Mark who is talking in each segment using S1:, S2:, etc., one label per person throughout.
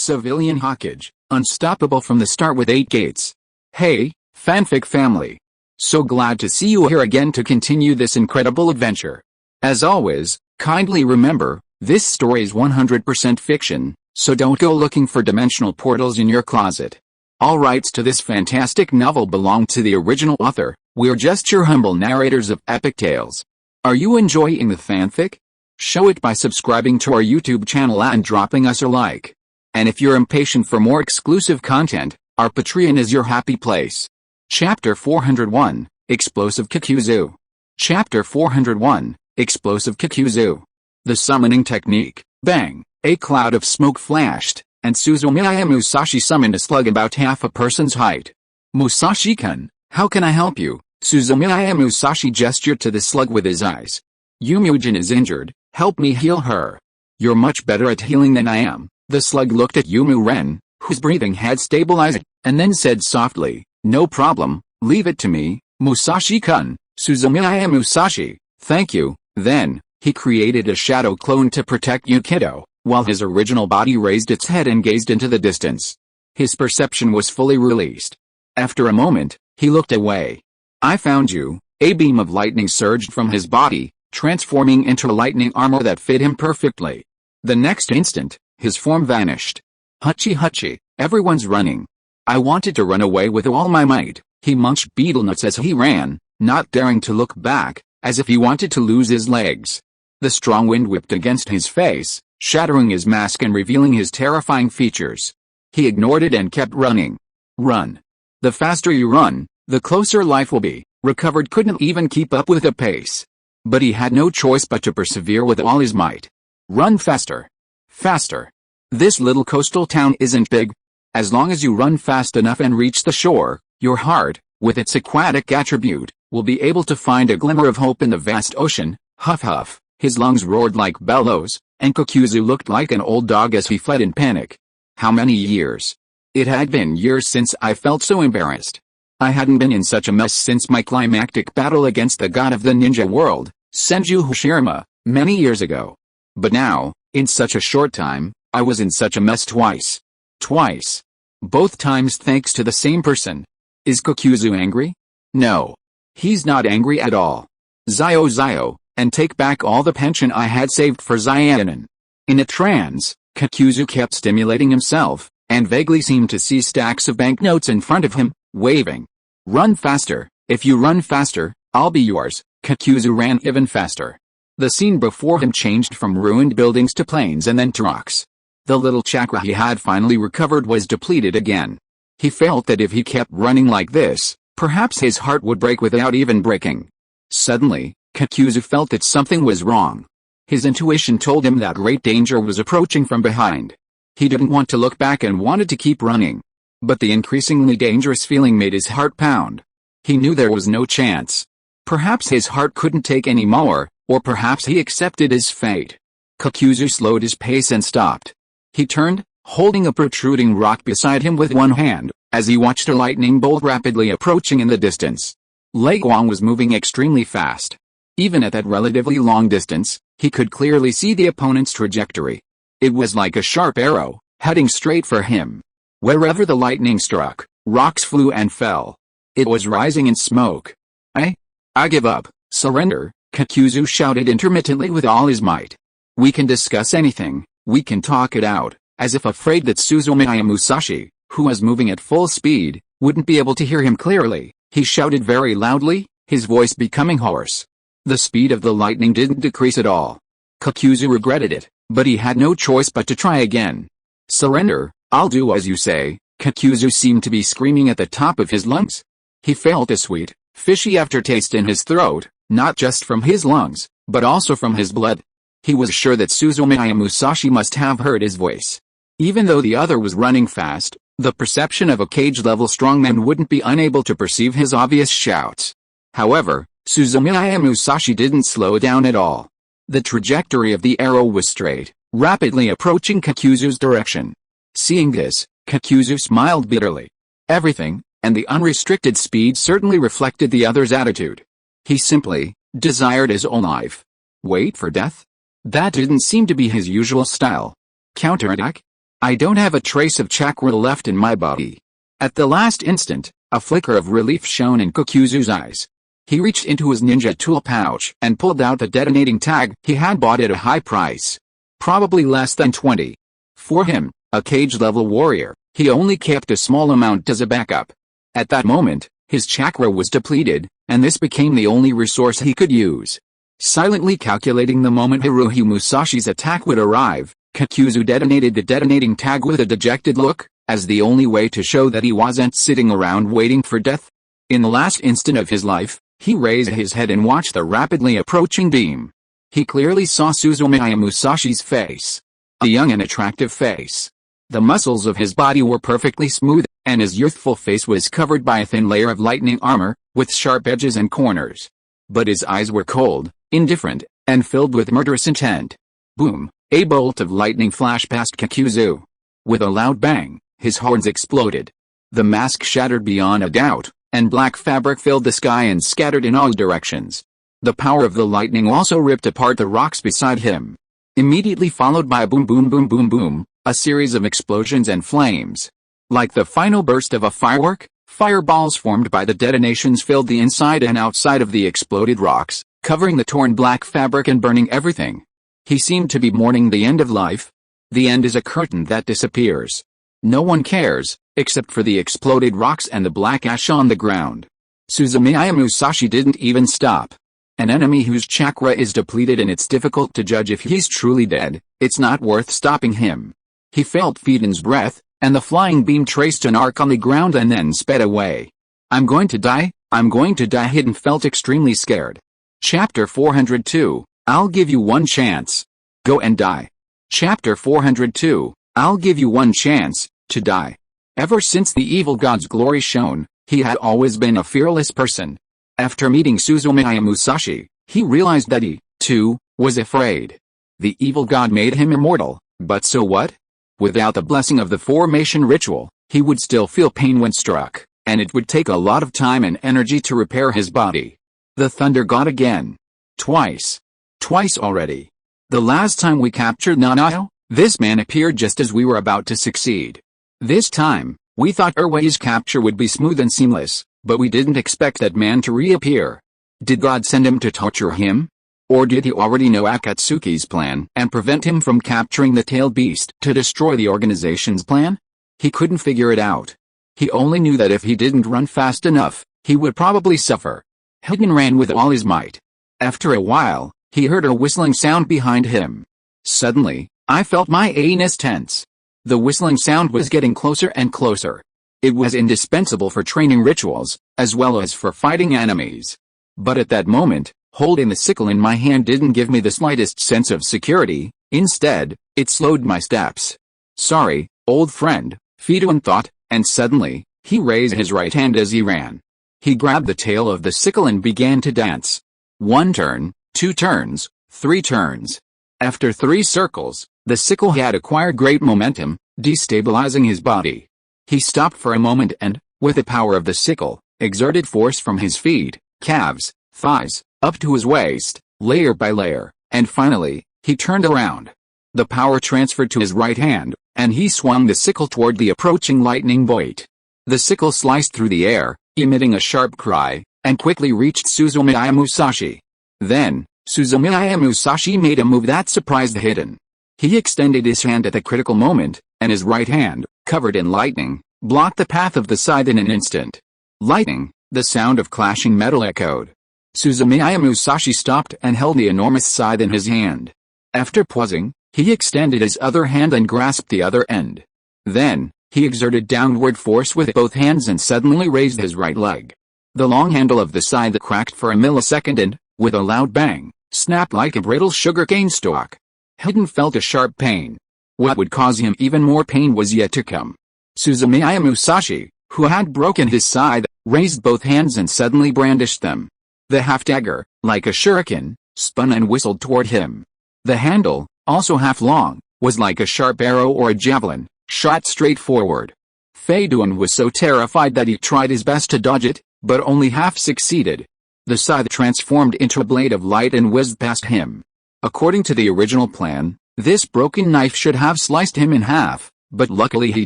S1: Civilian Hokage, unstoppable from the start with 8 gates. Hey, fanfic family. So glad to see you here again to continue this incredible adventure. As always, kindly remember, this story is 100% fiction, so don't go looking for dimensional portals in your closet. All rights to this fantastic novel belong to the original author. We're just your humble narrators of epic tales. Are you enjoying the fanfic? Show it by subscribing to our YouTube channel and dropping us a like. And if you're impatient for more exclusive content, our Patreon is your happy place. Chapter 401, Explosive Kikuzu. Chapter 401, Explosive Kikuzu. The summoning technique. Bang! A cloud of smoke flashed, and Suzumiya Musashi summoned a slug about half a person's height. Musashi-kun, how can I help you? Suzumiya Musashi gestured to the slug with his eyes. Yumujin is injured, help me heal her. You're much better at healing than I am. The slug looked at Yumu-ren, whose breathing had stabilized, and then said softly, no problem, leave it to me, Musashi-kun. Suzumiya Musashi, thank you. Then, he created a shadow clone to protect Yukido, while his original body raised its head and gazed into the distance. His perception was fully released. After a moment, he looked away. I found you. A beam of lightning surged from his body, transforming into lightning armor that fit him perfectly. The next instant, his form vanished. Huchi, everyone's running. I wanted to run away with all my might. He munched beetle nuts as he ran, not daring to look back, as if he wanted to lose his legs. The strong wind whipped against his face, shattering his mask and revealing his terrifying features. He ignored it and kept running. Run. The faster you run, the closer life will be. Recovered couldn't even keep up with the pace. But he had no choice but to persevere with all his might. Run faster. Faster. This little coastal town isn't big. As long as you run fast enough and reach the shore, your heart, with its aquatic attribute, will be able to find a glimmer of hope in the vast ocean. Huff huff, his lungs roared like bellows, and Kikuzu looked like an old dog as he fled in panic. How many years? It had been years since I felt so embarrassed. I hadn't been in such a mess since my climactic battle against the god of the ninja world, Senju Hoshirama, many years ago. But now, in such a short time, I was in such a mess twice. Twice. Both times thanks to the same person. Is Kikuzu angry? No. He's not angry at all. Zio, and take back all the pension I had saved for Zianan. In a trance, Kikuzu kept stimulating himself, and vaguely seemed to see stacks of banknotes in front of him, waving. Run faster. If you run faster, I'll be yours. Kikuzu ran even faster. The scene before him changed from ruined buildings to plains and then to rocks. The little chakra he had finally recovered was depleted again. He felt that if he kept running like this, perhaps his heart would break without even breaking. Suddenly, Kikuzu felt that something was wrong. His intuition told him that great danger was approaching from behind. He didn't want to look back and wanted to keep running. But the increasingly dangerous feeling made his heart pound. He knew there was no chance. Perhaps his heart couldn't take any more, or perhaps he accepted his fate. Kikuzu slowed his pace and stopped. He turned, holding a protruding rock beside him with one hand, as he watched a lightning bolt rapidly approaching in the distance. Lei Guang was moving extremely fast. Even at that relatively long distance, he could clearly see the opponent's trajectory. It was like a sharp arrow, heading straight for him. Wherever the lightning struck, rocks flew and fell. It was rising in smoke. I give up. Surrender, Kikuzu shouted intermittently with all his might. We can discuss anything, we can talk it out, as if afraid that Suzumiya Musashi, who was moving at full speed, wouldn't be able to hear him clearly. He shouted very loudly, his voice becoming hoarse. The speed of the lightning didn't decrease at all. Kikuzu regretted it, but he had no choice but to try again. Surrender, I'll do as you say. Kikuzu seemed to be screaming at the top of his lungs. He felt a sweet, fishy aftertaste in his throat, not just from his lungs, but also from his blood. He was sure that Suzumiya Musashi must have heard his voice. Even though the other was running fast, the perception of a cage-level strongman wouldn't be unable to perceive his obvious shouts. However, Suzumiya Musashi didn't slow down at all. The trajectory of the arrow was straight, rapidly approaching Kikuzu's direction. Seeing this, Kikuzu smiled bitterly. Everything, and the unrestricted speed certainly reflected the other's attitude. He simply desired his own life. Wait for death? That didn't seem to be his usual style. Counterattack? I don't have a trace of chakra left in my body. At the last instant, a flicker of relief shone in Kakuzu's eyes. He reached into his ninja tool pouch and pulled out the detonating tag he had bought at a high price. Probably less than 20. For him, a cage-level warrior, he only kept a small amount as a backup. At that moment, his chakra was depleted, and this became the only resource he could use. Silently calculating the moment Haruhi Musashi's attack would arrive, Kakuzu detonated the detonating tag with a dejected look, as the only way to show that he wasn't sitting around waiting for death. In the last instant of his life, he raised his head and watched the rapidly approaching beam. He clearly saw Suzumiya Musashi's face. A young and attractive face. The muscles of his body were perfectly smooth, and his youthful face was covered by a thin layer of lightning armor, with sharp edges and corners. But his eyes were cold, indifferent, and filled with murderous intent. Boom! A bolt of lightning flashed past Kakuzu. With a loud bang, his horns exploded. The mask shattered beyond a doubt, and black fabric filled the sky and scattered in all directions. The power of the lightning also ripped apart the rocks beside him. Immediately followed by a boom boom boom boom boom, a series of explosions and flames. Like the final burst of a firework, fireballs formed by the detonations filled the inside and outside of the exploded rocks, covering the torn black fabric and burning everything. He seemed to be mourning the end of life. The end is a curtain that disappears. No one cares, except for the exploded rocks and the black ash on the ground. Suzumiya Musashi didn't even stop. An enemy whose chakra is depleted and it's difficult to judge if he's truly dead, it's not worth stopping him. He felt Fiden's breath, and the flying beam traced an arc on the ground and then sped away. I'm going to die, I'm going to die. Hiden felt extremely scared. Chapter 402, I'll give you one chance. Go and die. Chapter 402, I'll give you one chance to die. Ever since the evil god's glory shone, he had always been a fearless person. After meeting Suzumiya Musashi, he realized that he, too, was afraid. The evil god made him immortal, but so what? Without the blessing of the formation ritual, he would still feel pain when struck, and it would take a lot of time and energy to repair his body. The thunder god again. Twice. Twice already. The last time we captured Nanayo, this man appeared just as we were about to succeed. This time, we thought Erwei's capture would be smooth and seamless, but we didn't expect that man to reappear. Did God send him to torture him? Or did he already know Akatsuki's plan and prevent him from capturing the tailed beast to destroy the organization's plan? He couldn't figure it out. He only knew that if he didn't run fast enough, he would probably suffer. Hiden ran with all his might. After a while, he heard a whistling sound behind him. Suddenly, I felt my anus tense. The whistling sound was getting closer and closer. It was indispensable for training rituals, as well as for fighting enemies. But at that moment, holding the sickle in my hand didn't give me the slightest sense of security. Instead, it slowed my steps. Sorry, old friend, Fidoin thought, and suddenly, he raised his right hand as he ran. He grabbed the tail of the sickle and began to dance. 1 turn, 2 turns, 3 turns. After 3 circles, the sickle had acquired great momentum, destabilizing his body. He stopped for a moment and, with the power of the sickle, exerted force from his feet, calves, thighs, up to his waist, layer by layer, and finally, he turned around. The power transferred to his right hand, and he swung the sickle toward the approaching lightning bolt. The sickle sliced through the air, emitting a sharp cry, and quickly reached Suzumiya Musashi. Then, Suzumiya Musashi made a move that surprised Hiden. He extended his hand at the critical moment, and his right hand, covered in lightning, blocked the path of the scythe in an instant. Lightning, the sound of clashing metal echoed. Suzumiya Musashi stopped and held the enormous scythe in his hand. After pausing, he extended his other hand and grasped the other end. Then, he exerted downward force with both hands and suddenly raised his right leg. The long handle of the scythe cracked for a millisecond and, with a loud bang, snapped like a brittle sugarcane stalk. Hiden felt a sharp pain. What would cause him even more pain was yet to come. Suzumiya Musashi, who had broken his scythe, raised both hands and suddenly brandished them. The half-dagger, like a shuriken, spun and whistled toward him. The handle, also half-long, was like a sharp arrow or a javelin, shot straight forward. Fidoin was so terrified that he tried his best to dodge it, but only half succeeded. The scythe transformed into a blade of light and whizzed past him. According to the original plan, this broken knife should have sliced him in half, but luckily he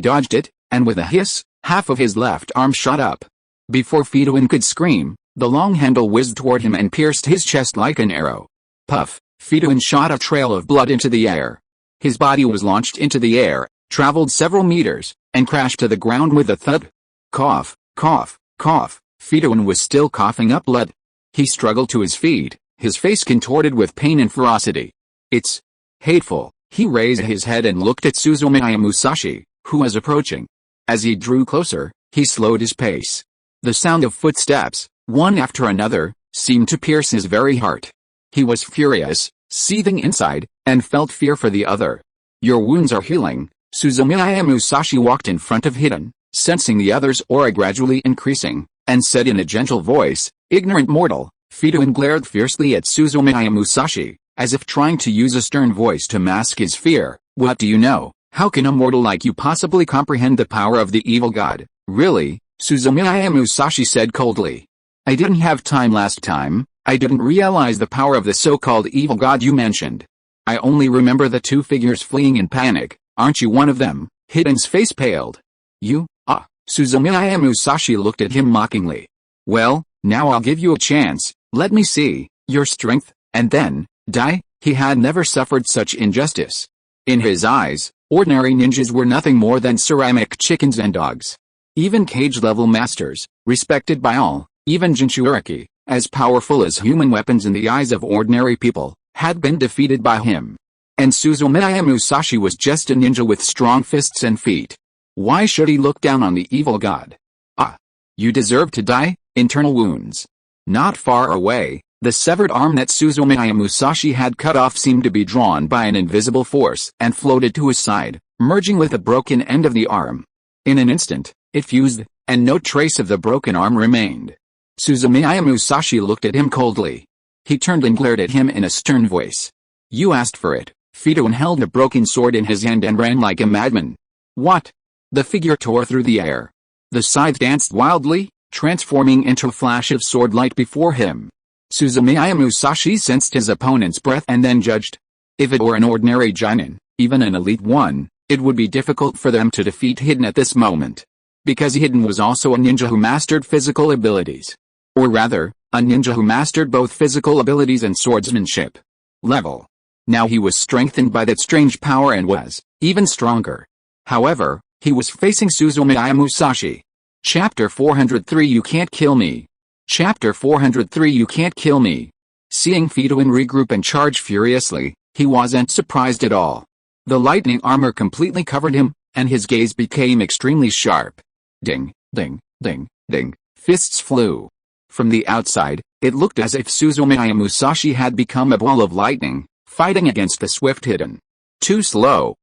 S1: dodged it, and with a hiss, half of his left arm shot up. Before Fedouin could scream, the long handle whizzed toward him and pierced his chest like an arrow. Puff! Fedouin shot a trail of blood into the air. His body was launched into the air, traveled several meters, and crashed to the ground with a thud. Cough, cough, cough. Fedouin was still coughing up blood. He struggled to his feet, his face contorted with pain and ferocity. It's hateful. He raised his head and looked at Suzumiya Musashi, who was approaching. As he drew closer, he slowed his pace. The sound of footsteps, one after another, seemed to pierce his very heart. He was furious, seething inside, and felt fear for the other. Your wounds are healing. Suzumiya Musashi walked in front of Hidden, sensing the other's aura gradually increasing, and said in a gentle voice, "Ignorant mortal." Fedouin glared fiercely at Suzumiya Musashi, as if trying to use a stern voice to mask his fear. "What do you know? How can a mortal like you possibly comprehend the power of the evil god?" "Really?" Suzumiya Musashi said coldly. "I didn't have time last time. I didn't realize the power of the so-called evil god you mentioned. I only remember the two figures fleeing in panic. Aren't you one of them?" Hidden's face paled. "You? Ah." Suzumiya Musashi looked at him mockingly. "Well, now I'll give you a chance. Let me see your strength, and then die." He had never suffered such injustice. In his eyes, ordinary ninjas were nothing more than ceramic chickens and dogs. Even cage-level masters, respected by all, even Jinchuuriki, as powerful as human weapons in the eyes of ordinary people, had been defeated by him. And Suzumiya Musashi was just a ninja with strong fists and feet. Why should he look down on the evil god? "Ah! You deserve to die." Internal wounds. Not far away, the severed arm that Suzumiya Musashi had cut off seemed to be drawn by an invisible force and floated to his side, merging with the broken end of the arm. In an instant, it fused, and no trace of the broken arm remained. Suzumiya Musashi looked at him coldly. He turned and glared at him in a stern voice. "You asked for it." Fedouin held a broken sword in his hand and ran like a madman. "What?" The figure tore through the air. The scythe danced wildly, transforming into a flash of sword light before him. Suzumiya Musashi sensed his opponent's breath and then judged. If it were an ordinary Jonin, even an elite one, it would be difficult for them to defeat Hidden at this moment. Because Hidden was also a ninja who mastered physical abilities. Or rather, a ninja who mastered both physical abilities and swordsmanship. Level. Now he was strengthened by that strange power and was even stronger. However, he was facing Suzumiya Musashi. Chapter 403 You Can't Kill Me. Chapter 403 You Can't Kill Me. Seeing Fedouin regroup and charge furiously, he wasn't surprised at all. The lightning armor completely covered him, and his gaze became extremely sharp. Ding, ding, ding, ding. Fists flew. From the outside, it looked as if Suzumiya Musashi had become a ball of lightning, fighting against the swift Hidden. Too slow,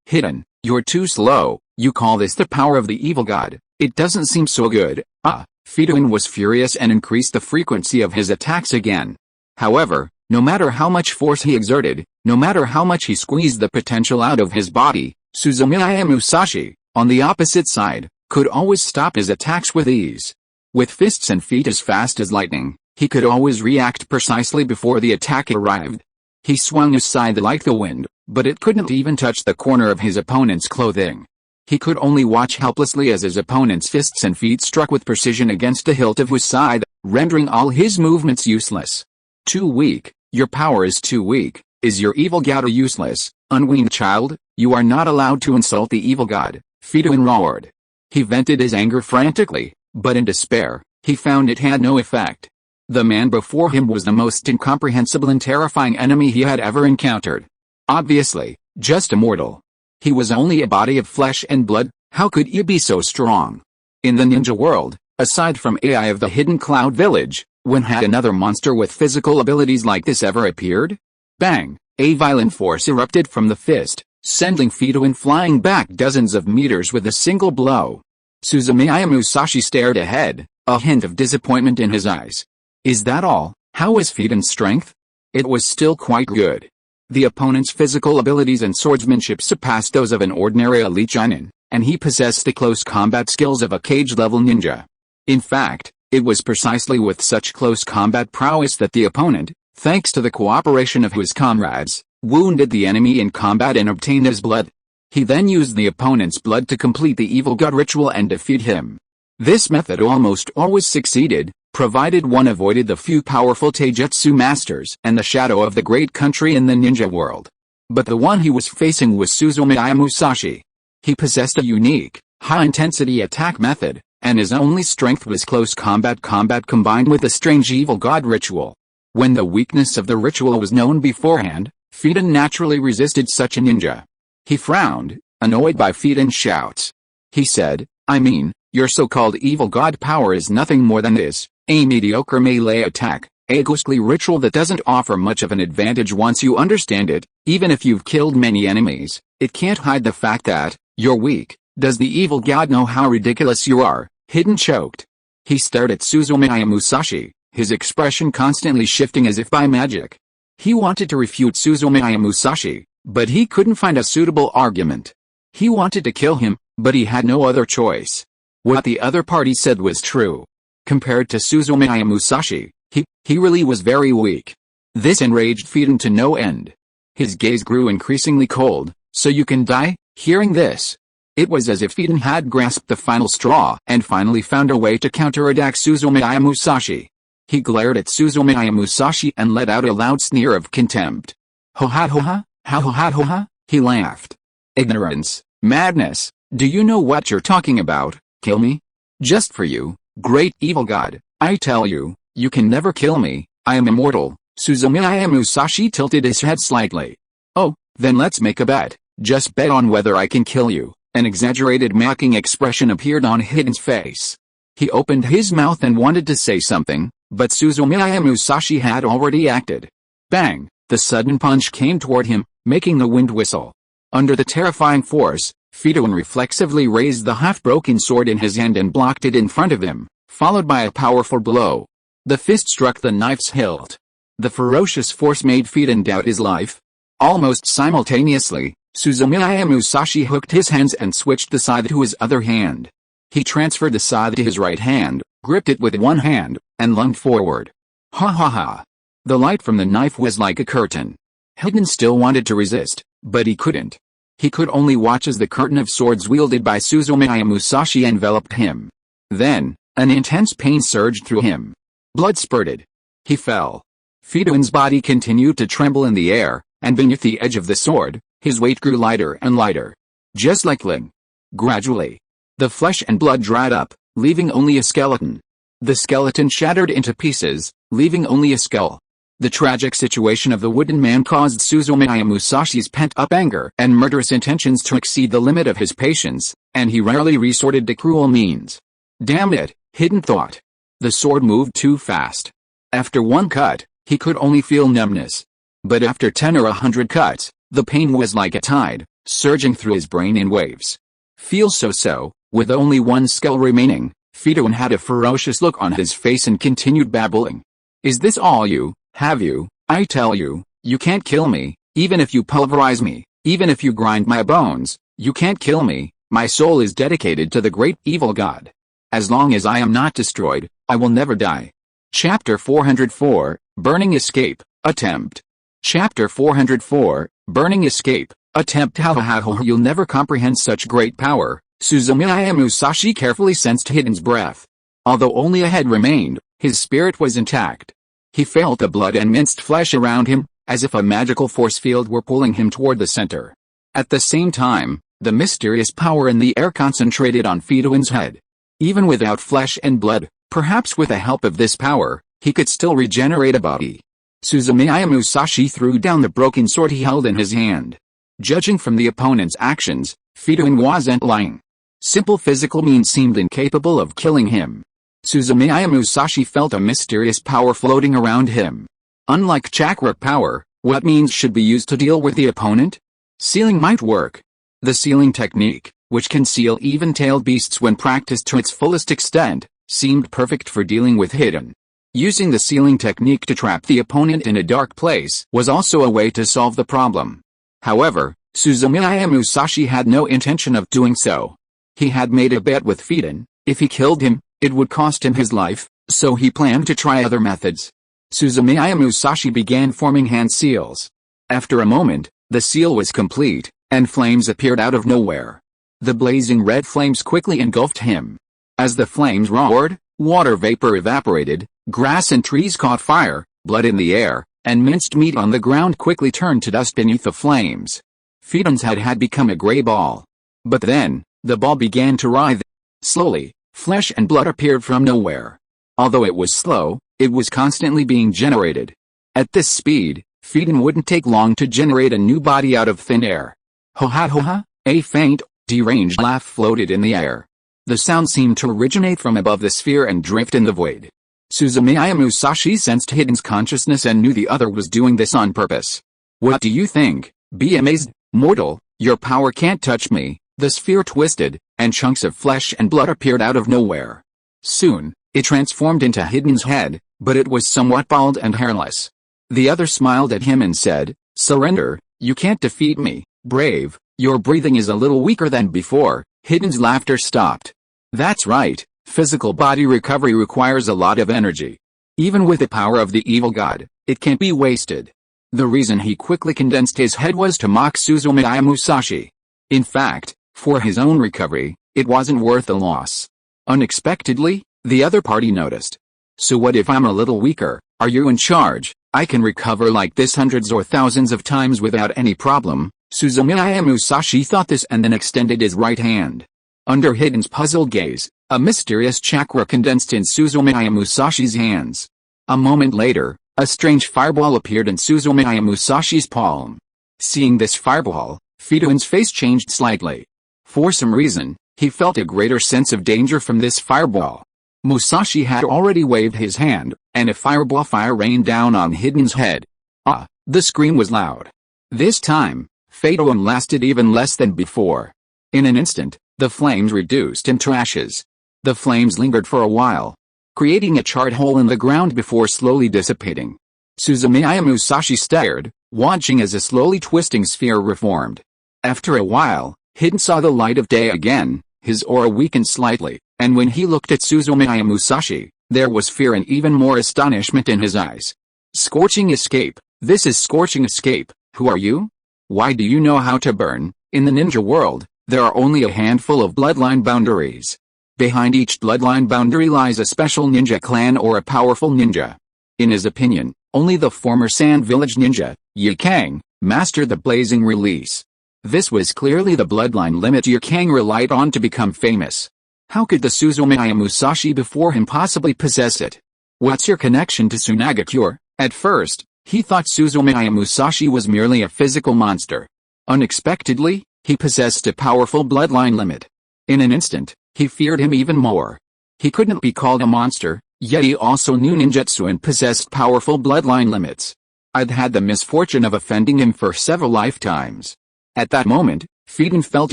S1: Hidden, you're too slow. You call this the power of the evil god? It doesn't seem so good. Ah, Fedouin was furious and increased the frequency of his attacks again. However, no matter how much force he exerted, no matter how much he squeezed the potential out of his body, Suzumiya Musashi, on the opposite side, could always stop his attacks with ease. With fists and feet as fast as lightning, he could always react precisely before the attack arrived. He swung his scythe like the wind, but it couldn't even touch the corner of his opponent's clothing. He could only watch helplessly as his opponent's fists and feet struck with precision against the hilt of his scythe, rendering all his movements useless. Too weak. Your power is too weak. Is your evil god useless? Unweaned child, you are not allowed to insult the evil god, Fedouin roared. He vented his anger frantically, but in despair, he found it had no effect. The man before him was the most incomprehensible and terrifying enemy he had ever encountered. Obviously, just a mortal. He was only a body of flesh and blood. How could he be so strong? In the ninja world, aside from AI of the Hidden Cloud Village, when had another monster with physical abilities like this ever appeared? Bang! A violent force erupted from the fist, sending Fedouin flying back dozens of meters with a single blow. Suzumiya Musashi stared ahead, a hint of disappointment in his eyes. Is that all? How was Fedouin's strength? It was still quite good. The opponent's physical abilities and swordsmanship surpassed those of an ordinary elite Jonin, and he possessed the close combat skills of a cage-level ninja. In fact, it was precisely with such close combat prowess that the opponent, thanks to the cooperation of his comrades, wounded the enemy in combat and obtained his blood. He then used the opponent's blood to complete the evil god ritual and defeat him. This method almost always succeeded, provided one avoided the few powerful taijutsu masters and the shadow of the great country in the ninja world. But the one he was facing was Suzumiya Musashi. He possessed a unique, high-intensity attack method, and his only strength was close combat combined with a strange evil god ritual. When the weakness of the ritual was known beforehand, Fiden naturally resisted such a ninja. He frowned, annoyed by Fiden's shouts. He said, "I mean, your so-called evil god power is nothing more than this, a mediocre melee attack, a ghostly ritual that doesn't offer much of an advantage once you understand it, even if you've killed many enemies. It can't hide the fact that you're weak. Does the evil god know how ridiculous you are?" Hiden choked. He stared at Suzumiya Musashi, his expression constantly shifting as if by magic. He wanted to refute Suzumiya Musashi, but he couldn't find a suitable argument. He wanted to kill him, but he had no other choice. What the other party said was true. Compared to Suzumiya Musashi, he really was very weak. This enraged Fiden to no end. His gaze grew increasingly cold. "So you can die?" Hearing this, it was as if Fiden had grasped the final straw and finally found a way to counterattack Suzumiya Musashi. He glared at Suzumiya Musashi and let out a loud sneer of contempt. "Ho-ha-ho-ha, ha-ho-ha-ho-ha," he laughed. "Ignorance, madness, do you know what you're talking about? Kill me? Just for you, great evil god, I tell you, you can never kill me, I am immortal." Suzumiya Musashi tilted his head slightly. "Oh, then let's make a bet, just bet on whether I can kill you." An exaggerated mocking expression appeared on Hiden's face. He opened his mouth and wanted to say something, but Suzumiya Musashi had already acted. Bang! The sudden punch came toward him, making the wind whistle. Under the terrifying force, Fiden reflexively raised the half-broken sword in his hand and blocked it in front of him, followed by a powerful blow. The fist struck the knife's hilt. The ferocious force made Fiden doubt his life. Almost simultaneously, Suzumiya Musashi hooked his hands and switched the scythe to his other hand. He transferred the scythe to his right hand, gripped it with one hand, and lunged forward. Ha ha ha! The light from the knife was like a curtain. Hiden still wanted to resist, but he couldn't. He could only watch as the curtain of swords wielded by Suzumiya Musashi enveloped him. Then, an intense pain surged through him. Blood spurted. He fell. Fiden's body continued to tremble in the air, and beneath the edge of the sword, his weight grew lighter and lighter. Just like Ling. Gradually, the flesh and blood dried up, leaving only a skeleton. The skeleton shattered into pieces, leaving only a skull. The tragic situation of the wooden man caused Suzumiya Musashi's pent-up anger and murderous intentions to exceed the limit of his patience, and he rarely resorted to cruel means. Damn it, Hiden thought. The sword moved too fast. After one cut, he could only feel numbness. But after 10 or 100 cuts, the pain was like a tide, surging through his brain in waves. Feel so, with only one skull remaining, Fiden had a ferocious look on his face and continued babbling. "Is this all you have you? I tell you, you can't kill me, even if you pulverize me, even if you grind my bones, you can't kill me. My soul is dedicated to the great evil god. As long as I am not destroyed, I will never die." Chapter 404, Burning Escape, Attempt. Chapter 404, Burning Escape, Attempt. How you'll never comprehend such great power. Suzumiya Musashi carefully sensed Hiden's breath. Although only a head remained, his spirit was intact. He felt the blood and minced flesh around him, as if a magical force field were pulling him toward the center. At the same time, the mysterious power in the air concentrated on Fiden's head. Even without flesh and blood, perhaps with the help of this power, he could still regenerate a body. Suzumiya Musashi threw down the broken sword he held in his hand. Judging from the opponent's actions, Fiden wasn't lying. Simple physical means seemed incapable of killing him. Suzumiya Musashi felt a mysterious power floating around him. Unlike chakra power, what means should be used to deal with the opponent? Sealing might work. The sealing technique, which can seal even-tailed beasts when practiced to its fullest extent, seemed perfect for dealing with Hiden. Using the sealing technique to trap the opponent in a dark place was also a way to solve the problem. However, Suzumiya Musashi had no intention of doing so. He had made a bet with Fiden. If he killed him, it would cost him his life, so he planned to try other methods. Suzumiya Musashi began forming hand seals. After a moment, the seal was complete, and flames appeared out of nowhere. The blazing red flames quickly engulfed him. As the flames roared, water vapor evaporated, grass and trees caught fire, blood in the air, and minced meat on the ground quickly turned to dust beneath the flames. Fiden's head had become a gray ball. But then, the ball began to writhe. Slowly, flesh and blood appeared from nowhere. Although it was slow, it was constantly being generated. At this speed, Fiden wouldn't take long to generate a new body out of thin air. Ho-ha-ho-ha, a faint, deranged laugh floated in the air. The sound seemed to originate from above the sphere and drift in the void. Suzumiya Musashi sensed Hiden's consciousness and knew the other was doing this on purpose. What do you think? Be amazed, mortal, your power can't touch me. The sphere twisted, and chunks of flesh and blood appeared out of nowhere. Soon, it transformed into Hiden's head, but it was somewhat bald and hairless. The other smiled at him and said, "Surrender, you can't defeat me, brave, your breathing is a little weaker than before." Hiden's laughter stopped. That's right, physical body recovery requires a lot of energy. Even with the power of the evil god, it can't be wasted. The reason he quickly condensed his head was to mock Suzumiya Musashi. In fact, for his own recovery, it wasn't worth the loss. Unexpectedly, the other party noticed. So what if I'm a little weaker? Are you in charge? I can recover like this hundreds or thousands of times without any problem. Suzumiya Musashi thought this and then extended his right hand. Under Hiden's puzzled gaze, a mysterious chakra condensed in Suzumiya Musashi's hands. A moment later, a strange fireball appeared in Suzumiya Musashi's palm. Seeing this fireball, Fiden's face changed slightly. For some reason, he felt a greater sense of danger from this fireball. Musashi had already waved his hand, and a fireball fire rained down on Hiden's head. Ah! The scream was loud. This time, Fiden lasted even less than before. In an instant, the flames reduced into ashes. The flames lingered for a while, creating a charred hole in the ground before slowly dissipating. Suzumiya Musashi stared, watching as a slowly twisting sphere reformed. After a while, Hiden saw the light of day again. His aura weakened slightly, and when he looked at Suzumiya Musashi, there was fear and even more astonishment in his eyes. Scorching escape, this is scorching escape. Who are you? Why do you know how to burn? In the ninja world, there are only a handful of bloodline boundaries. Behind each bloodline boundary lies a special ninja clan or a powerful ninja. In his opinion, only the former Sand Village ninja, Yikang, mastered the blazing release. This was clearly the bloodline limit Yikang relied on to become famous. How could the Suzumiya Musashi before him possibly possess it? What's your connection to Tsunagakure? At first, he thought Suzumiya Musashi was merely a physical monster. Unexpectedly, he possessed a powerful bloodline limit. In an instant, he feared him even more. He couldn't be called a monster, yet he also knew ninjutsu and possessed powerful bloodline limits. I'd had the misfortune of offending him for several lifetimes. At that moment, Fiden felt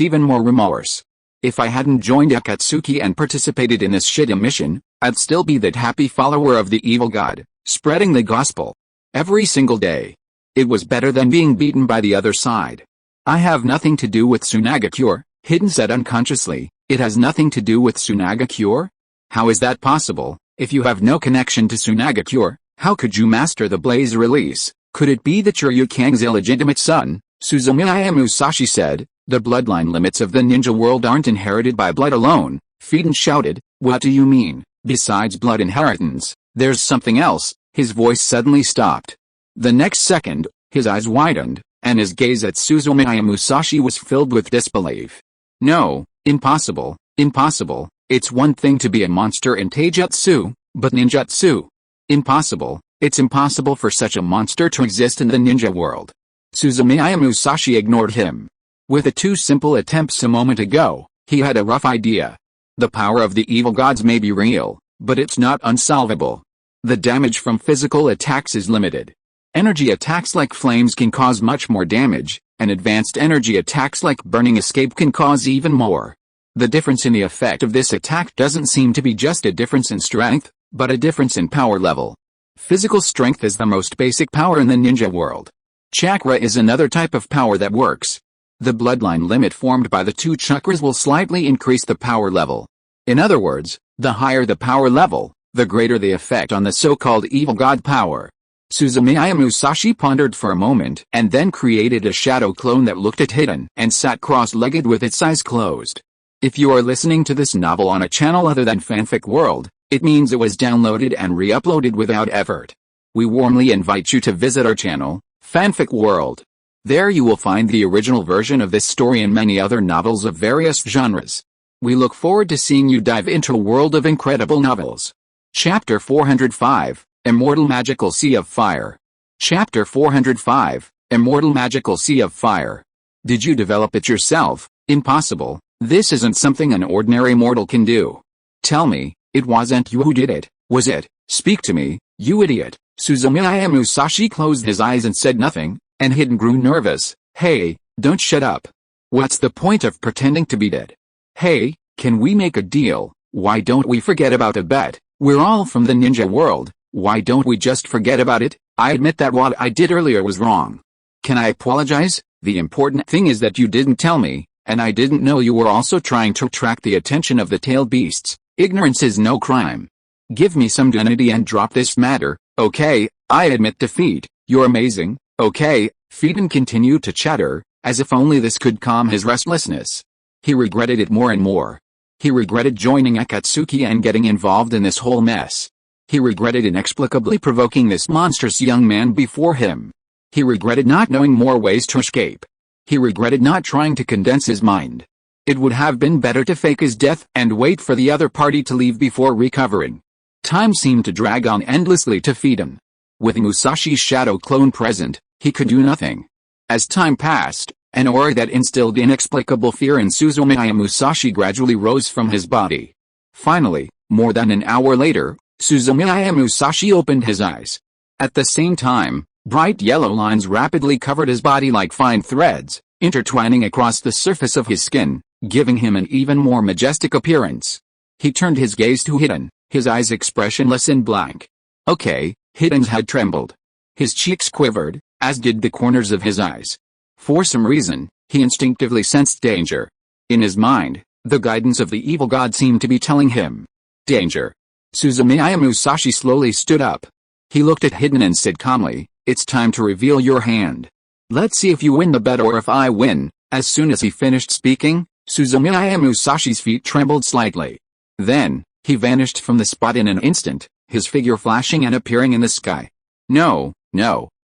S1: even more remorse. If I hadn't joined Akatsuki and participated in this shitty mission, I'd still be that happy follower of the evil god, spreading the gospel. Every single day. It was better than being beaten by the other side. I have nothing to do with Tsunagakure, Hiden said unconsciously. It has nothing to do with Tsunagakure? How is that possible? If you have no connection to Tsunagakure, how could you master the blaze release? Could it be that you're Yikang's illegitimate son? Suzumiya Musashi said, the bloodline limits of the ninja world aren't inherited by blood alone. Fiden shouted, what do you mean? Besides blood inheritance, there's something else. His voice suddenly stopped. The next second, his eyes widened, and his gaze at Suzumiya Musashi was filled with disbelief. No, impossible, impossible. It's one thing to be a monster in taijutsu, but ninjutsu? Impossible. It's impossible for such a monster to exist in the ninja world. Suzumiya Musashi ignored him. With the two simple attempts a moment ago, he had a rough idea. The power of the evil gods may be real, but it's not unsolvable. The damage from physical attacks is limited. Energy attacks like flames can cause much more damage, and advanced energy attacks like burning escape can cause even more. The difference in the effect of this attack doesn't seem to be just a difference in strength, but a difference in power level. Physical strength is the most basic power in the ninja world. Chakra is another type of power that works. The bloodline limit formed by the two chakras will slightly increase the power level. In other words, the higher the power level, the greater the effect on the so-called evil god power. Suzumiya Musashi pondered for a moment and then created a shadow clone that looked at Hidden and sat cross-legged with its eyes closed. If you are listening to this novel on a channel other than Fanfic World, it means it was downloaded and re-uploaded without effort. We warmly invite you to visit our channel, Fanfic World. There you will find the original version of this story and many other novels of various genres. We look forward to seeing you dive into a world of incredible novels. Chapter 405, Immortal Magical Sea of Fire. Chapter 405, Immortal Magical Sea of Fire. Did you develop it yourself? Impossible. This isn't something an ordinary mortal can do. Tell me, it wasn't you who did it, was it? Speak to me, you idiot. Suzumiya Musashi closed his eyes and said nothing, and Hidden grew nervous. Hey, don't shut up. What's the point of pretending to be dead? Hey, can we make a deal? Why don't we forget about a bet? We're all from the ninja world, why don't we just forget about it? I admit that what I did earlier was wrong. Can I apologize? The important thing is that you didn't tell me, and I didn't know you were also trying to attract the attention of the tailed beasts. Ignorance is no crime. Give me some dignity and drop this matter. Okay, I admit defeat. You're amazing. Okay, Hidden continued to chatter, as if only this could calm his restlessness. He regretted it more and more. He regretted joining Akatsuki and getting involved in this whole mess. He regretted inexplicably provoking this monstrous young man before him. He regretted not knowing more ways to escape. He regretted not trying to condense his mind. It would have been better to fake his death and wait for the other party to leave before recovering. Time seemed to drag on endlessly to Hidden. With Musashi's shadow clone present, he could do nothing. As time passed, an aura that instilled inexplicable fear in Suzumiya Musashi gradually rose from his body. Finally, more than an hour later, Suzumiya Musashi opened his eyes. At the same time, bright yellow lines rapidly covered his body like fine threads, intertwining across the surface of his skin, giving him an even more majestic appearance. He turned his gaze to Hidden, his eyes expressionless and blank. Okay, Hidden's head trembled. His cheeks quivered, as did the corners of his eyes. For some reason, he instinctively sensed danger. In his mind, the guidance of the evil god seemed to be telling him. Danger. Suzumiya Musashi slowly stood up. He looked at Hidden and said calmly, it's time to reveal your hand. Let's see if you win the bet or if I win. As soon as he finished speaking, Suzumiya Musashi's feet trembled slightly. Then, he vanished from the spot in an instant, his figure flashing and appearing in the sky. No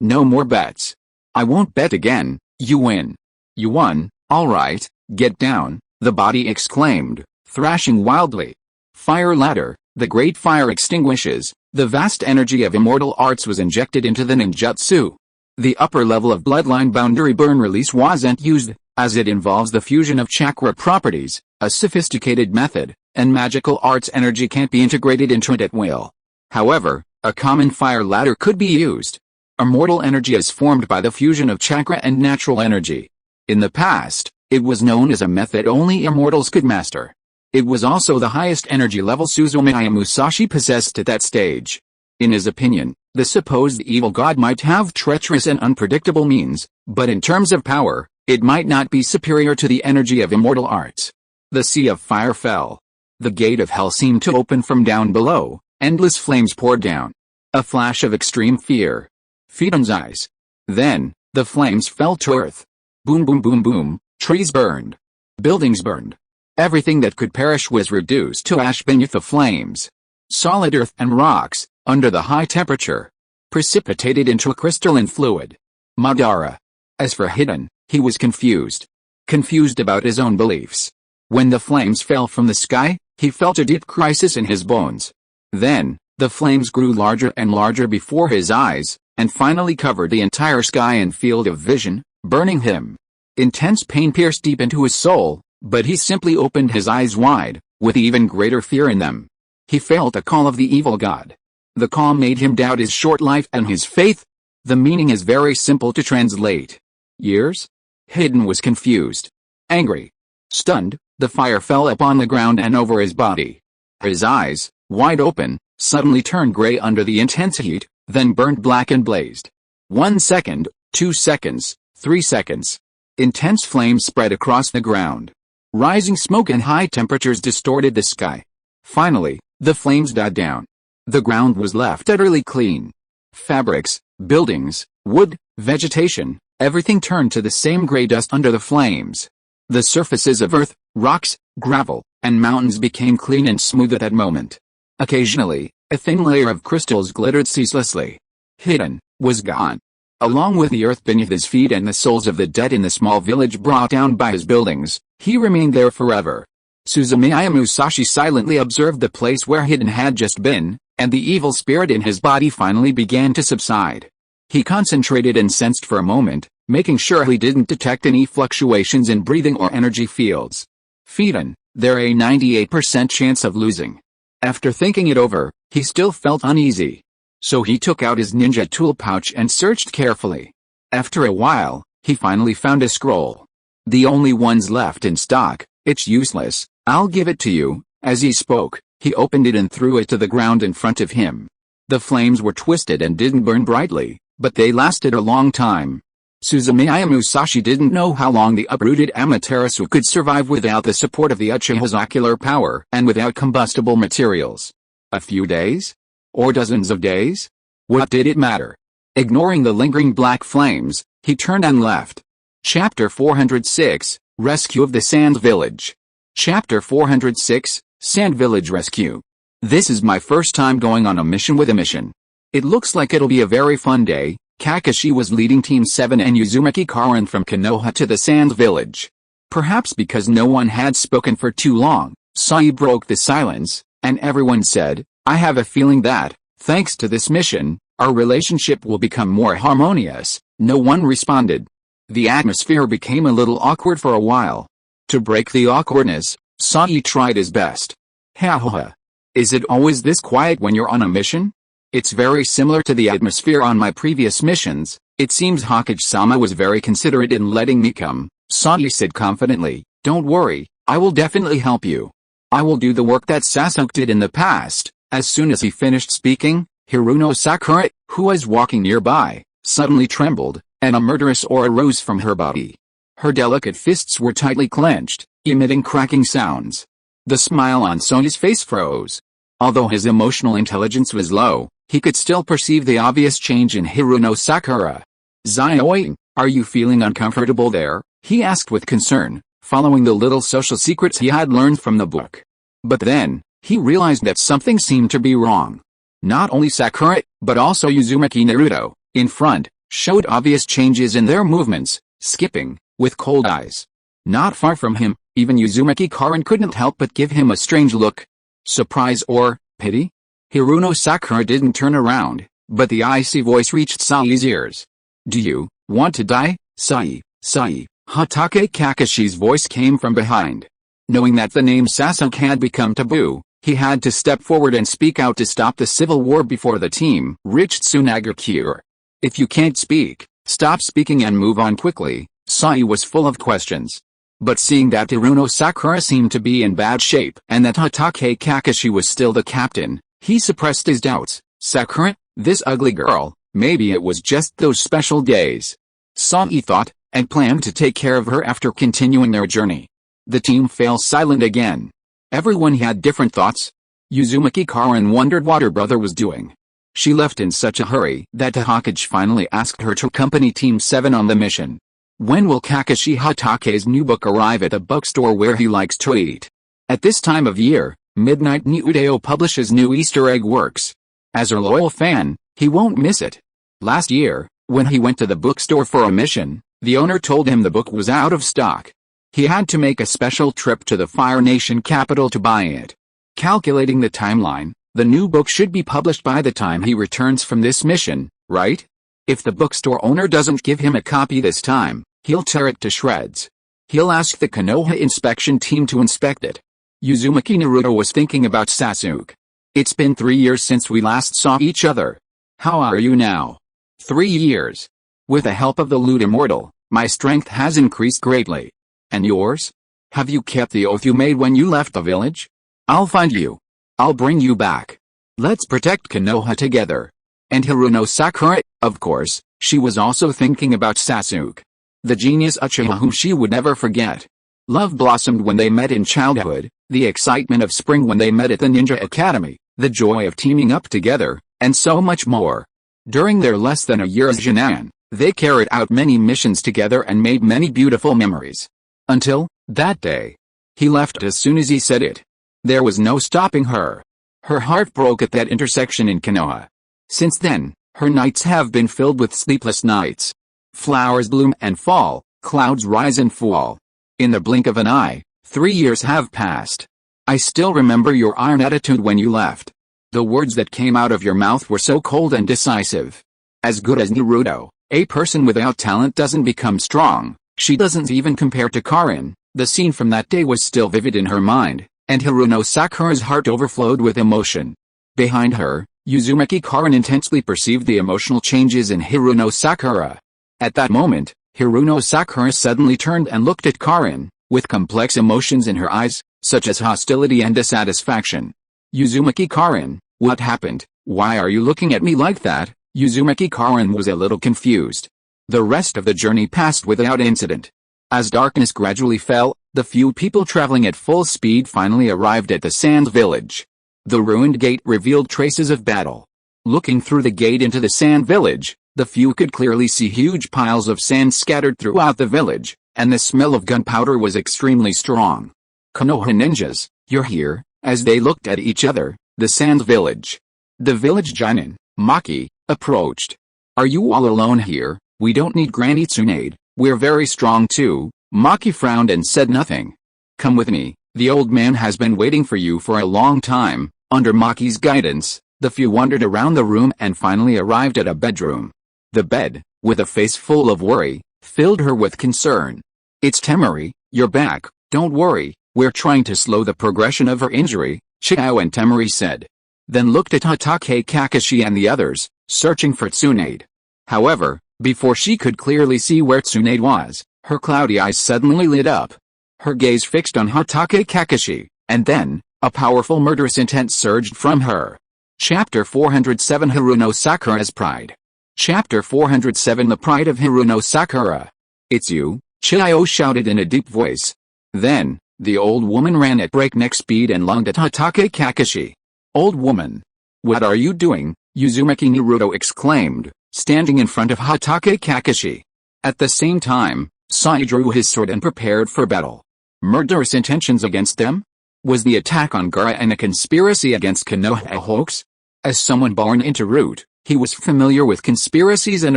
S1: more bets. I won't bet again. You win. You won, alright, get down, the body exclaimed, thrashing wildly. Fire ladder, the great fire extinguishes, the vast energy of immortal arts was injected into the ninjutsu. The upper level of bloodline boundary burn release wasn't used, as it involves the fusion of chakra properties, a sophisticated method, and magical arts energy can't be integrated into it at will. However, a common fire ladder could be used. Immortal energy is formed by the fusion of chakra and natural energy. In the past, it was known as a method only immortals could master. It was also the highest energy level Suzumiya Musashi possessed at that stage. In his opinion, the supposed evil god might have treacherous and unpredictable means, but in terms of power, it might not be superior to the energy of immortal arts. The sea of fire fell. The gate of hell seemed to open from down below, endless flames poured down. A flash of extreme fear. Hidden's eyes. Then, the flames fell to earth. Boom boom boom boom, trees burned. Buildings burned. Everything that could perish was reduced to ash beneath the flames. Solid earth and rocks, under the high temperature, precipitated into a crystalline fluid. Madara. As for Hidden, he was confused. Confused about his own beliefs. When the flames fell from the sky, he felt a deep crisis in his bones. Then, the flames grew larger and larger before his eyes, and finally covered the entire sky and field of vision, burning him. Intense pain pierced deep into his soul, but he simply opened his eyes wide, with even greater fear in them. He felt a call of the evil god. The call made him doubt his short life and his faith. The meaning is very simple to translate. Years? Hidden was confused. Angry. Stunned, the fire fell upon the ground and over his body. His eyes, wide open, suddenly turned gray under the intense heat, then burned black and blazed. 1 second, 2 seconds, 3 seconds. Intense flames spread across the ground. Rising smoke and high temperatures distorted the sky. Finally, the flames died down. The ground was left utterly clean. Fabrics, Buildings, wood, vegetation, everything turned to the same gray dust under the flames. The surfaces of earth, rocks, gravel, and mountains became clean and smooth at that moment. Occasionally, a thin layer of crystals glittered ceaselessly. Hidden, was gone. Along with the earth beneath his feet and the souls of the dead in the small village brought down by his buildings, he remained there forever. Suzumiya Musashi silently observed the place where Hidden had just been, and the evil spirit in his body finally began to subside. He concentrated and sensed for a moment, making sure he didn't detect any fluctuations in breathing or energy fields. Hidden, there a 98% chance of losing. After thinking it over, he still felt uneasy. So he took out his ninja tool pouch and searched carefully. After a while, he finally found a scroll. The only ones left in stock. It's useless, I'll give it to you. As he spoke, he opened it and threw it to the ground in front of him. The flames were twisted and didn't burn brightly, but they lasted a long time. Suzumiya Musashi didn't know how long the uprooted Amaterasu could survive without the support of the Uchiha's ocular power and without combustible materials. A few days? Or dozens of days? What did it matter? Ignoring the lingering black flames, he turned and left. Chapter 406, Rescue of the Sand Village. Chapter 406, Sand Village Rescue. This is my first time going on a mission with a mission. It looks like it'll be a very fun day. Kakashi was leading Team 7 and Uzumaki Karin from Konoha to the Sand Village. Perhaps because no one had spoken for too long, Sai broke the silence, and everyone said, I have a feeling that, thanks to this mission, our relationship will become more harmonious. No one responded. The atmosphere became a little awkward for a while. To break the awkwardness, Sai tried his best. Ha ha ha. Is it always this quiet when you're on a mission? It's very similar to the atmosphere on my previous missions. It seems Hokage-sama was very considerate in letting me come. Sai said confidently, don't worry, I will definitely help you. I will do the work that Sasuke did in the past. As soon as he finished speaking, Hiruno Sakura, who was walking nearby, suddenly trembled, and a murderous aura rose from her body. Her delicate fists were tightly clenched, emitting cracking sounds. The smile on Sonia's face froze. Although his emotional intelligence was low, he could still perceive the obvious change in Hiruno Sakura. Zaioi, are you feeling uncomfortable there? He asked with concern, following the little social secrets he had learned from the book. But then, he realized that something seemed to be wrong. Not only Sakura, but also Uzumaki Naruto, in front, showed obvious changes in their movements, skipping, with cold eyes. Not far from him, even Uzumaki Karin couldn't help but give him a strange look. Surprise or pity? Hiruno Sakura didn't turn around, but the icy voice reached Sai's ears. Do you want to die, Sai? Hatake Kakashi's voice came from behind. Knowing that the name Sasuke had become taboo, he had to step forward and speak out to stop the civil war before the team reached Tsunagakure. If you can't speak, stop speaking and move on quickly. Sai was full of questions. But seeing that Hiruno Sakura seemed to be in bad shape and that Hatake Kakashi was still the captain, he suppressed his doubts. Sakura, this ugly girl, maybe it was just those special days. Sai thought, and planned to take care of her after continuing their journey. The team fell silent again. Everyone had different thoughts. Uzumaki Karin wondered what her brother was doing. She left in such a hurry that Hokage finally asked her to accompany Team 7 on the mission. When will Kakashi Hatake's new book arrive at the bookstore where he likes to eat? At this time of year, Midnight Nyuudeo publishes new Easter egg works. As a loyal fan, he won't miss it. Last year, when he went to the bookstore for a mission, the owner told him the book was out of stock. He had to make a special trip to the Fire Nation capital to buy it. Calculating the timeline, the new book should be published by the time he returns from this mission, right? If the bookstore owner doesn't give him a copy this time, he'll tear it to shreds. He'll ask the Konoha inspection team to inspect it. Uzumaki Naruto was thinking about Sasuke. It's been 3 years since we last saw each other. How are you now? 3 years. With the help of the Lute Immortal, my strength has increased greatly. And yours? Have you kept the oath you made when you left the village? I'll find you. I'll bring you back. Let's protect Konoha together. And Hiruno Sakura, of course, she was also thinking about Sasuke. The genius Uchiha whom she would never forget. Love blossomed when they met in childhood, the excitement of spring when they met at the Ninja Academy, the joy of teaming up together, and so much more. During their less than a year as Jinan, they carried out many missions together and made many beautiful memories. Until, that day. He left as soon as he said it. There was no stopping her. Her heart broke at that intersection in Konoha. Since then, her nights have been filled with sleepless nights. Flowers bloom and fall, clouds rise and fall. In the blink of an eye, 3 years have passed. I still remember your iron attitude when you left. The words that came out of your mouth were so cold and decisive. As good as Naruto, a person without talent doesn't become strong. She doesn't even compare to Karin. The scene from that day was still vivid in her mind, and Hiruno Sakura's heart overflowed with emotion. Behind her, Uzumaki Karin intensely perceived the emotional changes in Hiruno Sakura. At that moment, Hiruno Sakura suddenly turned and looked at Karin, with complex emotions in her eyes, such as hostility and dissatisfaction. Uzumaki Karin, what happened? Why are you looking at me like that? Uzumaki Karin was a little confused. The rest of the journey passed without incident. As darkness gradually fell, the few people traveling at full speed finally arrived at the sand village. The ruined gate revealed traces of battle. Looking through the gate into the sand village, the few could clearly see huge piles of sand scattered throughout the village, and the smell of gunpowder was extremely strong. Konoha ninjas, you're here. As they looked at each other, the sand village. The village Jinin, Maki, approached. Are you all alone here? We don't need Granny Tsunade, we're very strong too. Maki frowned and said nothing. Come with me, the old man has been waiting for you for a long time. Under Maki's guidance, the few wandered around the room and finally arrived at a bedroom. The bed, with a face full of worry, filled her with concern. It's Temari, you're back, don't worry. We're trying to slow the progression of her injury, Chiao and Temari said. Then looked at Hokage Kakashi and the others, searching for Tsunade. However, before she could clearly see where Tsunade was, her cloudy eyes suddenly lit up. Her gaze fixed on Hokage Kakashi, and then, a powerful murderous intent surged from her. Chapter 407 Hiruno Sakura's Pride. Chapter 407 The Pride of Hiruno Sakura. It's you, Chiao shouted in a deep voice. Then, the old woman ran at breakneck speed and lunged at Hokage Kakashi. Old woman. What are you doing? Uzumaki Naruto exclaimed, standing in front of Hokage Kakashi. At the same time, Sai drew his sword and prepared for battle. Murderous intentions against them? Was the attack on Gaara and a conspiracy against Konoha a hoax? As someone born into Root, he was familiar with conspiracies and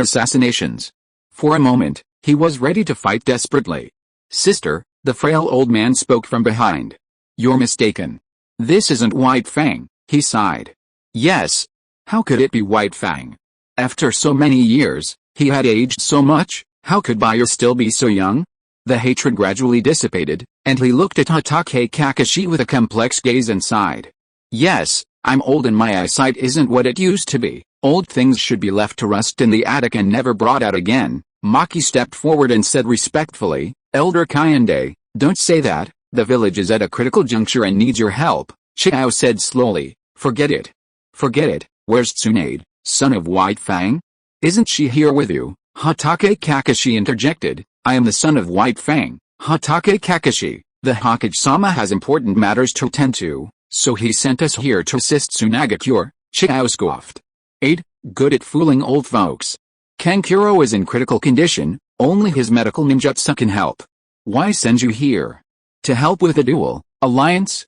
S1: assassinations. For a moment, he was ready to fight desperately. Sister, the frail old man spoke from behind. You're mistaken. This isn't White Fang, he sighed. Yes. How could it be White Fang? After so many years, he had aged so much, how could Bayer still be so young? The hatred gradually dissipated, and he looked at Hokage Kakashi with a complex gaze and sighed. Yes, I'm old and my eyesight isn't what it used to be. Old things should be left to rust in the attic and never brought out again. Maki stepped forward and said respectfully, Elder Kayande, don't say that, the village is at a critical juncture and needs your help, Chiao said slowly. Forget it. Forget it, where's Tsunade, son of White Fang? Isn't she here with you? Hokage Kakashi interjected, I am the son of White Fang, Hokage Kakashi, the Hokage-sama has important matters to attend to, so he sent us here to assist Tsunaga cure, Chiao scoffed. Aid, good at fooling old folks. Kankuro is in critical condition, only his medical ninjutsu can help. Why send you here? To help with a duel, alliance,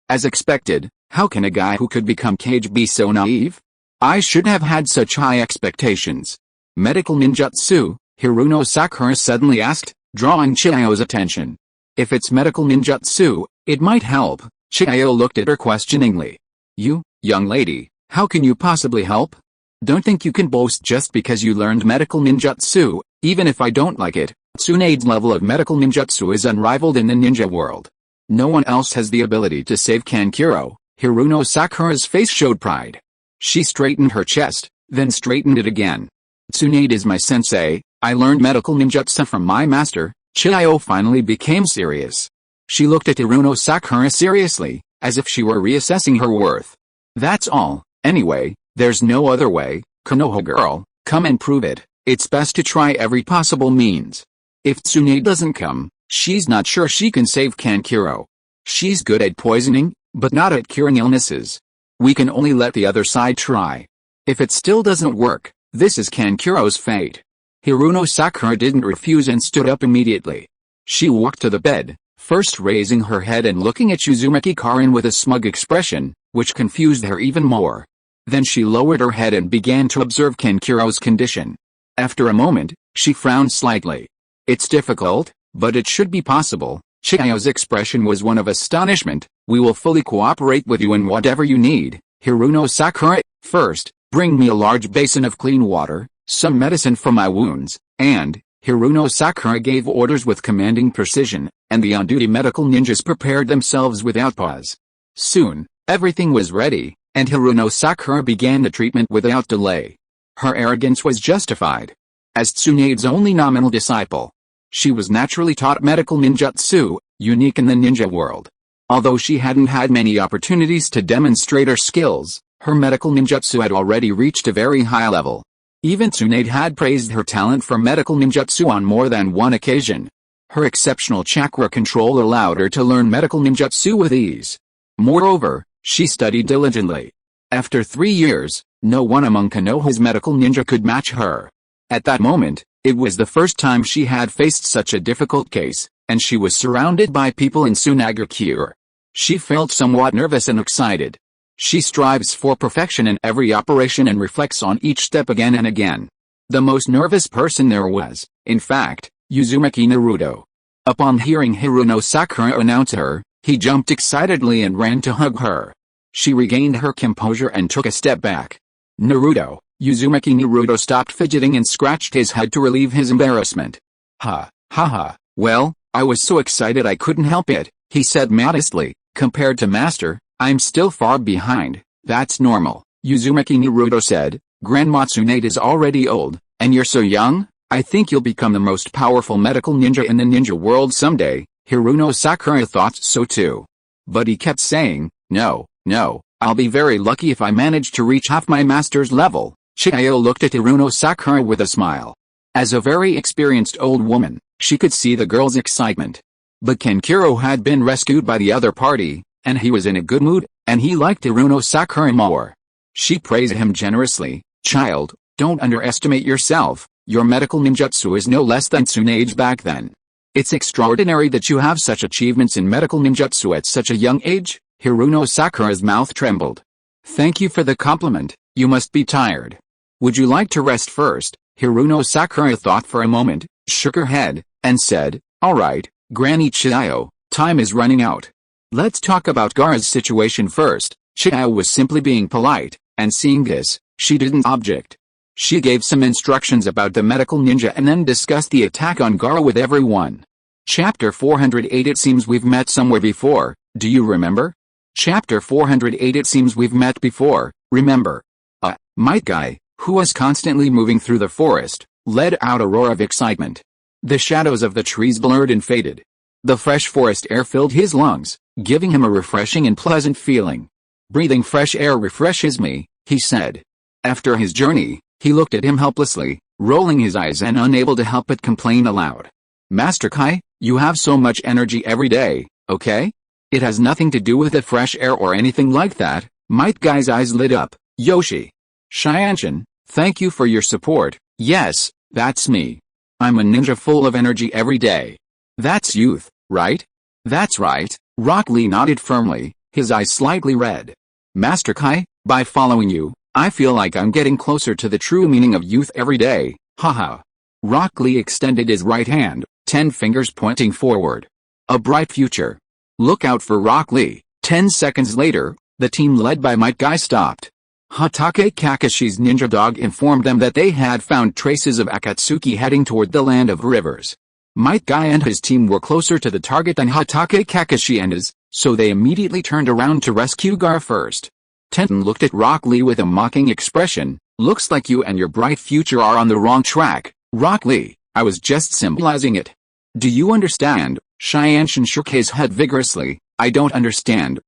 S1: as expected, how can a guy who could become Kage be so naive? I should have had such high expectations. Medical ninjutsu, Hiruno Sakura suddenly asked, drawing Chiao's attention. If it's medical ninjutsu, it might help, Chiao looked at her questioningly. You, young lady, how can you possibly help? Don't think you can boast just because you learned medical ninjutsu, even if I don't like it. Tsunade's level of medical ninjutsu is unrivaled in the ninja world. No one else has the ability to save Kankuro. Hiruno Sakura's face showed pride. She straightened her chest, then straightened it again. Tsunade is my sensei, I learned medical ninjutsu from my master. Chiao finally became serious. She looked at Hiruno Sakura seriously, as if she were reassessing her worth. That's all, anyway, there's no other way, Konoha girl, come and prove it, it's best to try every possible means. If Tsunade doesn't come, she's not sure she can save Kankuro. She's good at poisoning, but not at curing illnesses. We can only let the other side try. If it still doesn't work, this is Kankuro's fate. Hiruno Sakura didn't refuse and stood up immediately. She walked to the bed, first raising her head and looking at Uzumaki Karin with a smug expression, which confused her even more. Then she lowered her head and began to observe Kankuro's condition. After a moment, she frowned slightly. It's difficult, but it should be possible. Chiyo's expression was one of astonishment. We will fully cooperate with you in whatever you need, Hiruno Sakura. First, bring me a large basin of clean water, some medicine for my wounds, and, Hiruno Sakura gave orders with commanding precision, and the on-duty medical ninjas prepared themselves without pause. Soon, everything was ready, and Hiruno Sakura began the treatment without delay. Her arrogance was justified. As Tsunade's only nominal disciple, she was naturally taught medical ninjutsu, unique in the ninja world. Although she hadn't had many opportunities to demonstrate her skills, her medical ninjutsu had already reached a very high level. Even Tsunade had praised her talent for medical ninjutsu on more than one occasion. Her exceptional chakra control allowed her to learn medical ninjutsu with ease. Moreover, she studied diligently. After 3 years, no one among Konoha's medical ninja could match her. At that moment, it was the first time she had faced such a difficult case, and she was surrounded by people in Tsunagakure. She felt somewhat nervous and excited. She strives for perfection in every operation and reflects on each step again and again. The most nervous person there was, in fact, Uzumaki Naruto. Upon hearing Hiruno Sakura announce her, he jumped excitedly and ran to hug her. She regained her composure and took a step back. Naruto, Uzumaki Naruto stopped fidgeting and scratched his head to relieve his embarrassment. Ha, well, I was so excited I couldn't help it, he said modestly. Compared to Master, I'm still far behind. That's normal, Uzumaki Naruto said. Grandma Tsunade is already old, and you're so young. I think you'll become the most powerful medical ninja in the ninja world someday. Hiruno Sakura thought so too. But he kept saying, no, I'll be very lucky if I manage to reach half my master's level. Chiyo looked at Hiruno Sakura with a smile. As a very experienced old woman, she could see the girl's excitement. But Kankuro had been rescued by the other party, and he was in a good mood, and he liked Hiruno Sakura more. She praised him generously. Child, don't underestimate yourself. Your medical ninjutsu is no less than Tsunade's back then. It's extraordinary that you have such achievements in medical ninjutsu at such a young age. Hiruno Sakura's mouth trembled. Thank you for the compliment. You must be tired. Would you like to rest first? Hiruno Sakura thought for a moment, shook her head, and said, all right, Granny Chiyo, time is running out. Let's talk about Gaara's situation first. Chiyo was simply being polite, and seeing this, she didn't object. She gave some instructions about the medical ninja and then discussed the attack on Gaara with everyone. Chapter 408. It seems we've met somewhere before, do you remember? Chapter 408. It seems we've met before, remember? Might Guy, who was constantly moving through the forest, let out a roar of excitement. The shadows of the trees blurred and faded. The fresh forest air filled his lungs, giving him a refreshing and pleasant feeling. Breathing fresh air refreshes me, he said. After his journey, he looked at him helplessly, rolling his eyes and unable to help but complain aloud. Master Kai, you have so much energy every day, okay? It has nothing to do with the fresh air or anything like that. Might Guy's eyes lit up. Yoshi. Shianshin, thank you for your support. Yes, that's me. I'm a ninja full of energy every day. That's youth, right? That's right. Rock Lee nodded firmly, his eyes slightly red. Master Kai, by following you, I feel like I'm getting closer to the true meaning of youth every day. Haha. Rock Lee extended his right hand, 10 fingers pointing forward. A bright future. Look out for Rock Lee. 10 seconds later, the team led by Might Guy stopped. Hatake Kakashi's ninja dog informed them that they had found traces of Akatsuki heading toward the land of rivers. Might Guy and his team were closer to the target than Hatake Kakashi and his, so they immediately turned around to rescue Gaara first. Tenten looked at Rock Lee with a mocking expression. Looks like you and your bright future are on the wrong track, Rock Lee. I was just symbolizing it. Do you understand? Shianshin shook his head vigorously. I don't understand.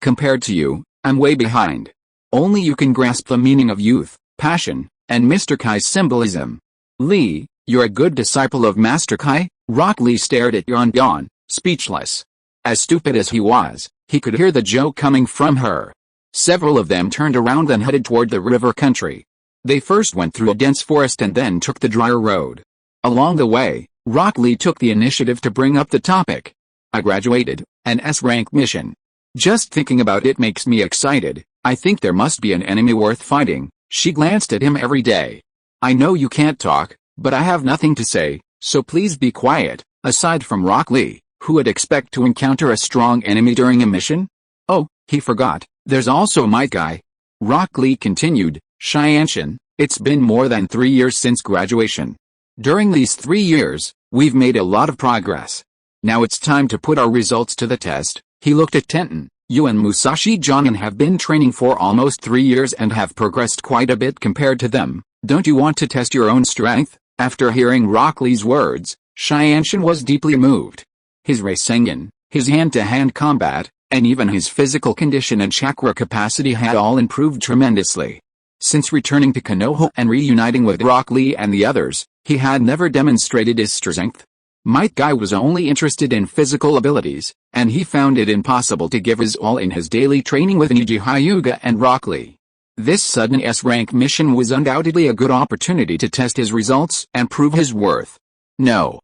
S1: Compared to you, I'm way behind. Only you can grasp the meaning of youth, passion, and Mr. Kai's symbolism. Lee, you're a good disciple of Master Kai. Rock Lee stared at Yan, speechless. As stupid as he was, he could hear the joke coming from her. Several of them turned around and headed toward the river country. They first went through a dense forest and then took the drier road. Along the way, Rock Lee took the initiative to bring up the topic. I graduated, an S-rank mission. Just thinking about it makes me excited. I think there must be an enemy worth fighting. She glanced at him every day. I know you can't talk, but I have nothing to say, so please be quiet. Aside from Rock Lee, who would expect to encounter a strong enemy during a mission? Oh, he forgot, there's also Might Guy. Rock Lee continued, Xianshan, it's been more than 3 years since graduation. During these 3 years, we've made a lot of progress. Now it's time to put our results to the test. He looked at Tenten. You and Musashi Jonin have been training for almost 3 years and have progressed quite a bit compared to them. Don't you want to test your own strength? After hearing Rock Lee's words, Xianshan was deeply moved. His Rasengan, his hand-to-hand combat, and even his physical condition and chakra capacity had all improved tremendously. Since returning to Konoha and reuniting with Rock Lee and the others, he had never demonstrated his strength. Might Guy was only interested in physical abilities, and he found it impossible to give his all in his daily training with Niji Hyuga and Rock Lee. This sudden S-rank mission was undoubtedly a good opportunity to test his results and prove his worth. No,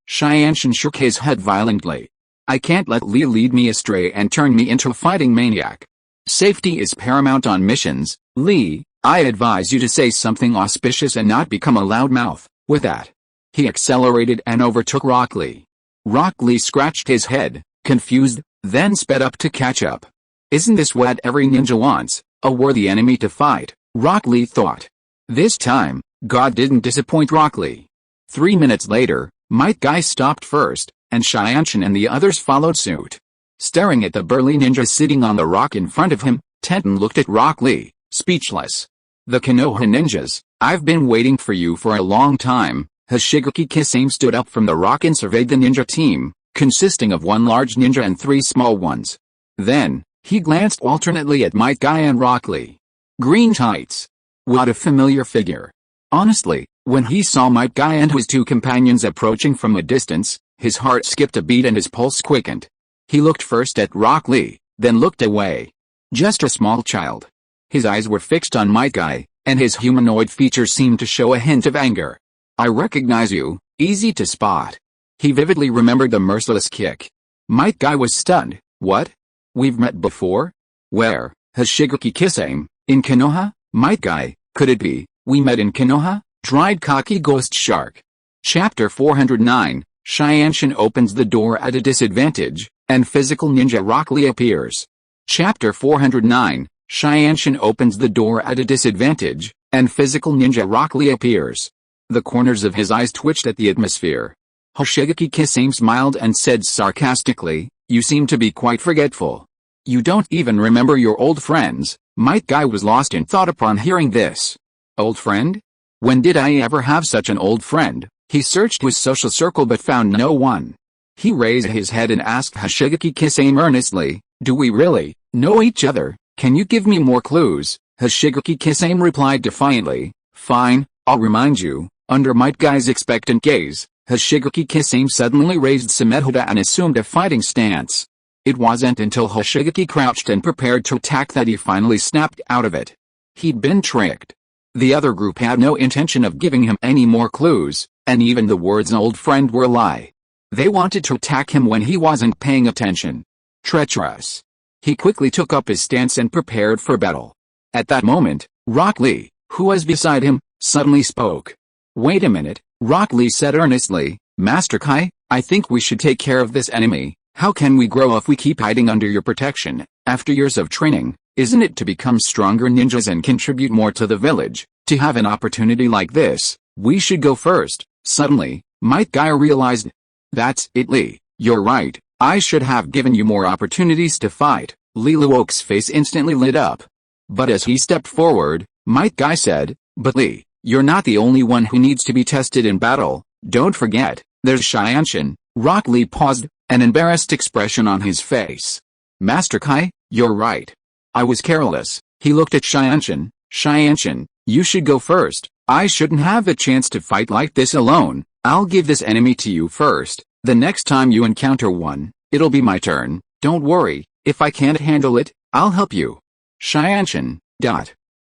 S1: Xianshan shook his head violently. I can't let Lee lead me astray and turn me into a fighting maniac. Safety is paramount on missions. Lee, I advise you to say something auspicious and not become a loudmouth. With that, he accelerated and overtook Rock Lee. Rock Lee scratched his head, confused, then sped up to catch up. Isn't this what every ninja wants, a worthy enemy to fight? Rock Lee thought. This time, God didn't disappoint Rock Lee. 3 minutes later, Might Guy stopped first, and Xianshan and the others followed suit. Staring at the burly ninja sitting on the rock in front of him, Tenten looked at Rock Lee, speechless. The Konoha ninjas, I've been waiting for you for a long time. Hoshigaki Kisame stood up from the rock and surveyed the ninja team, consisting of 1 large ninja and 3 small ones. Then, he glanced alternately at Might Guy and Rock Lee. Green tights. What a familiar figure. Honestly, when he saw Might Guy and his 2 companions approaching from a distance, his heart skipped a beat and his pulse quickened. He looked first at Rock Lee, then looked away. Just a small child. His eyes were fixed on Might Guy, and his humanoid features seemed to show a hint of anger. I recognize you, easy to spot. He vividly remembered the merciless kick. Might Guy was stunned. What? We've met before? Where? Hoshigaki Kisame, in Konoha? Might Guy, could it be, we met in Konoha? Dried Kaki Ghost Shark. Chapter 409, Xianshan opens the door at a disadvantage, and physical ninja Rock Lee appears. Chapter 409, Xianshan opens the door at a disadvantage, and physical ninja Rock Lee appears. The corners of his eyes twitched at the atmosphere. Hoshigaki Kisame smiled and said sarcastically, you seem to be quite forgetful. You don't even remember your old friends. Might Guy was lost in thought upon hearing this. Old friend? When did I ever have such an old friend? He searched his social circle but found no one. He raised his head and asked Hoshigaki Kisame earnestly, do we really know each other? Can you give me more clues? Hoshigaki Kisame replied defiantly, fine, I'll remind you. Under Might Guy's expectant gaze, Hoshigaki Kisame suddenly raised Sumehoda and assumed a fighting stance. It wasn't until Hoshigaki crouched and prepared to attack that he finally snapped out of it. He'd been tricked. The other group had no intention of giving him any more clues, and even the words old friend were a lie. They wanted to attack him when he wasn't paying attention. Treacherous. He quickly took up his stance and prepared for battle. At that moment, Rock Lee, who was beside him, suddenly spoke. Wait a minute, Rock Lee said earnestly, Master Kai, I think we should take care of this enemy. How can we grow if we keep hiding under your protection? After years of training, isn't it to become stronger ninjas and contribute more to the village? To have an opportunity like this, we should go first. Suddenly, Might Guy realized. That's it, Lee, you're right, I should have given you more opportunities to fight. Lee Luok's face instantly lit up. But as he stepped forward, Might Guy said, but Lee, you're not the only one who needs to be tested in battle. Don't forget, there's Xianshan. Rock Lee paused, an embarrassed expression on his face. Master Kai, you're right. I was careless. He looked at Xianshan. Xianshan, you should go first. I shouldn't have a chance to fight like this alone. I'll give this enemy to you first. The next time you encounter one, it'll be my turn. Don't worry, if I can't handle it, I'll help you. Shianshin.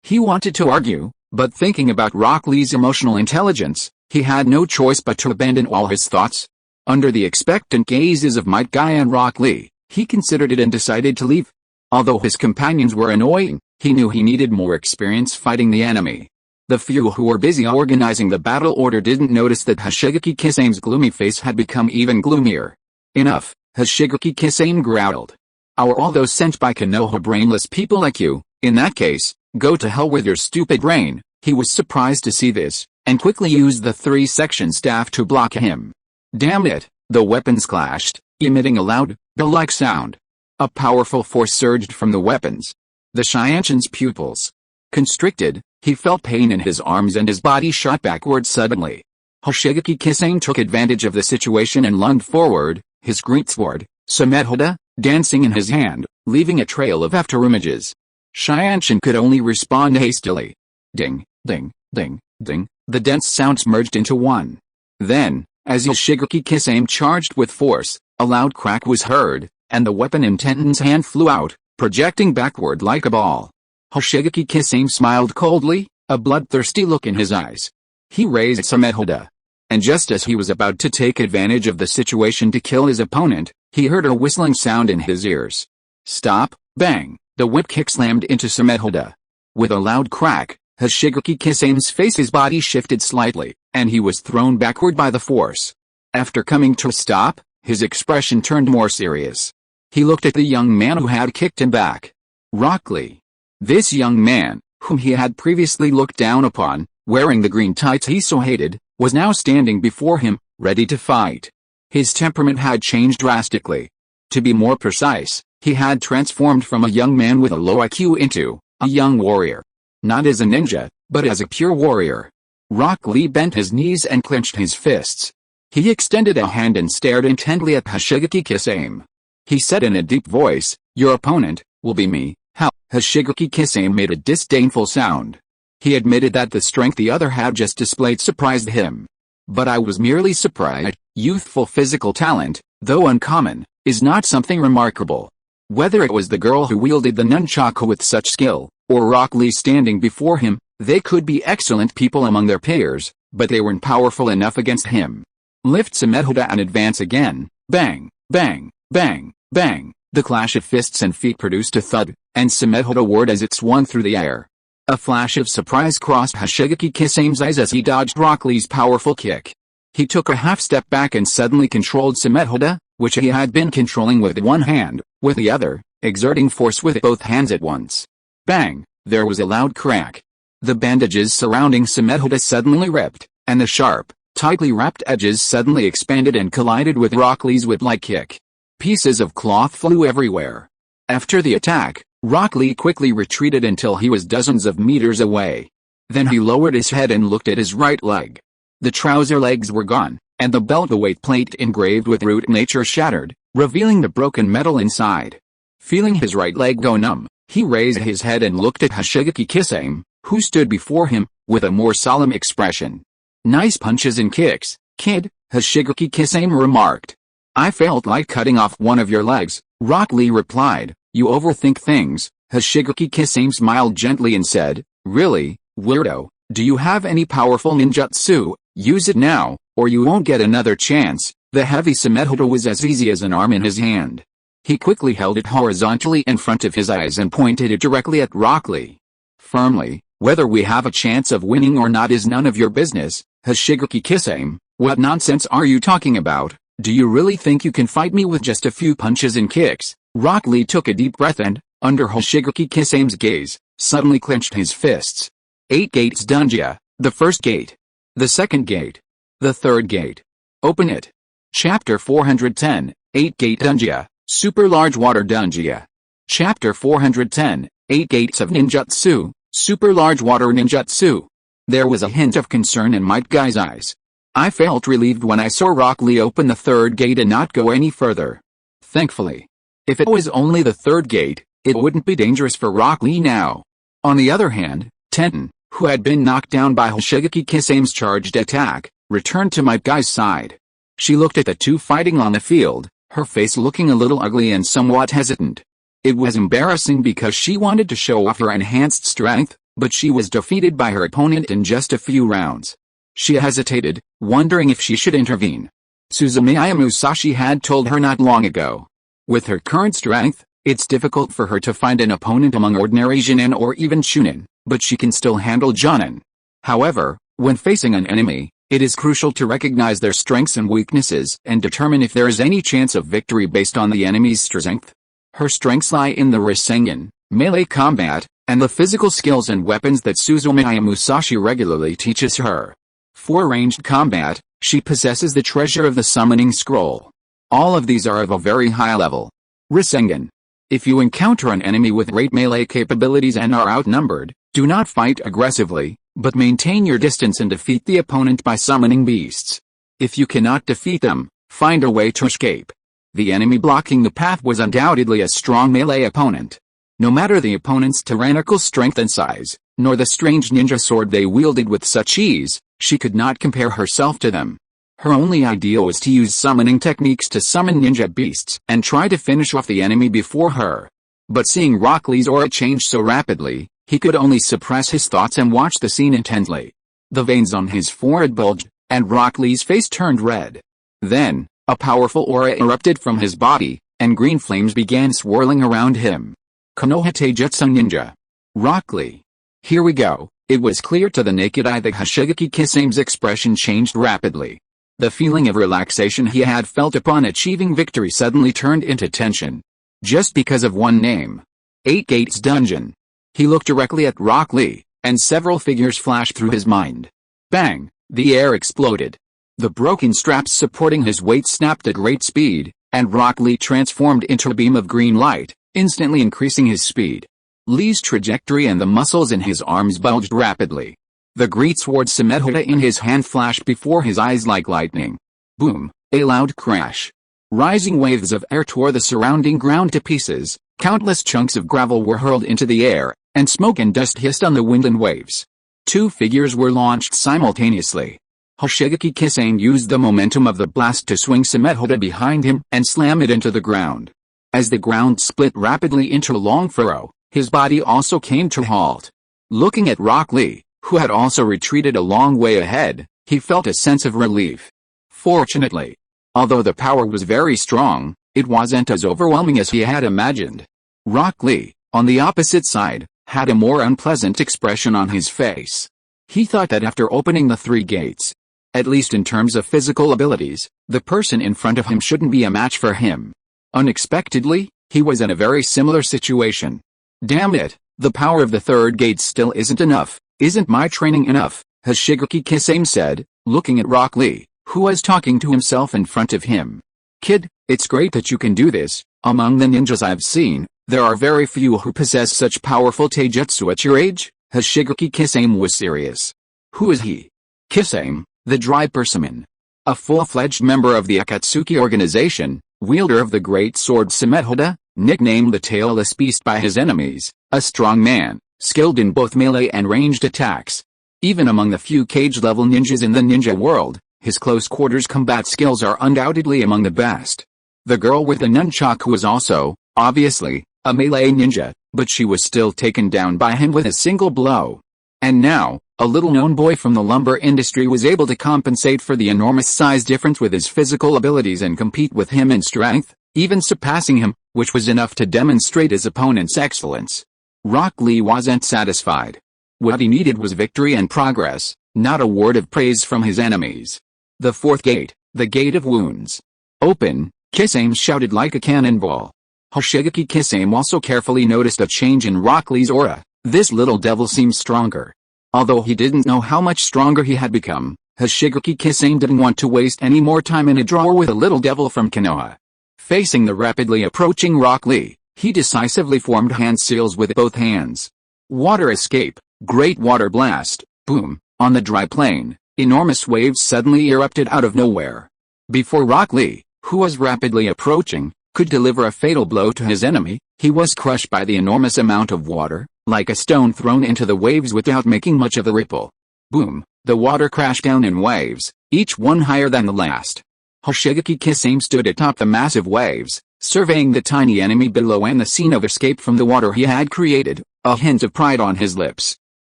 S1: He wanted to argue, but thinking about Rock Lee's emotional intelligence, he had no choice but to abandon all his thoughts. Under the expectant gazes of Might Guy and Rock Lee, he considered it and decided to leave. Although his companions were annoying, he knew he needed more experience fighting the enemy. The few who were busy organizing the battle order didn't notice that Hoshigaki Kisame's gloomy face had become even gloomier. Enough, Hoshigaki Kisame growled. Are all those sent by Konoha brainless people like you? In that case, go to hell with your stupid brain. He was surprised to see this, and quickly used the 3-section staff to block him. Damn it, the weapons clashed, emitting a loud, bell-like sound. A powerful force surged from the weapons. The Shianshin's pupils constricted, he felt pain in his arms and his body shot backward suddenly. Hoshigaki Kisame took advantage of the situation and lunged forward, his greatsword, Sumehoda, dancing in his hand, leaving a trail of afterimages. Shianshin could only respond hastily. Ding, ding, ding, ding, the dense sounds merged into one. Then, as Hoshigaki Kisame charged with force, a loud crack was heard, and the weapon in Tenten's hand flew out, projecting backward like a ball. Hoshigaki Kisame smiled coldly, a bloodthirsty look in his eyes. He raised Sumehoda. And just as he was about to take advantage of the situation to kill his opponent, he heard a whistling sound in his ears. Stop, bang, the whip kick slammed into Sumehoda. With a loud crack, Hoshigaki Kisame's face's body shifted slightly, and he was thrown backward by the force. After coming to a stop, his expression turned more serious. He looked at the young man who had kicked him back. Rock Lee. This young man, whom he had previously looked down upon, wearing the green tights he so hated, was now standing before him, ready to fight. His temperament had changed drastically. To be more precise, he had transformed from a young man with a low IQ into a young warrior. Not as a ninja, but as a pure warrior. Rock Lee bent his knees and clenched his fists. He extended a hand and stared intently at Hoshigaki Kisame. He said in a deep voice, "Your opponent will be me." How? Hoshigaki Kisame made a disdainful sound. He admitted that the strength the other had just displayed surprised him. But I was merely surprised. Youthful physical talent, though uncommon, is not something remarkable. Whether it was the girl who wielded the nunchaku with such skill, or Rock Lee standing before him, they could be excellent people among their peers, but they weren't powerful enough against him. Lift Sumehoda and advance again. Bang, bang, bang, bang. The clash of fists and feet produced a thud, and Sumehoda whirred as it swung through the air. A flash of surprise crossed Hoshigaki Kisame's eyes as he dodged Rock Lee's powerful kick. He took a half step back and suddenly controlled Sumehoda, which he had been controlling with one hand, with the other, exerting force with both hands at once. Bang! There was a loud crack. The bandages surrounding Sumehoda suddenly ripped, and the sharp, tightly wrapped edges suddenly expanded and collided with Rock Lee's whip-like kick. Pieces of cloth flew everywhere. After the attack, Rock Lee quickly retreated until he was dozens of meters away. Then he lowered his head and looked at his right leg. The trouser legs were gone, and the belt-weight plate engraved with root nature shattered, revealing the broken metal inside. Feeling his right leg go numb, he raised his head and looked at Hoshigaki Kisame, who stood before him, with a more solemn expression. "Nice punches and kicks, kid," Hoshigaki Kisame remarked. "I felt like cutting off one of your legs," Rock Lee replied. "You overthink things." Hoshigaki Kisame smiled gently and said, "Really, weirdo, do you have any powerful ninjutsu? Use it now, or you won't get another chance." The heavy Sumehoda was as easy as an arm in his hand. He quickly held it horizontally in front of his eyes and pointed it directly at Rock Lee. Firmly, "Whether we have a chance of winning or not is none of your business." Hoshigaki Kisame, what nonsense are you talking about? Do you really think you can fight me with just a few punches and kicks? Rock Lee took a deep breath and, under Hoshigaki Kisame's gaze, suddenly clenched his fists. 8 gates Dungia. The first gate. The second gate. The third gate. Open it. Chapter 410, 8 Gate Dungia, Super Large Water Dungia. Chapter 410, 8 Gates of Ninjutsu, Super Large Water Ninjutsu. There was a hint of concern in Might Guy's eyes. I felt relieved when I saw Rock Lee open the third gate and not go any further. Thankfully. If it was only the third gate, it wouldn't be dangerous for Rock Lee now. On the other hand, Tenten, who had been knocked down by Hoshigaki Kisame's charged attack, returned to Might Guy's side. She looked at the two fighting on the field, her face looking a little ugly and somewhat hesitant. It was embarrassing because she wanted to show off her enhanced strength, but she was defeated by her opponent in just a few rounds. She hesitated, wondering if she should intervene. Suzumiya Musashi had told her not long ago. With her current strength, it's difficult for her to find an opponent among ordinary Jonin or even Chunin, but she can still handle Jonin. However, when facing an enemy, it is crucial to recognize their strengths and weaknesses and determine if there is any chance of victory based on the enemy's strength. Her strengths lie in the Rasengan, melee combat, and the physical skills and weapons that Suzumiya Musashi regularly teaches her. For ranged combat, she possesses the treasure of the summoning scroll. All of these are of a very high level. Rasengan. If you encounter an enemy with great melee capabilities and are outnumbered, do not fight aggressively, but maintain your distance and defeat the opponent by summoning beasts. If you cannot defeat them, find a way to escape. The enemy blocking the path was undoubtedly a strong melee opponent. No matter the opponent's tyrannical strength and size, nor the strange ninja sword they wielded with such ease, she could not compare herself to them. Her only idea was to use summoning techniques to summon ninja beasts and try to finish off the enemy before her. But seeing Rock Lee's aura change so rapidly, he could only suppress his thoughts and watch the scene intently. The veins on his forehead bulged, and Rock Lee's face turned red. Then, a powerful aura erupted from his body, and green flames began swirling around him. Konoha Taijutsu Ninja. Rock Lee. Here we go. It was clear to the naked eye that Hoshigaki Kisame's expression changed rapidly. The feeling of relaxation he had felt upon achieving victory suddenly turned into tension. Just because of one name. 8 Gates Dungeon. He looked directly at Rock Lee, and several figures flashed through his mind. Bang! The air exploded. The broken straps supporting his weight snapped at great speed, and Rock Lee transformed into a beam of green light, instantly increasing his speed. Lee's trajectory and the muscles in his arms bulged rapidly. The great sword Suzumiya in his hand flashed before his eyes like lightning. Boom! A loud crash. Rising waves of air tore the surrounding ground to pieces, countless chunks of gravel were hurled into the air, and smoke and dust hissed on the wind and waves. 2 figures were launched simultaneously. Hoshigaki Kisame used the momentum of the blast to swing Suzumiya behind him and slam it into the ground. As the ground split rapidly into a long furrow, his body also came to a halt. Looking at Rock Lee, who had also retreated a long way ahead, he felt a sense of relief. Fortunately, although the power was very strong, it wasn't as overwhelming as he had imagined. Rock Lee, on the opposite side, had a more unpleasant expression on his face. He thought that after opening the 3 gates, at least in terms of physical abilities, the person in front of him shouldn't be a match for him. Unexpectedly, he was in a very similar situation. Damn it, the power of the 3rd gate still isn't enough. Isn't my training enough? Hoshigaki Kisame said, looking at Rock Lee, who was talking to himself in front of him. Kid, it's great that you can do this. Among the ninjas I've seen, there are very few who possess such powerful taijutsu at your age. Hoshigaki Kisame was serious. Who is he? Kisame, the dry persimmon. A full-fledged member of the Akatsuki organization, wielder of the great sword Suzumiya, nicknamed the Tailless Beast by his enemies, a strong man, skilled in both melee and ranged attacks. Even among the few cage-level ninjas in the ninja world, his close-quarters combat skills are undoubtedly among the best. The girl with the nunchaku was also, obviously, a melee ninja, but she was still taken down by him with a single blow. And now, a little-known boy from the lumber industry was able to compensate for the enormous size difference with his physical abilities and compete with him in strength, even surpassing him, which was enough to demonstrate his opponent's excellence. Rock Lee wasn't satisfied. What he needed was victory and progress, not a word of praise from his enemies. The 4th gate, the Gate of Wounds. Open, Kisame shouted like a cannonball. Hoshigaki Kisame also carefully noticed a change in Rock Lee's aura. This little devil seemed stronger. Although he didn't know how much stronger he had become, Hoshigaki Kisame didn't want to waste any more time in a draw with a little devil from Konoha. Facing the rapidly approaching Rock Lee, he decisively formed hand seals with both hands. Water escape, great water blast, boom, on the dry plain, enormous waves suddenly erupted out of nowhere. Before Rock Lee, who was rapidly approaching, could deliver a fatal blow to his enemy, he was crushed by the enormous amount of water, like a stone thrown into the waves without making much of a ripple. Boom, the water crashed down in waves, each one higher than the last. Hoshigaki Kisame stood atop the massive waves, surveying the tiny enemy below and the scene of escape from the water he had created, a hint of pride on his lips.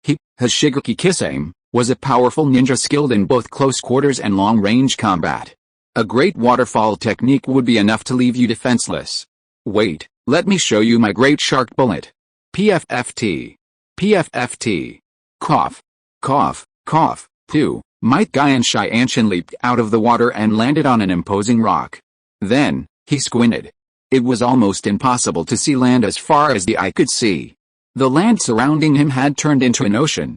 S1: His Shigeki Kisame was a powerful ninja skilled in both close quarters and long-range combat. A great waterfall technique would be enough to leave you defenseless. Wait, let me show you my great shark bullet. PFFT. PFFT. Cough. Cough, cough, too. Might Guy and Cheyenne leaped out of the water and landed on an imposing rock. Then, he squinted. It was almost impossible to see land as far as the eye could see. The land surrounding him had turned into an ocean.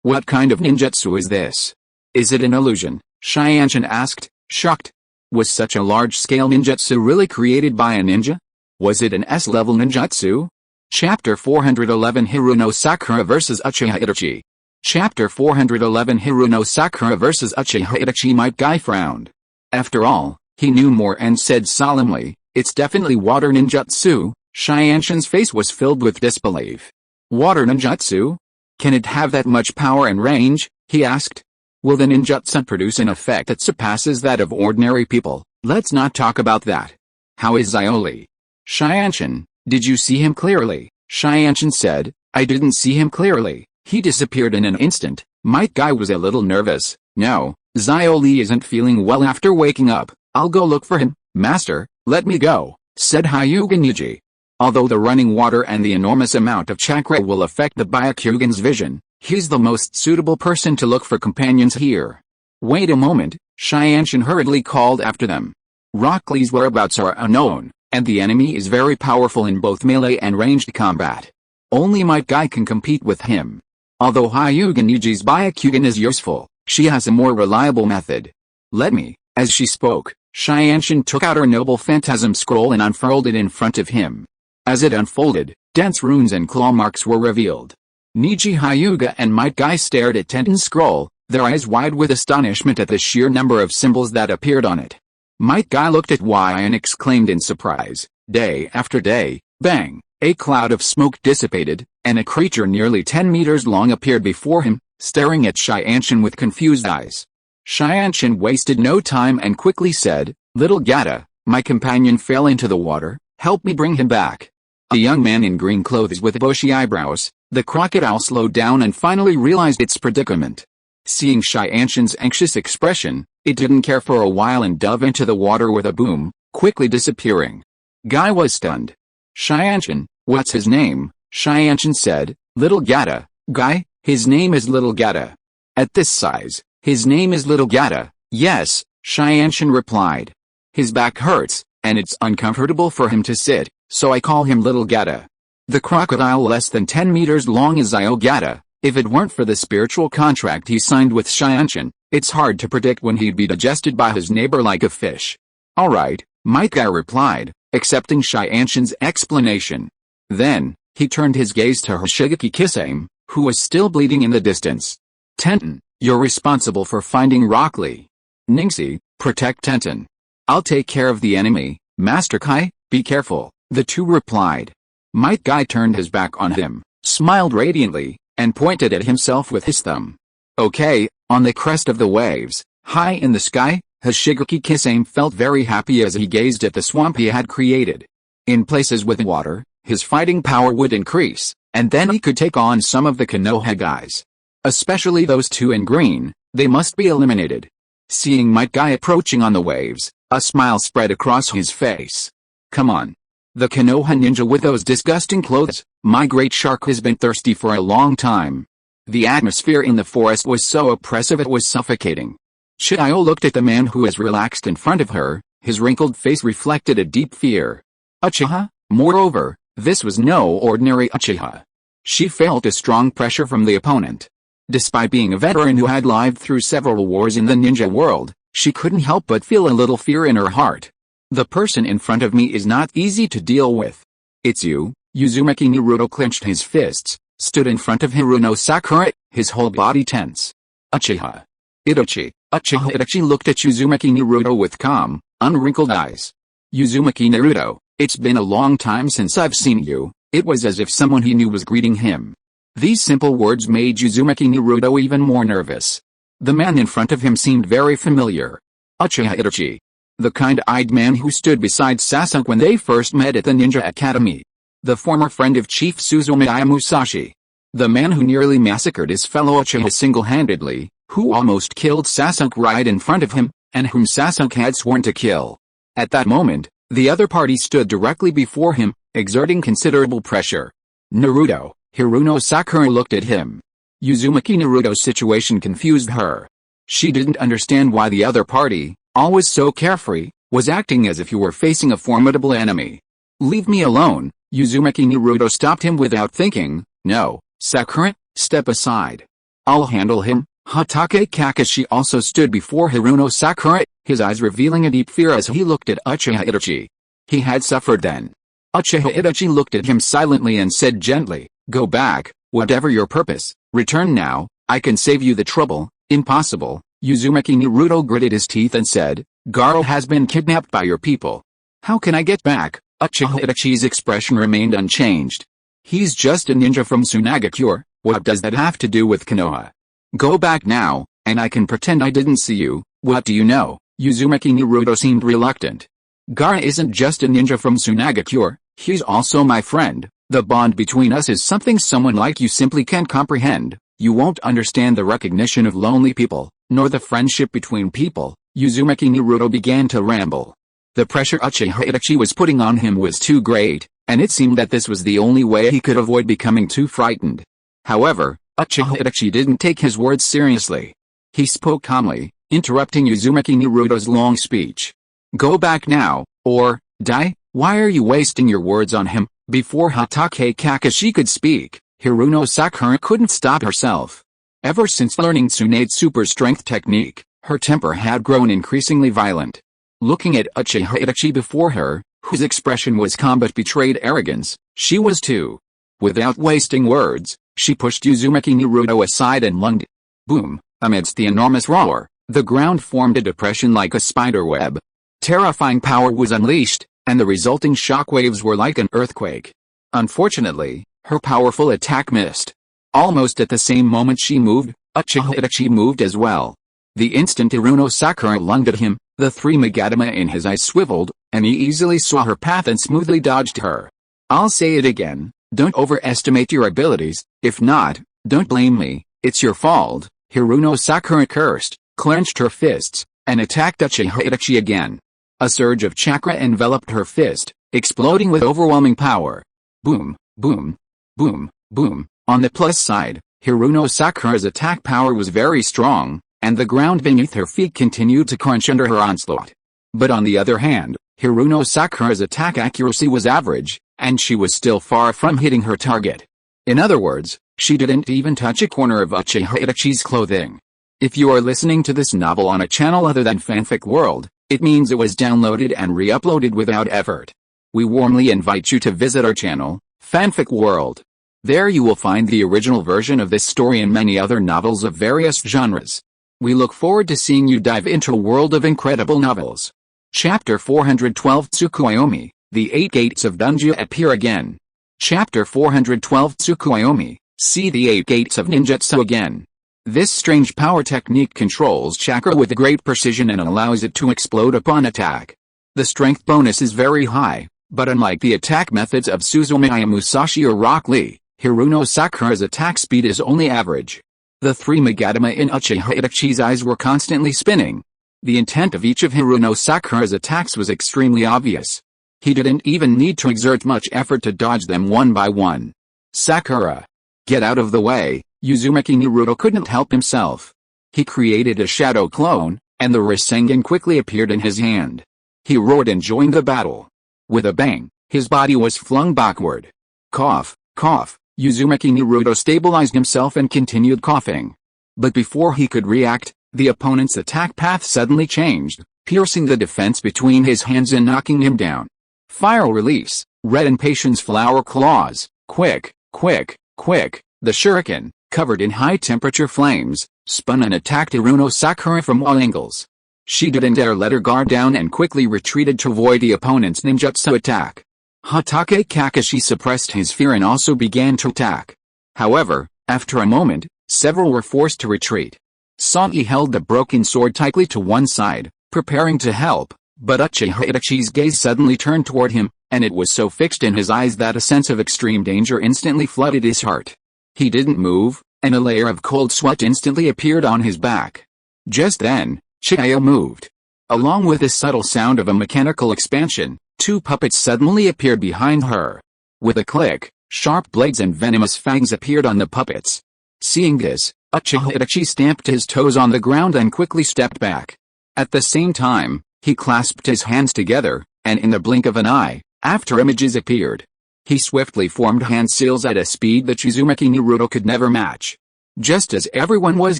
S1: What kind of ninjutsu is this? Is it an illusion? Cheyenne asked, shocked. Was such a large-scale ninjutsu really created by a ninja? Was it an S-level ninjutsu? Chapter 411 Hiruno Sakura vs Uchiha Itachi. Chapter 411 Hiruno Sakura vs Uchiha Itachi. Might Guy frowned. After all, he knew more and said solemnly, it's definitely water ninjutsu. Cheyenne's face was filled with disbelief. Water ninjutsu? Can it have that much power and range? He asked. Will the ninjutsu produce an effect that surpasses that of ordinary people? Let's not talk about that. How is Zioli? Cheyenne, did you see him clearly? Cheyenne said, I didn't see him clearly. He disappeared in an instant. Might Guy was a little nervous. No, Zioli isn't feeling well after waking up. I'll go look for him. Master, let me go, said Hyuga Niji. Although the running water and the enormous amount of chakra will affect the Byakugan's vision, he's the most suitable person to look for companions here. Wait a moment, Cheyenne hurriedly called after them. Rock Lee's whereabouts are unknown, and the enemy is very powerful in both melee and ranged combat. Only Might Guy can compete with him. Although Hyuga Niji's Byakugan is useful, she has a more reliable method. Let me. As she spoke, Cheyenne took out her noble phantasm scroll and unfurled it in front of him. As it unfolded, dense runes and claw marks were revealed. Niji Hyuga and Might Guy stared at Tenten's scroll, their eyes wide with astonishment at the sheer number of symbols that appeared on it. Might Guy looked at Y and exclaimed in surprise. Day after day, bang, a cloud of smoke dissipated, and a creature nearly 10 meters long appeared before him, staring at Cheyenne with confused eyes. Cheyenne wasted no time and quickly said, Little Gata, my companion fell into the water, help me bring him back. A young man in green clothes with bushy eyebrows, the crocodile slowed down and finally realized its predicament. Seeing Cheyenne's anxious expression, it didn't care for a while and dove into the water with a boom, quickly disappearing. Guy was stunned. Cheyenne, what's his name? Cheyenne said, Little Gata. Guy, his name is Little Gata. At this size, his name is Little Gata. Yes, Cheyenne replied. His back hurts, and it's uncomfortable for him to sit, so I call him Little Gata. The crocodile less than 10 meters long is Gata. If it weren't for the spiritual contract he signed with Cheyenne, it's hard to predict when he'd be digested by his neighbor like a fish. Alright, Might Guy replied, accepting Cheyenne's explanation. Then, he turned his gaze to her Shigeki Kisame, who was still bleeding in the distance. Tenten, you're responsible for finding Rock Lee. Ningxi, protect Tenten. I'll take care of the enemy. Master Kai, be careful, the two replied. Might Guy turned his back on him, smiled radiantly, and pointed at himself with his thumb. Okay, on the crest of the waves, high in the sky, his Shigeki Kisame felt very happy as he gazed at the swamp he had created. In places with water, his fighting power would increase, and then he could take on some of the Konoha guys. Especially those two in green, they must be eliminated. Seeing Might Guy approaching on the waves, a smile spread across his face. Come on. The Konoha ninja with those disgusting clothes, my great shark has been thirsty for a long time. The atmosphere in the forest was so oppressive it was suffocating. Chiyo looked at the man who was relaxed in front of her, his wrinkled face reflected a deep fear. Uchiha? Moreover, this was no ordinary Uchiha. She felt a strong pressure from the opponent. Despite being a veteran who had lived through several wars in the ninja world, she couldn't help but feel a little fear in her heart. The person in front of me is not easy to deal with. It's you. Uzumaki Naruto clenched his fists, stood in front of Hiruno Sakura, his whole body tense. Uchiha. Itachi. Uchiha Itachi looked at Uzumaki Naruto with calm, unwrinkled eyes. Uzumaki Naruto, it's been a long time since I've seen you. It was as if someone he knew was greeting him. These simple words made Uzumaki Naruto even more nervous. The man in front of him seemed very familiar. Uchiha Itachi. the kind-eyed man who stood beside Sasuke when they first met at the Ninja Academy. The former friend of Chief Suzumiya Musashi. The man who nearly massacred his fellow Uchiha single-handedly, who almost killed Sasuke right in front of him, and whom Sasuke had sworn to kill. At that moment, the other party stood directly before him, exerting considerable pressure. Naruto, Hiruno Sakura looked at him. Uzumaki Naruto's situation confused her. She didn't understand why the other party, always so carefree, was acting as if you were facing a formidable enemy. Leave me alone, Uzumaki Naruto stopped him without thinking. No, Sakura, step aside. I'll handle him. Hokage Kakashi also stood before Hiruno Sakura, his eyes revealing a deep fear as he looked at Uchiha Itachi. He had suffered then. Uchiha Itachi looked at him silently and said gently, go back, whatever your purpose, return now, I can save you the trouble. Impossible, Uzumaki Naruto gritted his teeth and said, Garo has been kidnapped by your people. How can I get back? Uchiha Itachi's expression remained unchanged. He's just a ninja from Tsunagakure, what does that have to do with Konoha? Go back now, and I can pretend I didn't see you. What do you know? Uzumaki Naruto seemed reluctant. Gaara isn't just a ninja from Tsunagakure, he's also my friend. The bond between us is something someone like you simply can't comprehend. You won't understand the recognition of lonely people, nor the friendship between people. Uzumaki Naruto began to ramble. The pressure Uchiha Itachi was putting on him was too great, and it seemed that this was the only way he could avoid becoming too frightened. However, Uchiha Itachi didn't take his words seriously. He spoke calmly, interrupting Uzumaki Naruto's long speech. Go back now, or die? Why are you wasting your words on him? Before Hokage Kakashi could speak, Hiruno Sakura couldn't stop herself. Ever since learning Tsunade's super strength technique, her temper had grown increasingly violent. Looking at Uchiha Itachi before her, whose expression was calm but betrayed arrogance, she was too. Without wasting words, she pushed Uzumaki Naruto aside and lunged. Boom! Amidst the enormous roar, the ground formed a depression like a spider web. Terrifying power was unleashed, and the resulting shockwaves were like an earthquake. Unfortunately, her powerful attack missed. Almost at the same moment she moved, Uchiha Itachi moved as well. The instant Hiruno Sakura lunged at him, the three Magatama in his eyes swiveled, and he easily saw her path and smoothly dodged her. I'll say it again, don't overestimate your abilities, if not, don't blame me, it's your fault. Hiruno Sakura cursed, clenched her fists, and attacked Uchiha Itachi again. A surge of chakra enveloped her fist, exploding with overwhelming power. Boom, boom, boom, boom. On the plus side, Hiruno Sakura's attack power was very strong, and the ground beneath her feet continued to crunch under her onslaught. But on the other hand, Hiruno Sakura's attack accuracy was average, and she was still far from hitting her target. In other words, she didn't even touch a corner of Uchiha Itachi's clothing. If you are listening to this novel on a channel other than Fanfic World, it means it was downloaded and re-uploaded without effort. We warmly invite you to visit our channel, Fanfic World. There you will find the original version of this story and many other novels of various genres. We look forward to seeing you dive into a world of incredible novels. Chapter 412 Tsukuyomi, The Eight Gates of Ninja appear again. Chapter 412 Tsukuyomi, see the Eight Gates of Ninjutsu again. This strange power technique controls chakra with great precision and allows it to explode upon attack. The strength bonus is very high, but unlike the attack methods of Suzumiya Musashi or Rock Lee, Hiruno Sakura's attack speed is only average. The three Magatama in Uchiha Itachi's eyes were constantly spinning. The intent of each of Hiruno Sakura's attacks was extremely obvious. He didn't even need to exert much effort to dodge them one by one. Sakura! Get out of the way! Uzumaki Naruto couldn't help himself. He created a shadow clone, and the Rasengan quickly appeared in his hand. He roared and joined the battle. With a bang, his body was flung backward. Cough, cough, Uzumaki Naruto stabilized himself and continued coughing. But before he could react, the opponent's attack path suddenly changed, piercing the defense between his hands and knocking him down. Fire release, red impatience flower claws, quick, quick, quick, the shuriken, covered in high-temperature flames, spun and attacked Hiruno Sakura from all angles. She didn't dare let her guard down and quickly retreated to avoid the opponent's ninjutsu attack. Hokage Kakashi suppressed his fear and also began to attack. However, after a moment, several were forced to retreat. Sagi held the broken sword tightly to one side, preparing to help, But Uchiha Itachi's gaze suddenly turned toward him, and it was so fixed in his eyes that a sense of extreme danger instantly flooded his heart. He didn't move, and a layer of cold sweat instantly appeared on his back. Just then, Chiyo moved. Along with the subtle sound of a mechanical expansion, two puppets suddenly appeared behind her. With a click, sharp blades and venomous fangs appeared on the puppets. Seeing this, Uchiha Itachi stamped his toes on the ground and quickly stepped back. At the same time, he clasped his hands together, and in the blink of an eye, after images appeared. He swiftly formed hand seals at a speed that Uzumaki Naruto could never match. Just as everyone was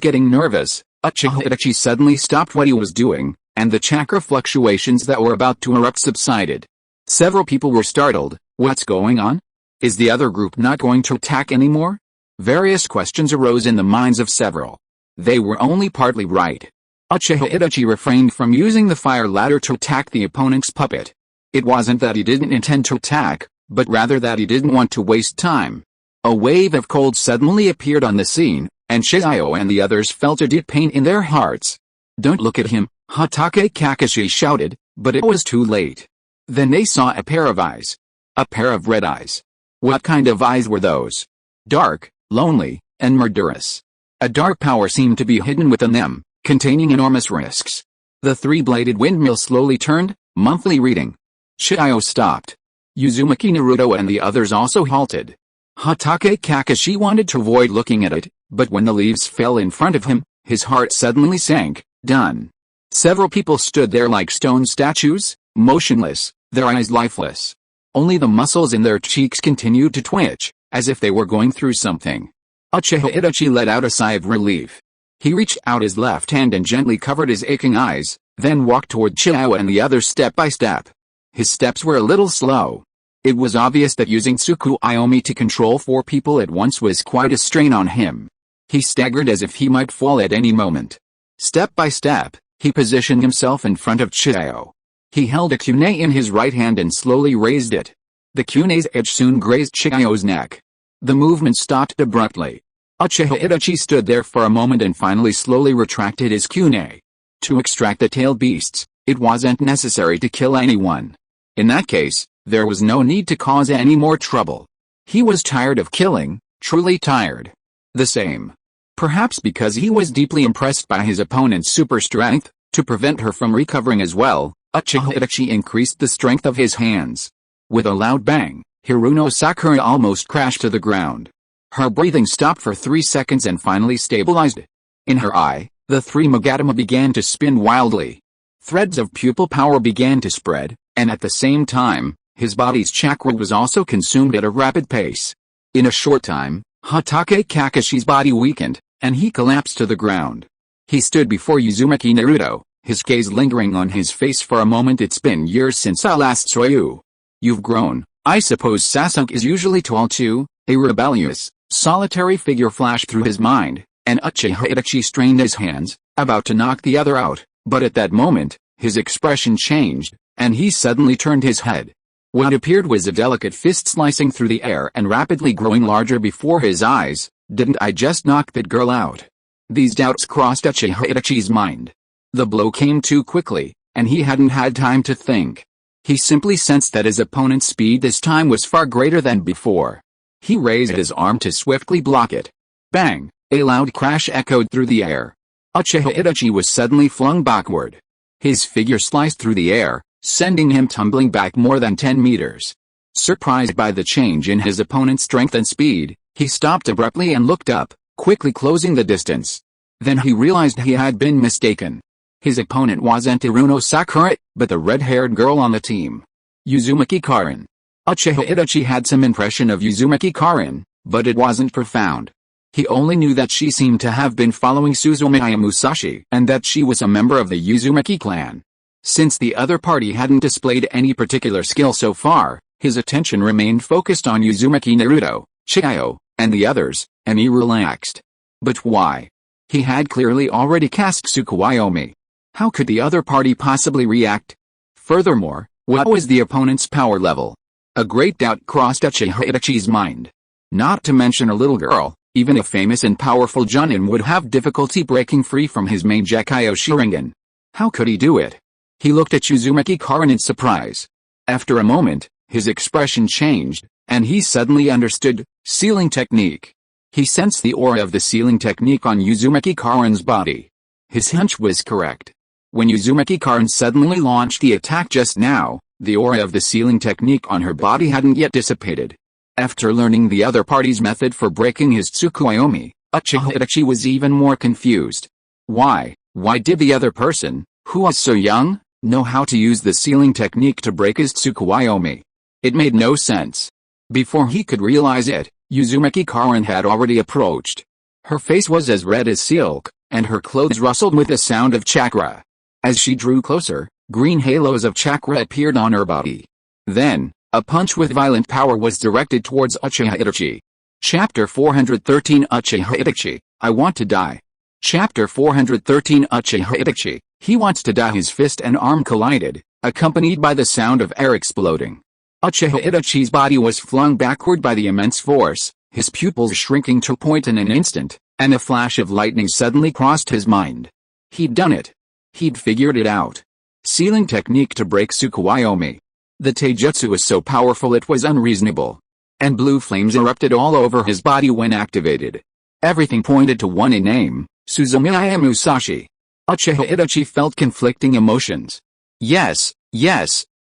S1: getting nervous, Uchiha Itachi suddenly stopped what he was doing, and the chakra fluctuations that were about to erupt subsided. Several people were startled. What's going on? Is the other group not going to attack anymore? Various questions arose in the minds of several. They were only partly right. Uchiha Itachi refrained from using the fire ladder to attack the opponent's puppet. It wasn't that he didn't intend to attack, but rather that he didn't want to waste time. A wave of cold suddenly appeared on the scene, and Chiyo and the others felt a deep pain in their hearts. "Don't look at him," Hatake Kakashi shouted, but it was too late. Then they saw a pair of eyes. A pair of red eyes. What kind of eyes were those? Dark, lonely, and murderous. A dark power seemed to be hidden within them, containing enormous risks. The three-bladed windmill slowly turned, monthly reading. Chiyo stopped. Uzumaki Naruto and the others also halted. Hatake Kakashi wanted to avoid looking at it, but when the leaves fell in front of him, his heart suddenly sank. Done. Several people stood there like stone statues, motionless, their eyes lifeless. Only the muscles in their cheeks continued to twitch, as if they were going through something. Uchiha Itachi let out a sigh of relief. He reached out his left hand and gently covered his aching eyes, then walked toward Chiyo and the others step by step. His steps were a little slow. It was obvious that using Tsukuyomi to control four people at once was quite a strain on him. He staggered as if he might fall at any moment. Step by step, he positioned himself in front of Chiyo. He held a kunai in his right hand and slowly raised it. The kunai's edge soon grazed Chiyo's neck. The movement stopped abruptly. Uchiha Itachi stood there for a moment and finally slowly retracted his kunai. To extract the tailed beasts, it wasn't necessary to kill anyone. In that case, there was no need to cause any more trouble. He was tired of killing, truly tired. The same. Perhaps because he was deeply impressed by his opponent's super strength, to prevent her from recovering as well, Uchiha Itachi increased the strength of his hands. With a loud bang, Hiruno Sakura almost crashed to the ground. Her breathing stopped for 3 seconds and finally stabilized. In her eye, the three Magatama began to spin wildly. Threads of pupil power began to spread, and at the same time, his body's chakra was also consumed at a rapid pace. In a short time, Hatake Kakashi's body weakened, and he collapsed to the ground. He stood before Uzumaki Naruto, his gaze lingering on his face for a moment. "It's been years since I last saw you. You've grown. I suppose Sasuke is usually tall too." A rebellious, solitary figure flashed through his mind, and Uchiha Itachi strained his hands, about to knock the other out, but at that moment, his expression changed, and he suddenly turned his head. What appeared was a delicate fist slicing through the air and rapidly growing larger before his eyes. "Didn't I just knock that girl out?" These doubts crossed Uchiha Itachi's mind. The blow came too quickly, and he hadn't had time to think. He simply sensed that his opponent's speed this time was far greater than before. He raised his arm to swiftly block it. Bang! A loud crash echoed through the air. Uchiha Itachi was suddenly flung backward. His figure sliced through the air, sending him tumbling back more than 10 meters. Surprised by the change in his opponent's strength and speed, he stopped abruptly and looked up, quickly closing the distance. Then he realized he had been mistaken. His opponent wasn't Hiruno Sakura, but the red-haired girl on the team. Uzumaki Karin. Uchiha Itachi had some impression of Uzumaki Karin, but it wasn't profound. He only knew that she seemed to have been following Suzumiya Musashi and that she was a member of the Uzumaki clan. Since the other party hadn't displayed any particular skill so far, his attention remained focused on Uzumaki Naruto, Chiyo, and the others, and he relaxed. But why? He had clearly already cast Tsukuyomi. How could the other party possibly react? Furthermore, what was the opponent's power level? A great doubt crossed Uchiha Itachi's mind. Not to mention a little girl, even a famous and powerful Junin would have difficulty breaking free from his main Gekyo Sharingan. How could he do it? He looked at Uzumaki Karin in surprise. After a moment, his expression changed, and he suddenly understood, sealing technique. He sensed the aura of the sealing technique on Uzumaki Karin's body. His hunch was correct. When Uzumaki Karin suddenly launched the attack just now, the aura of the sealing technique on her body hadn't yet dissipated. After learning the other party's method for breaking his Tsukuyomi, Uchiha Itachi was even more confused. Why did the other person, who was so young, know how to use the sealing technique to break his Tsukuyomi? It made no sense. Before he could realize it, Uzumaki Karin had already approached. Her face was as red as silk, and her clothes rustled with the sound of chakra. As she drew closer, green halos of chakra appeared on her body. Then, a punch with violent power was directed towards Uchiha Itachi. Chapter 413 Uchiha Itachi, I want to die. Chapter 413 Uchiha Itachi, he wants to die. His fist and arm collided, accompanied by the sound of air exploding. Uchiha Itachi's body was flung backward by the immense force, his pupils shrinking to point in an instant, and a flash of lightning suddenly crossed his mind. He'd done it. He'd figured it out. Sealing technique to break Tsukuyomi. The taijutsu was so powerful it was unreasonable. And blue flames erupted all over his body when activated. Everything pointed to one name, Suzumiya Musashi. Uchiha Itachi felt conflicting emotions. Yes.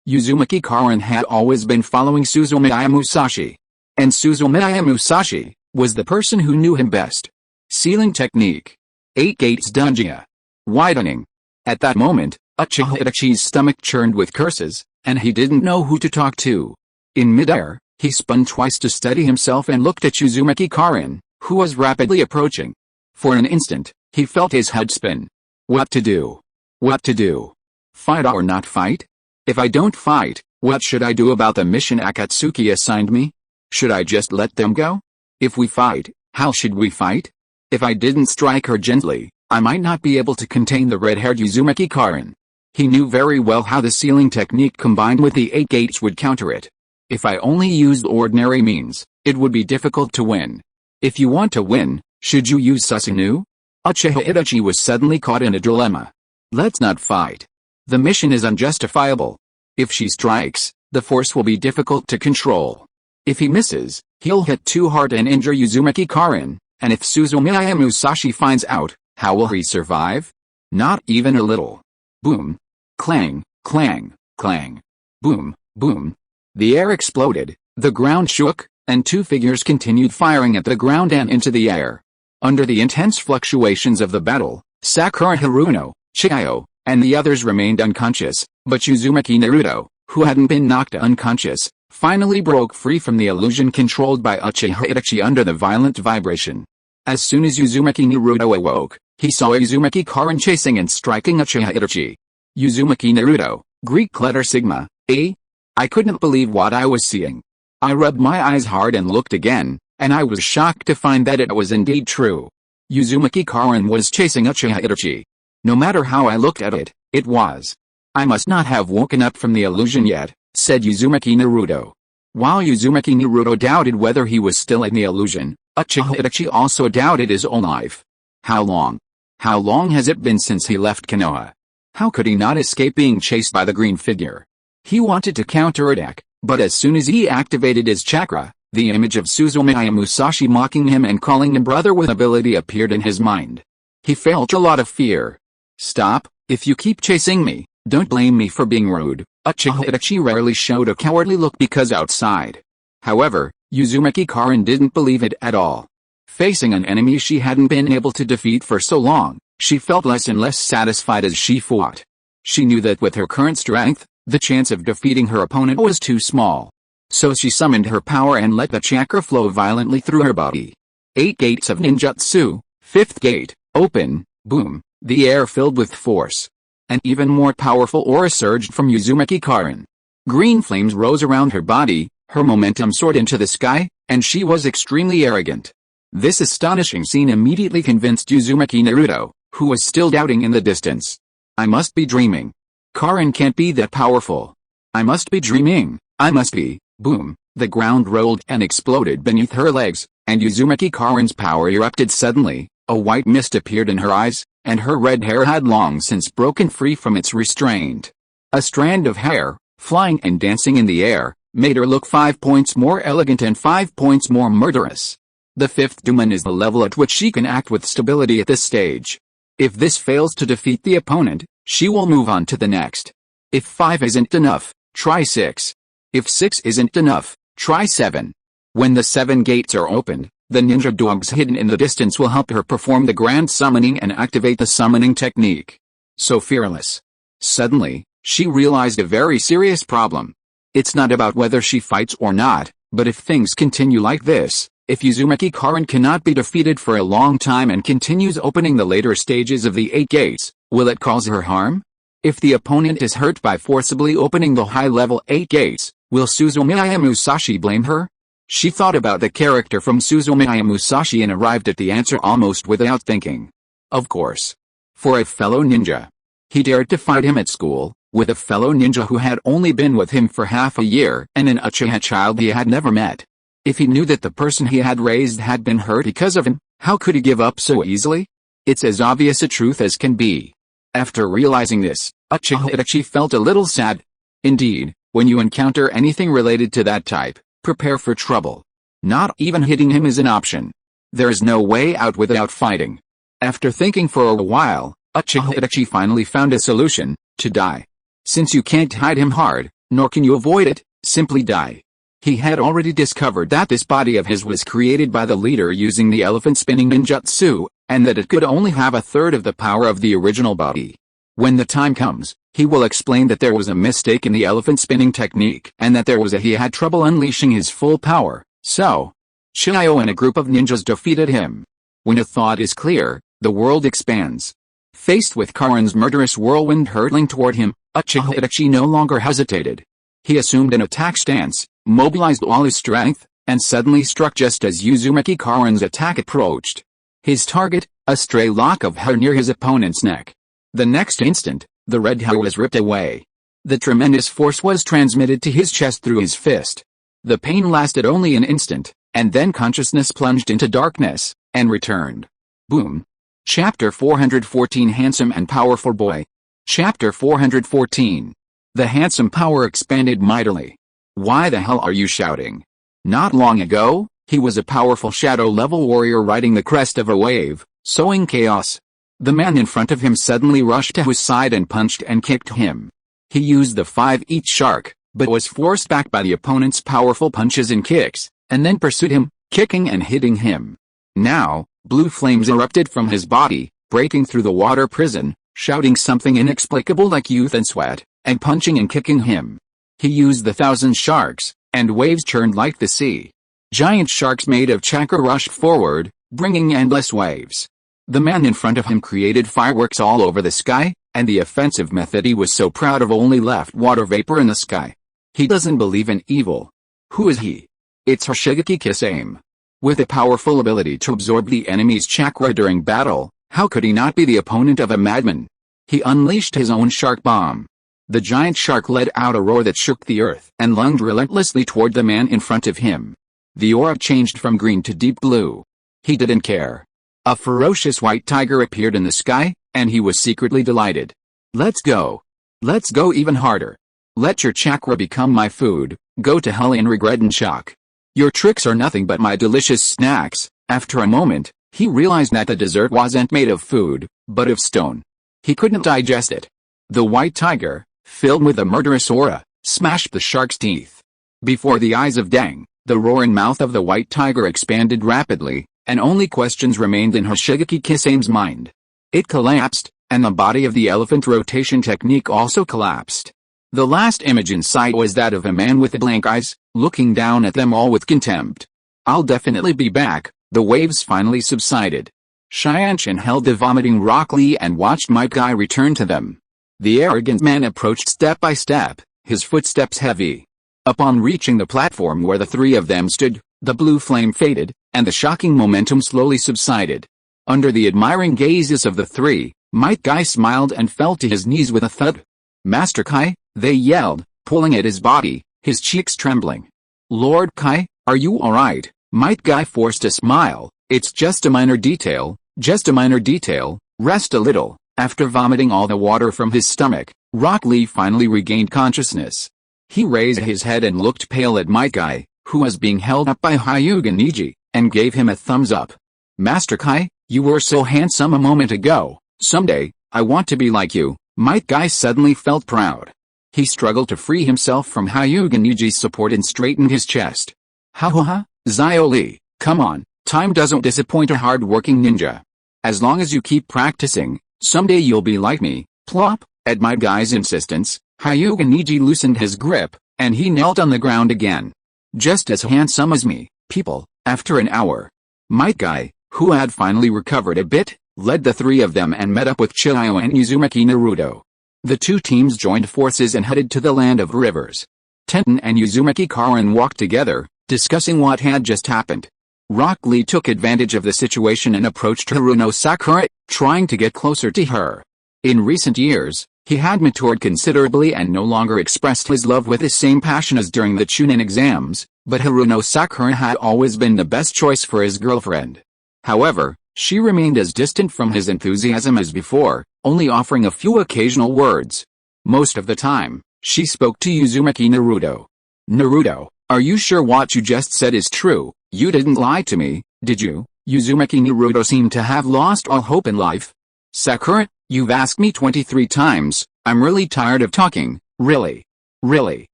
S1: Uzumaki Karin had always been following Suzumiya Musashi. And Suzumiya Musashi was the person who knew him best. Sealing technique. 8 gates dungeon. Widening. At that moment, Uchiha Itachi's stomach churned with curses, and he didn't know who to talk to. In midair, he spun twice to steady himself and looked at Uzumaki Karin, who was rapidly approaching. For an instant, he felt his head spin. What to do? What to do? Fight or not fight? If I don't fight, what should I do about the mission Akatsuki assigned me? Should I just let them go? If we fight, how should we fight? If I didn't strike her gently, I might not be able to contain the red-haired Uzumaki Karin. He knew very well how the sealing technique combined with the 8 gates would counter it. If I only used ordinary means, it would be difficult to win. If you want to win, should you use Susanoo? Uchiha Itachi was suddenly caught in a dilemma. Let's not fight. The mission is unjustifiable. If she strikes, the force will be difficult to control. If he misses, he'll hit too hard and injure Uzumaki Karin, and if Suzumiya Musashi finds out, how will he survive? Not even a little. Boom. Clang, clang, clang. Boom, boom. The air exploded, the ground shook, and two figures continued firing at the ground and into the air. Under the intense fluctuations of the battle, Sakura Haruno, Chiyo, and the others remained unconscious, but Uzumaki Naruto, who hadn't been knocked unconscious, finally broke free from the illusion controlled by Uchiha Itachi under the violent vibration. As soon as Uzumaki Naruto awoke, he saw Uzumaki Karin chasing and striking Uchiha Itachi. Uzumaki Naruto, Greek letter sigma, A. I couldn't believe what I was seeing. I rubbed my eyes hard and looked again, and I was shocked to find that it was indeed true. Uzumaki Karin was chasing Uchiha Itachi. No matter how I looked at it, it was. I must not have woken up from the illusion yet, said Uzumaki Naruto. While Uzumaki Naruto doubted whether he was still in the illusion, Uchiha Itachi also doubted his own life. How long? How long has it been since he left Konoha? How could he not escape being chased by the green figure? He wanted to counterattack, but as soon as he activated his chakra, the image of Suzumiya Musashi mocking him and calling him brother with ability appeared in his mind. He felt a lot of fear. Stop, if you keep chasing me, don't blame me for being rude. Uchiha Itachi rarely showed a cowardly look because outside. However, Uzumaki Karin didn't believe it at all. Facing an enemy she hadn't been able to defeat for so long, she felt less and less satisfied as she fought. She knew that with her current strength, the chance of defeating her opponent was too small. So she summoned her power and let the chakra flow violently through her body. 8 gates of ninjutsu, 5th gate, open, boom, the air filled with force. An even more powerful aura surged from Uzumaki Karin. Green flames rose around her body, her momentum soared into the sky, and she was extremely arrogant. This astonishing scene immediately convinced Uzumaki Naruto, who was still doubting in the distance. I must be dreaming. Karin can't be that powerful. I must be dreaming. I must be. Boom, the ground rolled and exploded beneath her legs, and Uzumaki Karin's power erupted suddenly, A white mist appeared in her eyes, and her red hair had long since broken free from its restraint. A strand of hair, flying and dancing in the air, made her look 5 points more elegant and 5 points more murderous. The fifth demon is the level at which she can act with stability at this stage. If this fails to defeat the opponent, she will move on to the next. If 5 isn't enough, try 6. If 6 isn't enough, try 7. When the 7 gates are opened, the ninja dogs hidden in the distance will help her perform the grand summoning and activate the summoning technique. So fearless. Suddenly, she realized a very serious problem. It's not about whether she fights or not, but if things continue like this, if Uzumaki Karen cannot be defeated for a long time and continues opening the later stages of the 8 gates, will it cause her harm? If the opponent is hurt by forcibly opening the high-level 8 gates, will Suzumiya Musashi blame her? She thought about the character from Suzumiya Musashi and arrived at the answer almost without thinking. Of course. For a fellow ninja. He dared to fight him at school, with a fellow ninja who had only been with him for half a year and an Uchiha child he had never met. If he knew that the person he had raised had been hurt because of him, how could he give up so easily? It's as obvious a truth as can be. After realizing this, Uchiha felt a little sad. Indeed, when you encounter anything related to that type, prepare for trouble. Not even hitting him is an option. There is no way out without fighting. After thinking for a while, Uchiha finally found a solution: to die. Since you can't hide him hard, nor can you avoid it, simply die. He had already discovered that this body of his was created by the leader using the elephant spinning ninjutsu, and that it could only have a third of the power of the original body. When the time comes, he will explain that there was a mistake in the elephant spinning technique and that he had trouble unleashing his full power, so Chiyo and a group of ninjas defeated him. When a thought is clear, the world expands. Faced with Karen's murderous whirlwind hurtling toward him, Uchiha no longer hesitated. He assumed an attack stance, mobilized all his strength, and suddenly struck just as Uzumaki Karen's attack approached. His target, a stray lock of hair near his opponent's neck. The next instant, the red hair was ripped away. The tremendous force was transmitted to his chest through his fist. The pain lasted only an instant, and then consciousness plunged into darkness, and returned. Boom. Chapter 414 Handsome and Powerful Boy. Chapter 414. The handsome power expanded mightily. Why the hell are you shouting? Not long ago, he was a powerful shadow-level warrior riding the crest of a wave, sowing chaos. The man in front of him suddenly rushed to his side and punched and kicked him. He used the 5-each shark, but was forced back by the opponent's powerful punches and kicks, and then pursued him, kicking and hitting him. Now, blue flames erupted from his body, breaking through the water prison, shouting something inexplicable like youth and sweat, and punching and kicking him. He used the 1,000 sharks, and waves churned like the sea. Giant sharks made of chakra rushed forward, bringing endless waves. The man in front of him created fireworks all over the sky, and the offensive method he was so proud of only left water vapor in the sky. He doesn't believe in evil. Who is he? It's Hoshigaki Kisame. With a powerful ability to absorb the enemy's chakra during battle, how could he not be the opponent of a madman? He unleashed his own shark bomb. The giant shark let out a roar that shook the earth and lunged relentlessly toward the man in front of him. The aura changed from green to deep blue. He didn't care. A ferocious white tiger appeared in the sky, and he was secretly delighted. Let's go. Let's go even harder. Let your chakra become my food, go to hell in regret and shock. Your tricks are nothing but my delicious snacks. After a moment, he realized that the dessert wasn't made of food, but of stone. He couldn't digest it. The white tiger, filled with a murderous aura, smashed the shark's teeth. Before the eyes of Deng, the roaring mouth of the white tiger expanded rapidly, and only questions remained in Hoshigaki Kisame's mind. It collapsed, and the body of the elephant rotation technique also collapsed. The last image in sight was that of a man with blank eyes, looking down at them all with contempt. I'll definitely be back. The waves finally subsided. Shianshin held the vomiting Rock Lee and watched Might Guy return to them. The arrogant man approached step by step, his footsteps heavy. Upon reaching the platform where the three of them stood, the blue flame faded, and the shocking momentum slowly subsided. Under the admiring gazes of the three, Might Guy smiled and fell to his knees with a thud. Master Kai, they yelled, pulling at his body, his cheeks trembling. Lord Kai, are you alright? Might Guy forced a smile. It's just a minor detail, Just a minor detail, rest a little. After vomiting all the water from his stomach, Rock Lee finally regained consciousness. He raised his head and looked pale at Might Guy, who was being held up by Hyuga Niji, and gave him a thumbs up. Master Kai, you were so handsome a moment ago. Someday, I want to be like you. Might Guy suddenly felt proud. He struggled to free himself from Hyuga Niji's support and straightened his chest. Ha ha ha, Zio Lee, come on, time doesn't disappoint a hard-working ninja. As long as you keep practicing, someday you'll be like me. Plop. At Might Guy's insistence, Hyuga Niji loosened his grip, and he knelt on the ground again. Just as handsome as me, people. After an hour, Might Guy, who had finally recovered a bit, led the three of them and met up with Chiyo and Uzumaki Naruto. The two teams joined forces and headed to the land of rivers. Tenten and Uzumaki Karen walked together, discussing what had just happened. Rock Lee took advantage of the situation and approached Haruno Sakura, trying to get closer to her. In recent years, he had matured considerably and no longer expressed his love with the same passion as during the Chunin exams, but Haruno Sakura had always been the best choice for his girlfriend. However, she remained as distant from his enthusiasm as before, only offering a few occasional words. Most of the time, she spoke to Uzumaki Naruto. Naruto, are you sure what you just said is true? You didn't lie to me, did you? Uzumaki Naruto seemed to have lost all hope in life. Sakura, you've asked me 23 times, I'm really tired of talking, really. Really,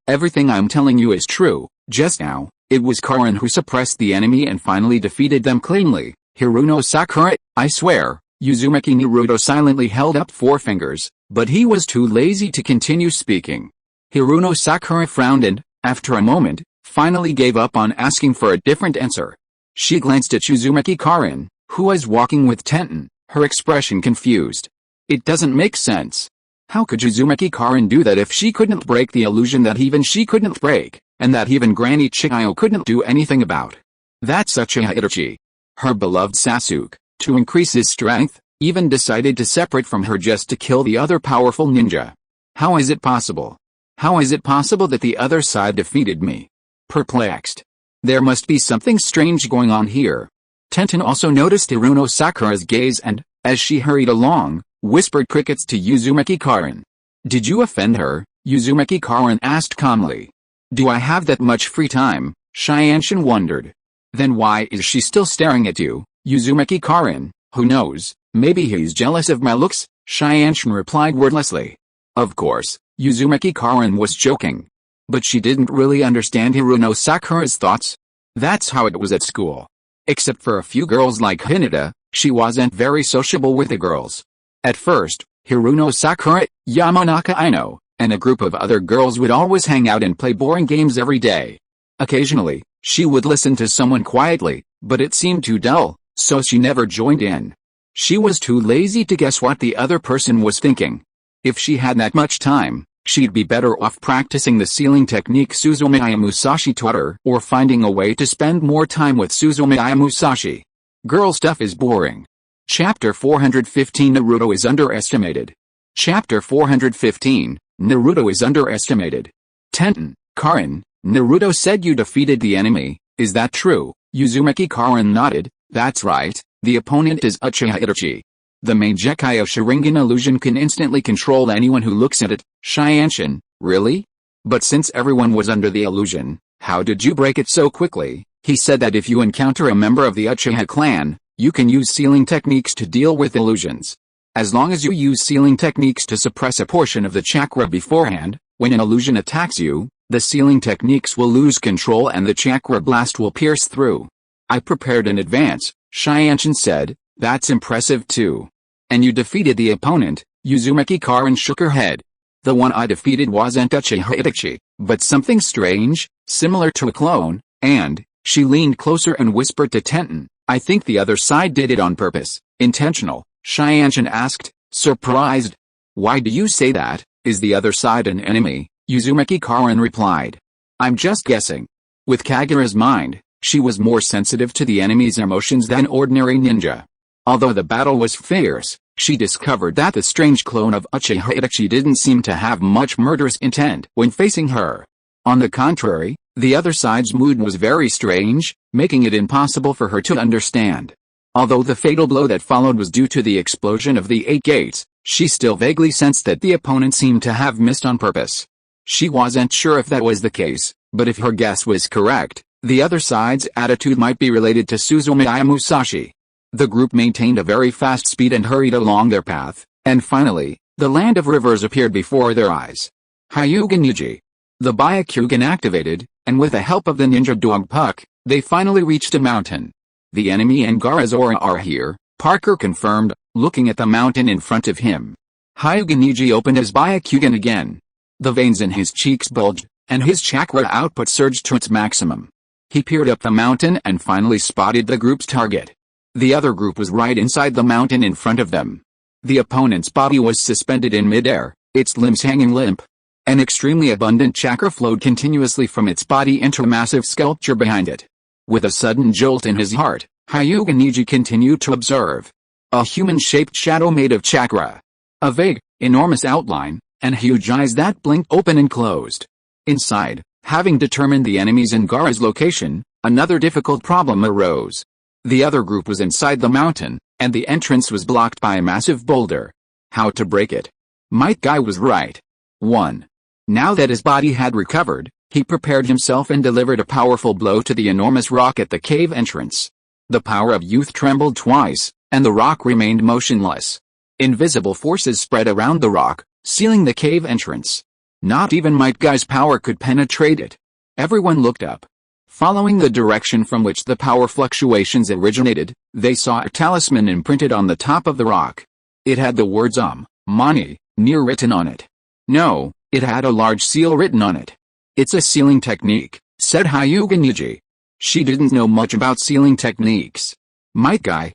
S1: everything I'm telling you is true. Just now, it was Karen who suppressed the enemy and finally defeated them cleanly. Haruno Sakura, I swear. Uzumaki Naruto silently held up 4 fingers, but he was too lazy to continue speaking. Haruno Sakura frowned and, after a moment, finally gave up on asking for a different answer. She glanced at Uzumaki Karen, who was walking with Tenten, her expression confused. It doesn't make sense. How could Uzumaki Karen do that if she couldn't break the illusion that even she couldn't break, and that even Granny Chiyo couldn't do anything about? That's Uchiha Itachi. Her beloved Sasuke, to increase his strength, even decided to separate from her just to kill the other powerful ninja. How is it possible? How is it possible that the other side defeated me? Perplexed. There must be something strange going on here. Tenten also noticed Haruno Sakura's gaze and, as she hurried along, whispered crickets to Uzumaki Karen. Did you offend her? Uzumaki Karen asked calmly. Do I have that much free time? Shianshin wondered. Then why is she still staring at you? Uzumaki Karen, who knows, maybe he's jealous of my looks, Shianshin replied wordlessly. Of course, Uzumaki Karen was joking. But she didn't really understand Haruno Sakura's thoughts. That's how it was at school. Except for a few girls like Hinata, she wasn't very sociable with the girls. At first, Haruno Sakura, Yamanaka Ino, and a group of other girls would always hang out and play boring games every day. Occasionally, she would listen to someone quietly, but it seemed too dull, so she never joined in. She was too lazy to guess what the other person was thinking. If she had that much time, she'd be better off practicing the sealing technique Suzumiya Musashi taught her or finding a way to spend more time with Suzumiya Musashi. Girl stuff is boring. Chapter 415 Naruto is underestimated. Chapter 415, Naruto is underestimated. Tenten, Karen, Naruto said you defeated the enemy, is that true? Uzumaki Karen nodded, that's right, the opponent is Uchiha Itachi. The Mangekyou Sharingan illusion can instantly control anyone who looks at it. Shianshin, really? But since everyone was under the illusion, how did you break it so quickly? He said that if you encounter a member of the Uchiha clan, you can use sealing techniques to deal with illusions. As long as you use sealing techniques to suppress a portion of the chakra beforehand, when an illusion attacks you, the sealing techniques will lose control and the chakra blast will pierce through. I prepared in advance, Shianshin said, that's impressive too. And you defeated the opponent, Uzumaki Karen shook her head. The one I defeated wasn't Uchiha Itachi, but something strange, similar to a clone, and, she leaned closer and whispered to Tenten, I think the other side did it on purpose, intentional. Shianshin asked, surprised. Why do you say that? Is the other side an enemy? Uzumaki Karen replied. I'm just guessing. With Kagura's mind, she was more sensitive to the enemy's emotions than ordinary ninja. Although the battle was fierce, she discovered that the strange clone of Uchiha Itachi didn't seem to have much murderous intent when facing her. On the contrary, the other side's mood was very strange, making it impossible for her to understand. Although the fatal blow that followed was due to the explosion of the 8 gates, she still vaguely sensed that the opponent seemed to have missed on purpose. She wasn't sure if that was the case, but if her guess was correct, the other side's attitude might be related to Suzumiya Musashi. The group maintained a very fast speed and hurried along their path, and finally, the land of rivers appeared before their eyes. Hyugan Yuji. The Byakugan activated, and with the help of the ninja dog Puck, they finally reached a mountain. The enemy and Garazora are here, Parker confirmed, looking at the mountain in front of him. Hyugan Yuji opened his Byakugan again. The veins in his cheeks bulged, and his chakra output surged to its maximum. He peered up the mountain and finally spotted the group's target. The other group was right inside the mountain in front of them. The opponent's body was suspended in midair, its limbs hanging limp. An extremely abundant chakra flowed continuously from its body into a massive sculpture behind it. With a sudden jolt in his heart, Hyugan Yuji continued to observe. A human-shaped shadow made of chakra. A vague, enormous outline, and huge eyes that blinked open and closed. Inside, having determined the enemies and Gaara's location, another difficult problem arose. The other group was inside the mountain, and the entrance was blocked by a massive boulder. How to break it? Might Guy was right. 1. Now that his body had recovered, he prepared himself and delivered a powerful blow to the enormous rock at the cave entrance. The power of youth trembled twice, and the rock remained motionless. Invisible forces spread around the rock, sealing the cave entrance. Not even Might Guy's power could penetrate it. Everyone looked up. Following the direction from which the power fluctuations originated, they saw a talisman imprinted on the top of the rock. It had the words Mani, near written on it. No, it had a large seal written on it. It's a sealing technique, said Hyugan Yuji. She didn't know much about sealing techniques. Might Guy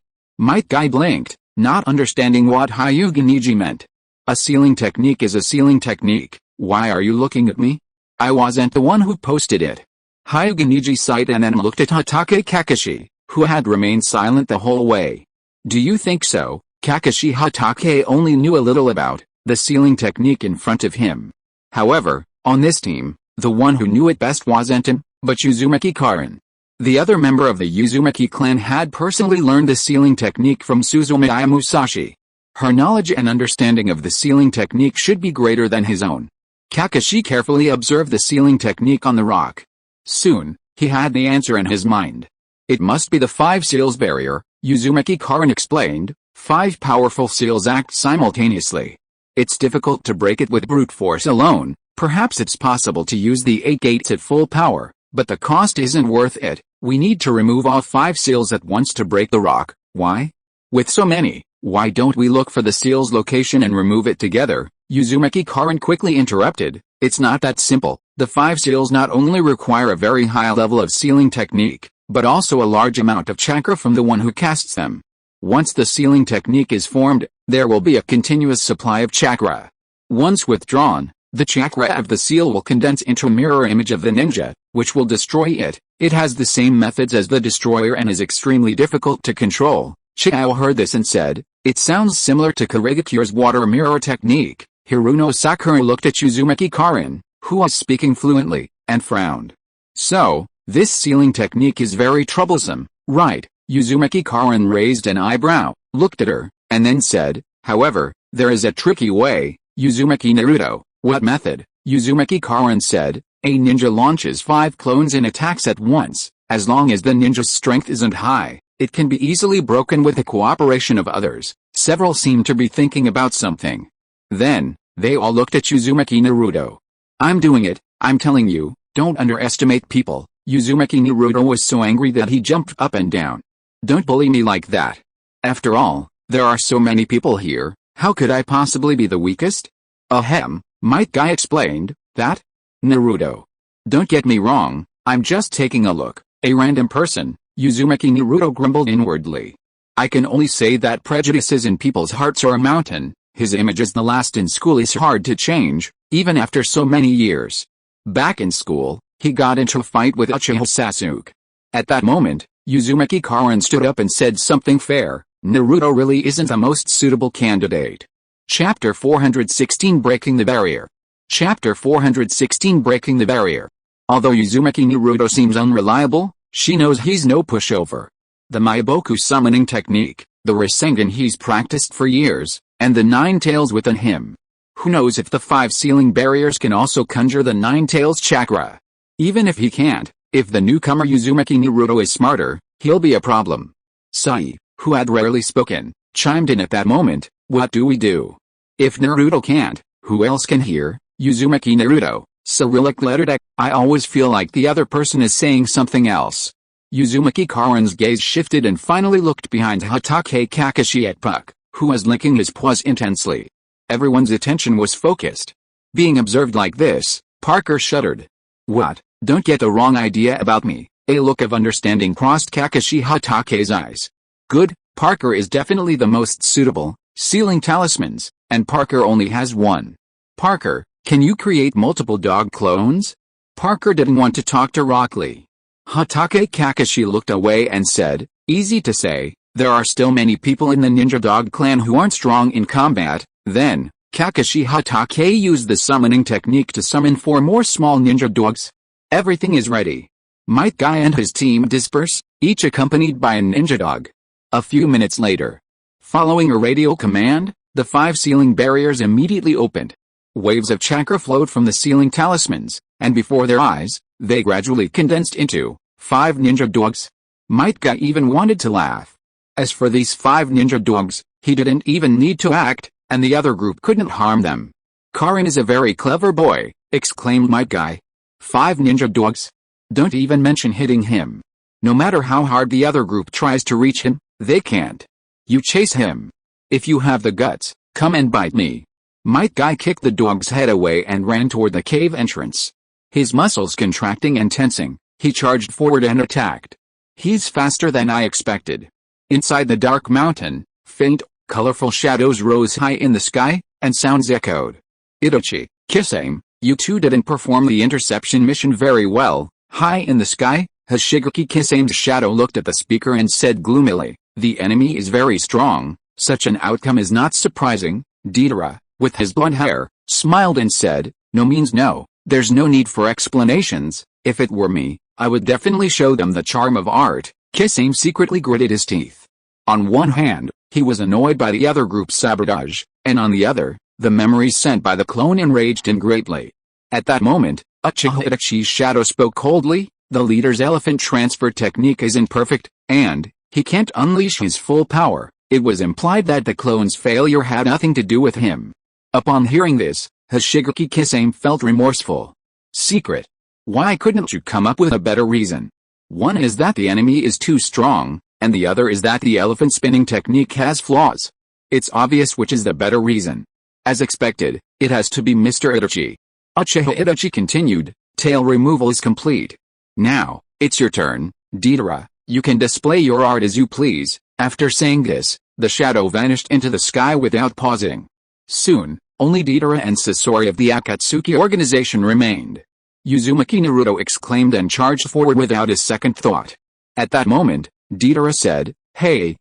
S1: blinked, not understanding what Hyugan Yuji meant. A sealing technique is a sealing technique. Why are you looking at me? I wasn't the one who posted it. Hyugan Yuji sighed and then looked at Hatake Kakashi, who had remained silent the whole way. Do you think so? Kakashi Hatake only knew a little about the sealing technique in front of him. However, on this team, the one who knew it best wasn't him, but Uzumaki Karin. The other member of the Uzumaki clan had personally learned the sealing technique from Suzumiya Musashi. Her knowledge and understanding of the sealing technique should be greater than his own. Kakashi carefully observed the sealing technique on the rock. Soon, he had the answer in his mind. It must be the 5 seals barrier, Uzumaki Karin explained. 5 powerful seals act simultaneously. It's difficult to break it with brute force alone. Perhaps it's possible to use the 8 gates at full power, but the cost isn't worth it. We need to remove all 5 seals at once to break the rock. Why? With so many, why don't we look for the seal's location and remove it together? Uzumaki Karin quickly interrupted. It's not that simple. The 5 seals not only require a very high level of sealing technique, but also a large amount of chakra from the one who casts them. Once the sealing technique is formed, there will be a continuous supply of chakra. Once withdrawn, the chakra of the seal will condense into a mirror image of the ninja, which will destroy it. It has the same methods as the destroyer and is extremely difficult to control. Chiao heard this and said, it sounds similar to Karigakure's water mirror technique. Hiruno Sakura looked at Uzumaki Karin, who was speaking fluently, and frowned. So, this sealing technique is very troublesome, right? Uzumaki Karin raised an eyebrow, looked at her, and then said, however, there is a tricky way. Uzumaki Naruto, what method? Uzumaki Karin said, a ninja launches 5 clones and attacks at once. As long as the ninja's strength isn't high, it can be easily broken with the cooperation of others. Several seemed to be thinking about something. Then, they all looked at Uzumaki Naruto. I'm doing it, I'm telling you, don't underestimate people. Uzumaki Naruto was so angry that he jumped up and down. Don't bully me like that. After all, there are so many people here, how could I possibly be the weakest? Ahem, Might Guy explained, that? Naruto. Don't get me wrong, I'm just taking a look, a random person. Uzumaki Naruto grumbled inwardly. I can only say that prejudices in people's hearts are a mountain. His image as the last in school is hard to change, even after so many years. Back in school, he got into a fight with Uchiha Sasuke. At that moment, Uzumaki Karin stood up and said something fair. Naruto really isn't the most suitable candidate. Chapter 416 Breaking the Barrier. Chapter 416 Breaking the Barrier. Although Uzumaki Naruto seems unreliable, she knows he's no pushover. The Maiboku summoning technique, the Rasengan he's practiced for years, and the nine tails within him. Who knows if the 5 ceiling barriers can also conjure the nine tails chakra. Even if he can't, if the newcomer Uzumaki Naruto is smarter, he'll be a problem. Sai, who had rarely spoken, chimed in at that moment. What do we do? If Naruto can't, who else can hear? Uzumaki Naruto, Cyrillic lettered X. I always feel like the other person is saying something else. Uzumaki Karin's gaze shifted and finally looked behind Hokage Kakashi at Puck, who was licking his paws intensely. Everyone's attention was focused. Being observed like this, Parker shuddered. What? Don't get the wrong idea about me. A look of understanding crossed Kakashi Hotake's eyes. Good, Parker is definitely the most suitable. Ceiling talismans, and Parker only has one. Parker, can you create multiple dog clones? Parker didn't want to talk to Rock Lee. Hokage Kakashi looked away and said, easy to say, there are still many people in the ninja dog clan who aren't strong in combat. Then, Kakashi Hokage used the summoning technique to summon 4 more small ninja dogs. Everything is ready. Might Guy and his team disperse, each accompanied by a ninja dog. A few minutes later, following a radio command, the 5 ceiling barriers immediately opened. Waves of chakra flowed from the ceiling talismans, and before their eyes, they gradually condensed into 5 ninja dogs. Might Guy even wanted to laugh. As for these 5 ninja dogs, he didn't even need to act, and the other group couldn't harm them. Karin is a very clever boy, exclaimed Might Guy. 5 ninja dogs? Don't even mention hitting him. No matter how hard the other group tries to reach him, they can't. You chase him. If you have the guts, come and bite me. Might Guy kicked the dog's head away and ran toward the cave entrance. His muscles contracting and tensing, he charged forward and attacked. He's faster than I expected. Inside the dark mountain, faint, colorful shadows rose high in the sky, and sounds echoed. Itachi, Kisame, you two didn't perform the interception mission very well. High in the sky, Hashigaki Kisame's shadow looked at the speaker and said gloomily, the enemy is very strong, such an outcome is not surprising. Deidara, with his blonde hair, smiled and said, no means no, there's no need for explanations. If it were me, I would definitely show them the charm of art. Kisame secretly gritted his teeth. On one hand, he was annoyed by the other group's sabotage, and on the other, the memories sent by the clone enraged him greatly. At that moment, Uchiha Itachi's shadow spoke coldly, the leader's elephant transfer technique isn't perfect, and he can't unleash his full power. It was implied that the clone's failure had nothing to do with him. Upon hearing this, Hashigaki Kisame felt remorseful. Secret. Why couldn't you come up with a better reason? One is that the enemy is too strong, and the other is that the elephant spinning technique has flaws. It's obvious which is the better reason. As expected, it has to be Mr. Itachi. Uchiha Itachi continued, tail removal is complete. Now, it's your turn, Deidara, you can display your art as you please. After saying this, the shadow vanished into the sky without pausing. Soon, only Deidara and Sasori of the Akatsuki organization remained. Uzumaki Naruto exclaimed and charged forward without a second thought. At that moment, Deidara said, hey,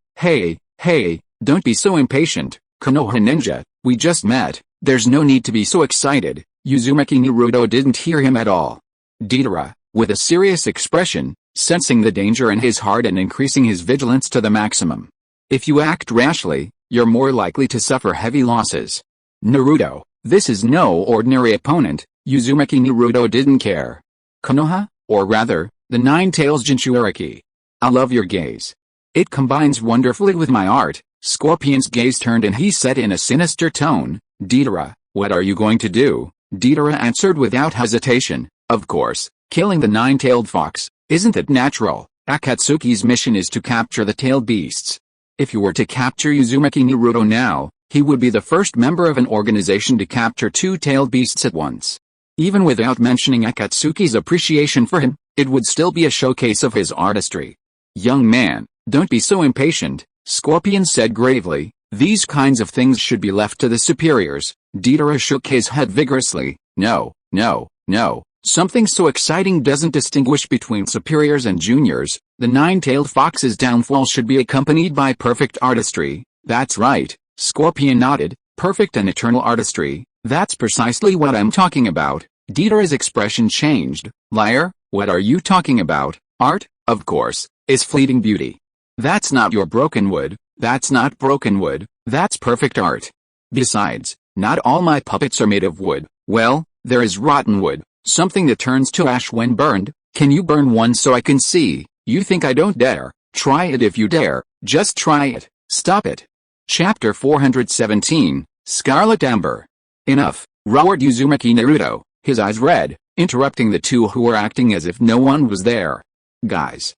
S1: don't be so impatient, Konoha ninja, we just met, there's no need to be so excited. Uzumaki Naruto didn't hear him at all. Deidara, with a serious expression, sensing the danger in his heart and increasing his vigilance to the maximum. If you act rashly, you're more likely to suffer heavy losses. Naruto, this is no ordinary opponent. Uzumaki Naruto didn't care. Konoha, or rather, the Nine-Tails Jinchuuriki. I love your gaze. It combines wonderfully with my art. Scorpion's gaze turned and he said in a sinister tone, Deidara, what are you going to do? Deidara answered without hesitation, of course, killing the nine-tailed fox. Isn't it natural? Akatsuki's mission is to capture the tailed beasts. If you were to capture Uzumaki Naruto now, he would be the first member of an organization to capture 2 tailed beasts at once. Even without mentioning Akatsuki's appreciation for him, it would still be a showcase of his artistry. Young man, don't be so impatient, Scorpion said gravely, these kinds of things should be left to the superiors. Deidara shook his head vigorously, no. Something so exciting doesn't distinguish between superiors and juniors. The nine-tailed fox's downfall should be accompanied by perfect artistry. That's right, Scorpion nodded, perfect and eternal artistry. That's precisely what I'm talking about. Deidara's expression changed. Liar, what are you talking about? Art, of course, is fleeting beauty. That's not your broken wood, that's not broken wood, that's perfect art. Besides, not all my puppets are made of wood. Well, there is rotten wood, something that turns to ash when burned. Can you burn one so I can see? You think I don't dare? Try it if you dare, just try it, stop it. Chapter 417, Scarlet Amber. Enough, roared Uzumaki Naruto, his eyes red, interrupting the two who were acting as if no one was there. Guys,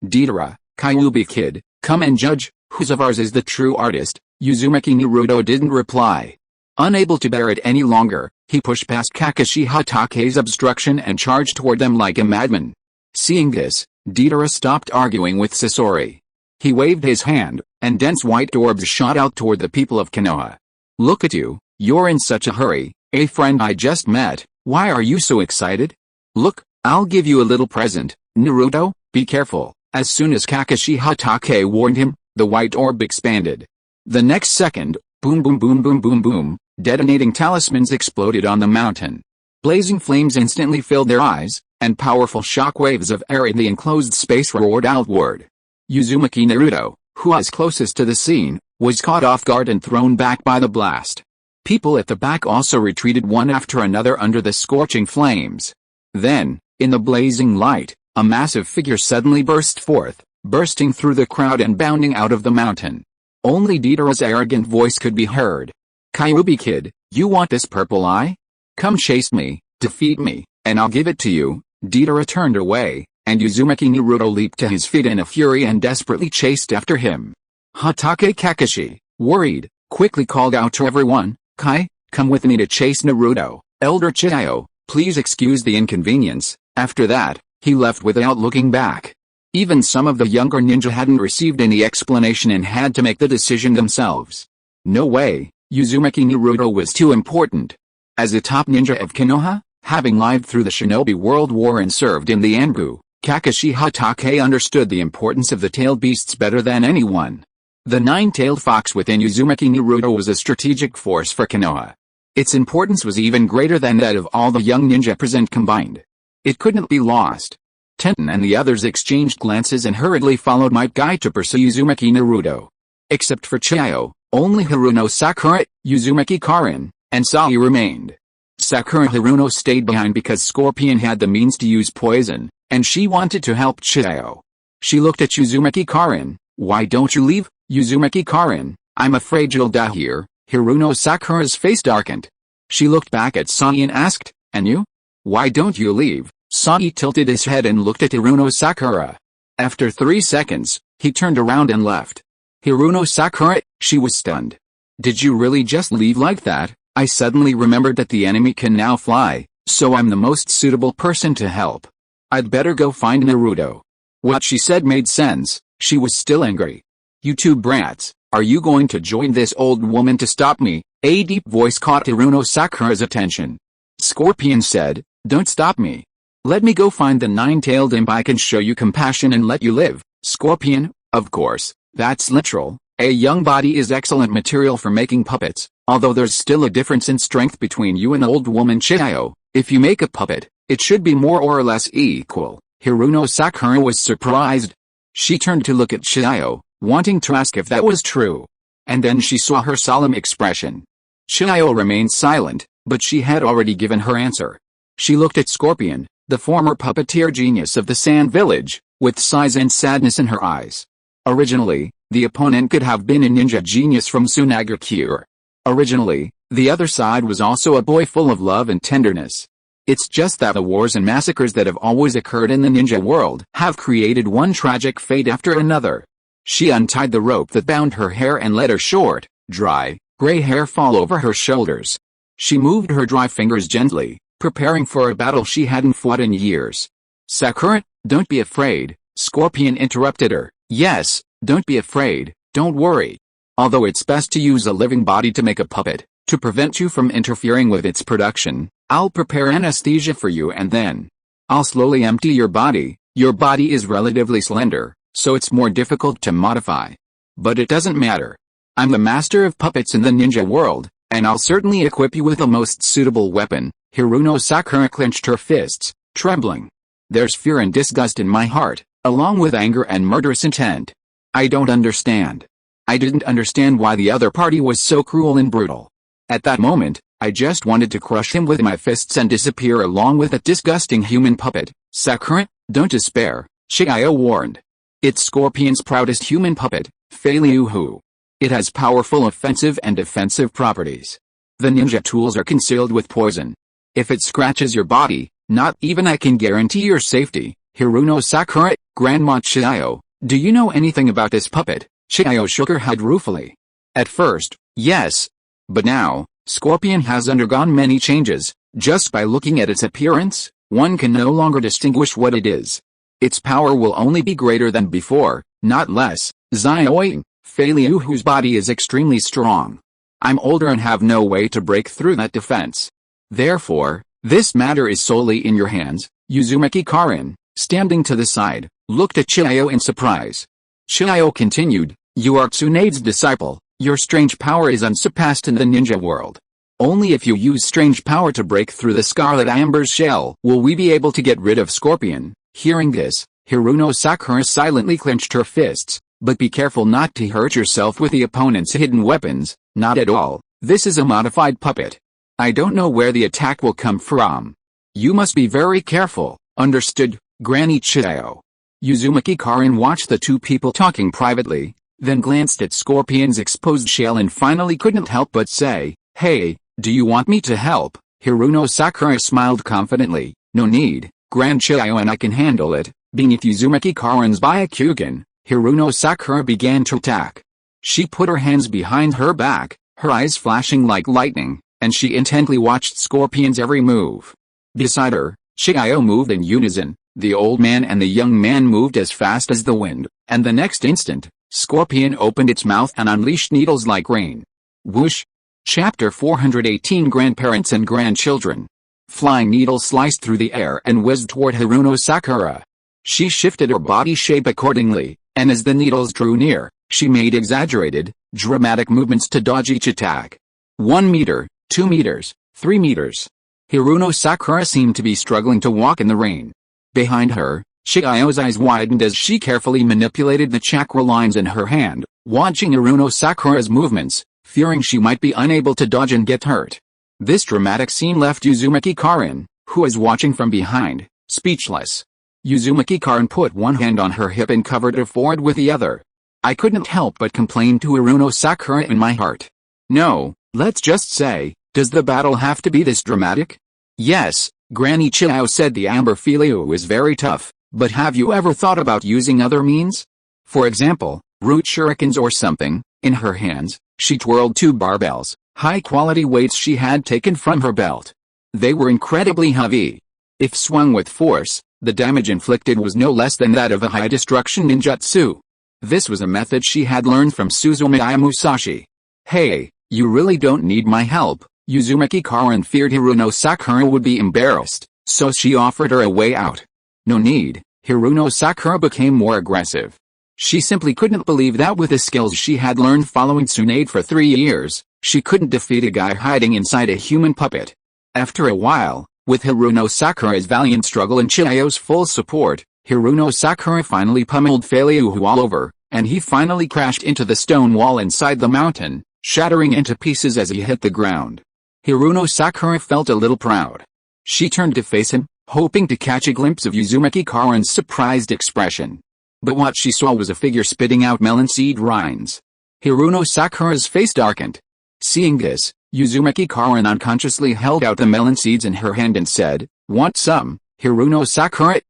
S1: Deidara, Kyuubi kid, come and judge, whose of ours is the true artist? Uzumaki Naruto didn't reply. Unable to bear it any longer, he pushed past Kakashi Hatake's obstruction and charged toward them like a madman. Seeing this, Deidara stopped arguing with Sasori. He waved his hand, and dense white orbs shot out toward the people of Konoha. Look at you, you're in such a hurry, a friend I just met, why are you so excited? Look, I'll give you a little present, Naruto, be careful. As soon as Kakashi Hatake warned him, the white orb expanded. The next second, boom boom boom boom boom boom, detonating talismans exploded on the mountain. Blazing flames instantly filled their eyes, and powerful shock waves of air in the enclosed space roared outward. Uzumaki Naruto, who was closest to the scene, was caught off guard and thrown back by the blast. People at the back also retreated one after another under the scorching flames. Then, in the blazing light, a massive figure suddenly burst forth, bursting through the crowd and bounding out of the mountain. Only Deidara's arrogant voice could be heard. Kyuubi kid, you want this purple eye? Come chase me, defeat me, and I'll give it to you. Deidara turned away, and Uzumaki Naruto leaped to his feet in a fury and desperately chased after him. Hatake Kakashi, worried, quickly called out to everyone, Kai, come with me to chase Naruto. Elder Chiyo, please excuse the inconvenience. After that, he left without looking back. Even some of the younger ninja hadn't received any explanation and had to make the decision themselves. No way, Uzumaki Naruto was too important. As a top ninja of Konoha, having lived through the Shinobi World War and served in the Anbu, Kakashi Hatake understood the importance of the tailed beasts better than anyone. The nine-tailed fox within Uzumaki Naruto was a strategic force for Konoha. Its importance was even greater than that of all the young ninja present combined. It couldn't be lost. Tenten and the others exchanged glances and hurriedly followed Might Guy to pursue Uzumaki Naruto. Except for Chiyo, only Haruno Sakura, Uzumaki Karin, and Sai remained. Sakura Haruno stayed behind because Scorpion had the means to use poison, and she wanted to help Chiyo. She looked at Uzumaki Karin. Why don't you leave, Uzumaki Karin? I'm afraid you'll die here. Haruno Sakura's face darkened. She looked back at Sai and asked, and you? Why don't you leave? Sai tilted his head and looked at Haruno Sakura. After 3 seconds, he turned around and left. Haruno Sakura, she was stunned. Did you really just leave like that? I suddenly remembered that the enemy can now fly, so I'm the most suitable person to help. I'd better go find Naruto. What she said made sense, she was still angry. You two brats, are you going to join this old woman to stop me? A deep voice caught Haruno Sakura's attention. Scorpion said, don't stop me. Let me go find the nine-tailed imp. I can show you compassion and let you live. Scorpion, of course, that's literal. A young body is excellent material for making puppets, although there's still a difference in strength between you and old woman Chiyo. If you make a puppet, it should be more or less equal. Haruno Sakura was surprised. She turned to look at Chiyo, wanting to ask if that was true. And then she saw her solemn expression. Chiyo remained silent, but she had already given her answer. She looked at Scorpion, the former puppeteer genius of the Sand Village, with sighs and sadness in her eyes. Originally, the opponent could have been a ninja genius from Tsunagakure. Originally, the other side was also a boy full of love and tenderness. It's just that the wars and massacres that have always occurred in the ninja world have created one tragic fate after another. She untied the rope that bound her hair and let her short, dry, gray hair fall over her shoulders. She moved her dry fingers gently, preparing for a battle she hadn't fought in years. Sakura, don't be afraid, Scorpion interrupted her. Yes, don't be afraid, don't worry. Although it's best to use a living body to make a puppet, to prevent you from interfering with its production, I'll prepare anesthesia for you and then I'll slowly empty your body. Your body is relatively slender, so it's more difficult to modify. But it doesn't matter. I'm the master of puppets in the ninja world, and I'll certainly equip you with the most suitable weapon. Haruno Sakura clenched her fists, trembling. There's fear and disgust in my heart, along with anger and murderous intent. I don't understand. I didn't understand why the other party was so cruel and brutal. At that moment, I just wanted to crush him with my fists and disappear along with that disgusting human puppet. Sakura, don't despair, Chiyo warned. It's Scorpion's proudest human puppet, Feilyuhu. It has powerful offensive and defensive properties. The ninja tools are concealed with poison. If it scratches your body, not even I can guarantee your safety. Hiruno Sakura, Grandma Chiyo, do you know anything about this puppet? Chiyo shook her head ruefully. At first, yes. But now, Scorpion has undergone many changes. Just by looking at its appearance, one can no longer distinguish what it is. Its power will only be greater than before, not less. Zioing, Feilyuhu's body is extremely strong. I'm older and have no way to break through that defense. Therefore, this matter is solely in your hands. Uzumaki Karin, standing to the side, looked at Chiyo in surprise. Chiyo continued, you are Tsunade's disciple. Your strange power is unsurpassed in the ninja world. Only if you use strange power to break through the Scarlet Amber's shell will we be able to get rid of Scorpion. Hearing this, Hiruno Sakura silently clenched her fists. But be careful not to hurt yourself with the opponent's hidden weapons. Not at all. This is a modified puppet. I don't know where the attack will come from. You must be very careful. Understood, Granny Chiyo. Uzumaki Karin watched the two people talking privately, then glanced at Scorpion's exposed shell and finally couldn't help but say, hey, do you want me to help? Hiruno Sakura smiled confidently. No need, Grand Chiyo, and I can handle it. Beneath Uzumaki Karin's Byakugan, Hiruno Sakura began to attack. She put her hands behind her back, her eyes flashing like lightning, and she intently watched Scorpion's every move. Beside her, Chiyo moved in unison. The old man and the young man moved as fast as the wind, and the next instant, Scorpion opened its mouth and unleashed needles like rain. Whoosh! Chapter 418 Grandparents and Grandchildren. Flying needles sliced through the air and whizzed toward Hiruno Sakura. She shifted her body shape accordingly, and as the needles drew near, she made exaggerated, dramatic movements to dodge each attack. 1 meter, 2 meters, 3 meters. Hiruno Sakura seemed to be struggling to walk in the rain. Behind her, Chiyo's eyes widened as she carefully manipulated the chakra lines in her hand, watching Hiruno Sakura's movements, fearing she might be unable to dodge and get hurt. This dramatic scene left Uzumaki Karin, who was watching from behind, speechless. Uzumaki Karin put one hand on her hip and covered her forehead with the other. I couldn't help but complain to Hiruno Sakura in my heart. No, let's just say, does the battle have to be this dramatic? Yes, Granny Chiyo said the Amber Feilyuhu is very tough, but have you ever thought about using other means? For example, root shurikens or something. In her hands, she twirled 2 barbells, high-quality weights she had taken from her belt. They were incredibly heavy. If swung with force, the damage inflicted was no less than that of a high-destruction ninjutsu. This was a method she had learned from Suzumiya Musashi. Hey, you really don't need my help. Uzumaki Karin feared Hiruno Sakura would be embarrassed, so she offered her a way out. No need. Hiruno Sakura became more aggressive. She simply couldn't believe that with the skills she had learned following Tsunade for 3 years, she couldn't defeat a guy hiding inside a human puppet. After a while, with Hiruno Sakura's valiant struggle and Chiyo's full support, Hiruno Sakura finally pummeled Feilyuhu all over, and he finally crashed into the stone wall inside the mountain, shattering into pieces as he hit the ground. Hiruno Sakura felt a little proud. She turned to face him, hoping to catch a glimpse of Uzumaki Karin's surprised expression. But what she saw was a figure spitting out melon seed rinds. Hiruno Sakura's face darkened. Seeing this, Uzumaki Karin unconsciously held out the melon seeds in her hand and said, "Want some, Hiruno Sakura?"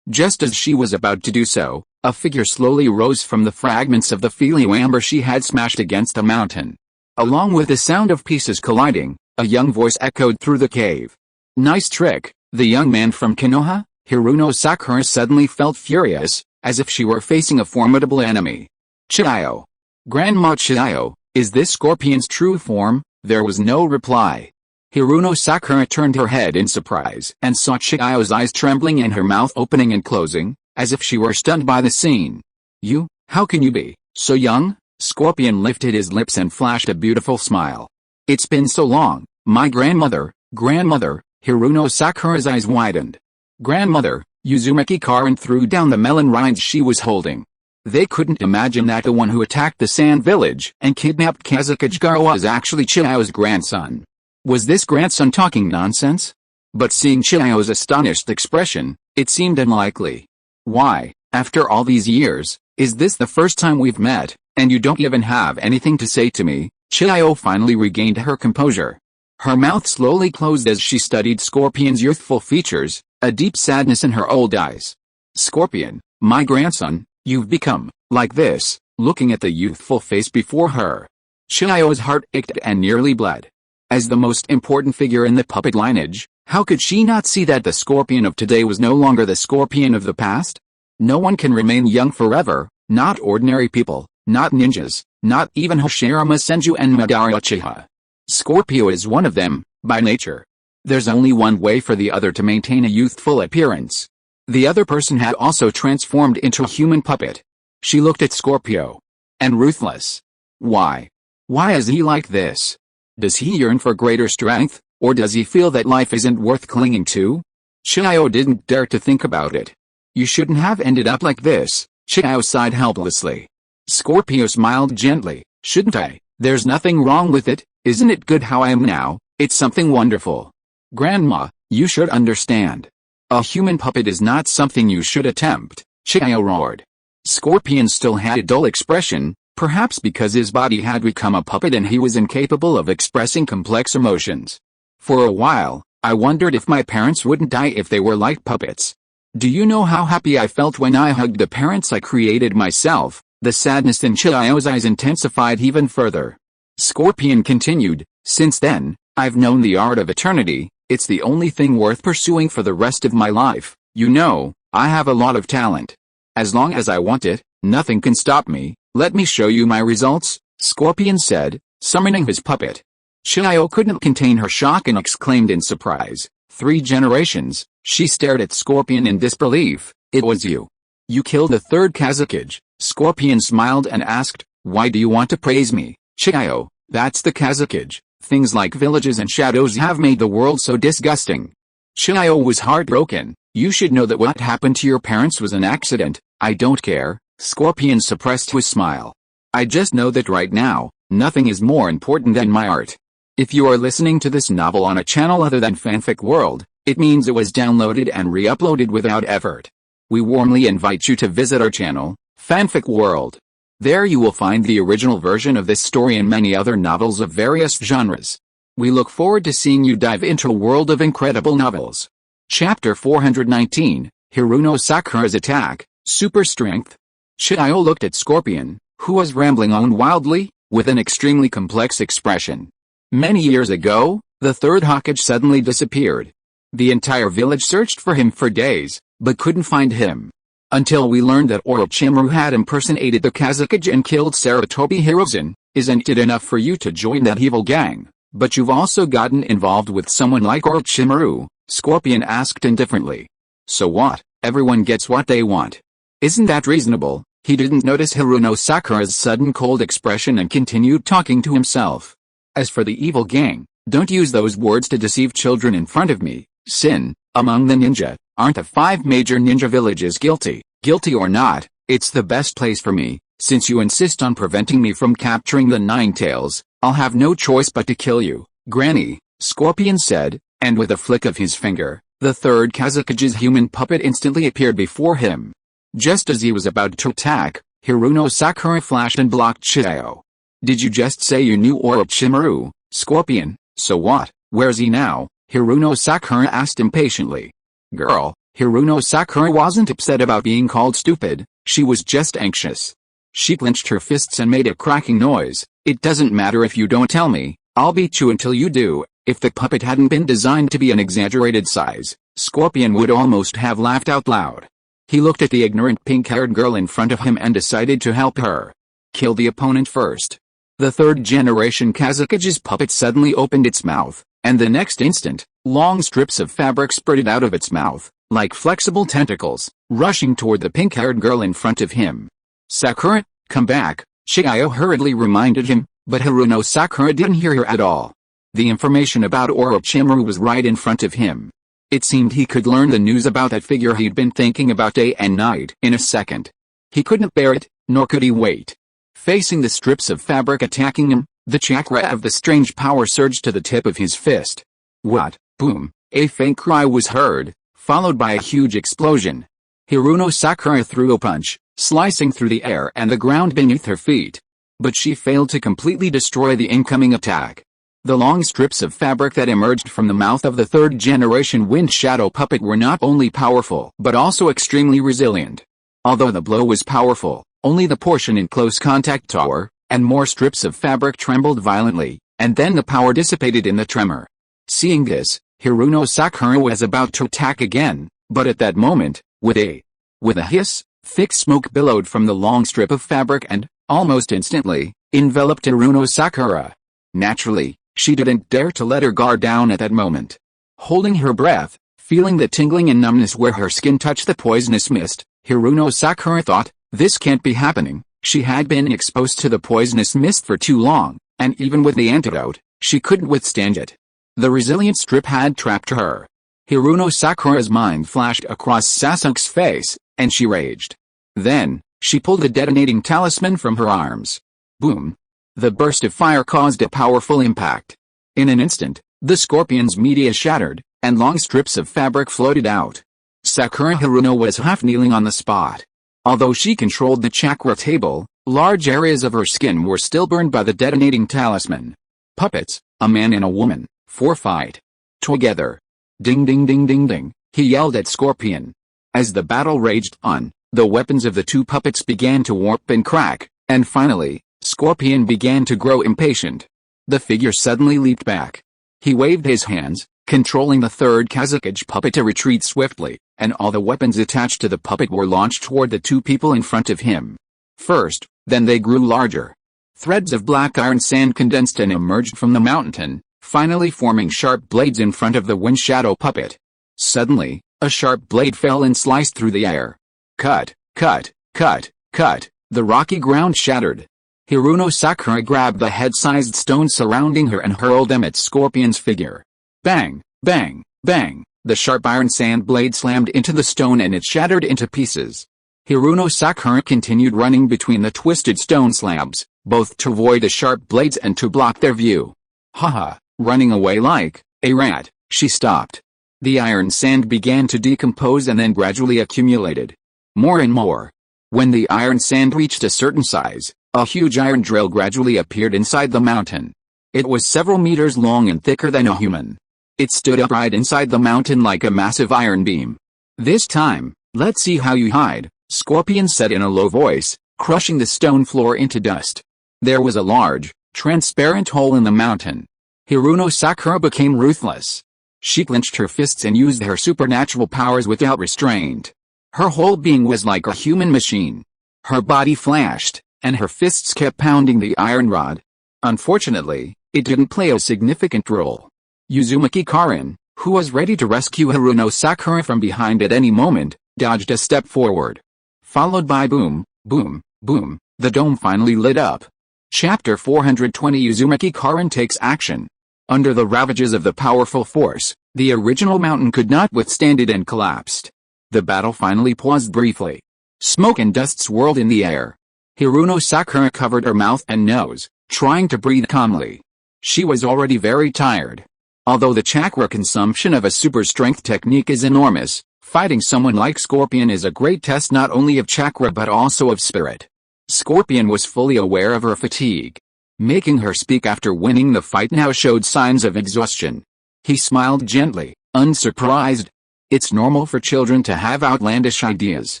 S1: Just as she was about to do so, a figure slowly rose from the fragments of the Feilyuhu amber she had smashed against a mountain. Along with the sound of pieces colliding, a young voice echoed through the cave. Nice trick, the young man from Konoha? Hiruno Sakura suddenly felt furious, as if she were facing a formidable enemy. Chiyo. Grandma Chiyo, is this Scorpion's true form? There was no reply. Hiruno Sakura turned her head in surprise and saw Chiyo's eyes trembling and her mouth opening and closing, as if she were stunned by the scene. You, how can you be so young? Scorpion lifted his lips and flashed a beautiful smile. It's been so long, my grandmother, Hiruno Sakura's eyes widened. Grandmother, Uzumaki Karin threw down the melon rinds she was holding. They couldn't imagine that the one who attacked the Sand Village and kidnapped Kazekage Garo was actually Chihiyo's grandson. Was this grandson talking nonsense? But seeing Chihiyo's astonished expression, it seemed unlikely. Why, after all these years, is this the first time we've met, and you don't even have anything to say to me? Chihiyo finally regained her composure. Her mouth slowly closed as she studied Scorpion's youthful features, a deep sadness in her old eyes. Scorpion, my grandson, you've become like this. Looking at the youthful face before her, Chihiyo's heart ached and nearly bled. As the most important figure in the puppet lineage, how could she not see that the Scorpion of today was no longer the Scorpion of the past? No one can remain young forever, not ordinary people, not ninjas, not even Hashirama Senju and Madara Uchiha. Scorpio is one of them, by nature. There's only one way for the other to maintain a youthful appearance. The other person had also transformed into a human puppet. She looked at Scorpio. And ruthless. Why? Why is he like this? Does he yearn for greater strength, or does he feel that life isn't worth clinging to? Chihiyo didn't dare to think about it. You shouldn't have ended up like this, Chihiyo sighed helplessly. Scorpio smiled gently. Shouldn't I? There's nothing wrong with it, isn't it good how I am now? It's something wonderful. Grandma, you should understand. A human puppet is not something you should attempt, Chihiyo roared. Scorpion still had a dull expression, perhaps because his body had become a puppet and he was incapable of expressing complex emotions. For a while, I wondered if my parents wouldn't die if they were like puppets. Do you know how happy I felt when I hugged the parents I created myself? The sadness in Chihiyo's eyes intensified even further. Scorpion continued, since then, I've known the art of eternity. It's the only thing worth pursuing for the rest of my life. You know, I have a lot of talent. As long as I want it, nothing can stop me. Let me show you my results, Scorpion said, summoning his puppet. Chihiyo couldn't contain her shock and exclaimed in surprise. 3 generations, she stared at Scorpion in disbelief. It was you. You killed the 3rd Kazekage. Scorpion smiled and asked, why do you want to praise me? Chihiyo, that's the Kazekage. Things like villages and shadows have made the world so disgusting. Chihiyo was heartbroken. You should know that what happened to your parents was an accident. I don't care. Scorpion suppressed his smile. I just know that right now, nothing is more important than my art. If you are listening to this novel on a channel other than Fanfic World, it means it was downloaded and re-uploaded without effort. We warmly invite you to visit our channel, Fanfic World. There you will find the original version of this story and many other novels of various genres. We look forward to seeing you dive into a world of incredible novels. Chapter 419, Hiruno Sakura's Attack, Super Strength. Chihiyo looked at Scorpion, who was rambling on wildly, with an extremely complex expression. Many years ago, the 3rd Hokage suddenly disappeared. The entire village searched for him for days, but couldn't find him. Until we learned that Orochimaru had impersonated the Kazekage and killed Sarutobi Hiruzen. Isn't it enough for you to join that evil gang? But you've also gotten involved with someone like Orochimaru, Scorpion asked indifferently. So what? Everyone gets what they want. Isn't that reasonable? He didn't notice Hiruno Sakura's sudden cold expression and continued talking to himself. As for the evil gang, don't use those words to deceive children in front of me. Sin, among the ninja, aren't the 5 major ninja villages guilty? Guilty or not, it's the best place for me. Since you insist on preventing me from capturing the 9 tails, I'll have no choice but to kill you, Granny, Scorpion said, and with a flick of his finger, the 3rd Kazekage's human puppet instantly appeared before him. Just as he was about to attack, Hiruno Sakura flashed and blocked Chihiyo. Did you just say you knew Orochimaru, Scorpion? So what? Where's he now? Hiruno Sakura asked impatiently. Girl, Hiruno Sakura wasn't upset about being called stupid, she was just anxious. She clenched her fists and made a cracking noise. It doesn't matter if you don't tell me, I'll beat you until you do. If the puppet hadn't been designed to be an exaggerated size, Scorpion would almost have laughed out loud. He looked at the ignorant pink-haired girl in front of him and decided to help her. Kill the opponent first. The 3rd generation Kazekage's puppet suddenly opened its mouth, and the next instant, long strips of fabric spurted out of its mouth, like flexible tentacles, rushing toward the pink-haired girl in front of him. Sakura, come back, Chihiyo hurriedly reminded him, but Hiruno Sakura didn't hear her at all. The information about Orochimaru was right in front of him. It seemed he could learn the news about that figure he'd been thinking about day and night in a second. He couldn't bear it, nor could he wait. Facing the strips of fabric attacking him, the chakra of the strange power surged to the tip of his fist. What? Boom! A faint cry was heard, followed by a huge explosion. Hiruno Sakura threw a punch, slicing through the air and the ground beneath her feet. But she failed to completely destroy the incoming attack. The long strips of fabric that emerged from the mouth of the third-generation wind shadow puppet were not only powerful but also extremely resilient. Although the blow was powerful, only the portion in close contact tore, and more strips of fabric trembled violently, and then the power dissipated in the tremor. Seeing this, Hiruno Sakura was about to attack again, but at that moment, with a hiss, thick smoke billowed from the long strip of fabric and, almost instantly, enveloped Hiruno Sakura. Naturally, she didn't dare to let her guard down at that moment. Holding her breath, feeling the tingling and numbness where her skin touched the poisonous mist, Hiruno Sakura thought, this can't be happening. She had been exposed to the poisonous mist for too long, and even with the antidote, she couldn't withstand it. The resilient strip had trapped her. Hiruno Sakura's mind flashed across Sasuke's face, and she raged. Then, she pulled the detonating talisman from her arms. Boom! The burst of fire caused a powerful impact. In an instant, the scorpion's media shattered, and long strips of fabric floated out. Sakura Hiruno was half kneeling on the spot. Although she controlled the chakra table, large areas of her skin were still burned by the detonating talisman. Puppets, a man and a woman, for fight. Together. Ding ding ding ding ding, he yelled at Scorpion. As the battle raged on, the weapons of the two puppets began to warp and crack, and finally, Scorpion began to grow impatient. The figure suddenly leaped back. He waved his hands, controlling the third Kazakage puppet to retreat swiftly, and all the weapons attached to the puppet were launched toward the two people in front of him. First, then they grew larger. Threads of black iron sand condensed and emerged from the mountain, finally forming sharp blades in front of the wind shadow puppet. Suddenly, a sharp blade fell and sliced through the air. Cut, cut, cut, cut, the rocky ground shattered. Hiruno Sakura grabbed the head-sized stones surrounding her and hurled them at Scorpion's figure. Bang, bang, bang, the sharp iron sand blade slammed into the stone and it shattered into pieces. Hiruno Sakura continued running between the twisted stone slabs, both to avoid the sharp blades and to block their view. Haha, running away like a rat, she stopped. The iron sand began to decompose and then gradually accumulated. More and more. When the iron sand reached a certain size, a huge iron drill gradually appeared inside the mountain. It was several meters long and thicker than a human. It stood upright inside the mountain like a massive iron beam. This time, let's see how you hide, Scorpion said in a low voice, crushing the stone floor into dust. There was a large, transparent hole in the mountain. Hiruno Sakura became ruthless. She clenched her fists and used her supernatural powers without restraint. Her whole being was like a human machine. Her body flashed, and her fists kept pounding the iron rod. Unfortunately, it didn't play a significant role. Uzumaki Karin, who was ready to rescue Hiruno Sakura from behind at any moment, dodged a step forward. Followed by boom, boom, boom, the dome finally lit up. Chapter 420 Uzumaki Karin takes action. Under the ravages of the powerful force, the original mountain could not withstand it and collapsed. The battle finally paused briefly. Smoke and dust swirled in the air. Hiruno Sakura covered her mouth and nose, trying to breathe calmly. She was already very tired. Although the chakra consumption of a super strength technique is enormous, fighting someone like Scorpion is a great test not only of chakra but also of spirit. Scorpion was fully aware of her fatigue. Making her speak after winning the fight now showed signs of exhaustion. He smiled gently, unsurprised. It's normal for children to have outlandish ideas.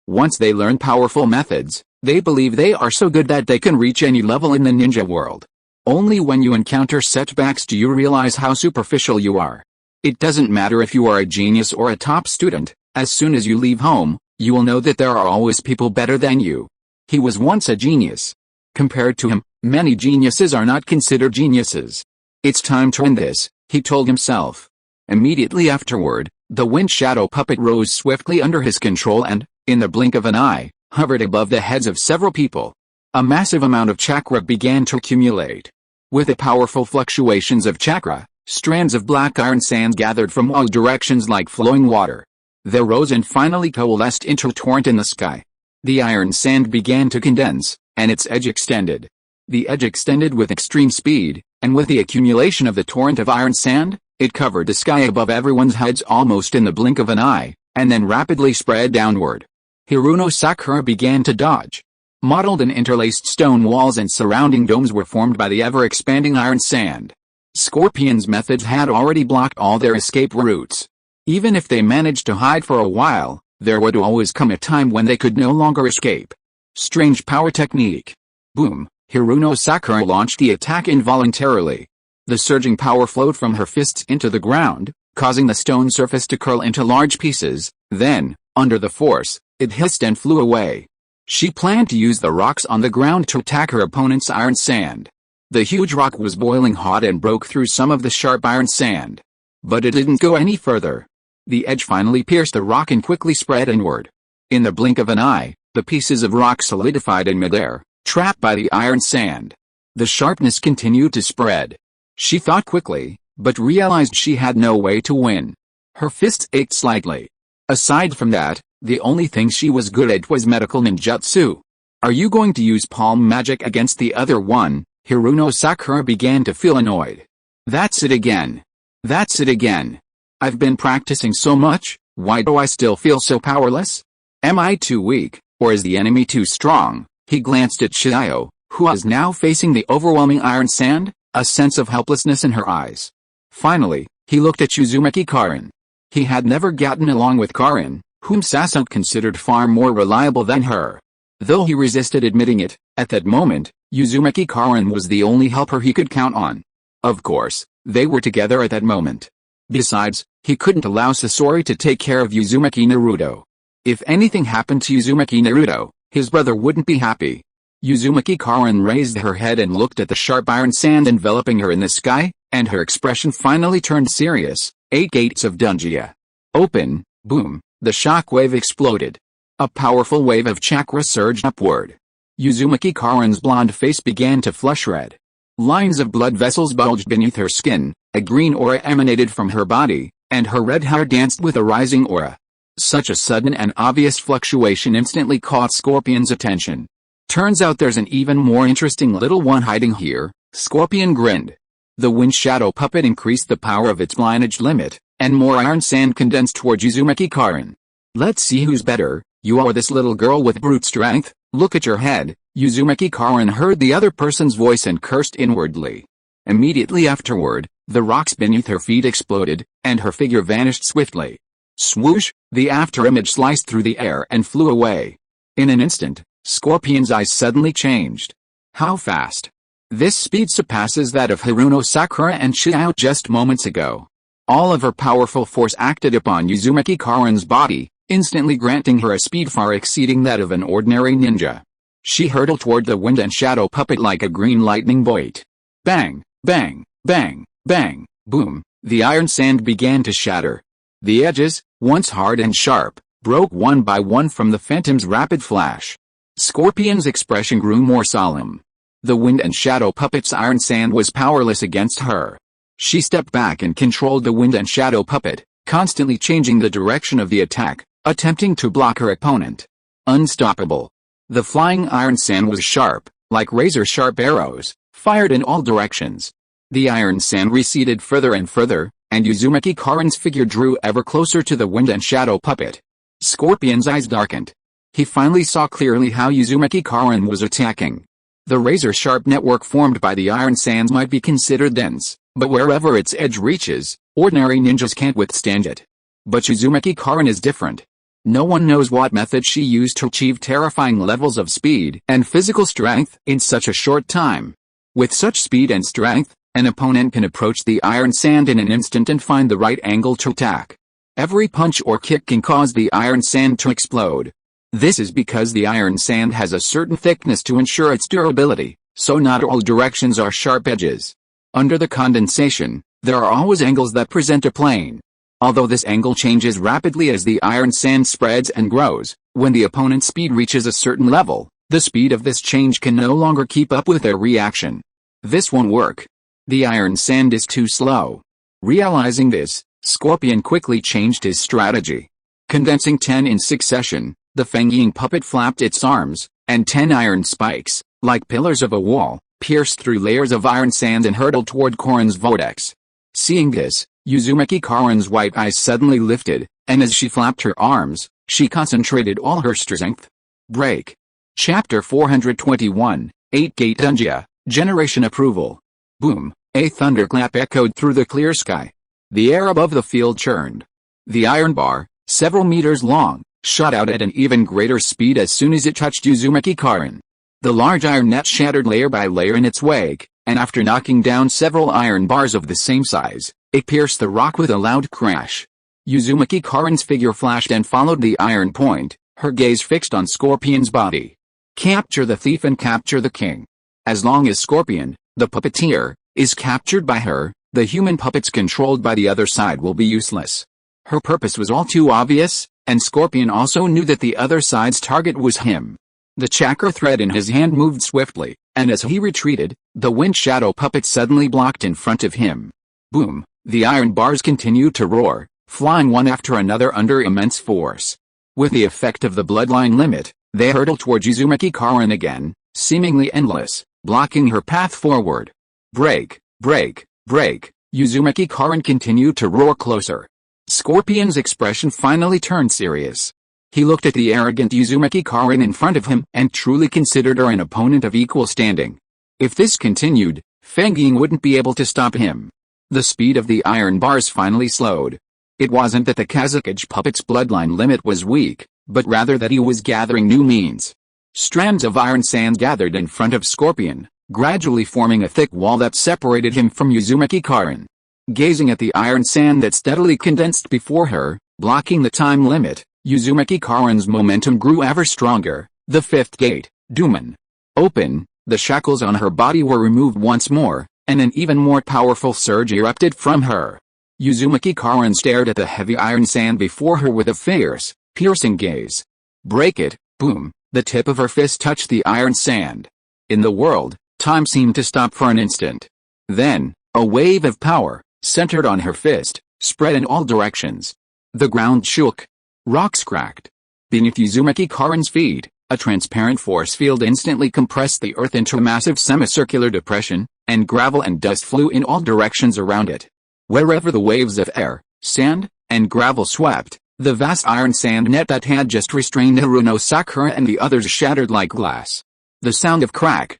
S1: Once they learn powerful methods, they believe they are so good that they can reach any level in the ninja world. Only when you encounter setbacks do you realize how superficial you are. It doesn't matter if you are a genius or a top student, as soon as you leave home, you will know that there are always people better than you. He was once a genius. Compared to him, many geniuses are not considered geniuses. It's time to end this, he told himself. Immediately afterward, the wind shadow puppet rose swiftly under his control and, in the blink of an eye, hovered above the heads of several people. A massive amount of chakra began to accumulate. With the powerful fluctuations of chakra, Strands of black iron sand gathered from all directions like flowing water. They rose and finally coalesced into a torrent in the sky. The iron sand began to condense, and its edge extended. The edge extended with extreme speed, and with the accumulation of the torrent of iron sand, it covered the sky above everyone's heads almost in the blink of an eye, and then rapidly spread downward. Hiruno Sakura began to dodge. Mottled and interlaced stone walls and surrounding domes were formed by the ever-expanding iron sand. Scorpion's methods had already blocked all their escape routes. Even if they managed to hide for a while, there would always come a time when they could no longer escape. Strange power technique. Boom! Hiruno Sakura launched the attack involuntarily. The surging power flowed from her fists into the ground, causing the stone surface to curl into large pieces. Then, under the force, it hissed and flew away. She planned to use the rocks on the ground to attack her opponent's iron sand. The huge rock was boiling hot and broke through some of the sharp iron sand. But it didn't go any further. The edge finally pierced the rock and quickly spread inward. In the blink of an eye, the pieces of rock solidified in midair, trapped by the iron sand. The sharpness continued to spread. She thought quickly, but realized she had no way to win. Her fists ached slightly. Aside from that, the only thing she was good at was medical ninjutsu. Are you going to use palm magic against the other one? Hiruno Sakura began to feel annoyed. That's it again. That's it again. I've been practicing so much, why do I still feel so powerless? Am I too weak, or is the enemy too strong? He glanced at Chiyo, who was now facing the overwhelming iron sand, a sense of helplessness in her eyes. Finally, he looked at Uzumaki Karin. He had never gotten along with Karin, whom Sasuke considered far more reliable than her. Though he resisted admitting it, at that moment, Uzumaki Karin was the only helper he could count on. Of course, they were together at that moment. Besides, he couldn't allow Sasori to take care of Uzumaki Naruto. If anything happened to Uzumaki Naruto, his brother wouldn't be happy. Uzumaki Karin raised her head and looked at the sharp iron sand enveloping her in the sky, and her expression finally turned serious. 8 gates of Dungia. Open. Boom. The shockwave exploded. A powerful wave of chakra surged upward. Uzumaki Karin's blonde face began to flush red. Lines of blood vessels bulged beneath her skin, a green aura emanated from her body, and her red hair danced with a rising aura. Such a sudden and obvious fluctuation instantly caught Scorpion's attention. Turns out there's an even more interesting little one hiding here. Scorpion grinned. The wind shadow puppet increased the power of its lineage limit, and more iron sand condensed toward Uzumaki Karin. Let's see who's better, you or this little girl with brute strength. Look at your head. Uzumaki Karin heard the other person's voice and cursed inwardly. Immediately afterward, the rocks beneath her feet exploded, and her figure vanished swiftly. Swoosh, the afterimage sliced through the air and flew away. In an instant, Scorpion's eyes suddenly changed. How fast? This speed surpasses that of Hiruno Sakura and Chiyo just moments ago. All of her powerful force acted upon Uzumaki Karin's body, instantly granting her a speed far exceeding that of an ordinary ninja. She hurtled toward the wind and shadow puppet like a green lightning bolt. Bang, bang, bang, bang, boom, the iron sand began to shatter. The edges, once hard and sharp, broke one by one from the phantom's rapid flash. Scorpion's expression grew more solemn. The wind and shadow puppet's iron sand was powerless against her. She stepped back and controlled the wind and shadow puppet, constantly changing the direction of the attack, attempting to block her opponent. Unstoppable. The flying iron sand was sharp, like razor-sharp arrows, fired in all directions. The iron sand receded further and further, and Uzumaki Karin's figure drew ever closer to the wind and shadow puppet. Scorpion's eyes darkened. He finally saw clearly how Uzumaki Karin was attacking. The razor-sharp network formed by the iron sands might be considered dense, but wherever its edge reaches, ordinary ninjas can't withstand it. But Uzumaki Karin is different. No one knows what method she used to achieve terrifying levels of speed and physical strength in such a short time. With such speed and strength, an opponent can approach the iron sand in an instant and find the right angle to attack. Every punch or kick can cause the iron sand to explode. This is because the iron sand has a certain thickness to ensure its durability, so not all directions are sharp edges. Under the condensation, there are always angles that present a plane. Although this angle changes rapidly as the iron sand spreads and grows, when the opponent's speed reaches a certain level, the speed of this change can no longer keep up with their reaction. This won't work. The iron sand is too slow. Realizing this, Scorpion quickly changed his strategy. Condensing 10 in succession, the Feng-Ying puppet flapped its arms, and 10 iron spikes, like pillars of a wall, pierced through layers of iron sand and hurtled toward Korin's vortex. Seeing this, Uzumaki Karin's white eyes suddenly lifted, and as she flapped her arms, she concentrated all her strength. Break. Chapter 421, 8-Gate Dungia, Generation Approval. Boom, a thunderclap echoed through the clear sky. The air above the field churned. The iron bar, several meters long, shot out at an even greater speed as soon as it touched Uzumaki Karin. The large iron net shattered layer by layer in its wake, and after knocking down several iron bars of the same size, it pierced the rock with a loud crash. Uzumaki Karin's figure flashed and followed the iron point, her gaze fixed on Scorpion's body. Capture the thief and capture the king. As long as Scorpion, the puppeteer, is captured by her, the human puppets controlled by the other side will be useless. Her purpose was all too obvious, and Scorpion also knew that the other side's target was him. The chakra thread in his hand moved swiftly, and as he retreated, the wind shadow puppet suddenly blocked in front of him. Boom, the iron bars continued to roar, flying one after another under immense force. With the effect of the bloodline limit, they hurtled toward Uzumaki Karin again, seemingly endless, blocking her path forward. Break, break, break, Uzumaki Karin continued to roar closer. Scorpion's expression finally turned serious. He looked at the arrogant Uzumaki Karin in front of him and truly considered her an opponent of equal standing. If this continued, Feng-Ying wouldn't be able to stop him. The speed of the iron bars finally slowed. It wasn't that the Kazakage puppet's bloodline limit was weak, but rather that he was gathering new means. Strands of iron sand gathered in front of Scorpion, gradually forming a thick wall that separated him from Uzumaki Karin. Gazing at the iron sand that steadily condensed before her, blocking the time limit, Uzumaki Karin's momentum grew ever stronger. The fifth gate, Duman. Open, the shackles on her body were removed once more, and an even more powerful surge erupted from her. Uzumaki Karin stared at the heavy iron sand before her with a fierce, piercing gaze. Break it, boom, the tip of her fist touched the iron sand. In the world, time seemed to stop for an instant. Then, a wave of power, centered on her fist, spread in all directions. The ground shook. Rocks cracked. Beneath Uzumaki Karin's feet, a transparent force field instantly compressed the earth into a massive semicircular depression, and gravel and dust flew in all directions around it. Wherever the waves of air, sand, and gravel swept, the vast iron sand net that had just restrained Hiruno Sakura and the others shattered like glass. The sound of crack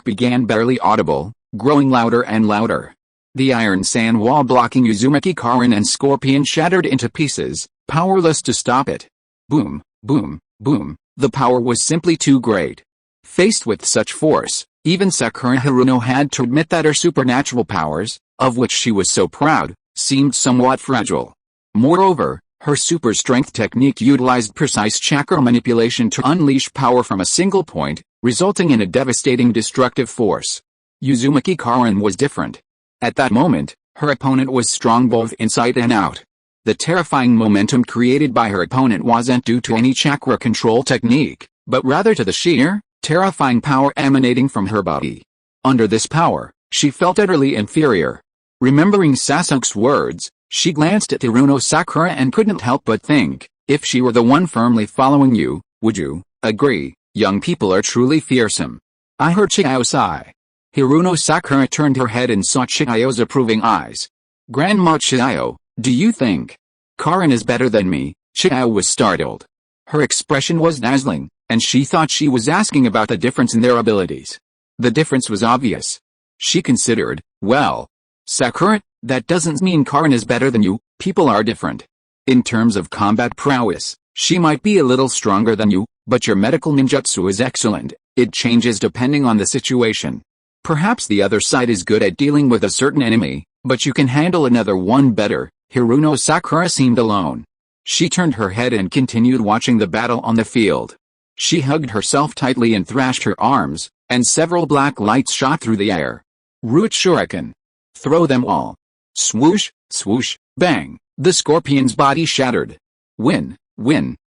S1: began barely audible, growing louder and louder. The iron sand wall blocking Uzumaki Karin and Scorpion shattered into pieces, powerless to stop it. Boom, boom, boom, the power was simply too great. Faced with such force, even Sakura Haruno had to admit that her supernatural powers, of which she was so proud, seemed somewhat fragile. Moreover, her super strength technique utilized precise chakra manipulation to unleash power from a single point, resulting in a devastating destructive force. Uzumaki Karin was different. At that moment, her opponent was strong both inside and out. The terrifying momentum created by her opponent wasn't due to any chakra control technique, but rather to the sheer, terrifying power emanating from her body. Under this power, she felt utterly inferior. Remembering Sasuke's words, she glanced at Hiruno Sakura and couldn't help but think, if she were the one firmly following you, would you agree? Young people are truly fearsome. I heard Chiao sigh. Hiruno Sakura turned her head and saw Chiao's approving eyes. Grandma Chiao, do you think Karin is better than me? Chiao was startled. Her expression was dazzling, and she thought she was asking about the difference in their abilities. The difference was obvious. She considered, well, Sakura, that doesn't mean Karin is better than you, people are different. In terms of combat prowess, she might be a little stronger than you, but your medical ninjutsu is excellent, it changes depending on the situation. Perhaps the other side is good at dealing with a certain enemy, but you can handle another one better. Hiruno Sakura seemed alone. She turned her head and continued watching the battle on the field. She hugged herself tightly and thrashed her arms, and several black lights shot through the air. Root Shuriken. Throw them all. Swoosh, swoosh, bang, the scorpion's body shattered. Win,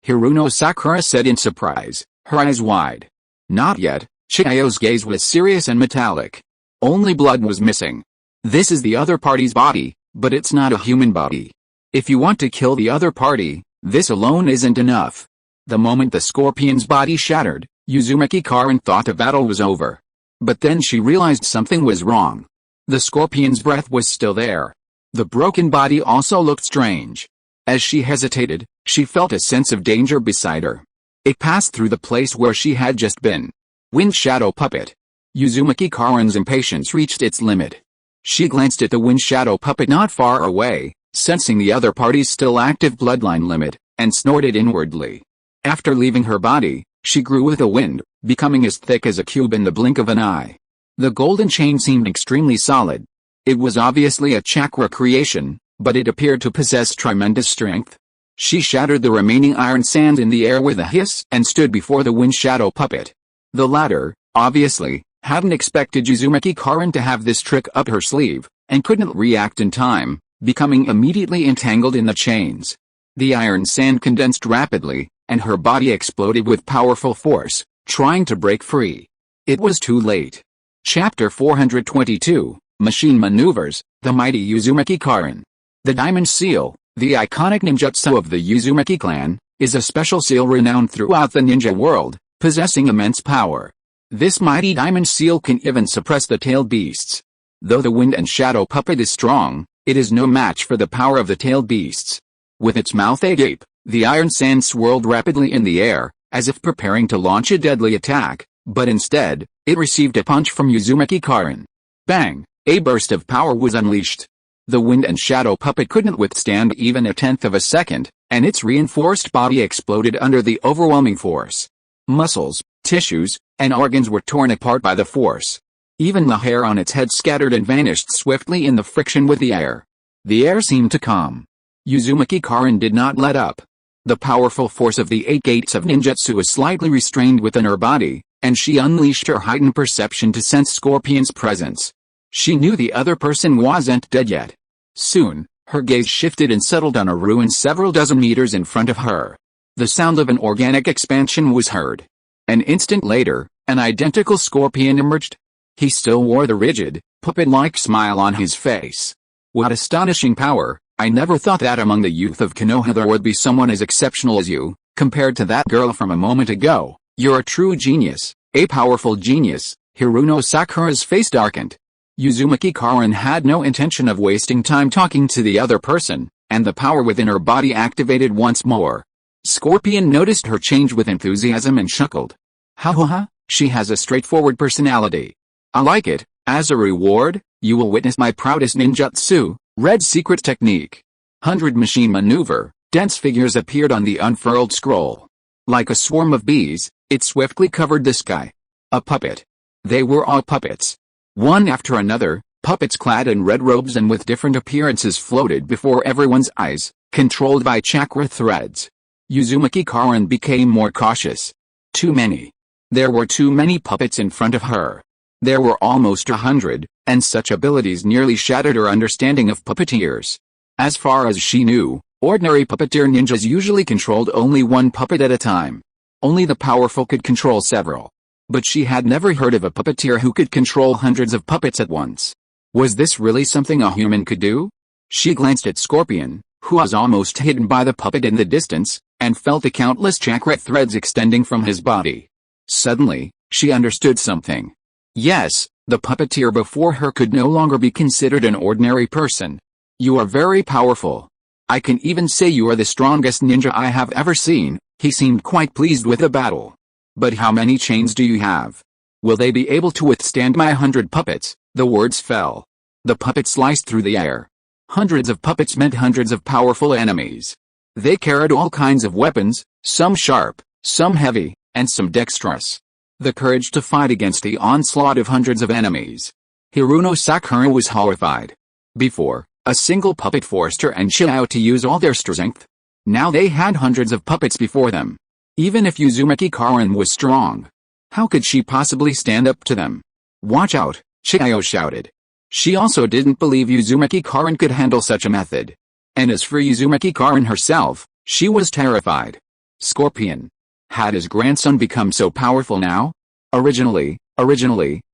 S1: Hiruno Sakura said in surprise, her eyes wide. Not yet, Chiao's gaze was serious and metallic. Only blood was missing. This is the other party's body, But it's not a human body. If you want to kill the other party, this alone isn't enough. The moment the scorpion's body shattered, Uzumaki Karen thought the battle was over. But then she realized something was wrong. The scorpion's breath was still there. The broken body also looked strange. As she hesitated, she felt a sense of danger beside her. It passed through the place where she had just been. Wind Shadow Puppet. Uzumaki Karen's impatience reached its limit. She glanced at the Wind Shadow Puppet not far away, sensing the other party's still active bloodline limit, and snorted inwardly. After leaving her body, she grew with the wind, becoming as thick as a cube in the blink of an eye. The golden chain seemed extremely solid. It was obviously a chakra creation, but it appeared to possess tremendous strength. She shattered the remaining iron sand in the air with a hiss and stood before the Wind Shadow Puppet. The latter, obviously, hadn't expected Uzumaki Karen to have this trick up her sleeve, and couldn't react in time, becoming immediately entangled in the chains. The iron sand condensed rapidly, and her body exploded with powerful force, trying to break free. It was too late. Chapter 422, Machine Maneuvers, The Mighty Uzumaki Karen. The Diamond Seal, the iconic ninjutsu of the Uzumaki clan, is a special seal renowned throughout the ninja world, possessing immense power. This mighty diamond seal can even suppress the tailed beasts. Though the Wind and Shadow Puppet is strong, it is no match for the power of the tailed beasts. With its mouth agape, the iron sand swirled rapidly in the air, as if preparing to launch a deadly attack, but instead, it received a punch from Uzumaki Karen. Bang! A burst of power was unleashed. The Wind and Shadow Puppet couldn't withstand even a tenth of a second, and its reinforced body exploded under the overwhelming force. Muscles, tissues, and organs were torn apart by the force. Even the hair on its head scattered and vanished swiftly in the friction with the air. The air seemed to calm. Uzumaki Karen did not let up. The powerful force of the 8 gates of ninjutsu was slightly restrained within her body, and she unleashed her heightened perception to sense Scorpion's presence. She knew the other person wasn't dead yet. Soon, her gaze shifted and settled on a ruin several dozen meters in front of her. The sound of an organic expansion was heard. An instant later, an identical scorpion emerged. He still wore the rigid, puppet-like smile on his face. What astonishing power! I never thought that among the youth of Konoha there would be someone as exceptional as you. Compared to that girl from a moment ago, you're a true genius, a powerful genius. Hiruno Sakura's face darkened. Uzumaki Karen had no intention of wasting time talking to the other person, and the power within her body activated once more. Scorpion noticed her change with enthusiasm and chuckled. Ha ha ha, she has a straightforward personality. I like it. As a reward, you will witness my proudest ninjutsu, Red Secret Technique. 100 Machine Maneuver. Dense figures appeared on the unfurled scroll. Like a swarm of bees, it swiftly covered the sky. A puppet. They were all puppets. One after another, puppets clad in red robes and with different appearances floated before everyone's eyes, controlled by chakra threads. Uzumaki Karen became more cautious. Too many. There were too many puppets in front of her. There were almost 100, and such abilities nearly shattered her understanding of puppeteers. As far as she knew, ordinary puppeteer ninjas usually controlled only one puppet at a time. Only the powerful could control several. But she had never heard of a puppeteer who could control hundreds of puppets at once. Was this really something a human could do? She glanced at Scorpion, who was almost hidden by the puppet in the distance, and felt the countless chakra threads extending from his body. Suddenly, she understood something. Yes, the puppeteer before her could no longer be considered an ordinary person. You are very powerful. I can even say you are the strongest ninja I have ever seen. He seemed quite pleased with the battle. But how many chains do you have? Will they be able to withstand my 100 puppets? The words fell. The puppet sliced through the air. Hundreds of puppets meant hundreds of powerful enemies. They carried all kinds of weapons, some sharp, some heavy, and some dexterous. The courage to fight against the onslaught of hundreds of enemies. Hiruno Sakura was horrified. Before, a single puppet forced her and Chiao to use all their strength. Now they had hundreds of puppets before them. Even if Uzumaki Karen was strong, how could she possibly stand up to them? Watch out, Chiao shouted. She also didn't believe Uzumaki Karen could handle such a method. And as for Uzumaki Karen herself, she was terrified. Scorpion. Had his grandson become so powerful now? Originally,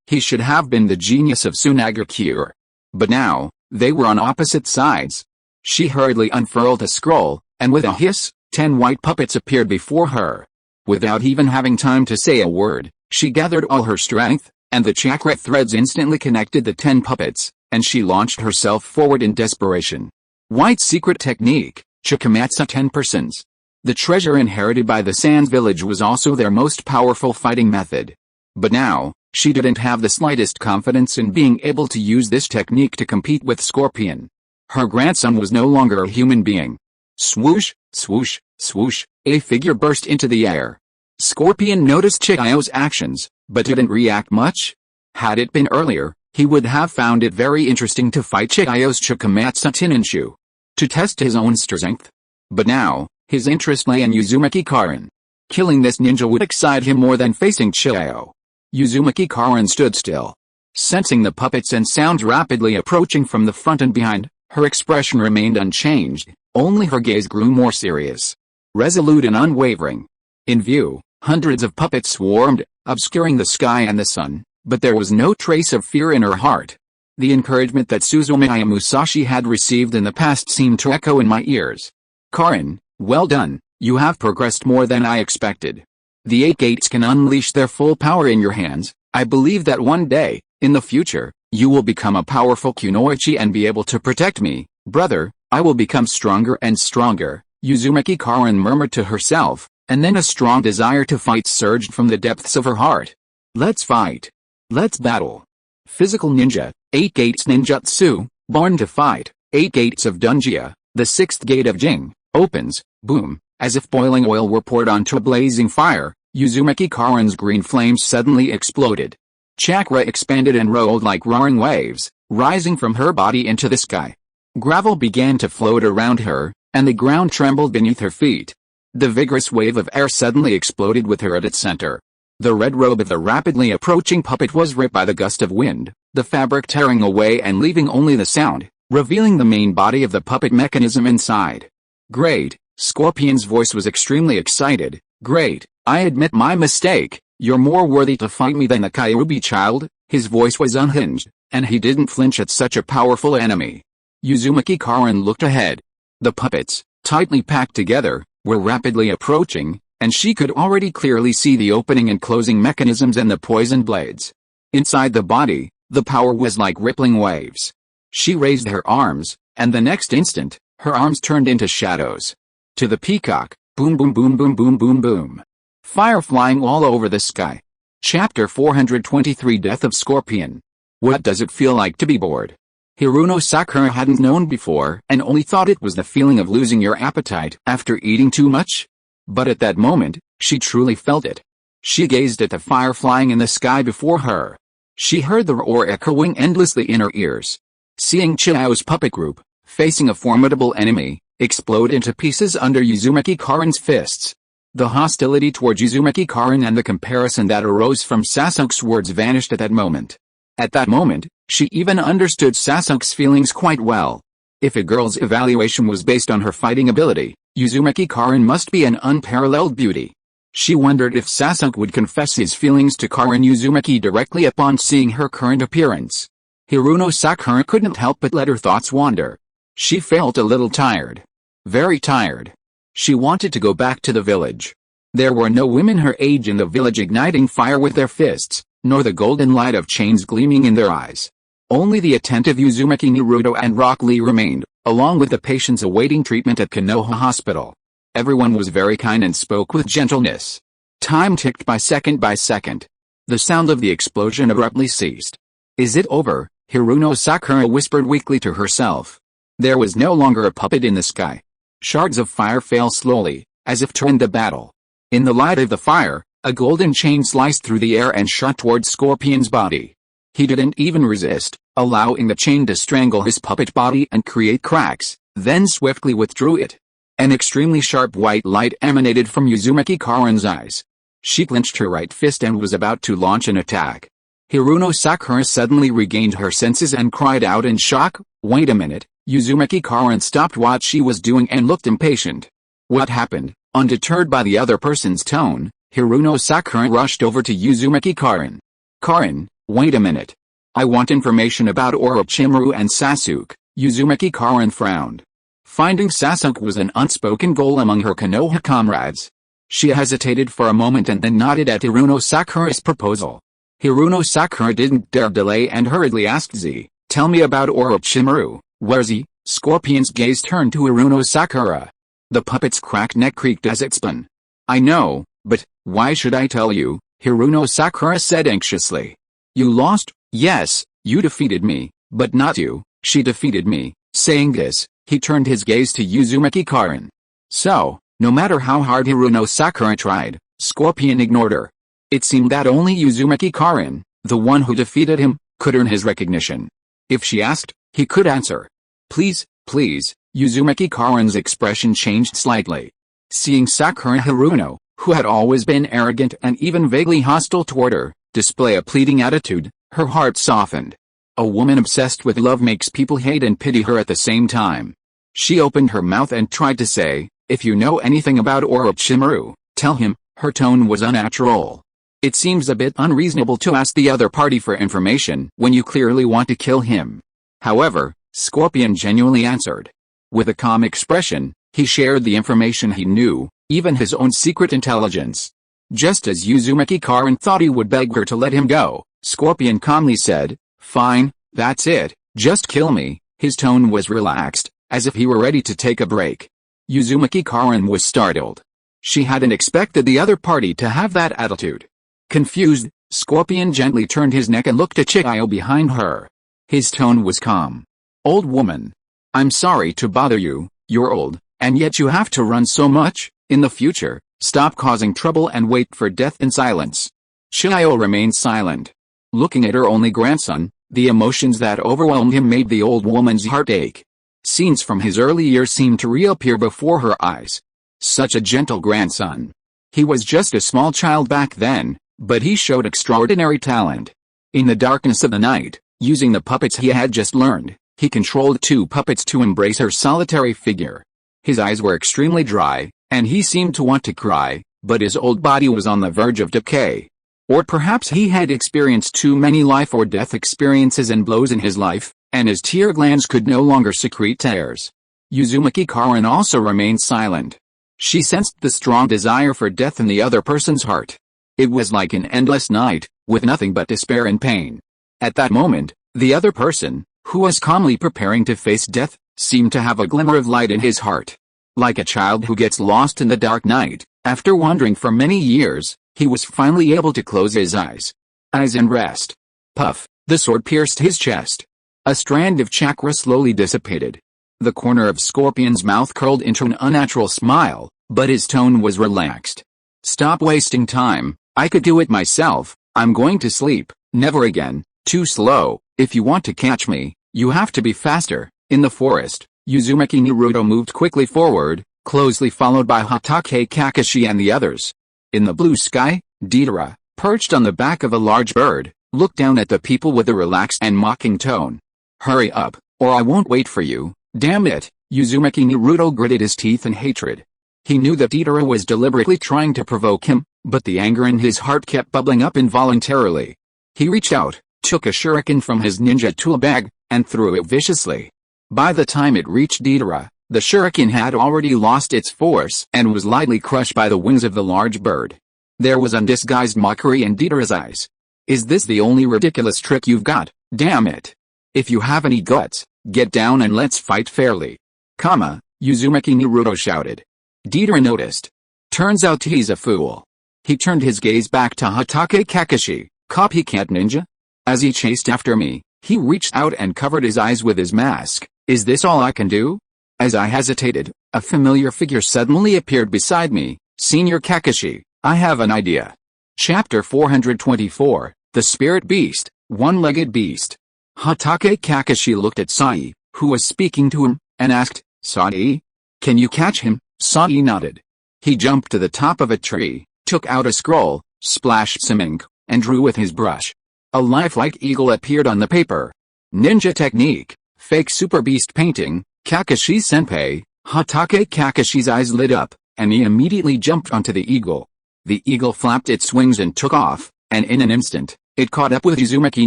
S1: he should have been the genius of Tsunagakure. But now, They were on opposite sides. She hurriedly unfurled a scroll, and with a hiss, 10 white puppets appeared before her. Without even having time to say a word, she gathered all her strength, and the chakra threads instantly connected the 10 puppets, and she launched herself forward in desperation. White's secret technique, Chikamatsu 10 persons. The treasure inherited by the Sands village was also their most powerful fighting method. But now, she didn't have the slightest confidence in being able to use this technique to compete with Scorpion. Her grandson was no longer a human being. Swoosh, swoosh, swoosh, a figure burst into the air. Scorpion noticed Chihiro's actions, but didn't react much. Had it been earlier, he would have found it very interesting to fight Chihiro's Chikamatsu Teninshu, to test his own strength. But now, his interest lay in Uzumaki Karin. Killing this ninja would excite him more than facing Chihiro. Uzumaki Karin stood still. Sensing the puppets and sounds rapidly approaching from the front and behind, her expression remained unchanged, only her gaze grew more serious. Resolute and unwavering. In view, hundreds of puppets swarmed, obscuring the sky and the sun, but there was no trace of fear in her heart. The encouragement that Suzumiya Musashi had received in the past seemed to echo in my ears. Karin, well done, you have progressed more than I expected. The 8 gates can unleash their full power in your hands. I believe that one day, in the future, you will become a powerful kunoichi and be able to protect me, brother. I will become stronger and stronger, Uzumaki Karin murmured to herself, and then a strong desire to fight surged from the depths of her heart. Let's fight. Let's battle. Physical ninja, 8 gates ninjutsu, born to fight, 8 gates of Dunjia, the 6th gate of Jing, opens, boom, as if boiling oil were poured onto a blazing fire. Uzumaki Karin's green flames suddenly exploded. Chakra expanded and rolled like roaring waves, rising from her body into the sky. Gravel began to float around her, and the ground trembled beneath her feet. The vigorous wave of air suddenly exploded with her at its center. The red robe of the rapidly approaching puppet was ripped by the gust of wind, the fabric tearing away and leaving only the sound, revealing the main body of the puppet mechanism inside. Great, Scorpion's voice was extremely excited. Great, I admit my mistake, you're more worthy to fight me than the Kyuubi child. His voice was unhinged, and he didn't flinch at such a powerful enemy. Uzumaki Karin looked ahead. The puppets, tightly packed together, were rapidly approaching, and she could already clearly see the opening and closing mechanisms and the poisoned blades. Inside the body, the power was like rippling waves. She raised her arms, and the next instant, her arms turned into shadows. To the peacock, boom boom boom boom boom boom boom. Fire flying all over the sky. Chapter 423 Death of Scorpion. What does it feel like to be bored? Hiruno Sakura hadn't known before and only thought it was the feeling of losing your appetite after eating too much. But at that moment, she truly felt it. She gazed at the fire flying in the sky before her. She heard the roar echoing endlessly in her ears. Seeing Chihiro's puppet group, facing a formidable enemy, explode into pieces under Uzumaki Karin's fists. The hostility towards Uzumaki Karin and the comparison that arose from Sasuke's words vanished at that moment. At that moment, she even understood Sasuke's feelings quite well. If a girl's evaluation was based on her fighting ability, Uzumaki Karin must be an unparalleled beauty. She wondered if Sasuke would confess his feelings to Karin Uzumaki directly upon seeing her current appearance. Hiruno Sakura couldn't help but let her thoughts wander. She felt a little tired. Very tired. She wanted to go back to the village. There were no women her age in the village igniting fire with their fists, nor the golden light of chains gleaming in their eyes. Only the attentive Uzumaki Naruto and Rock Lee remained, along with the patients awaiting treatment at Konoha Hospital. Everyone was very kind and spoke with gentleness. Time ticked by second by second. The sound of the explosion abruptly ceased. Is it over? Hiruno Sakura whispered weakly to herself. There was no longer a puppet in the sky. Shards of fire fell slowly, as if to end the battle. In the light of the fire, a golden chain sliced through the air and shot towards Scorpion's body. He didn't even resist, allowing the chain to strangle his puppet body and create cracks, then swiftly withdrew it. An extremely sharp white light emanated from Uzumaki Karin's eyes. She clenched her right fist and was about to launch an attack. Hiruno Sakura suddenly regained her senses and cried out in shock, "Wait a minute." Uzumaki Karin stopped what she was doing and looked impatient. What happened? Undeterred by the other person's tone, Hiruno Sakura rushed over to Uzumaki Karin. "Karin, wait a minute. I want information about Orochimaru and Sasuke." Uzumaki Karin frowned. Finding Sasuke was an unspoken goal among her Konoha comrades. She hesitated for a moment and then nodded at Hiruno Sakura's proposal. Hiruno Sakura didn't dare delay and hurriedly asked Z, "Tell me about Orochimaru, where's he?" Scorpion's gaze turned to Hiruno Sakura. The puppet's cracked neck creaked as it spun. "I know, but why should I tell you?" Hiruno Sakura said anxiously. "You lost? Yes, you defeated me, but not you, she defeated me." Saying this, he turned his gaze to Uzumaki Karin. So, no matter how hard Hiruno Sakura tried, Scorpion ignored her. It seemed that only Uzumaki Karin, the one who defeated him, could earn his recognition. If she asked, he could answer. "Please, please." Uzumaki Karin's expression changed slightly. Seeing Sakura Hiruno, who had always been arrogant and even vaguely hostile toward her, display a pleading attitude, her heart softened. A woman obsessed with love makes people hate and pity her at the same time. She opened her mouth and tried to say, "If you know anything about Orochimaru, tell him." Her tone was unnatural. It seems a bit unreasonable to ask the other party for information when you clearly want to kill him. However, Scorpion genuinely answered. With a calm expression, he shared the information he knew, even his own secret intelligence. Just as Uzumaki Karin thought he would beg her to let him go, Scorpion calmly said, "Fine, that's it, just kill me." His tone was relaxed, as if he were ready to take a break. Uzumaki Karin was startled. She hadn't expected the other party to have that attitude. Confused, Scorpion gently turned his neck and looked at Chiyo behind her. His tone was calm. "Old woman. I'm sorry to bother you, you're old, and yet you have to run so much. In the future, stop causing trouble and wait for death in silence." Chiyo remained silent. Looking at her only grandson, the emotions that overwhelmed him made the old woman's heart ache. Scenes from his early years seemed to reappear before her eyes. Such a gentle grandson. He was just a small child back then, but he showed extraordinary talent. In the darkness of the night, using the puppets he had just learned, he controlled two puppets to embrace her solitary figure. His eyes were extremely dry, and he seemed to want to cry, but his old body was on the verge of decay. Or perhaps he had experienced too many life or death experiences and blows in his life, and his tear glands could no longer secrete tears. Uzumaki Karin also remained silent. She sensed the strong desire for death in the other person's heart. It was like an endless night, with nothing but despair and pain. At that moment, the other person, who was calmly preparing to face death, seemed to have a glimmer of light in his heart. Like a child who gets lost in the dark night, after wandering for many years, he was finally able to close his eyes. Eyes and rest. Puff, the sword pierced his chest. A strand of chakra slowly dissipated. The corner of Scorpion's mouth curled into an unnatural smile, but his tone was relaxed. "Stop wasting time, I could do it myself. I'm going to sleep." "Never again, too slow. If you want to catch me, you have to be faster." In the forest, Uzumaki Naruto moved quickly forward, closely followed by Hokage Kakashi and the others. In the blue sky, Deidara, perched on the back of a large bird, looked down at the people with a relaxed and mocking tone. "Hurry up, or I won't wait for you." Damn it, Uzumaki Naruto gritted his teeth in hatred. He knew that Deidara was deliberately trying to provoke him, but the anger in his heart kept bubbling up involuntarily. He reached out, took a shuriken from his ninja tool bag, and threw it viciously. By the time it reached Deidara, the shuriken had already lost its force and was lightly crushed by the wings of the large bird. There was undisguised mockery in Deidara's eyes. "Is this the only ridiculous trick you've got? Damn it. If you have any guts, get down and let's fight fairly." Uzumaki Naruto shouted. Deidara noticed. Turns out he's a fool. He turned his gaze back to Hokage Kakashi. "Copycat ninja? As he chased after me, he reached out and covered his eyes with his mask. Is this all I can do?" As I hesitated, a familiar figure suddenly appeared beside me. "Senior Kakashi, I have an idea." Chapter 424, The Spirit Beast, One-Legged Beast. Hokage Kakashi looked at Sai, who was speaking to him, and asked, "Sai? Can you catch him?" Sai nodded. He jumped to the top of a tree, took out a scroll, splashed some ink, and drew with his brush. A lifelike eagle appeared on the paper. "Ninja technique, fake super beast painting, Kakashi-senpai." Hokage Kakashi's eyes lit up, and he immediately jumped onto the eagle. The eagle flapped its wings and took off, and in an instant, it caught up with Uzumaki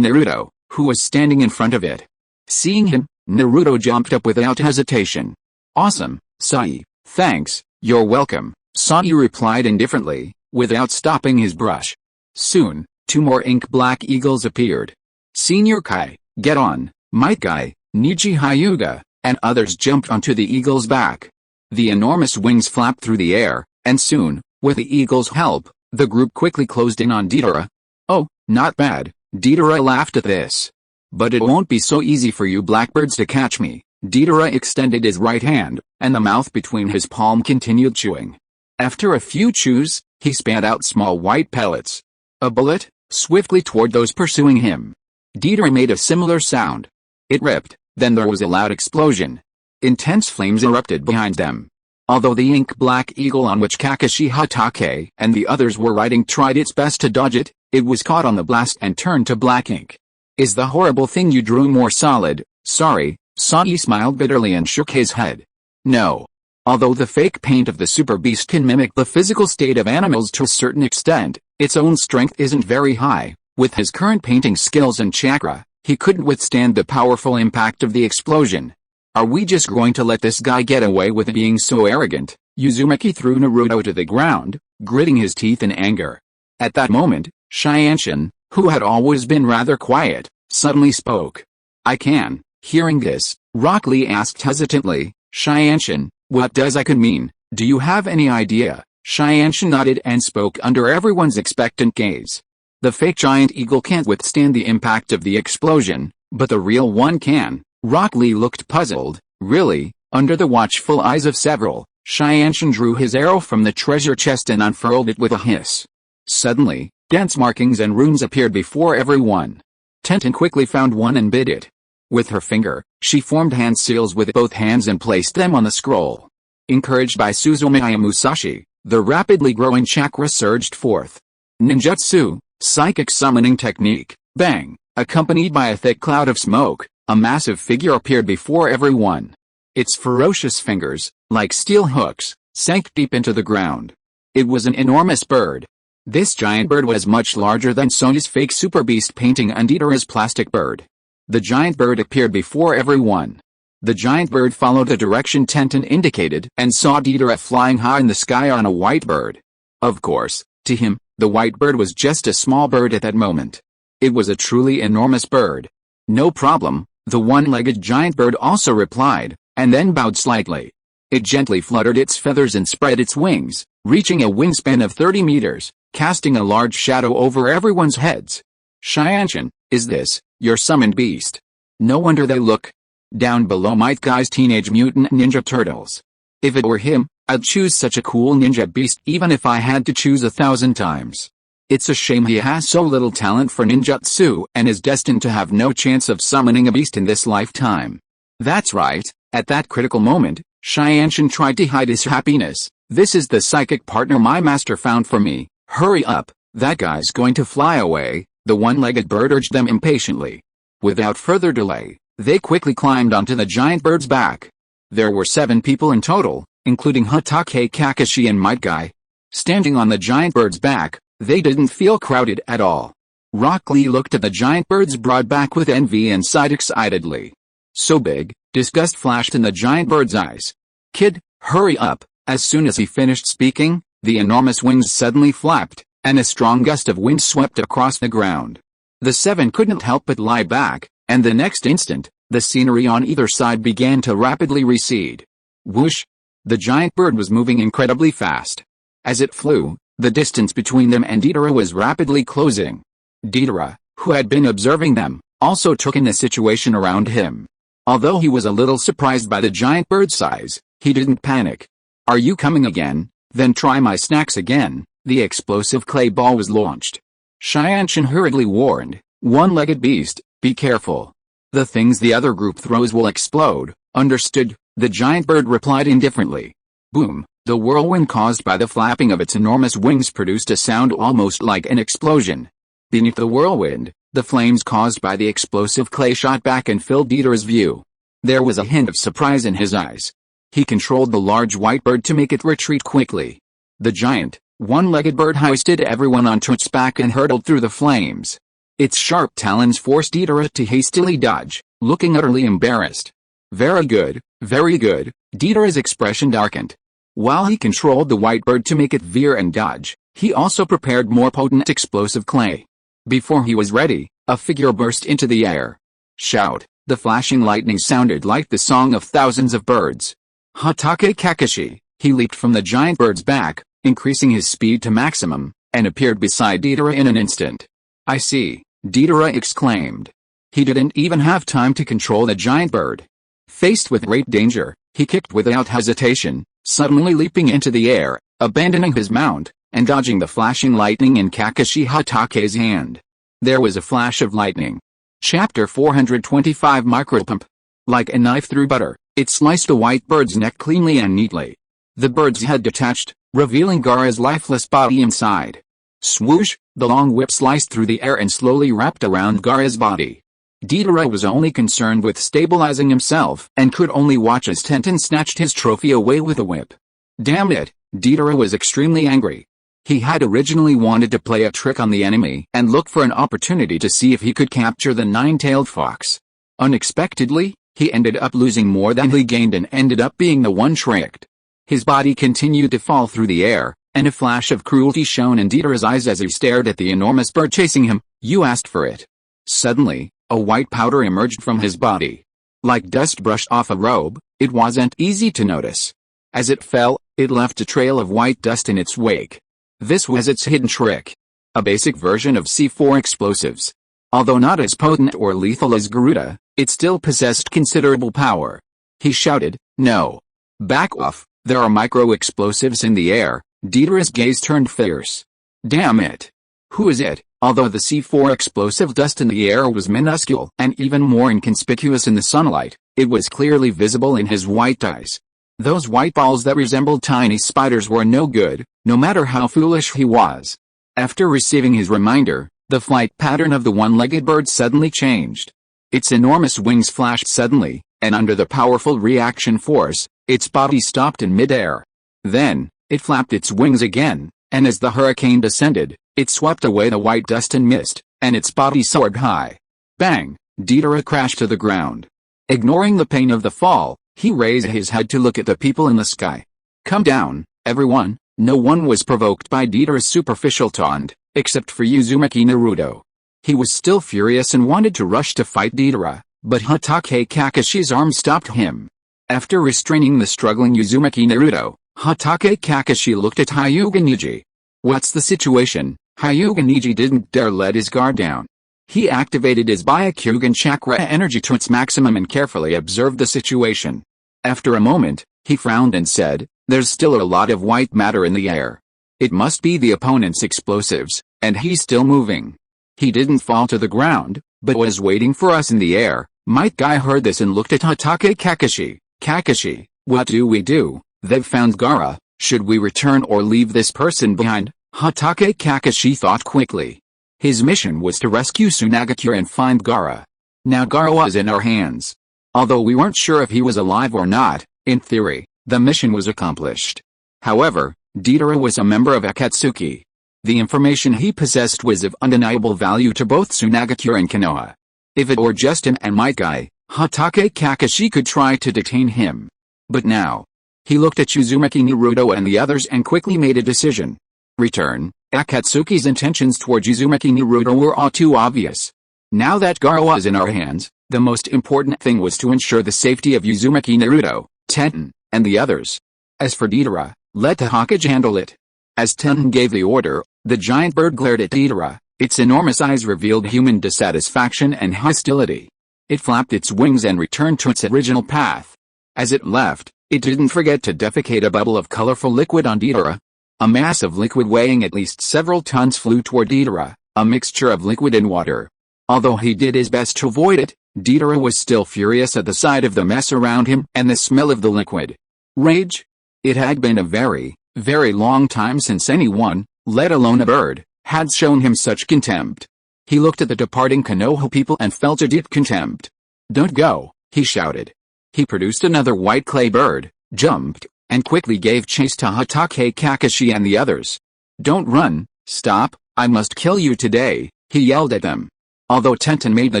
S1: Naruto, who was standing in front of it. Seeing him, Naruto jumped up without hesitation. Awesome, Sai, thanks, you're welcome, Sai replied indifferently, without stopping his brush. Soon, 2 more ink black eagles appeared. Senior Kai, get on, Might Guy, Niji Hyuga, and others jumped onto the eagle's back. The enormous wings flapped through the air, and soon, with the eagle's help, the group quickly closed in on Deidara. Oh, not bad, Deidara laughed at this. But it won't be so easy for you blackbirds to catch me. Deidara extended his right hand, and the mouth between his palm continued chewing. After a few chews, he spat out small white pellets. A bullet, swiftly toward those pursuing him. Deidara made a similar sound. It ripped, then there was a loud explosion. Intense flames erupted behind them. Although the ink-black eagle on which Kakashi Hatake and the others were riding tried its best to dodge it, it was caught on the blast and turned to black ink. Is the horrible thing you drew more solid? Sorry, Sai smiled bitterly and shook his head. No. Although the fake paint of the super beast can mimic the physical state of animals to a certain extent, its own strength isn't very high. With his current painting skills and chakra, he couldn't withstand the powerful impact of the explosion. Are we just going to let this guy get away with being so arrogant? Uzumaki threw Naruto to the ground, gritting his teeth in anger. At that moment, Shianshin, who had always been rather quiet, suddenly spoke. I can. Hearing this, Rock Lee asked hesitantly, Shianshin, what does I can mean? Do you have any idea? Shianshin nodded and spoke under everyone's expectant gaze. The fake giant eagle can't withstand the impact of the explosion, but the real one can. Rock Lee looked puzzled. Really? Under the watchful eyes of several, Shianshin drew his arrow from the treasure chest and unfurled it with a hiss. Suddenly, dense markings and runes appeared before everyone. Tenten quickly found one and bit it. With her finger, she formed hand seals with both hands and placed them on the scroll. Encouraged by Suzumiya Musashi, the rapidly growing chakra surged forth. Ninjutsu, psychic summoning technique, bang, accompanied by a thick cloud of smoke, a massive figure appeared before everyone. Its ferocious fingers, like steel hooks, sank deep into the ground. It was an enormous bird. This giant bird was much larger than Sony's fake Super Beast painting and Deidara's plastic bird. The giant bird appeared before everyone. The giant bird followed the direction Tenten indicated and saw Deidara flying high in the sky on a white bird. Of course, to him, the white bird was just a small bird at that moment. It was a truly enormous bird. No problem, the one-legged giant bird also replied, and then bowed slightly. It gently fluttered its feathers and spread its wings, reaching a wingspan of 30 meters, casting a large shadow over everyone's heads. Shianshin, is this your summoned beast? No wonder they look down below Might Guy's Teenage Mutant Ninja Turtles. If it were him, I'd choose such a cool ninja beast even if I had to choose 1,000 times. It's a shame he has so little talent for ninjutsu and is destined to have no chance of summoning a beast in this lifetime. That's right, at that critical moment, Shianshin tried to hide his happiness. This is the psychic partner my master found for me. Hurry up, that guy's going to fly away, the one-legged bird urged them impatiently. Without further delay, they quickly climbed onto the giant bird's back. There were 7 people in total, including Hatake, Kakashi and Might Guy. Standing on the giant bird's back, they didn't feel crowded at all. Rock Lee looked at the giant bird's broad back with envy and sighed excitedly. So big, disgust flashed in the giant bird's eyes. Kid, hurry up. As soon as he finished speaking, the enormous wings suddenly flapped, and a strong gust of wind swept across the ground. The 7 couldn't help but lie back, and the next instant, the scenery on either side began to rapidly recede. Whoosh! The giant bird was moving incredibly fast. As it flew, the distance between them and Deidara was rapidly closing. Deidara, who had been observing them, also took in the situation around him. Although he was a little surprised by the giant bird's size, he didn't panic. Are you coming again? Then try my snacks again. The explosive clay ball was launched. Shianshin hurriedly warned, one-legged beast, be careful. The things the other group throws will explode. Understood, the giant bird replied indifferently. Boom, the whirlwind caused by the flapping of its enormous wings produced a sound almost like an explosion. Beneath the whirlwind, the flames caused by the explosive clay shot back and filled Deidara's view. There was a hint of surprise in his eyes. He controlled the large white bird to make it retreat quickly. The giant, one-legged bird hoisted everyone onto its back and hurtled through the flames. Its sharp talons forced Deidara to hastily dodge, looking utterly embarrassed. Very good, very good. Deidara's expression darkened. While he controlled the white bird to make it veer and dodge, he also prepared more potent explosive clay. Before he was ready, a figure burst into the air. Shout! The flashing lightning sounded like the song of thousands of birds. Hokage Kakashi, he leaped from the giant bird's back, increasing his speed to maximum, and appeared beside Deidara in an instant. I see, Deidara exclaimed. He didn't even have time to control the giant bird. Faced with great danger, he kicked without hesitation, suddenly leaping into the air, abandoning his mount, and dodging the flashing lightning in Kakashi Hotake's hand. There was a flash of lightning. Chapter 425 Micropump. Like a knife through butter, it sliced the white bird's neck cleanly and neatly. The bird's head detached, revealing Gaara's lifeless body inside. Swoosh! The long whip sliced through the air and slowly wrapped around Gaara's body. Deidara was only concerned with stabilizing himself and could only watch as Tenten snatched his trophy away with a whip. Damn it! Deidara was extremely angry. He had originally wanted to play a trick on the enemy and look for an opportunity to see if he could capture the nine-tailed fox. Unexpectedly, he ended up losing more than he gained and ended up being the one tricked. His body continued to fall through the air, and a flash of cruelty shone in Deidara's eyes as he stared at the enormous bird chasing him. You asked for it. Suddenly, a white powder emerged from his body. Like dust brushed off a robe, it wasn't easy to notice. As it fell, it left a trail of white dust in its wake. This was its hidden trick. A basic version of C4 explosives. Although not as potent or lethal as Garuda, it still possessed considerable power. He shouted, "No! Back off, there are micro-explosives in the air." Deidara's gaze turned fierce. Damn it! Who is it? Although the C4 explosive dust in the air was minuscule and even more inconspicuous in the sunlight, it was clearly visible in his white eyes. Those white balls that resembled tiny spiders were no good, no matter how foolish he was. After receiving his reminder, the flight pattern of the one-legged bird suddenly changed. Its enormous wings flashed suddenly, and under the powerful reaction force, its body stopped in mid-air. Then, it flapped its wings again, and as the hurricane descended, it swept away the white dust and mist, and its body soared high. Bang! Deidara crashed to the ground. Ignoring the pain of the fall, he raised his head to look at the people in the sky. Come down, everyone. No one was provoked by Deidara's superficial taunt, except for Uzumaki Naruto. He was still furious and wanted to rush to fight Deidara, but Hokage Kakashi's arm stopped him. After restraining the struggling Uzumaki Naruto, Hokage Kakashi looked at Hyuga Neji. What's the situation? Hyuga Neji didn't dare let his guard down. He activated his Byakugan chakra energy to its maximum and carefully observed the situation. After a moment, he frowned and said, "There's still a lot of white matter in the air. It must be the opponent's explosives, and he's still moving. He didn't fall to the ground, but was waiting for us in the air." Might Guy heard this and looked at Hokage Kakashi. Kakashi, what do we do? They've found Gaara. Should we return or leave this person behind? Hokage Kakashi thought quickly. His mission was to rescue Tsunagakure and find Gaara. Now Gaara was in our hands. Although we weren't sure if he was alive or not, in theory, the mission was accomplished. However, Deidara was a member of Akatsuki. The information he possessed was of undeniable value to both Tsunagakure and Konoha. If it were just him and Might Guy, Hokage Kakashi could try to detain him. But now, he looked at Uzumaki Naruto and the others and quickly made a decision. Return. Akatsuki's intentions toward Uzumaki Naruto were all too obvious. Now that Gaara was in our hands, the most important thing was to ensure the safety of Uzumaki Naruto, Tenten, and the others. As for Deidara, let the Hokage handle it. As Tenten gave the order, the giant bird glared at Deidara. Its enormous eyes revealed human dissatisfaction and hostility. It flapped its wings and returned to its original path. As it left, it didn't forget to defecate a bubble of colorful liquid on Deidara. A mass of liquid weighing at least several tons flew toward Deidara, a mixture of liquid and water. Although he did his best to avoid it, Deidara was still furious at the sight of the mess around him and the smell of the liquid. Rage? It had been a very, very long time since anyone, let alone a bird, had shown him such contempt. He looked at the departing Konoha people and felt a deep contempt. Don't go, he shouted. He produced another white clay bird, jumped, and quickly gave chase to Hokage Kakashi and the others. Don't run, stop, I must kill you today, he yelled at them. Although Tenten made the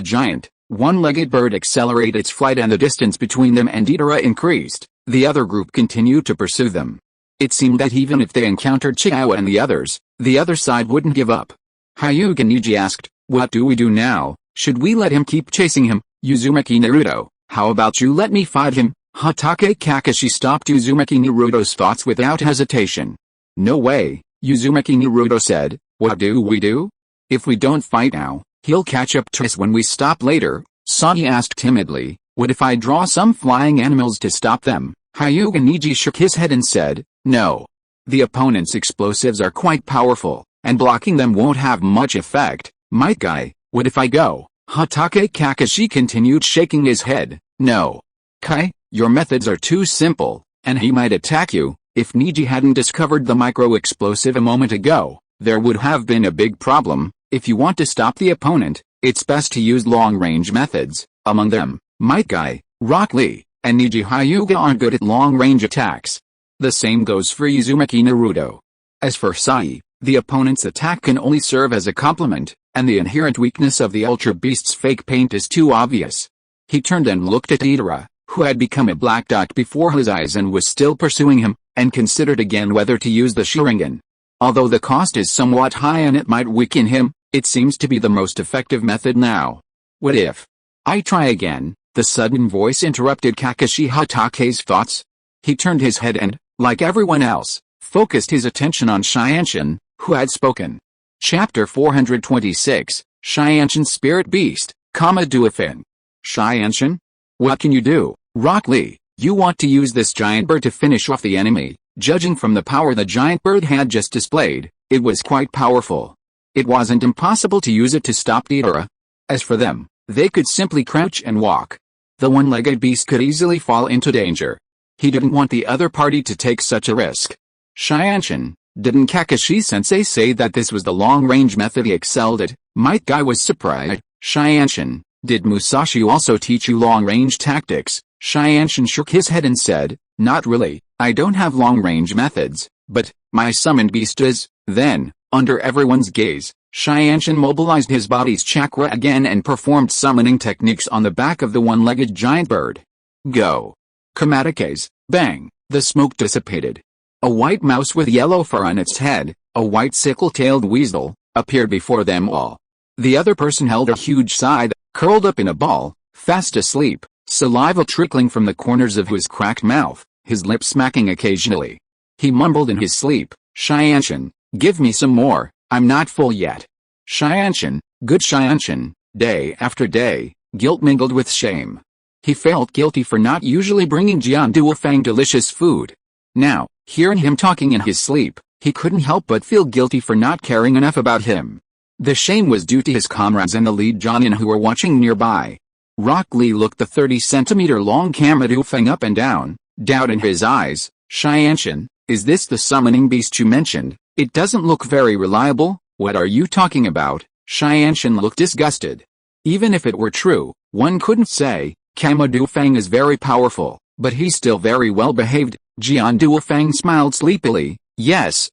S1: giant, One-legged bird accelerated its flight and the distance between them and Itara increased. The other group continued to pursue them. It seemed that even if they encountered Chiikawa and the other side wouldn't give up. Hyuga Niji asked, "What do we do now? Should we let him keep chasing him?" Uzumaki Naruto, "How about you let me fight him?" Hatake Kakashi stopped Uzumaki Naruto's thoughts without hesitation. "No way," Uzumaki Naruto said. "What do we do? If we don't fight now, he'll catch up to us when we stop later." Sani asked timidly, "What if I draw some flying animals to stop them?" Hyuga Niji shook his head and said, "No. The opponent's explosives are quite powerful, and blocking them won't have much effect." "Might Guy, what if I go?" Hatake Kakashi continued shaking his head. "No. Kai, your methods are too simple, and he might attack you." If Niji hadn't discovered the micro-explosive a moment ago, there would have been a big problem. If you want to stop the opponent, it's best to use long-range methods. Among them, Might Guy, Rock Lee, and Niji Hyuga aren't good at long-range attacks. The same goes for Uzumaki Naruto. As for Sai, the opponent's attack can only serve as a complement, and the inherent weakness of the Ultra Beast's fake paint is too obvious. He turned and looked at Itara, who had become a black dot before his eyes and was still pursuing him, and considered again whether to use the Sharingan. Although the cost is somewhat high and it might weaken him, it seems to be the most effective method now. "What if I try again?" the sudden voice interrupted Kakashi Hatake's thoughts. He turned his head and, like everyone else, focused his attention on Shianshin, who had spoken. Chapter 426, Shianshin's Spirit Beast, Duofin. "Shianshin? What can you do?" "Rock Lee, you want to use this giant bird to finish off the enemy." Judging from the power the giant bird had just displayed, it was quite powerful. It wasn't impossible to use it to stop Itara. As for them, they could simply crouch and walk. The one-legged beast could easily fall into danger. He didn't want the other party to take such a risk. "Shianshin, didn't Kakashi-sensei say that this was the long-range method he excelled at?" Might Guy was surprised. "Shianshin, did Musashi also teach you long-range tactics?" Shianshin shook his head and said, "Not really, I don't have long-range methods, but my summoned beast does." Then, under everyone's gaze, Shianshin mobilized his body's chakra again and performed summoning techniques on the back of the one-legged giant bird. "Go." Kamatakes, bang, the smoke dissipated. A white mouse with yellow fur on its head, a white sickle-tailed weasel, appeared before them all. The other person held a huge scythe, curled up in a ball, fast asleep, saliva trickling from the corners of his cracked mouth, his lips smacking occasionally. He mumbled in his sleep, "Shianshin, give me some more, I'm not full yet." Shianshin, good Shianshin, day after day, guilt mingled with shame. He felt guilty for not usually bringing Jian Duofang delicious food. Now, hearing him talking in his sleep, he couldn't help but feel guilty for not caring enough about him. The shame was due to his comrades and the lead Jonin who were watching nearby. Rock Lee looked the 30-centimeter-long Duofang up and down, doubt in his eyes. "Shianshin, is this the summoning beast you mentioned? It doesn't look very reliable." "What are you talking about?" Shianshin looked disgusted. Even if it were true, one couldn't say. Duofang is very powerful, but he's still very well behaved. Jian Duofang smiled sleepily. Yes,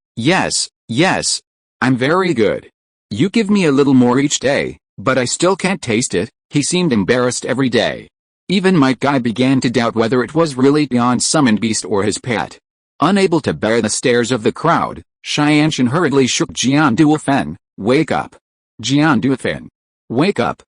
S1: I'm very good. You give me a little more each day, but I still can't taste it." He seemed embarrassed every day. Even Might Guy began to doubt whether it was really Jian's summoned beast or his pet. Unable to bear the stares of the crowd, Shianshin hurriedly shook Jian Duofang. "Wake up. Jian Duofang. Wake up."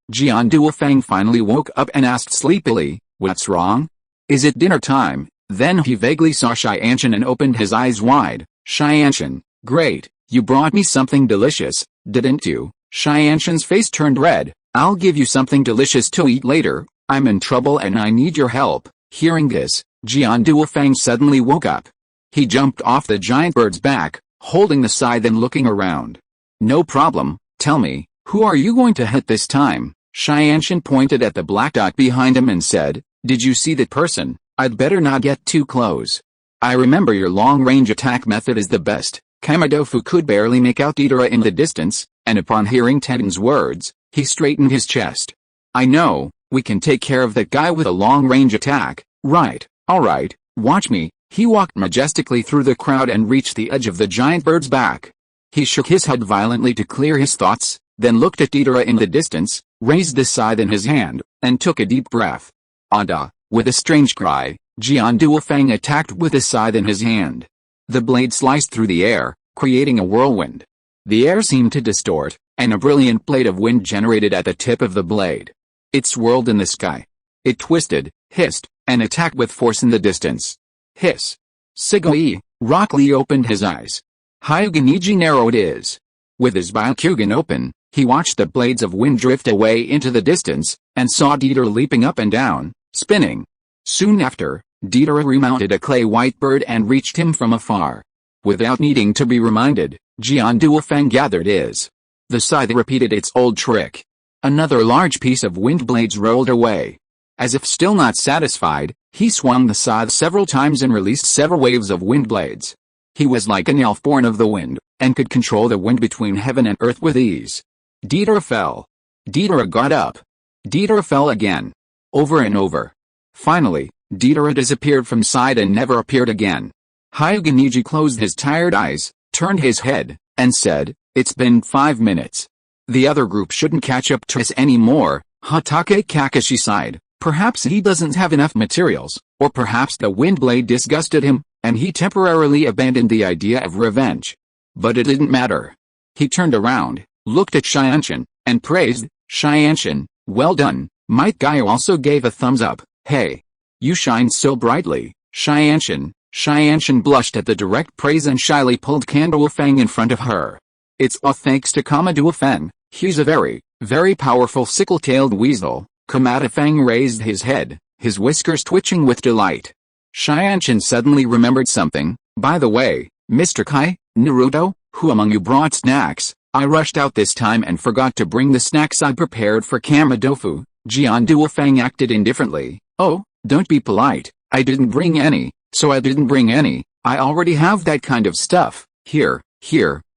S1: Jian Duofang finally woke up and asked sleepily, "What's wrong? Is it dinner time?" Then he vaguely saw Shianshin and opened his eyes wide. "Shianshin, great, you brought me something delicious, didn't you?" Shianshin's face turned red. "I'll give you something delicious to eat later. I'm in trouble and I need your help." Hearing this, Jian Duofang suddenly woke up. He jumped off the giant bird's back, holding the scythe and looking around. "No problem, tell me, who are you going to hit this time?" Shianshin pointed at the black dot behind him and said, "Did you see that person? I'd better not get too close. I remember your long-range attack method is the best." Kamadofu could barely make out Itara in the distance, and upon hearing Tenden's words, he straightened his chest. "I know, we can take care of that guy with a long-range attack, right? Alright, watch me." He walked majestically through the crowd and reached the edge of the giant bird's back. He shook his head violently to clear his thoughts. then looked at Deidara in the distance, raised the scythe in his hand, and took a deep breath. Ada, with a strange cry, Jian Duofeng attacked with a scythe in his hand. The blade sliced through the air, creating a whirlwind. The air seemed to distort, and a brilliant blade of wind generated at the tip of the blade. It swirled in the sky. It twisted, hissed, and attacked with force in the distance. Hiss. Sugoi, Rock Lee opened his eyes. Hyuganiji narrowed his. With his Byakugan open, he watched the blades of wind drift away into the distance, and saw Deidara leaping up and down, spinning. Soon after, Deidara remounted a clay white bird and reached him from afar. Without needing to be reminded, Jian Duofeng gathered his. The scythe repeated its old trick. Another large piece of wind blades rolled away. As if still not satisfied, he swung the scythe several times and released several waves of wind blades. He was like an elf born of the wind, and could control the wind between heaven and earth with ease. Deidara fell. Deidara got up. Deidara fell again. Over and over. Finally, Deidara disappeared from sight and never appeared again. Hyuganiji closed his tired eyes, turned his head, and said, "It's been 5 minutes. The other group shouldn't catch up to us anymore." Hokage Kakashi sighed. Perhaps he doesn't have enough materials, or perhaps the wind blade disgusted him, and he temporarily abandoned the idea of revenge. But it didn't matter. He turned around, looked at Shianshin, and praised, "Shianshin, well done." Might Gaio also gave a thumbs up. "Hey. You shine so brightly, Shianshin." Shianshin blushed at the direct praise and shyly pulled Kanduofeng in front of her. "It's all thanks to Kanduofeng. He's a very, very powerful sickle-tailed weasel." Kanduofeng raised his head, his whiskers twitching with delight. Shianshin suddenly remembered something. "By the way, Mr. Kai, Naruto, who among you brought snacks? I rushed out this time and forgot to bring the snacks I prepared for Kamadofu." Jian Duofeng acted indifferently. "Oh, don't be polite. I didn't bring any, so I didn't bring any. I already have that kind of stuff. Here."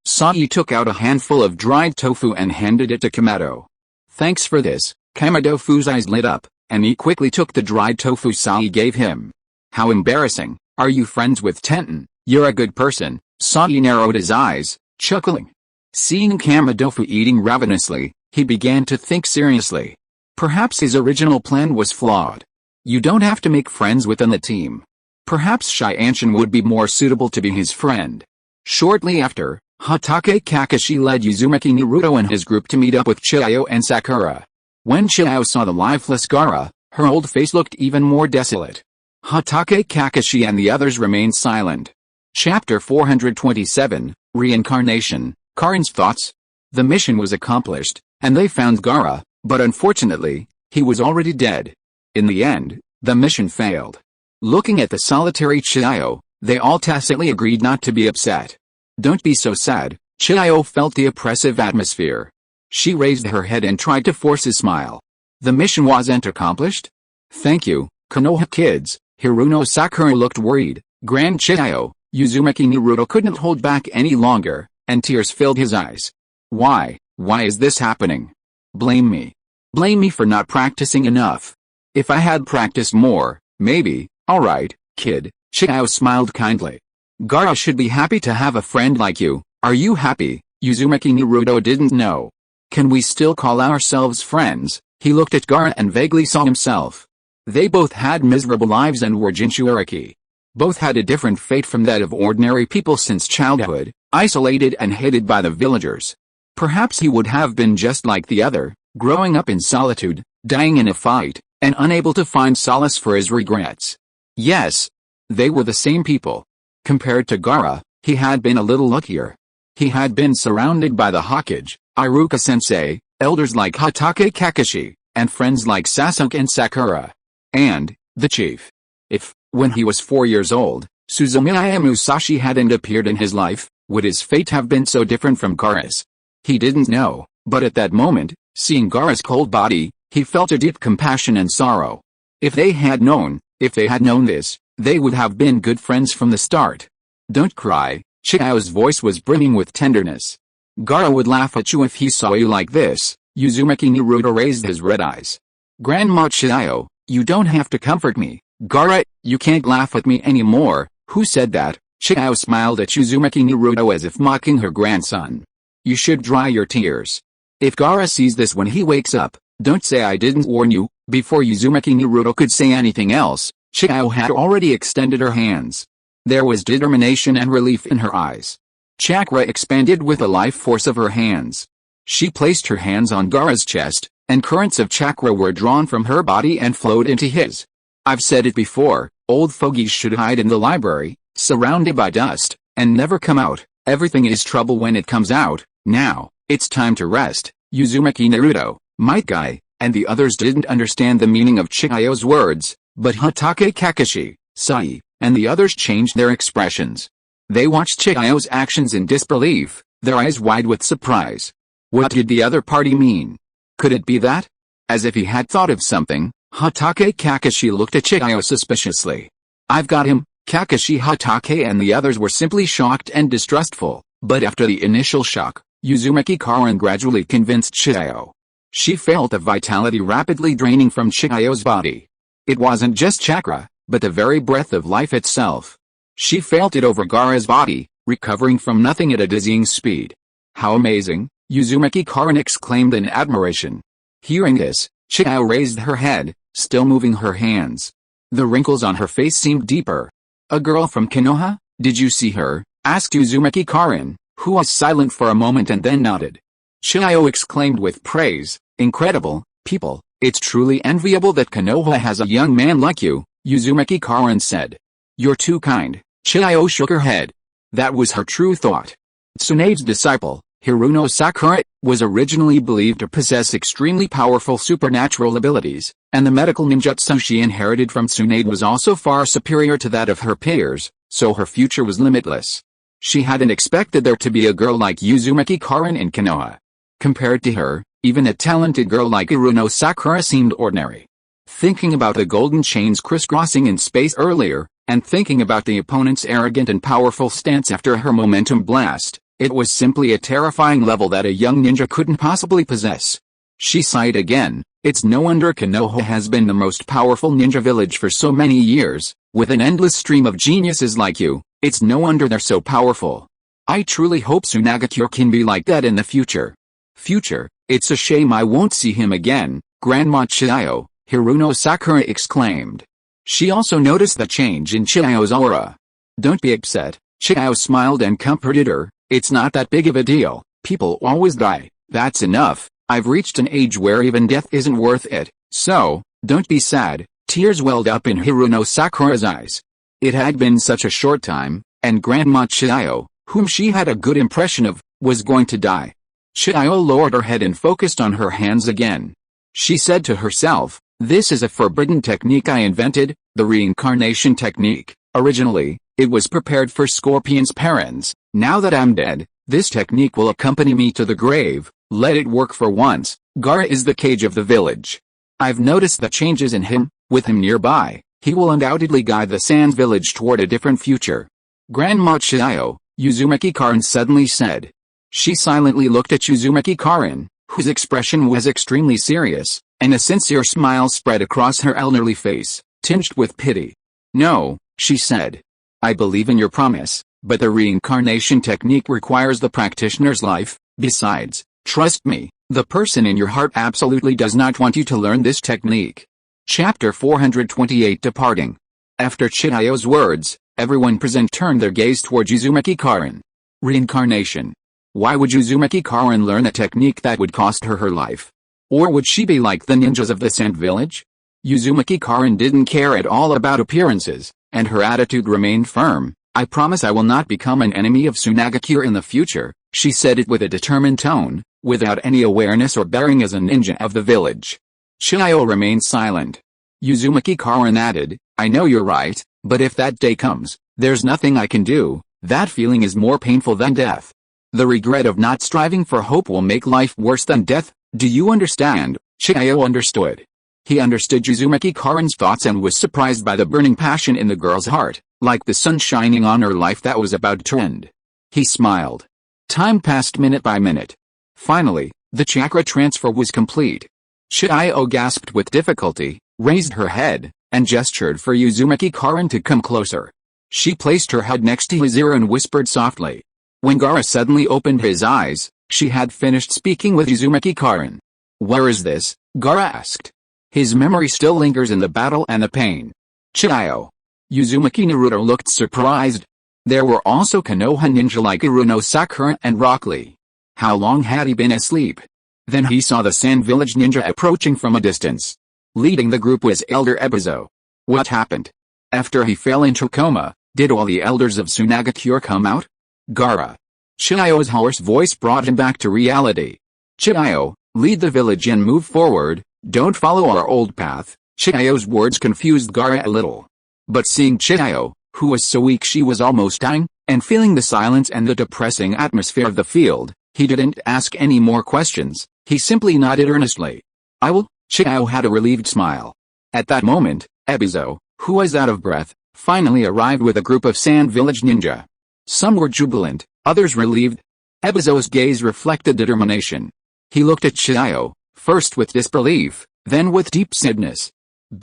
S1: Sai took out a handful of dried tofu and handed it to Kamato. "Thanks for this." Kamadofu's eyes lit up, and he quickly took the dried tofu Sai gave him. "How embarrassing. Are you friends with Tenten? You're a good person." Sai narrowed his eyes, chuckling. Seeing Kamadofu eating ravenously, he began to think seriously. Perhaps his original plan was flawed. You don't have to make friends within the team. Perhaps Shianshin would be more suitable to be his friend. Shortly after, Hokage Kakashi led Uzumaki Naruto and his group to meet up with Chiyo and Sakura. When Chiyo saw the lifeless Gaara, her old face looked even more desolate. Hokage Kakashi and the others remained silent. Chapter 427, Reincarnation. Karin's thoughts. The mission was accomplished, and they found Gaara, but unfortunately, he was already dead. In the end, the mission failed. Looking at the solitary Chiyo, they all tacitly agreed not to be upset. "Don't be so sad." Chiyo felt the oppressive atmosphere. She raised her head and tried to force a smile. "The mission wasn't accomplished?" "Thank you, Konoha kids." Hiruno Sakura looked worried. Grand Chiyo, Uzumaki Naruto couldn't hold back any longer, and tears filled his eyes. Why is this happening? Blame me. Blame me for not practicing enough. If I had practiced more, maybe." "Alright, kid." Chiyo smiled kindly. "Gaara should be happy to have a friend like you. Are you happy?" Uzumaki Naruto didn't know. "Can we still call ourselves friends?" He looked at Gaara and vaguely saw himself. They both had miserable lives and were Jinchuuriki. Both had a different fate from that of ordinary people since childhood, isolated and hated by the villagers. Perhaps he would have been just like the other, growing up in solitude, dying in a fight, and unable to find solace for his regrets. Yes, they were the same people. Compared to Gaara, he had been a little luckier. He had been surrounded by the Hokage, Iruka-sensei, elders like Hokage Kakashi, and friends like Sasuke and Sakura. And, the chief. If, when he was 4 years old, Suzumiya Musashi hadn't appeared in his life, would his fate have been so different from Gaara's? He didn't know, but at that moment, seeing Gaara's cold body, he felt a deep compassion and sorrow. If they had known this, they would have been good friends from the start. "Don't cry." Chiyo's voice was brimming with tenderness. "Gaara would laugh at you if he saw you like this." Uzumaki Naruto raised his red eyes. "Grandma Chiyo, you don't have to comfort me." "Gaara, you can't laugh at me anymore." "Who said that?" Chiyo smiled at Uzumaki Naruto as if mocking her grandson. "You should dry your tears." If Gaara sees this when he wakes up, don't say I didn't warn you. Before Uzumaki Naruto could say anything else, Chiao had already extended her hands. There was determination and relief in her eyes. Chakra expanded with the life force of her hands. She placed her hands on Gaara's chest, and currents of chakra were drawn from her body and flowed into his. I've said it before, old fogies should hide in the library, surrounded by dust, and never come out. Everything is trouble when it comes out. Now, it's time to rest. Uzumaki Naruto, Might Guy, and the others didn't understand the meaning of Chiao's words, but Hatake Kakashi, Sai, and the others changed their expressions. They watched Chiao's actions in disbelief, their eyes wide with surprise. What did the other party mean? Could it be that? As if he had thought of something, Hatake Kakashi looked at Chiao suspiciously. I've got him. Kakashi Hatake and the others were simply shocked and distrustful, but after the initial shock, Uzumaki Karin gradually convinced Chiao. She felt the vitality rapidly draining from Chiao's body. It wasn't just chakra, but the very breath of life itself. She felt it over Gaara's body, recovering from nothing at a dizzying speed. How amazing! Uzumaki Karin exclaimed in admiration. Hearing this, Chiao raised her head, still moving her hands. The wrinkles on her face seemed deeper. A girl from Konoha? Did you see her? Asked Uzumaki Karin, who was silent for a moment and then nodded. Chiao exclaimed with praise, incredible, people, it's truly enviable that Konoha has a young man like you, Uzumaki Karin said. You're too kind. Chiao shook her head. That was her true thought. Tsunade's disciple, Hiruno Sakura, was originally believed to possess extremely powerful supernatural abilities, and the medical ninjutsu she inherited from Tsunade was also far superior to that of her peers, so her future was limitless. She hadn't expected there to be a girl like Uzumaki Karin in Konoha. Compared to her, even a talented girl like Hiruno Sakura seemed ordinary. Thinking about the golden chains crisscrossing in space earlier, and thinking about the opponent's arrogant and powerful stance after her momentum blast, it was simply a terrifying level that a young ninja couldn't possibly possess. She sighed again. It's no wonder Konoha has been the most powerful ninja village for so many years, with an endless stream of geniuses like you. It's no wonder they're so powerful. I truly hope Tsunagakure can be like that in the future. Future, it's a shame I won't see him again, Grandma Chiao, Hiruno Sakura exclaimed. She also noticed the change in Chiao's aura. Don't be upset, Chiao smiled and comforted her. It's not that big of a deal, people always die, that's enough, I've reached an age where even death isn't worth it, so, don't be sad. Tears welled up in Hiruno Sakura's eyes. It had been such a short time, and Grandma Chiao, whom she had a good impression of, was going to die. Chiao lowered her head and focused on her hands again. She said to herself, this is a forbidden technique I invented, the reincarnation technique. Originally, it was prepared for Scorpion's parents. Now that I'm dead, this technique will accompany me to the grave. Let it work for once. Gaara is the cage of the village. I've noticed the changes in him. With him nearby, he will undoubtedly guide the Sand village toward a different future. Grandma Chiao, Uzumaki Karin suddenly said. She silently looked at Uzumaki Karin, whose expression was extremely serious, and a sincere smile spread across her elderly face, tinged with pity. No, she said. I believe in your promise, but the reincarnation technique requires the practitioner's life. Besides, trust me, the person in your heart absolutely does not want you to learn this technique. Chapter 428 Departing. After Chiao's words, everyone present turned their gaze toward Uzumaki Karin. Reincarnation. Why would Uzumaki Karin learn a technique that would cost her her life? Or would she be like the ninjas of the Sand village? Uzumaki Karin didn't care at all about appearances, and her attitude remained firm. I promise I will not become an enemy of Tsunagakure in the future. She said it with a determined tone, without any awareness or bearing as a ninja of the village. Chiao remained silent. Uzumaki Karin added, I know you're right, but if that day comes, there's nothing I can do. That feeling is more painful than death. The regret of not striving for hope will make life worse than death. Do you understand? Chiao understood. He understood Uzumaki Karin's thoughts and was surprised by the burning passion in the girl's heart, like the sun shining on her life that was about to end. He smiled. Time passed minute by minute. Finally, the chakra transfer was complete. Chiao gasped with difficulty, raised her head, and gestured for Uzumaki Karin to come closer. She placed her head next to his ear and whispered softly. When Gaara suddenly opened his eyes, She had finished speaking with Uzumaki Karin. "Where is this?" Gaara asked. "His memory still lingers in the battle and the pain." "Chiyo." Uzumaki Naruto looked surprised. There were also Konoha ninja like Iruno Sakura and Rock Lee. How long had he been asleep? Then he saw the Sand Village ninja approaching from a distance. Leading the group was Elder Ebizo. What happened? After he fell into coma, did all the elders of Tsunagakure come out? Gaara. Chiyo's hoarse voice brought him back to reality. "Chiyo, lead the village and move forward, don't follow our old path." Chiyo's words confused Gaara a little. But seeing Chiyo, who was so weak she was almost dying, and feeling the silence and the depressing atmosphere of the field, he didn't ask any more questions, he simply nodded earnestly. "I will." Chiyo had a relieved smile. At that moment, Ebizo, who was out of breath, finally arrived with a group of Sand Village ninja. Some were jubilant, others relieved. Ebizo's gaze reflected determination. He looked at Chiyo, first with disbelief, then with deep sadness.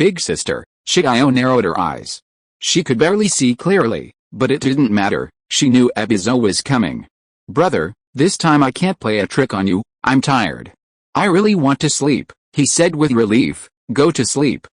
S1: "Big sister." Chiyo narrowed her eyes. She could barely see clearly, but it didn't matter, she knew Ebizo was coming. "Brother, this time I can't play a trick on you, I'm tired. I really want to sleep," he said with relief. Go to sleep,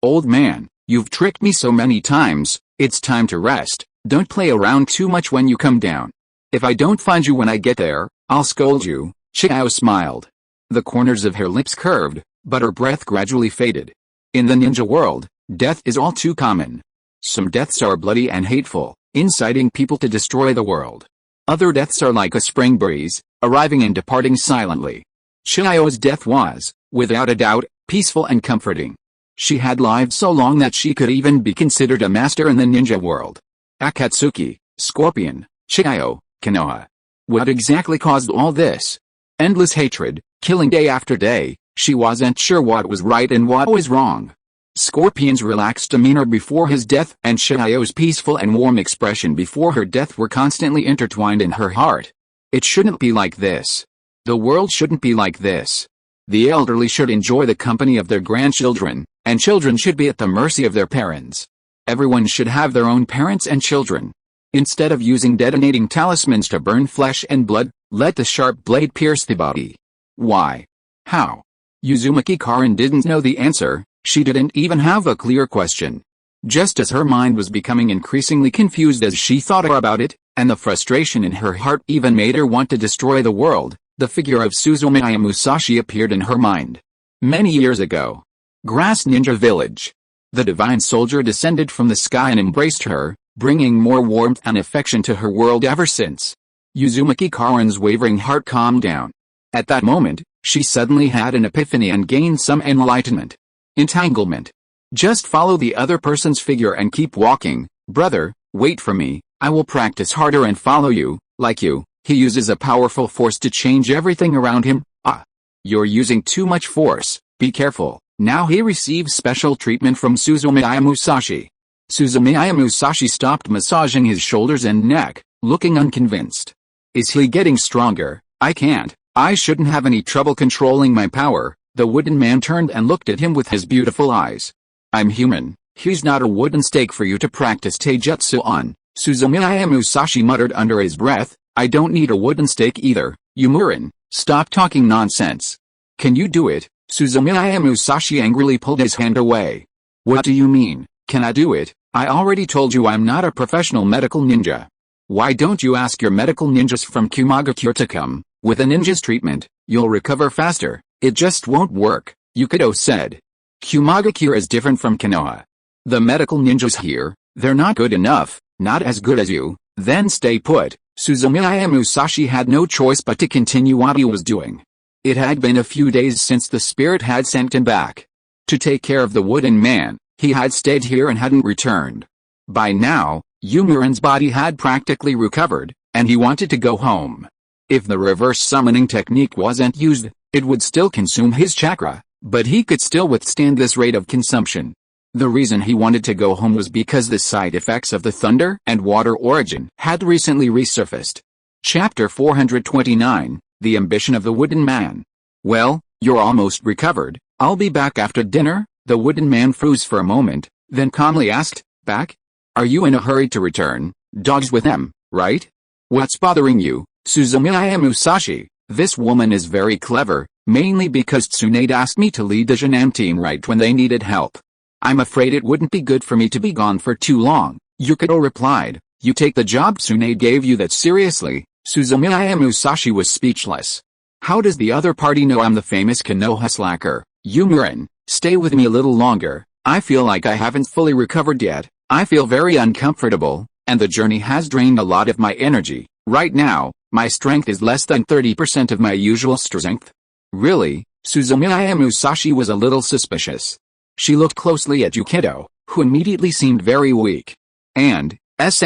S1: old man, you've tricked me so many times, it's time to rest, don't play around too much when you come down. If I don't find you when I get there, I'll scold you." Chiyo smiled. The corners of her lips curved, but her breath gradually faded. In the ninja world, death is all too common. Some deaths are bloody and hateful, inciting people to destroy the world. Other deaths are like a spring breeze, arriving and departing silently. Chiyo's death was, without a doubt, peaceful and comforting. She had lived so long that she could even be considered a master in the ninja world. Akatsuki, Scorpion, Chiyo, Konoha. What exactly caused all this? Endless hatred, killing day after day. She wasn't sure what was right and what was wrong. Scorpion's relaxed demeanor before his death and Chiyo's peaceful and warm expression before her death were constantly intertwined in her heart. It shouldn't be like this. The world shouldn't be like this. The elderly should enjoy the company of their grandchildren, and children should be at the mercy of their parents. Everyone should have their own parents and children. Instead of using detonating talismans to burn flesh and blood, let the sharp blade pierce the body. Why? How? Uzumaki Karin didn't know the answer, she didn't even have a clear question. Just as her mind was becoming increasingly confused as she thought about it, and the frustration in her heart even made her want to destroy the world, the figure of Suzumiya Musashi appeared in her mind. Many years ago. Grass Ninja Village. The divine soldier descended from the sky and embraced her, bringing more warmth and affection to her world ever since. Uzumaki Karin's wavering heart calmed down. At that moment, she suddenly had an epiphany and gained some enlightenment. Entanglement. Just follow the other person's figure and keep walking. Brother, wait for me, I will practice harder and follow you. Like you, he uses a powerful force to change everything around him. Ah. You're using too much force, be careful. Now he receives special treatment from Suzumiya Musashi. Suzumiya Musashi stopped massaging his shoulders and neck, looking unconvinced. Is he getting stronger? I shouldn't have any trouble controlling my power. The wooden man turned and looked at him with his beautiful eyes. I'm human, he's not a wooden stake for you to practice taijutsu on. Suzumiya Musashi muttered under his breath, I don't need a wooden stake either. Yumurin, stop talking nonsense. Can you do it? Suzumiya Musashi angrily pulled his hand away. What do you mean, can I do it? I already told you I'm not a professional medical ninja. Why don't you ask your medical ninjas from Kumagakure to come? With a ninja's treatment, you'll recover faster. It just won't work, Yukito said. Kumagakure is different from Konoha. The medical ninjas here, they're not good enough, not as good as you, then stay put. Suzumiya Musashi had no choice but to continue what he was doing. It had been a few days since the spirit had sent him back. To take care of the wooden man, he had stayed here and hadn't returned. By now, Yumurin's body had practically recovered, and he wanted to go home. If the reverse summoning technique wasn't used, it would still consume his chakra, but he could still withstand this rate of consumption. The reason he wanted to go home was because the side effects of the thunder and water origin had recently resurfaced. Chapter 429, The Ambition of the Wooden Man. Well, you're almost recovered, I'll be back after dinner. The wooden man froze for a moment, then calmly asked, Back? Are you in a hurry to return? Dogs with them, right? What's bothering you? Suzumiya Musashi, this woman is very clever, mainly because Tsunade asked me to lead the Janam team right when they needed help. I'm afraid it wouldn't be good for me to be gone for too long, Yukito replied. You take the job Tsunade gave you that seriously? Suzumiya Musashi was speechless. How does the other party know I'm the famous Konoha slacker? Yumirin, stay with me a little longer. I feel like I haven't fully recovered yet. I feel very uncomfortable, and the journey has drained a lot of my energy. Right now, my strength is less than 30% of my usual strength. Really? Suzumiya Musashi was a little suspicious. She looked closely at Yukito, who immediately seemed very weak. And, if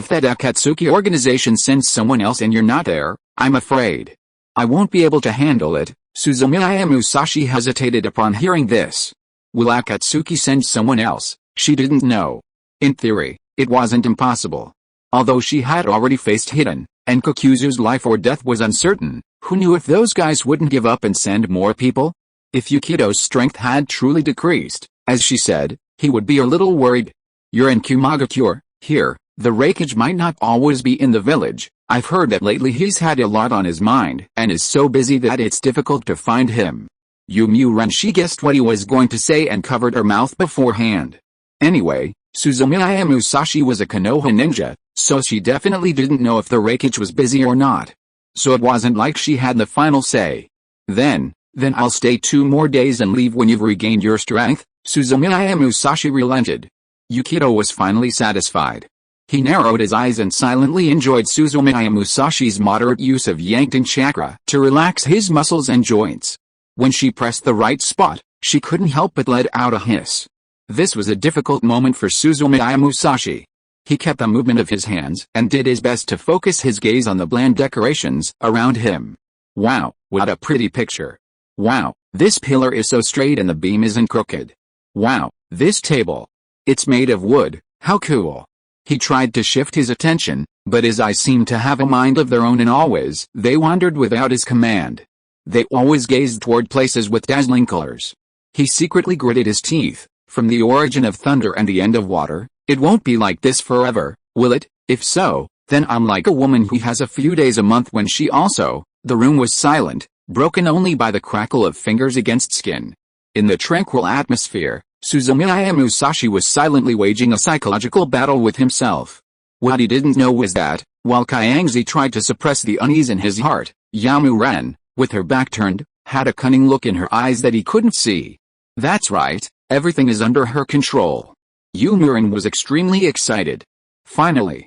S1: that Akatsuki organization sends someone else and you're not there, I'm afraid I won't be able to handle it. Suzumiya Musashi hesitated upon hearing this. Will Akatsuki send someone else? She didn't know. In theory, it wasn't impossible. Although she had already faced Hiden, and Kokuzu's life or death was uncertain, who knew if those guys wouldn't give up and send more people? If Yukito's strength had truly decreased, as she said, he would be a little worried. You're in Kumagakure, here. The Hokage might not always be in the village. I've heard that lately he's had a lot on his mind and is so busy that it's difficult to find him. Yumiuren, she guessed what he was going to say and covered her mouth beforehand. Anyway, Suzumiya Musashi was a Konoha ninja, so she definitely didn't know if the Hokage was busy or not. So it wasn't like she had the final say. Then I'll stay 2 more days and leave when you've regained your strength. Suzumiya Musashi relented. Yukito was finally satisfied. He narrowed his eyes and silently enjoyed Suzumiya Musashi's moderate use of Yankton chakra to relax his muscles and joints. When she pressed the right spot, she couldn't help but let out a hiss. This was a difficult moment for Suzumiya Musashi. He kept the movement of his hands and did his best to focus his gaze on the bland decorations around him. Wow, what a pretty picture. Wow, this pillar is so straight and the beam isn't crooked. Wow, this table. It's made of wood, how cool. He tried to shift his attention, but his eyes seemed to have a mind of their own and always they wandered without his command. They always gazed toward places with dazzling colors. He secretly gritted his teeth. From the origin of thunder and the end of water, it won't be like this forever, will it? If so, then I'm like a woman who has a few days a month when she also. The room was silent, broken only by the crackle of fingers against skin. In the tranquil atmosphere, Suzumiya Musashi was silently waging a psychological battle with himself. What he didn't know was that, while Kyangzi tried to suppress the unease in his heart, Yamuren, with her back turned, had a cunning look in her eyes that he couldn't see. That's right, everything is under her control. Yumirin was extremely excited. Finally,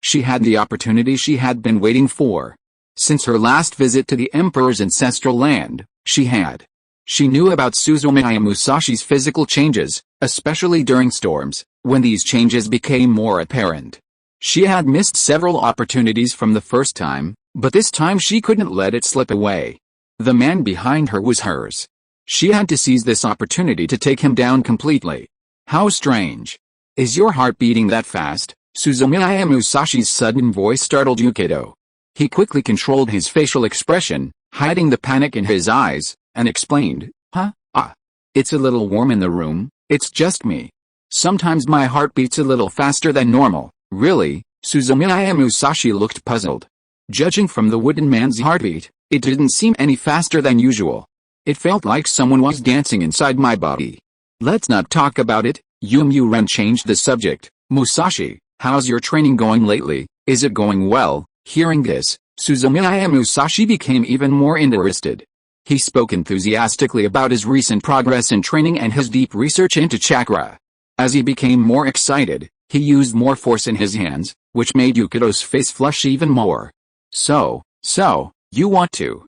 S1: she had the opportunity she had been waiting for. Since her last visit to the Emperor's ancestral land, she knew about Suzumiya Musashi's physical changes, especially during storms, when these changes became more apparent. She had missed several opportunities from the first time, but this time she couldn't let it slip away. The man behind her was hers. She had to seize this opportunity to take him down completely. How strange. Is your heart beating that fast? Suzumiya Musashi's sudden voice startled Yukito. He quickly controlled his facial expression, hiding the panic in his eyes, and explained, it's a little warm in the room, it's just me. Sometimes my heart beats a little faster than normal. Really? Suzumiya Musashi looked puzzled. Judging from the wooden man's heartbeat, it didn't seem any faster than usual. It felt like someone was dancing inside my body. Let's not talk about it. Yumiuren changed the subject. Musashi, how's your training going lately? Is it going well? Hearing this, Suzumiya Musashi became even more interested. He spoke enthusiastically about his recent progress in training and his deep research into chakra. As he became more excited, he used more force in his hands, which made Yukito's face flush even more. So, you want to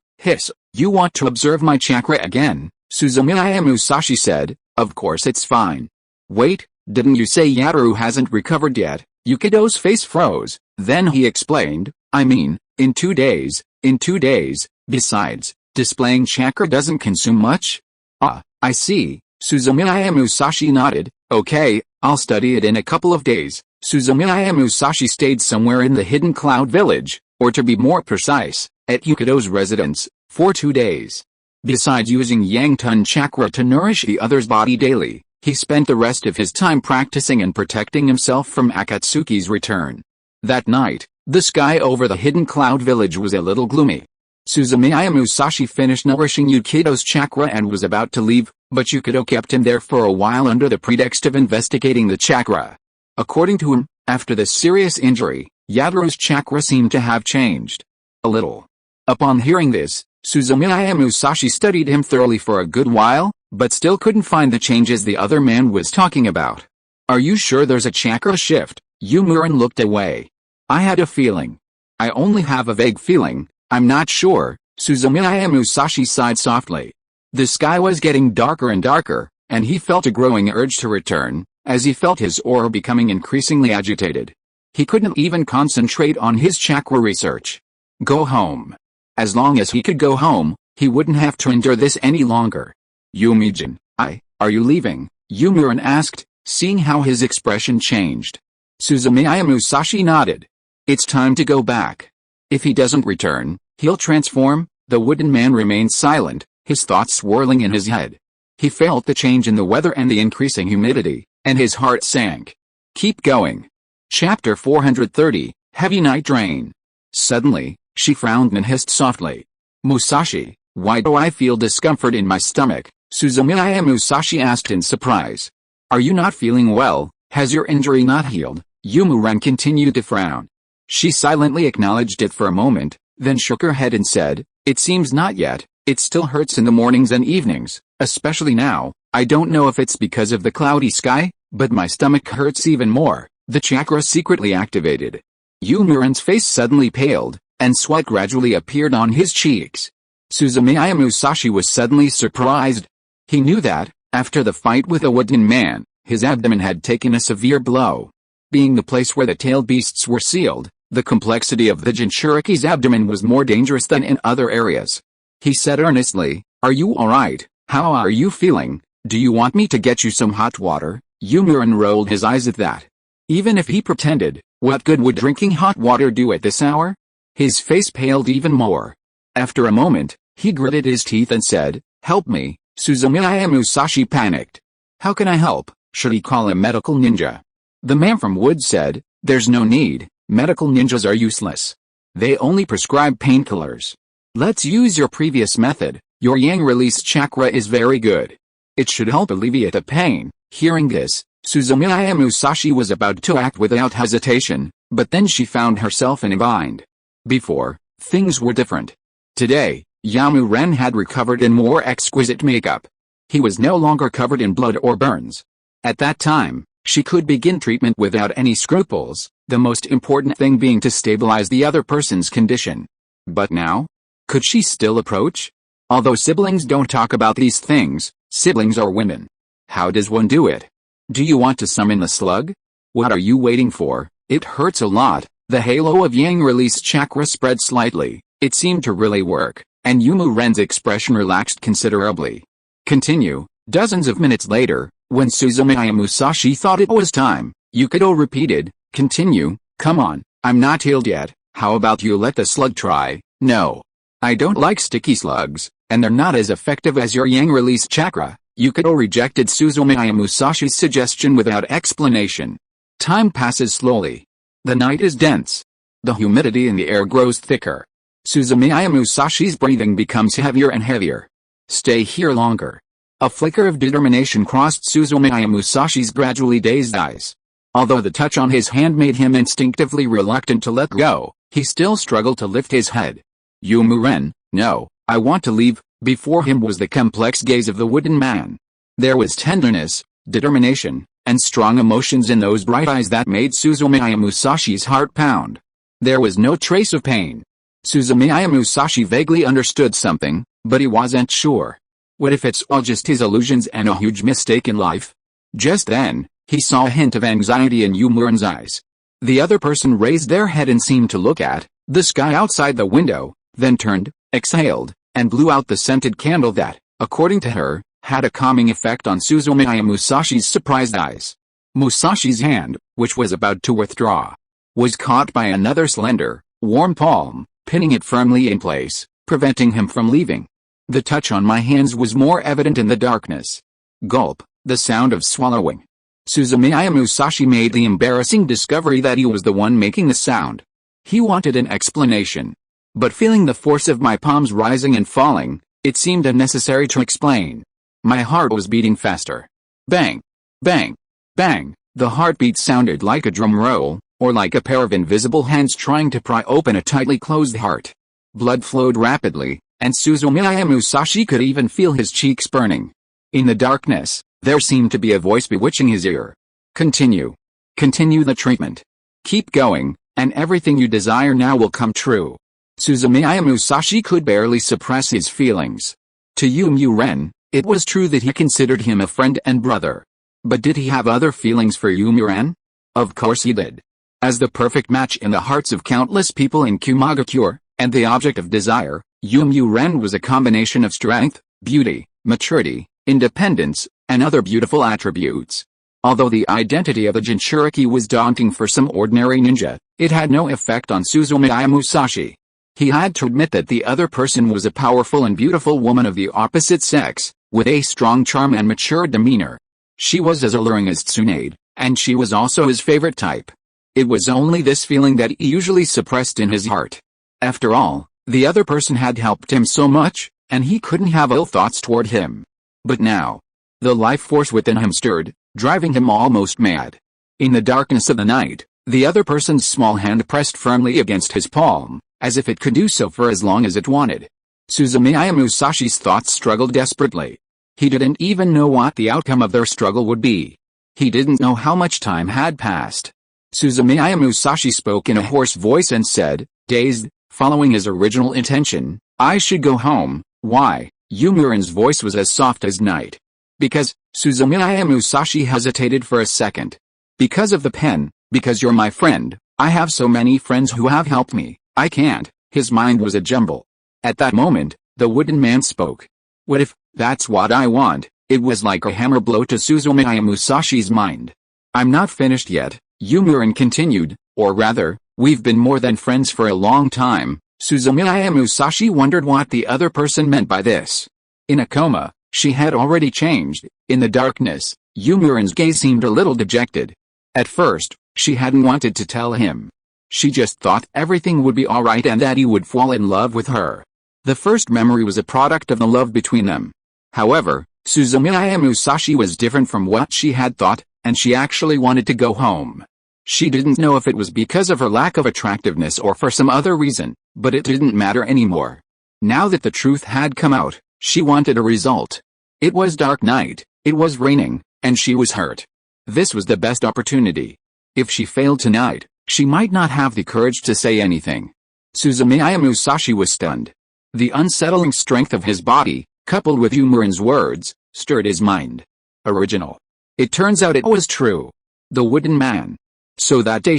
S1: observe my chakra again? Suzumiya Musashi said. Of course it's fine. Wait, didn't you say Yataru hasn't recovered yet? Yukito's face froze. Then he explained, I mean, in 2 days. Besides, displaying chakra doesn't consume much? I see. Suzumiya Musashi nodded. Okay, I'll study it in a couple of days. Suzumiya Musashi stayed somewhere in the hidden cloud village, or to be more precise, at Yukito's residence, for 2 days. Besides using Yankton chakra to nourish the other's body daily, he spent the rest of his time practicing and protecting himself from Akatsuki's return. That night, The sky over the hidden cloud village was a little gloomy. Suzumiya Musashi finished nourishing Yukido's chakra and was about to leave, but Yukido kept him there for a while under the pretext of investigating the chakra. According to him, after this serious injury, Yataru's chakra seemed to have changed a little. Upon hearing this, Suzumiya Musashi studied him thoroughly for a good while, but still couldn't find the changes the other man was talking about. Are you sure there's a chakra shift? Youmuran looked away. I had a feeling. I only have a vague feeling, I'm not sure, Suzumiya Musashi sighed softly. The sky was getting darker and darker, and he felt a growing urge to return, as he felt his aura becoming increasingly agitated. He couldn't even concentrate on his chakra research. Go home. As long as he could go home, he wouldn't have to endure this any longer. Yumijin, are you leaving? Youmuran asked, seeing how his expression changed. Suzumiya Musashi nodded. It's time to go back. If he doesn't return, he'll transform. The wooden man remained silent, his thoughts swirling in his head. He felt the change in the weather and the increasing humidity, and his heart sank. Keep going. Chapter 430, Heavy Night Rain. Suddenly, she frowned and hissed softly. Musashi, why do I feel discomfort in my stomach? Suzumiya Musashi asked in surprise. Are you not feeling well? Has your injury not healed? Youmuran continued to frown. She silently acknowledged it for a moment, then shook her head and said, It seems not yet. It still hurts in the mornings and evenings, especially now. I don't know if it's because of the cloudy sky, but my stomach hurts even more. The chakra secretly activated. Youmuran's face suddenly paled, and sweat gradually appeared on his cheeks. Suzumiya Musashi was suddenly surprised. He knew that, after the fight with the wooden man, his abdomen had taken a severe blow. Being the place where the tailed beasts were sealed, the complexity of the Jinchuriki's abdomen was more dangerous than in other areas. He said earnestly, Are you alright? How are you feeling? Do you want me to get you some hot water? Youmuran rolled his eyes at that. Even if he pretended, what good would drinking hot water do at this hour? His face paled even more. After a moment, he gritted his teeth and said, Help me. Suzumiya Musashi panicked. How can I help? Should he call a medical ninja? The man from Wood said, There's no need, medical ninjas are useless. They only prescribe painkillers. Let's use your previous method, your yang release chakra is very good. It should help alleviate the pain. Hearing this, Suzumiya Musashi was about to act without hesitation, but then she found herself in a bind. Before, things were different. Today, Youmuran had recovered in more exquisite makeup. He was no longer covered in blood or burns. At that time, she could begin treatment without any scruples, the most important thing being to stabilize the other person's condition. But now? Could she still approach? Although siblings don't talk about these things, siblings are women. How does one do it? Do you want to summon the slug? What are you waiting for? It hurts a lot. The halo of yang release chakra spread slightly. It seemed to really work, and Youmuran's expression relaxed considerably. Continue. Dozens of minutes later, when Suzumiya Musashi thought it was time, Yukido repeated, Continue, come on, I'm not healed yet, how about you let the slug try? No. I don't like sticky slugs, and they're not as effective as your yang release chakra. Yukido rejected Suzumiya Musashi's suggestion without explanation. Time passes slowly. The night is dense. The humidity in the air grows thicker. Suzumiya Musashi's breathing becomes heavier and heavier. Stay here longer. A flicker of determination crossed Suzumiya Musashi's gradually dazed eyes. Although the touch on his hand made him instinctively reluctant to let go, he still struggled to lift his head. Youmuran, no, I want to leave. Before him was the complex gaze of the wooden man. There was tenderness, determination, and strong emotions in those bright eyes that made Suzumiya Musashi's heart pound. There was no trace of pain. Suzumiya Musashi vaguely understood something, but he wasn't sure. What if it's all just his illusions and a huge mistake in life? Just then, he saw a hint of anxiety in Youmuran's eyes. The other person raised their head and seemed to look at the sky outside the window, then turned, exhaled, and blew out the scented candle that, according to her, had a calming effect on Suzumiya Musashi's surprised eyes. Musashi's hand, which was about to withdraw, was caught by another slender, warm palm, pinning it firmly in place, preventing him from leaving. The touch on my hands was more evident in the darkness. Gulp, the sound of swallowing. Suzumiya Musashi made the embarrassing discovery that he was the one making the sound. He wanted an explanation. But feeling the force of my palms rising and falling, it seemed unnecessary to explain. My heart was beating faster. Bang! Bang! Bang! The heartbeat sounded like a drum roll, or like a pair of invisible hands trying to pry open a tightly closed heart. Blood flowed rapidly, and Suzumiya Musashi could even feel his cheeks burning. In the darkness, there seemed to be a voice bewitching his ear. Continue. Continue the treatment. Keep going, and everything you desire now will come true. Suzumiya Musashi could barely suppress his feelings. To Yomiuri, it was true that he considered him a friend and brother. But did he have other feelings for Yomiuri? Of course he did. As the perfect match in the hearts of countless people in Kumagakure, and the object of desire, Yomiuri was a combination of strength, beauty, maturity, independence, and other beautiful attributes. Although the identity of the Jinchuriki was daunting for some ordinary ninja, it had no effect on Suzumiya Musashi. He had to admit that the other person was a powerful and beautiful woman of the opposite sex, with a strong charm and mature demeanor. She was as alluring as Tsunade, and she was also his favorite type. It was only this feeling that he usually suppressed in his heart. After all, the other person had helped him so much, and he couldn't have ill thoughts toward him. But now, the life force within him stirred, driving him almost mad. In the darkness of the night, the other person's small hand pressed firmly against his palm, as if it could do so for as long as it wanted. Suzumiya Musashi's thoughts struggled desperately. He didn't even know what the outcome of their struggle would be. He didn't know how much time had passed. Suzumiya Musashi spoke in a hoarse voice and said, dazed, following his original intention, I should go home. Why? Yomiuri's voice was as soft as night. Because, Suzumiya Musashi hesitated for a second. Because of the pen, because you're my friend, I have so many friends who have helped me, I can't. His mind was a jumble. At that moment, the wooden man spoke. What if, that's what I want? It was like a hammer blow to Suzumiya Musashi's mind. I'm not finished yet, Yomiuri continued, or rather, we've been more than friends for a long time. Suzumiya Musashi wondered what the other person meant by this. In a coma, she had already changed. In the darkness, Yomiuri's gaze seemed a little dejected. At first, she hadn't wanted to tell him. She just thought everything would be alright and that he would fall in love with her. The first memory was a product of the love between them. However, Suzumiya Musashi was different from what she had thought, and she actually wanted to go home. She didn't know if it was because of her lack of attractiveness or for some other reason, but it didn't matter anymore. Now that the truth had come out, she wanted a result. It was dark night, it was raining, and she was hurt. This was the best opportunity. If she failed tonight, she might not have the courage to say anything. Suzumiya Musashi was stunned. The unsettling strength of his body, coupled with Yomiuri's words, stirred his mind. Original. It turns out it was true. The wooden man. So that day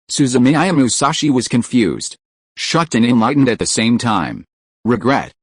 S1: Suzumiya Musashi was confused, shocked and enlightened at the same time. Regret,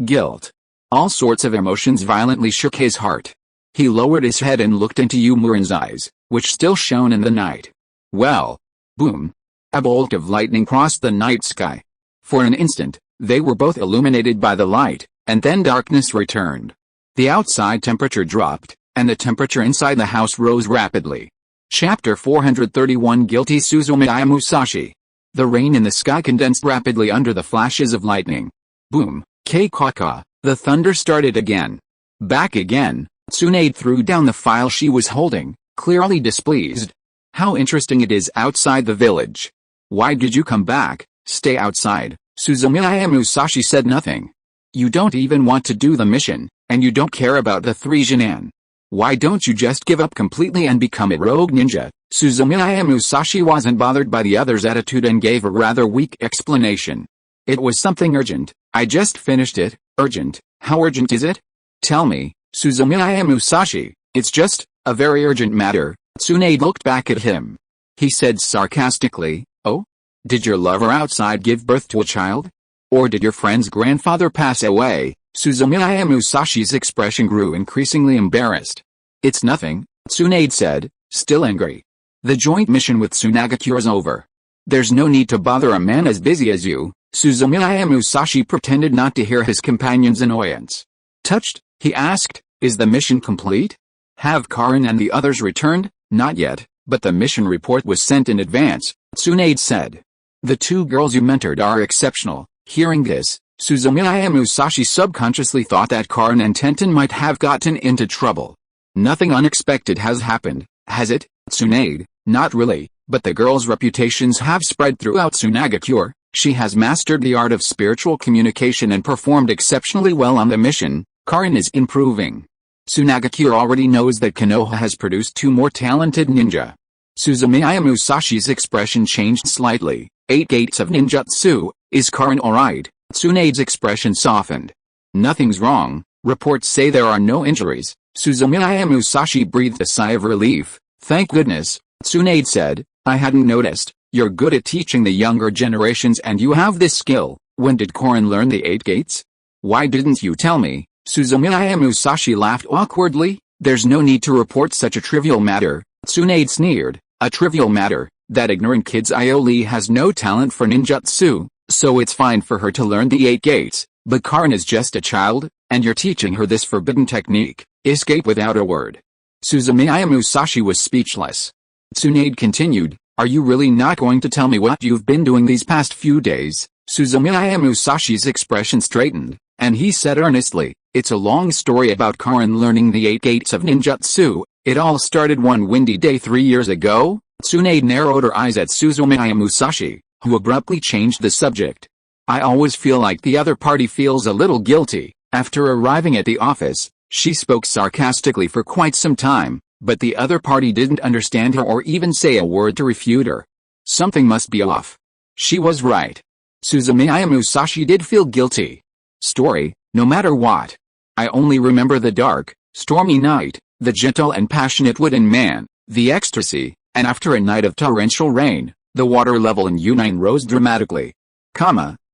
S1: guilt. All sorts of emotions violently shook his heart. He lowered his head and looked into Yomiuri's eyes, which still shone in the night. Well, boom. A bolt of lightning crossed the night sky. For an instant, they were both illuminated by the light, and then darkness returned. The outside temperature dropped, and the temperature inside the house rose rapidly. Chapter 431 Guilty Suzumiya Musashi. The rain in the sky condensed rapidly under the flashes of lightning. Boom, Kaka, the thunder started again. Back again, Tsunade threw down the file she was holding, clearly displeased. How interesting it is outside the village. Why did you come back? Stay outside. Suzumiya Musashi said nothing. You don't even want to do the mission, and you don't care about the 3 Jinan. Why don't you just give up completely and become a rogue ninja? Suzumiya Musashi wasn't bothered by the other's attitude and gave a rather weak explanation. It was something urgent. I just finished it. Urgent? How urgent is it? Tell me, Suzumiya Musashi. It's just a very urgent matter. Tsunade looked back at him. He said sarcastically, oh? Did your lover outside give birth to a child? Or did your friend's grandfather pass away? Suzumiya Musashi's expression grew increasingly embarrassed. It's nothing, Tsunade said, still angry. The joint mission with Tsunagakure is over. There's no need to bother a man as busy as you. Suzumiya Musashi pretended not to hear his companion's annoyance. Touched, he asked, is the mission complete? Have Karin and the others returned? Not yet, but the mission report was sent in advance, Tsunade said. The two girls you mentored are exceptional. Hearing this, Suzumiya Musashi subconsciously thought that Karin and Tenten might have gotten into trouble. Nothing unexpected has happened, has it, Tsunade? Not really, but the girls' reputations have spread throughout Tsunagakure. She has mastered the art of spiritual communication and performed exceptionally well on the mission. Karin is improving. Tsunagakure already knows that Konoha has produced two more talented ninja. Suzumiya Musashi's expression changed slightly. 8 gates of ninjutsu, is Karin alright? Tsunade's expression softened. Nothing's wrong, reports say there are no injuries. Suzumiya Musashi breathed a sigh of relief. Thank goodness, Tsunade said. I hadn't noticed. You're good at teaching the younger generations and you have this skill. When did Karin learn the 8 gates? Why didn't you tell me? Suzumiya Musashi laughed awkwardly. There's no need to report such a trivial matter. Tsunade sneered. A trivial matter? That ignorant kid's Ioli has no talent for ninjutsu, so it's fine for her to learn the 8 gates, but Karin is just a child, and you're teaching her this forbidden technique. Escape without a word. Suzumiya Musashi was speechless. Tsunade continued, are you really not going to tell me what you've been doing these past few days? Suzumiya Musashi's expression straightened, and he said earnestly, it's a long story about Karin learning the 8 gates of ninjutsu. It all started one windy day 3 years ago. Tsunade narrowed her eyes at Suzumiya Musashi, who abruptly changed the subject. I always feel like the other party feels a little guilty. After arriving at the office, she spoke sarcastically for quite some time, but the other party didn't understand her or even say a word to refute her. Something must be off. She was right. Suzumiya Musashi did feel guilty. Story, no matter what. I only remember the dark, stormy night, the gentle and passionate wooden man, the ecstasy, and after a night of torrential rain, the water level in U9 rose dramatically.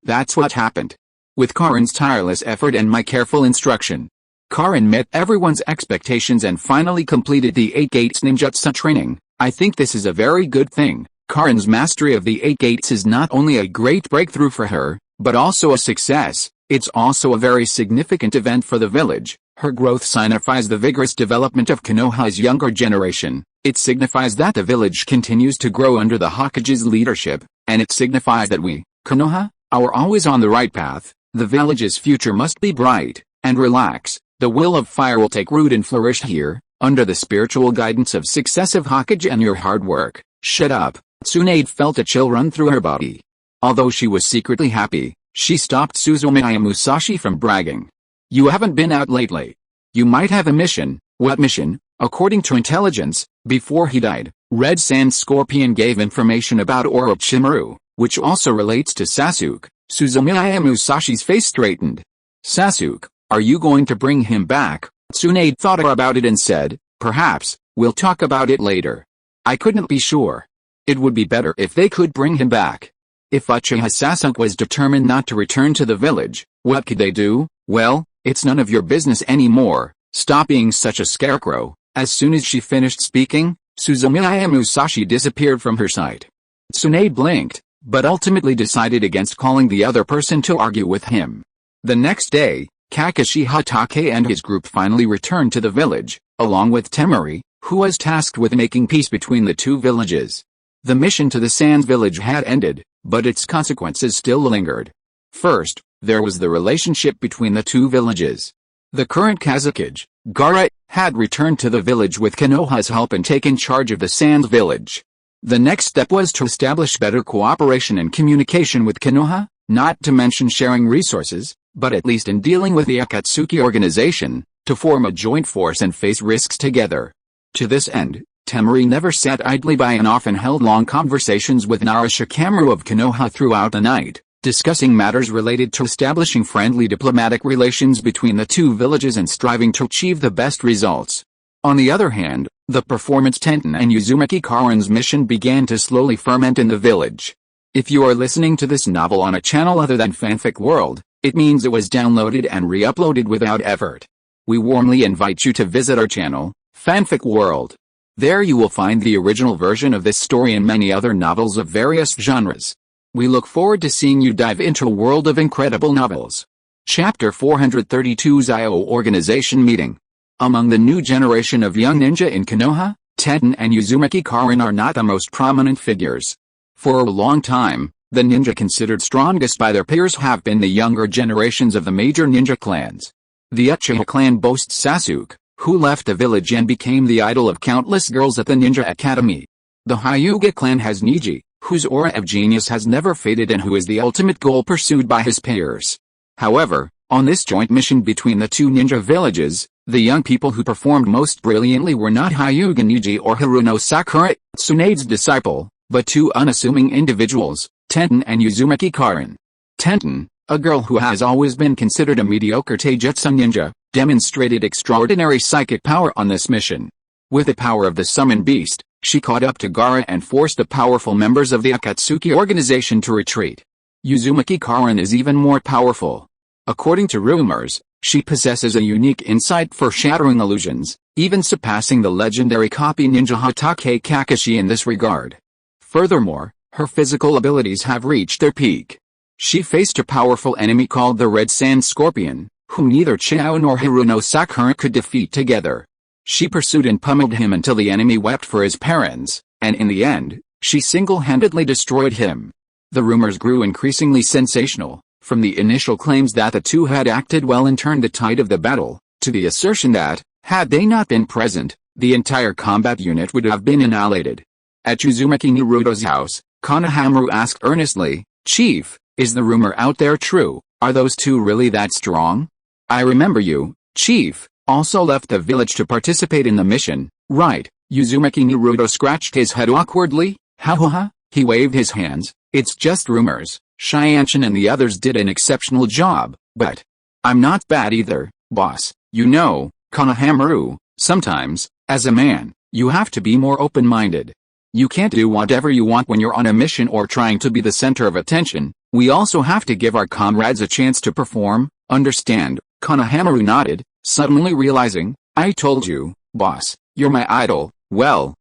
S1: That's what happened. With Karin's tireless effort and my careful instruction, Karin met everyone's expectations and finally completed the 8 gates ninjutsu training. I think this is a very good thing. Karin's mastery of the 8 gates is not only a great breakthrough for her, but also a success. It's also a very significant event for the village. Her growth signifies the vigorous development of Konoha's younger generation. It signifies that the village continues to grow under the Hokage's leadership, and it signifies that we, Konoha, are always on the right path. The village's future must be bright, and relax. The will of fire will take root and flourish here, under the spiritual guidance of successive Hokage and your hard work. Shut up. Tsunade felt a chill run through her body. Although she was secretly happy, she stopped Suzumiya Musashi from bragging. You haven't been out lately. You might have a mission. What mission? According to intelligence, before he died, Red Sand Scorpion gave information about Orochimaru, which also relates to Sasuke. Suzumiya Musashi's face straightened. Sasuke, are you going to bring him back? Tsunade thought about it and said, perhaps, we'll talk about it later. I couldn't be sure. It would be better if they could bring him back. If Uchiha Sasuke was determined not to return to the village, what could they do? Well, it's none of your business anymore. Stop being such a scarecrow. As soon as she finished speaking, Suzumiya Musashi disappeared from her sight. Tsunade blinked, but ultimately decided against calling the other person to argue with him. The next day, Kakashi Hatake and his group finally returned to the village, along with Temari, who was tasked with making peace between the two villages. The mission to the Sands village had ended, but its consequences still lingered. First, there was the relationship between the two villages. The current Kazekage, Gaara, had returned to the village with Konoha's help and taken charge of the Sands village. The next step was to establish better cooperation and communication with Konoha, not to mention sharing resources, but at least in dealing with the Akatsuki organization, to form a joint force and face risks together. To this end, Temari never sat idly by and often held long conversations with Narashikamaru of Konoha throughout the night, discussing matters related to establishing friendly diplomatic relations between the two villages and striving to achieve the best results. On the other hand, the performance Tenten and Uzumaki Karin's mission began to slowly ferment in the village. If you are listening to this novel on a channel other than Fanfic World, it means it was downloaded and re-uploaded without effort. We warmly invite you to visit our channel, Fanfic World. There you will find the original version of this story and many other novels of various genres. We look forward to seeing you dive into a world of incredible novels. Chapter 432 Zio Organization Meeting. Among the new generation of young ninja in Konoha, Tenten and Uzumaki Karin are not the most prominent figures. For a long time, The ninja considered strongest by their peers have been the younger generations of the major ninja clans. The Uchiha clan boasts Sasuke, who left the village and became the idol of countless girls at the ninja academy. The Hyuga clan has Neji, whose aura of genius has never faded and who is the ultimate goal pursued by his peers. However, on this joint mission between the two ninja villages, the young people who performed most brilliantly were not Hyuga Neji or Haruno Sakura, Tsunade's disciple, but two unassuming individuals, Tenten and Uzumaki Karin. Tenten, a girl who has always been considered a mediocre taijutsu ninja, demonstrated extraordinary psychic power on this mission. With the power of the summon beast, she caught up to Gaara and forced the powerful members of the Akatsuki organization to retreat. Uzumaki Karin is even more powerful. According to rumors, she possesses a unique insight for shattering illusions, even surpassing the legendary copy ninja Hokage Kakashi in this regard. Furthermore, her physical abilities have reached their peak. She faced a powerful enemy called the Red Sand Scorpion, whom neither Chihao nor Haruno Sakura could defeat together. She pursued and pummeled him until the enemy wept for his parents, and in the end, she single-handedly destroyed him. The rumors grew increasingly sensational, from the initial claims that the two had acted well and turned the tide of the battle, to the assertion that, had they not been present, the entire combat unit would have been annihilated. At Uzumaki Naruto's house, Konohamaru asked earnestly, "Chief, is the rumor out there true? Are those two really that strong? I remember you, Chief, also left the village to participate in the mission, right?" Uzumaki Naruto scratched his head awkwardly. Ha. He waved his hands. "It's just rumors. Shianchin and the others did an exceptional job, but I'm not bad either, boss. You know, Konohamaru, sometimes, as a man, you have to be more open-minded. You can't do whatever you want when you're on a mission or trying to be the center of attention. We also have to give our comrades a chance to perform, understand?" Konohamaru nodded, suddenly realizing, "I told you, boss, you're my idol." Well,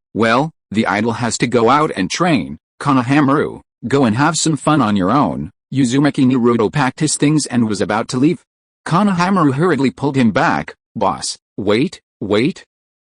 S1: the idol has to go out and train. Konohamaru, go and have some fun on your own." Uzumaki Naruto packed his things and was about to leave. Konohamaru hurriedly pulled him back. "Boss, wait.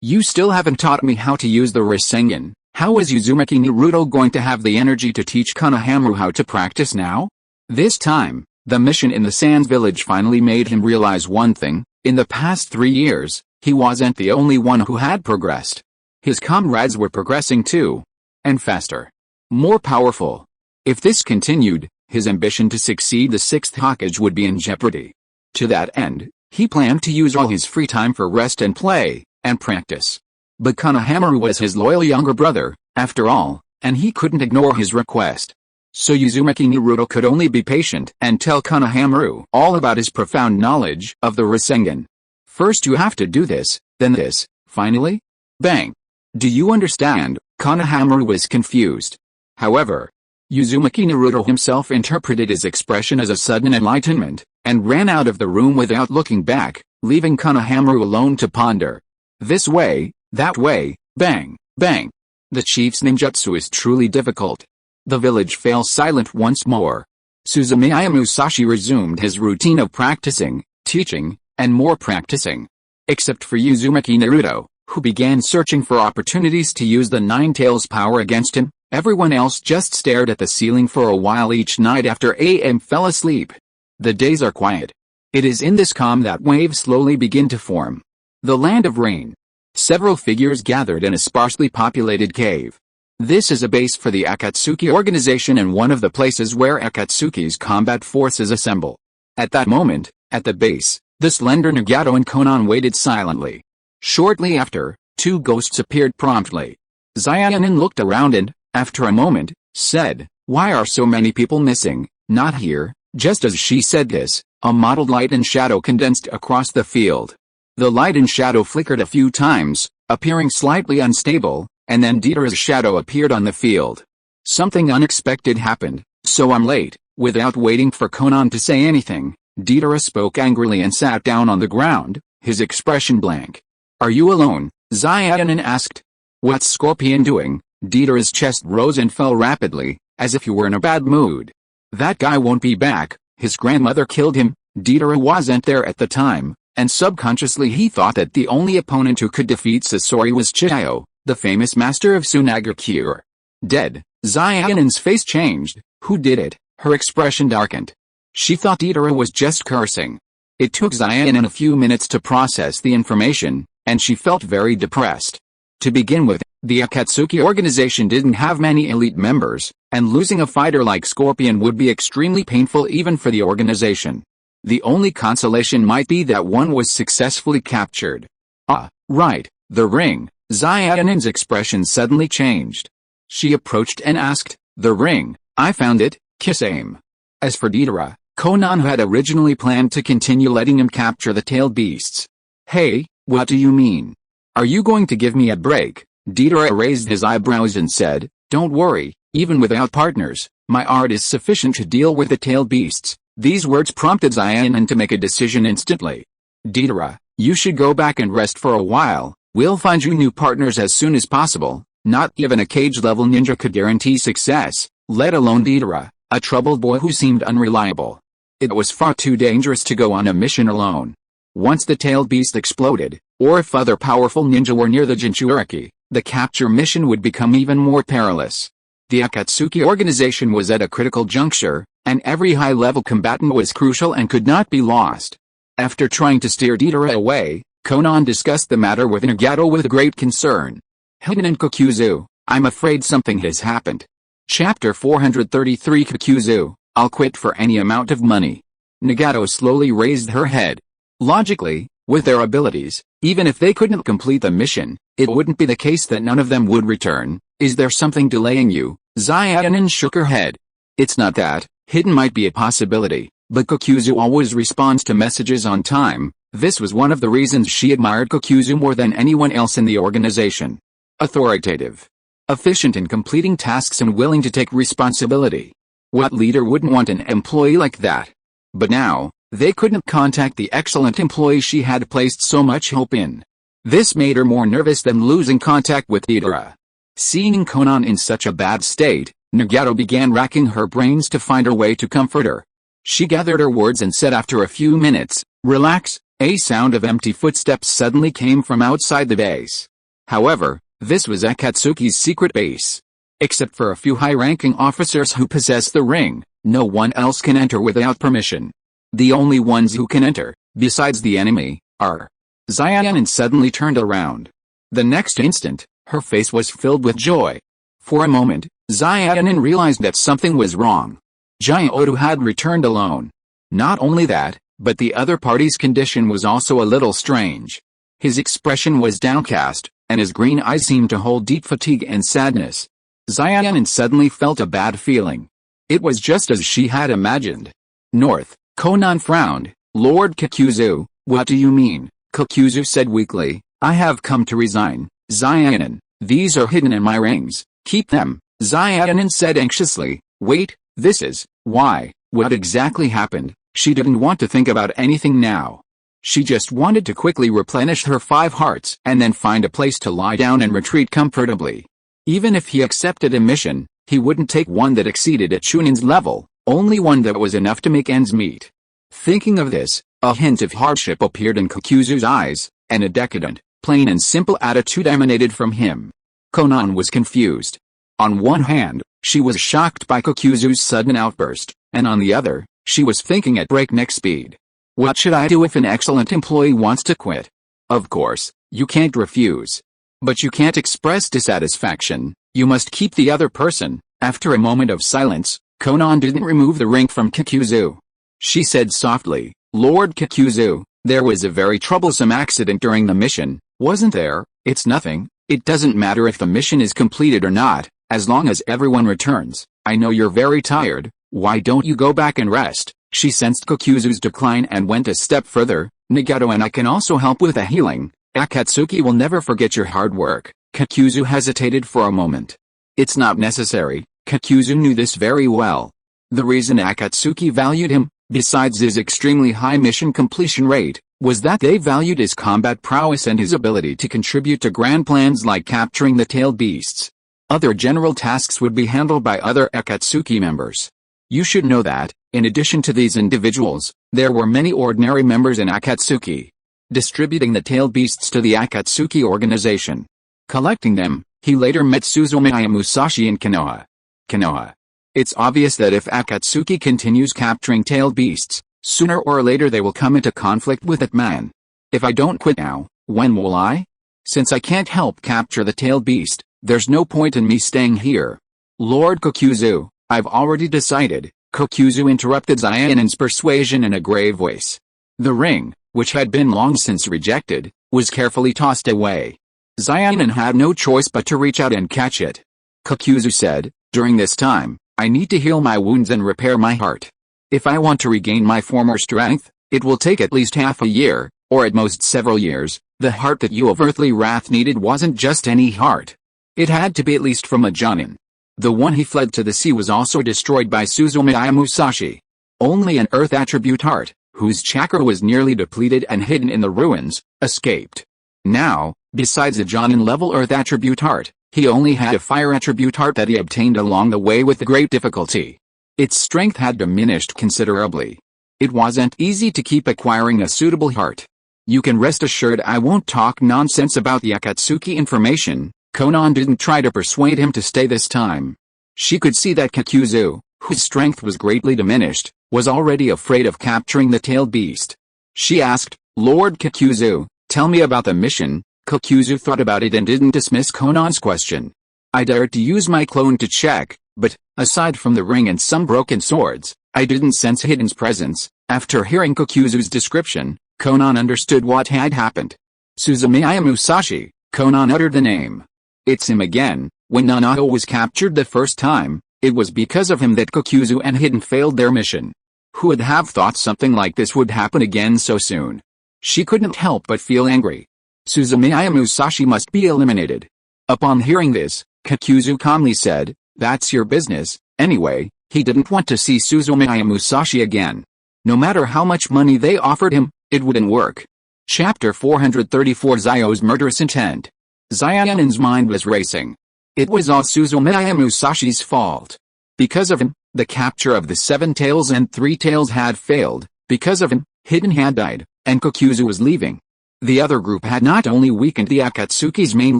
S1: You still haven't taught me how to use the Rasengan. How is Uzumaki Naruto going to have the energy to teach Konohamaru how to practice now?" This time, the mission in the Sands village finally made him realize one thing: in the past 3 years, he wasn't the only one who had progressed. His comrades were progressing too. And faster. More powerful. If this continued, his ambition to succeed the 6th Hokage would be in jeopardy. To that end, he planned to use all his free time for rest and play, and practice. But Konohamaru was his loyal younger brother, after all, and he couldn't ignore his request. So Uzumaki Naruto could only be patient and tell Konohamaru all about his profound knowledge of the Rasengan. "First you have to do this, then this, finally? Bang! Do you understand?" Konohamaru was confused. However, Uzumaki Naruto himself interpreted his expression as a sudden enlightenment, and ran out of the room without looking back, leaving Konohamaru alone to ponder. This way, that way, bang, bang. The chief's ninjutsu is truly difficult. The village fell silent once more. Suzumiya Musashi resumed his routine of practicing, teaching, and more practicing. Except for Uzumaki Naruto, who began searching for opportunities to use the Nine Tails power against him, everyone else just stared at the ceiling for a while each night after AM fell asleep. The days are quiet. It is in this calm that waves slowly begin to form. The land of rain. Several figures gathered in a sparsely populated cave. This is a base for the Akatsuki organization and one of the places where Akatsuki's combat forces assemble. At that moment, at the base, the slender Nagato and Konan waited silently. Shortly after, two ghosts appeared promptly. Zayanin looked around and, after a moment, said, "Why are so many people missing? Not here." Just as she said this, a mottled light and shadow condensed across the field. The light and shadow flickered a few times, appearing slightly unstable, and then Dieter's shadow appeared on the field. "Something unexpected happened, so I'm late." Without waiting for Konan to say anything, Dieter spoke angrily and sat down on the ground, his expression blank. "Are you alone?" Zayanin asked. "What's Scorpion doing?" Dieter's chest rose and fell rapidly, as if he were in a bad mood. "That guy won't be back. His grandmother killed him." Dieter wasn't there at the time, and subconsciously he thought that the only opponent who could defeat Sasori was Chihao, the famous master of Tsunagakure. Dead. Zayanin's face changed. Who did it? Her expression darkened. She thought Deidara was just cursing. It took Zayan a few minutes to process the information, and she felt very depressed. To begin with, the Akatsuki organization didn't have many elite members, and losing a fighter like Scorpion would be extremely painful even for the organization. The only consolation might be that one was successfully captured. Ah, right, the ring. Zayan's expression suddenly changed. She approached and asked, "The ring, I found it, kiss aim." As for Deidara, Konoha had originally planned to continue letting him capture the tailed beasts. "Hey, what do you mean? Are you going to give me a break?" Deidara raised his eyebrows and said, "Don't worry, even without partners, my art is sufficient to deal with the tailed beasts." These words prompted Zayan to make a decision instantly. "Deidara, you should go back and rest for a while. We'll find you new partners as soon as possible." Not even a cage-level ninja could guarantee success, let alone Deidara, a troubled boy who seemed unreliable. It was far too dangerous to go on a mission alone. Once the tailed beast exploded, or if other powerful ninja were near the Jinchuriki, the capture mission would become even more perilous. The Akatsuki organization was at a critical juncture, and every high-level combatant was crucial and could not be lost. After trying to steer Deidara away, Konoha discussed the matter with Nagato with great concern. "Hidden and Kokuzu, I'm afraid something has happened." Chapter 433 Kokuzu, I'll quit for any amount of money. Nagato slowly raised her head. Logically, with their abilities, even if they couldn't complete the mission, it wouldn't be the case that none of them would return. "Is there something delaying you?" Zayanin shook her head. "It's not that. Hidden might be a possibility, but Kokuzu always responds to messages on time." This was one of the reasons she admired Kokuzu more than anyone else in the organization. Authoritative. Efficient in completing tasks and willing to take responsibility. What leader wouldn't want an employee like that? But now, they couldn't contact the excellent employee she had placed so much hope in. This made her more nervous than losing contact with Deidara. Seeing Konoha in such a bad state, Nagato began racking her brains to find a way to comfort her. She gathered her words and said after a few minutes, "Relax." A sound of empty footsteps suddenly came from outside the base. However, this was Akatsuki's secret base. Except for a few high-ranking officers who possess the ring, no one else can enter without permission. The only ones who can enter, besides the enemy, are. Zayan suddenly turned around. The next instant, her face was filled with joy. For a moment, Zayan realized that something was wrong. Jyoto had returned alone. Not only that, but the other party's condition was also a little strange. His expression was downcast, and his green eyes seemed to hold deep fatigue and sadness. Zayan suddenly felt a bad feeling. It was just as she had imagined. North, Konoha frowned. "Lord Kokuzu, what do you mean?" Kokuzu said weakly, "I have come to resign." Zayan, "These are hidden in my rings. Keep them." Zayan said anxiously, "Wait, this is, why, what exactly happened?" She didn't want to think about anything now. She just wanted to quickly replenish her 5 hearts and then find a place to lie down and retreat comfortably. Even if he accepted a mission, he wouldn't take one that exceeded a Chunin's level, only one that was enough to make ends meet. Thinking of this, a hint of hardship appeared in Kokuzu's eyes, and a decadent, plain and simple attitude emanated from him. Konoha was confused. On one hand, she was shocked by Kokuzu's sudden outburst, and on the other, she was thinking at breakneck speed. What should I do if an excellent employee wants to quit? Of course, you can't refuse. But you can't express dissatisfaction, you must keep the other person. After a moment of silence, Konoha didn't remove the ring from Kokuzu. She said softly, "Lord Kokuzu, there was a very troublesome accident during the mission, wasn't there?" "It's nothing, it doesn't matter if the mission is completed or not, as long as everyone returns. I know you're very tired. Why don't you go back and rest?" She sensed Kokuzu's decline and went a step further. "Nagato and I can also help with the healing. Akatsuki will never forget your hard work." Kokuzu hesitated for a moment. "It's not necessary." Kokuzu knew this very well. The reason Akatsuki valued him, besides his extremely high mission completion rate, was that they valued his combat prowess and his ability to contribute to grand plans like capturing the tailed beasts. Other general tasks would be handled by other Akatsuki members. You should know that, in addition to these individuals, there were many ordinary members in Akatsuki. Distributing the tailed beasts to the Akatsuki organization. Collecting them, he later met Suzumiya Musashi in Konoha. Konoha. It's obvious that if Akatsuki continues capturing tailed beasts, sooner or later they will come into conflict with that man. If I don't quit now, when will I? Since I can't help capture the tailed beast, there's no point in me staying here. Lord Kokuzu, I've already decided, Kokuzu interrupted Zayanen's persuasion in a grave voice. The ring, which had been long since rejected, was carefully tossed away. Zayanen had no choice but to reach out and catch it. Kokuzu said, during this time, I need to heal my wounds and repair my heart. If I want to regain my former strength, it will take at least half a year, or at most several years. The heart that you of earthly wrath needed wasn't just any heart. It had to be at least from a Jonin. The one he fled to the sea was also destroyed by Suzumiya Musashi. Only an earth attribute heart, whose chakra was nearly depleted and hidden in the ruins, escaped. Now, besides a Jonin level earth attribute heart, he only had a fire attribute heart that he obtained along the way with great difficulty. Its strength had diminished considerably. It wasn't easy to keep acquiring a suitable heart. You can rest assured I won't talk nonsense about the Akatsuki information. Konan didn't try to persuade him to stay this time. She could see that Kokuzu, whose strength was greatly diminished, was already afraid of capturing the tailed beast. She asked, Lord Kokuzu, tell me about the mission. Kokuzu thought about it and didn't dismiss Konan's question. I dared to use my clone to check, but, aside from the ring and some broken swords, I didn't sense Hidden's presence. After hearing Kokuzu's description, Konan understood what had happened. Suzumiya Musashi, Konan uttered the name. It's him again. When Nanaho was captured the first time, it was because of him that Kokuzu and Hidden failed their mission. Who would have thought something like this would happen again so soon? She couldn't help but feel angry. Suzumiya Musashi must be eliminated. Upon hearing this, Kokuzu calmly said, that's your business. Anyway, he didn't want to see Suzumiya Musashi again. No matter how much money they offered him, it wouldn't work. Chapter 434 Zio's murderous intent. Zayanen's mind was racing. It was all Suzumiya Musashi's fault. Because of him, the capture of the 7 tails and 3 tails had failed. Because of him, Hidden had died, and Kokuzu was leaving. The other group had not only weakened the Akatsuki's main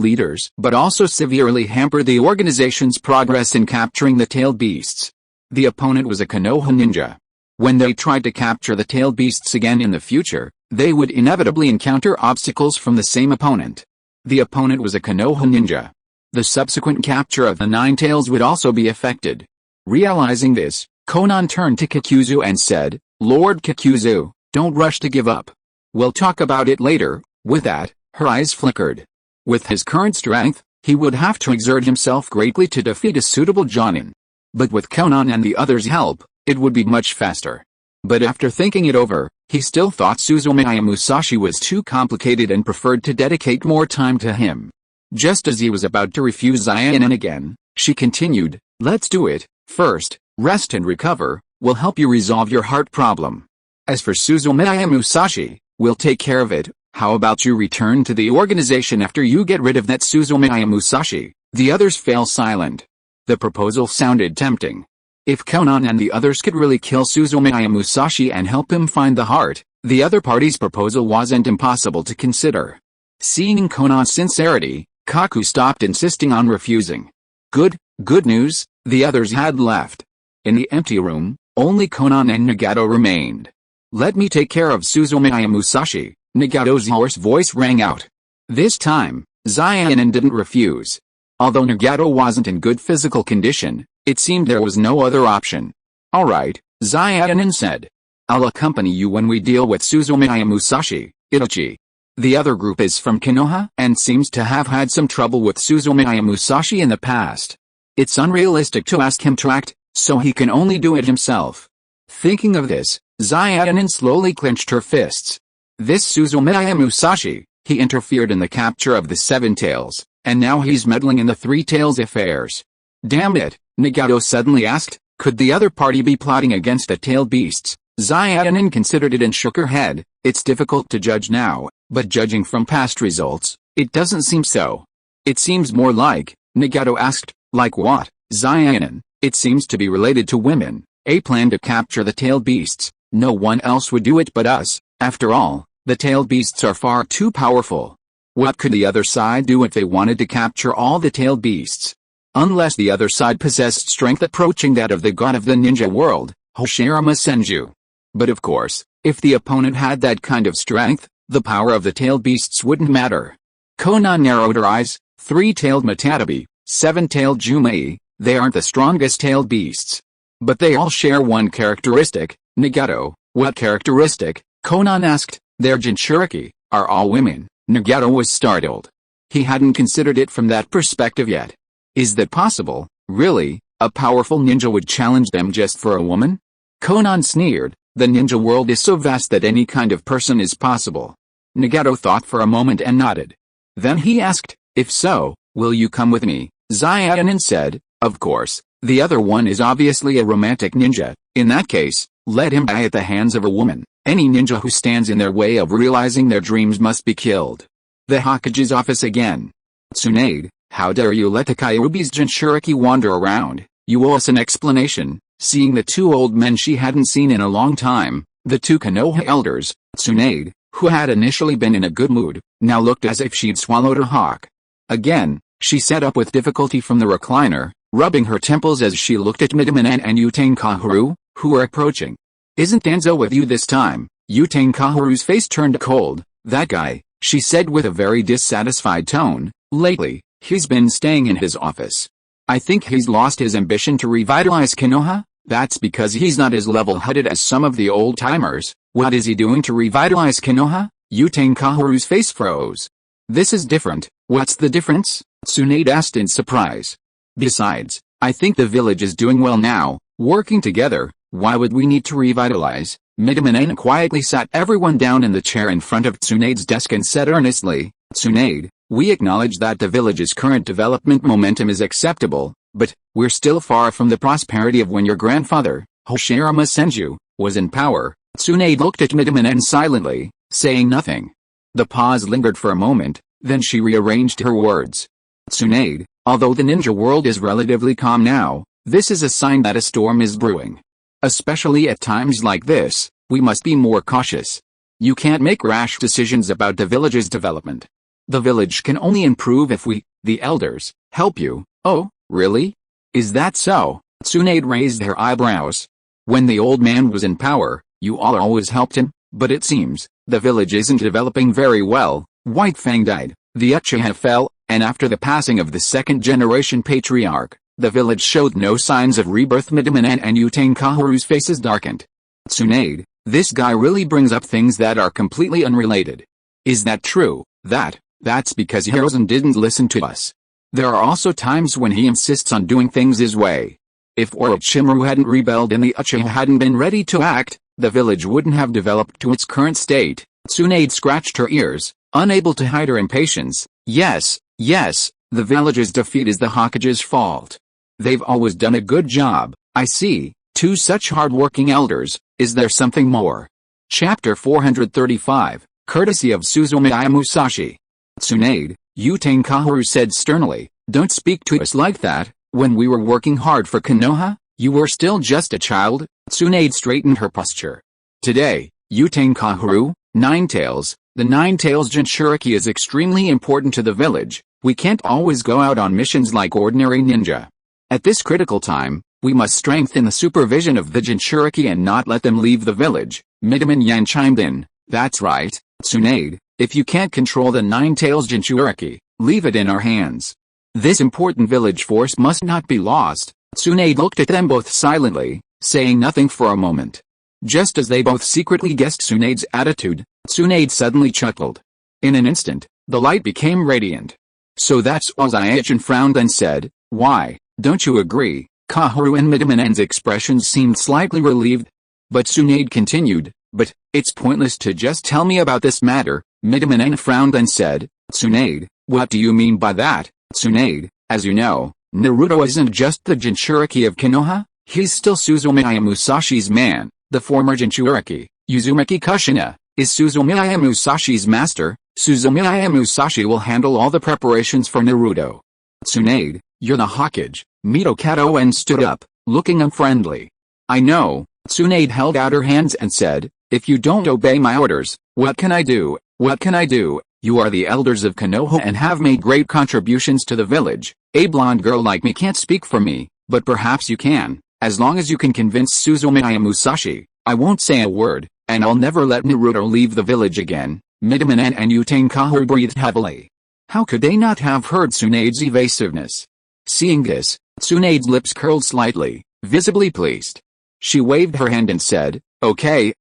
S1: leaders, but also severely hampered the organization's progress in capturing the tailed beasts. The opponent was a Konoha ninja. When they tried to capture the tailed beasts again in the future, they would inevitably encounter obstacles from the same opponent. The opponent was a Konoha ninja. The subsequent capture of the 9 tails would also be affected. Realizing this, Konan turned to Kokuzu and said, Lord Kokuzu, don't rush to give up. We'll talk about it later. With that, her eyes flickered. With his current strength, he would have to exert himself greatly to defeat a suitable Jonin. But with Konan and the others' help, it would be much faster. But after thinking it over, he still thought Suzumiya Musashi was too complicated and preferred to dedicate more time to him. Just as he was about to refuse Zayanen again, she continued, let's do it. First, rest and recover, will help you resolve your heart problem. As for Suzumiya Musashi, we'll take care of it. How about you return to the organization after you get rid of that Suzumiya Musashi? The others fell silent. The proposal sounded tempting. If Konan and the others could really kill Suzumiya Musashi and help him find the heart, the other party's proposal wasn't impossible to consider. Seeing Konan's sincerity, Kaku stopped insisting on refusing. Good news, the others had left. In the empty room, only Konan and Nagato remained. Let me take care of Suzumiya Musashi, Nagato's hoarse voice rang out. This time, Zayanen didn't refuse. Although Nagato wasn't in good physical condition, it seemed there was no other option. Alright, Zayanen said. I'll accompany you when we deal with Suzumiya Musashi, Itachi. The other group is from Konoha and seems to have had some trouble with Suzumiya Musashi in the past. It's unrealistic to ask him to act, so he can only do it himself. Thinking of this, Zayanen slowly clenched her fists. This Suzumiya Musashi, he interfered in the capture of the 7 tails, and now he's meddling in the 3 tails affairs. Damn it, Nagato suddenly asked, could the other party be plotting against the tailed beasts? Zayanen considered it and shook her head. It's difficult to judge now, but judging from past results, it doesn't seem so. It seems more like, Nagato asked, like what? Zayanen, it seems to be related to women, a plan to capture the tailed beasts. No one else would do it but us. After all, the tailed beasts are far too powerful. What could the other side do if they wanted to capture all the tailed beasts? unless the other side possessed strength approaching that of the god of the ninja world, Hoshirama Senju. But of course, if the opponent had that kind of strength, the power of the tailed beasts wouldn't matter. Konoha narrowed her eyes. 3-tailed Matatabi, 7-tailed Jumei, they aren't the strongest tailed beasts. But they all share one characteristic. Nagato. What characteristic? Konoha asked. Their Jinchuriki are all women. Nagato was startled. He hadn't considered it from that perspective yet. Is that possible? Really? A powerful ninja would challenge them just for a woman? Konoha sneered. The ninja world is so vast that any kind of person is possible. Nagato thought for a moment and nodded. Then he asked, if so, will you come with me? Zayanin said, of course. The other one is obviously a romantic ninja. In that case, let him die at the hands of a woman. Any ninja who stands in their way of realizing their dreams must be killed. The Hokage's office again. Tsunade, how dare you let the Kyuubi's Jinchuriki wander around? You owe us an explanation. Seeing the two old men she hadn't seen in a long time, the two Konoha elders, Tsunade, who had initially been in a good mood, now looked as if she'd swallowed a hawk. Again, she sat up with difficulty from the recliner, rubbing her temples as she looked at Midamanen and Utane Kaharu, who were approaching. Isn't Danzo with you this time? Utane Kaharu's face turned cold. That guy, she said with a very dissatisfied tone, lately, he's been staying in his office. I think he's lost his ambition to revitalize Konoha. That's because he's not as level-headed as some of the old-timers. What is he doing to revitalize Konoha? Utane Kaharu's face froze. This is different. What's the difference? Tsunade asked in surprise. Besides, I think the village is doing well now, working together. Why would we need to revitalize? Midamanen quietly sat everyone down in the chair in front of Tsunade's desk and said earnestly, Tsunade, we acknowledge that the village's current development momentum is acceptable, but we're still far from the prosperity of when your grandfather, Hoshirama Senju, was in power. Tsunade looked at Midamanen silently, saying nothing. The pause lingered for a moment, then she rearranged her words. Tsunade, although the ninja world is relatively calm now, this is a sign that a storm is brewing. Especially at times like this, we must be more cautious. You can't make rash decisions about the village's development. The village can only improve if we, the elders, help you. Oh, really? Is that so? Tsunade raised her eyebrows. When the old man was in power, you all always helped him, but it seems, the village isn't developing very well. White Fang died, the Uchiha fell, and after the passing of the second-generation patriarch, the village showed no signs of rebirth. Midamanen and Utane Kaharu's faces darkened. Tsunade, this guy really brings up things that are completely unrelated. Is that true? That's because Hirozen didn't listen to us. There are also times when he insists on doing things his way. If Orochimaru hadn't rebelled and the Uchiha hadn't been ready to act, the village wouldn't have developed to its current state. Tsunade scratched her ears, unable to hide her impatience. Yes, the village's defeat is the Hokage's fault. They've always done a good job, I see. Two such hard-working elders. Is there something more? Chapter 435, courtesy of Suzumiya Musashi. Tsunade, Utane Kaharu said sternly, don't speak to us like that. When we were working hard for Konoha, you were still just a child. Tsunade straightened her posture. Today, Utane Kaharu, Ninetales, the Ninetales Jinchuriki is extremely important to the village. We can't always go out on missions like ordinary ninja. At this critical time, we must strengthen the supervision of the Jinchuriki and not let them leave the village. Midamanen Yan chimed in. That's right, Tsunade, if you can't control the Ninetales Jinchuriki, leave it in our hands. This important village force must not be lost. Tsunade looked at them both silently, saying nothing for a moment. Just as they both secretly guessed Tsunade's attitude, Tsunade suddenly chuckled. In an instant, the light became radiant. So that's all. Zaichin frowned and said, why, don't you agree? Kaharu and Midamanen's expressions seemed slightly relieved. But Tsunade continued, but, it's pointless to just tell me about this matter. Midamanen frowned and said, Tsunade, what do you mean by that? Tsunade, as you know, Naruto isn't just the Jinchuriki of Konoha, he's still Suzumiya Musashi's man. The former Jinchuriki, Uzumaki Kushina, is Suzumiya Musashi's master. Suzumiya Musashi will handle all the preparations for Naruto. Tsunade, you're the Hokage. Mito Kato stood up, looking unfriendly. I know. Tsunade held out her hands and said, if you don't obey my orders, what can I do? What can I do? You are the elders of Konoha and have made great contributions to the village. A blonde girl like me can't speak for me, but perhaps you can, as long as you can convince Suzumiya Musashi. I won't say a word, and I'll never let Naruto leave the village again." Midamanen and Utenkaru breathed heavily. How could they not have heard Tsunade's evasiveness? Seeing this, Tsunade's lips curled slightly, visibly pleased. She waved her hand and said, Okay,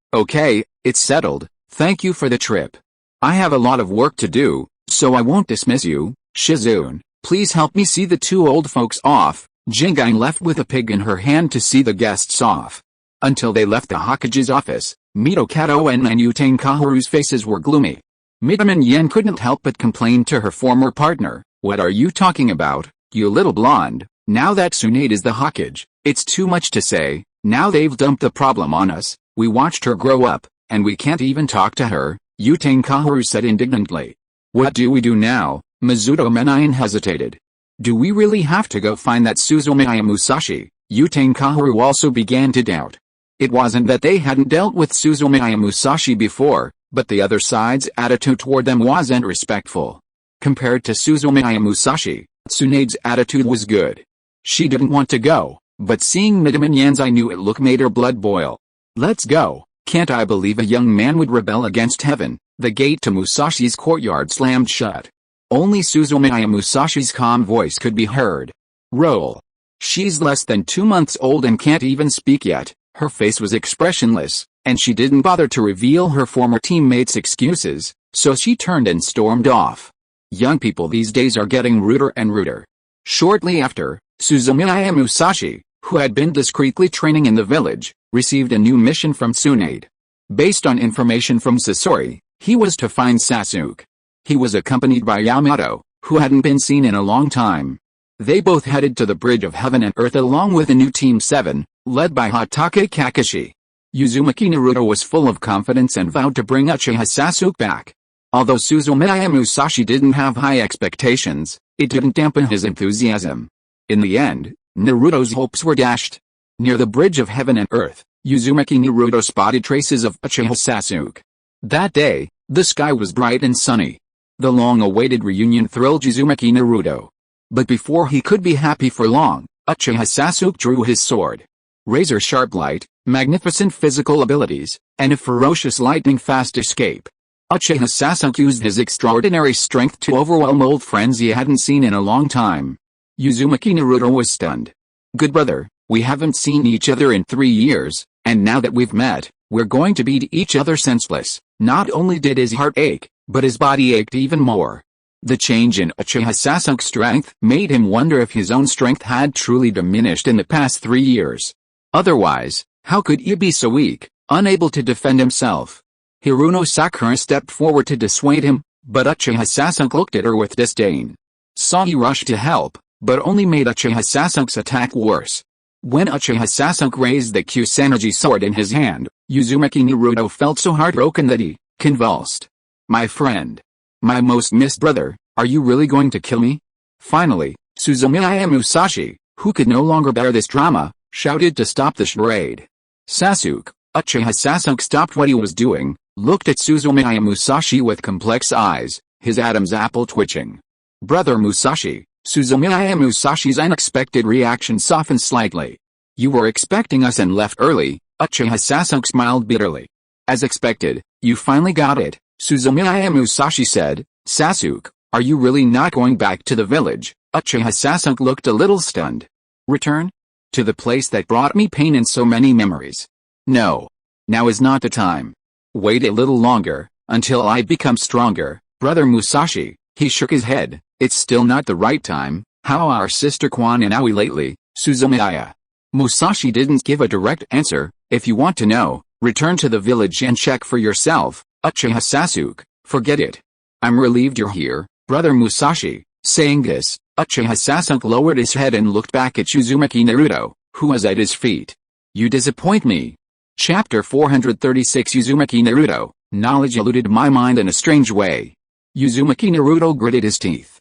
S1: it's settled. Thank you for the trip. I have a lot of work to do, so I won't dismiss you. Shizune, please help me see the two old folks off." Jingai left with a pig in her hand to see the guests off. Until they left the Hokage's office, Mitokato and Utenkaru's faces were gloomy. Midamanen Yen couldn't help but complain to her former partner, "What are you talking about, you little blonde? Now that Tsunade is the Hokage, it's too much to say. Now they've dumped the problem on us. We watched her grow up, and we can't even talk to her," Utenkaru said indignantly. "What do we do now?" Mizuto Menayan hesitated. "Do we really have to go find that Suzumiya Musashi?" Utenkaru also began to doubt. It wasn't that they hadn't dealt with Suzumiya Musashi before, but the other side's attitude toward them wasn't respectful. Compared to Suzumiya Musashi, Tsunade's attitude was good. She didn't want to go, but seeing Midamanen Yen's eye knew it look made her blood boil. "Let's go." Can't I believe a young man would rebel against heaven? The gate to Musashi's courtyard slammed shut. Only Suzumiya Musashi's calm voice could be heard. "Roll." She's less than 2 months old and can't even speak yet. Her face was expressionless, and she didn't bother to reveal her former teammates' excuses, so she turned and stormed off. Young people these days are getting ruder and ruder. Shortly after, Suzumiya Musashi, who had been discreetly training in the village, received a new mission from Tsunade. Based on information from Sasori, he was to find Sasuke. He was accompanied by Yamato, who hadn't been seen in a long time. They both headed to the Bridge of Heaven and Earth along with a new Team 7, led by Hatake Kakashi. Uzumaki Naruto was full of confidence and vowed to bring Uchiha Sasuke back. Although Suzumiya Musashi didn't have high expectations, it didn't dampen his enthusiasm. In the end, Naruto's hopes were dashed. Near the Bridge of Heaven and Earth, Uzumaki Naruto spotted traces of Uchiha Sasuke. That day, the sky was bright and sunny. The long-awaited reunion thrilled Uzumaki Naruto. But before he could be happy for long, Uchiha Sasuke drew his sword. Razor-sharp light, magnificent physical abilities, and a ferocious lightning-fast escape. Uchiha Sasuke used his extraordinary strength to overwhelm old friends he hadn't seen in a long time. Uzumaki Naruto was stunned. "Good brother, we haven't seen each other in 3 years, and now that we've met, we're going to beat each other senseless." Not only did his heart ache, but his body ached even more. The change in Uchiha Sasuke's strength made him wonder if his own strength had truly diminished in the past 3 years. Otherwise, how could he be so weak, unable to defend himself? Hiruno Sakura stepped forward to dissuade him, but Uchiha Sasuke looked at her with disdain. Sagi rushed to help, but only made Uchiha Sasuke's attack worse. When Uchiha Sasuke raised the Kusanagi sword in his hand, Uzumaki Naruto felt so heartbroken that he convulsed. "My friend. My most missed brother, are you really going to kill me?" Finally, Suzumiya Musashi, who could no longer bear this drama, shouted to stop the charade. "Sasuke." Uchiha Sasuke stopped what he was doing, looked at Suzumiya Musashi with complex eyes, his Adam's apple twitching. "Brother Musashi." Suzumiya Musashi's unexpected reaction softened slightly. "You were expecting us and left early." Uchiha Sasuke smiled bitterly. "As expected, you finally got it," Suzumiya Musashi said. "Sasuke, are you really not going back to the village?" Uchiha Sasuke looked a little stunned. "Return? To the place that brought me pain and so many memories? No. Now is not the time. Wait a little longer, until I become stronger, brother Musashi." He shook his head. "It's still not the right time. How are Sister Kwan and Aoi lately, Suzumiya?" Musashi didn't give a direct answer. "If you want to know, return to the village and check for yourself." Uchiha Sasuke, "Forget it. I'm relieved you're here, brother Musashi." Saying this, Uchiha Sasuke lowered his head and looked back at Uzumaki Naruto, who was at his feet. "You disappoint me." Chapter 436 Uzumaki Naruto, knowledge eluded my mind in a strange way. Uzumaki Naruto gritted his teeth.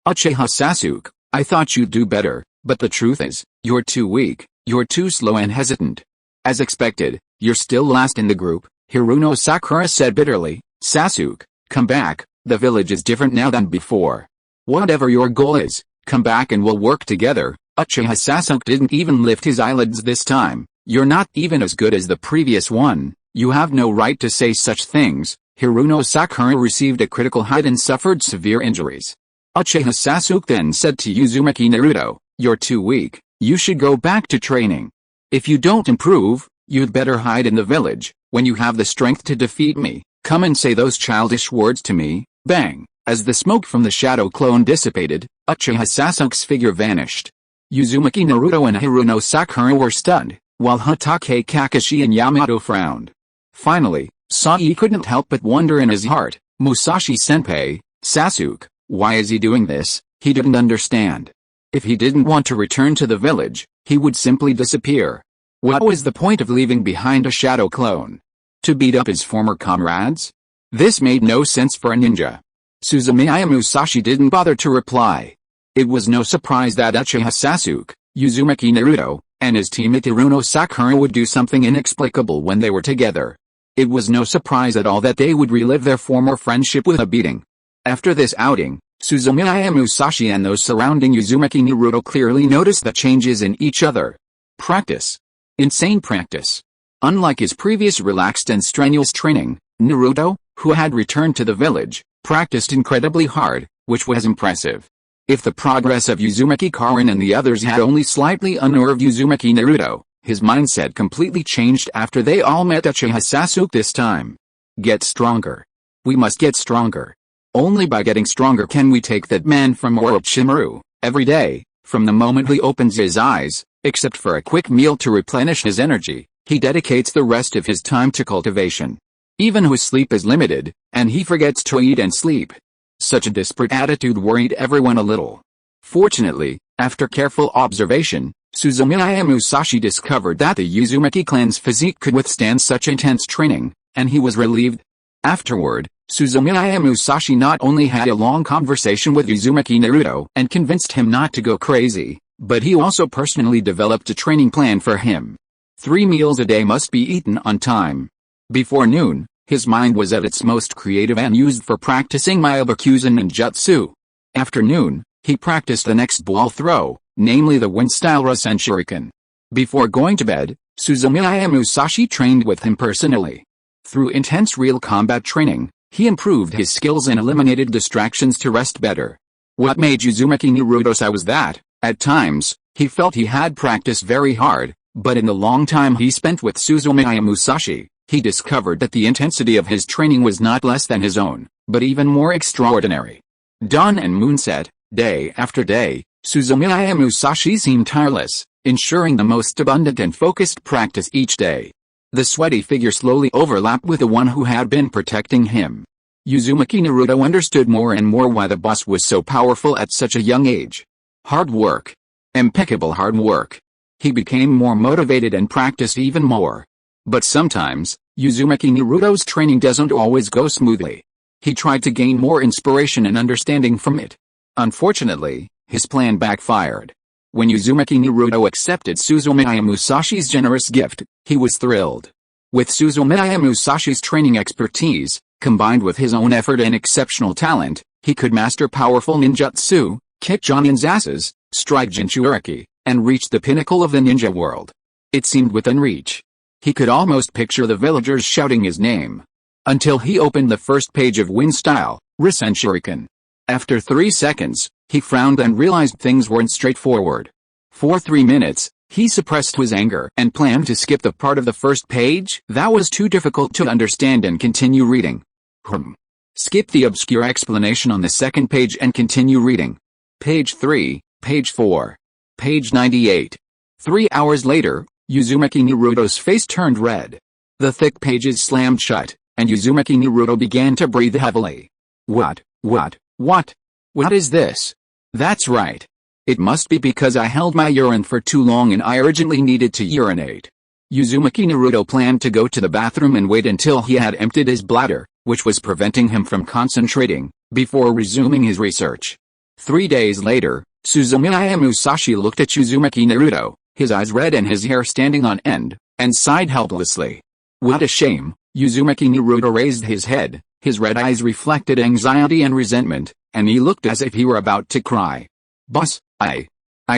S1: "Uchiha Sasuke, I thought you'd do better, but the truth is, you're too weak, you're too slow and hesitant. As expected, you're still last in the group," Hiruno Sakura said bitterly. "Sasuke, come back, The village is different now than before. Whatever your goal is, come back and we'll work together. Uchiha Sasuke didn't even lift his eyelids this time. You're not even as good as the previous one. You have no right to say such things. Hiruno Sakura received a critical hit and suffered severe injuries. Uchiha Sasuke then said to Uzumaki Naruto, "You're too weak. You should go back to training. If you don't improve, you'd better hide in the village. When you have the strength to defeat me, come and say those childish words to me." Bang! As the smoke from the shadow clone dissipated, Uchiha Sasuke's figure vanished. Uzumaki Naruto and Hiruno Sakura were stunned, while Hokage Kakashi and Yamato frowned. Finally, Sai couldn't help but wonder in his heart, "Musashi-senpai, Sasuke, why is he doing this?" He didn't understand. If he didn't want to return to the village, he would simply disappear. What was the point of leaving behind a shadow clone? To beat up his former comrades? This made no sense for a ninja. Suzumiya Musashi didn't bother to reply. It was no surprise that Uchiha Sasuke, Uzumaki Naruto, and his teammate Hiruno Sakura would do something inexplicable when they were together. It was no surprise at all that they would relive their former friendship with a beating. After this outing, Suzumiya Musashi and those surrounding Uzumaki Naruto clearly noticed the changes in each other. Practice. Insane practice. Unlike his previous relaxed and strenuous training, Naruto, who had returned to the village, practiced incredibly hard, which was impressive. If the progress of Uzumaki Karin and the others had only slightly unnerved Uzumaki Naruto, his mindset completely changed after they all met Uchiha Sasuke this time. Get stronger. We must get stronger. Only by getting stronger can we take that man from Orochimaru. Every day, from the moment he opens his eyes, except for a quick meal to replenish his energy, he dedicates the rest of his time to cultivation. Even his sleep is limited, and he forgets to eat and sleep. Such a disparate attitude worried everyone a little. Fortunately, after careful observation, Suzumiya Musashi discovered that the Uzumaki clan's physique could withstand such intense training, and he was relieved. Afterward, Suzumiya Musashi not only had a long conversation with Uzumaki Naruto and convinced him not to go crazy, but he also personally developed a training plan for him. 3 meals a day must be eaten on time. Before noon, his mind was at its most creative and used for practicing Myobakusen and Jutsu. After noon, he practiced the next ball throw, namely the wind-style Rasen Shuriken. Before going to bed, Suzumiya Musashi trained with him personally. Through intense real combat training, he improved his skills and eliminated distractions to rest better. What made Uzumaki Naruto sigh was that, at times, he felt he had practiced very hard, but in the long time he spent with Suzumiya Musashi, he discovered that the intensity of his training was not less than his own, but even more extraordinary. Dawn and moonset, day after day, Suzumiya Musashi seemed tireless, ensuring the most abundant and focused practice each day. The sweaty figure slowly overlapped with the one who had been protecting him. Uzumaki Naruto understood more and more why the boss was so powerful at such a young age. Hard work. Impeccable hard work. He became more motivated and practiced even more. But sometimes, Uzumaki Naruto's training doesn't always go smoothly. He tried to gain more inspiration and understanding from it. Unfortunately, his plan backfired. When Uzumaki Naruto accepted Suzumiya Musashi's generous gift, he was thrilled. With Suzumiya Musashi's training expertise, combined with his own effort and exceptional talent, he could master powerful ninjutsu, kick Jonin's asses, strike Jinchuriki, and reach the pinnacle of the ninja world. It seemed within reach. He could almost picture the villagers shouting his name. Until he opened the first page of Wind-style, Rasen Shuriken. After 3 seconds, he frowned and realized things weren't straightforward. For 3 minutes, he suppressed his anger and planned to skip the part of the first page that was too difficult to understand and continue reading. Skip the obscure explanation on the second page and continue reading. Page 3, page 4, page 98. 3 hours later, Uzumaki Naruto's face turned red. The thick pages slammed shut, and Uzumaki Naruto began to breathe heavily. What is this? That's right. It must be because I held my urine for too long and I urgently needed to urinate. Uzumaki Naruto planned to go to the bathroom and wait until he had emptied his bladder, which was preventing him from concentrating, before resuming his research. 3 days later, Suzumiya Musashi looked at Uzumaki Naruto, his eyes red and his hair standing on end, and sighed helplessly. What a shame. Uzumaki Naruto raised his head, His red eyes reflected anxiety and resentment, and he looked as if he were about to cry. Boss, I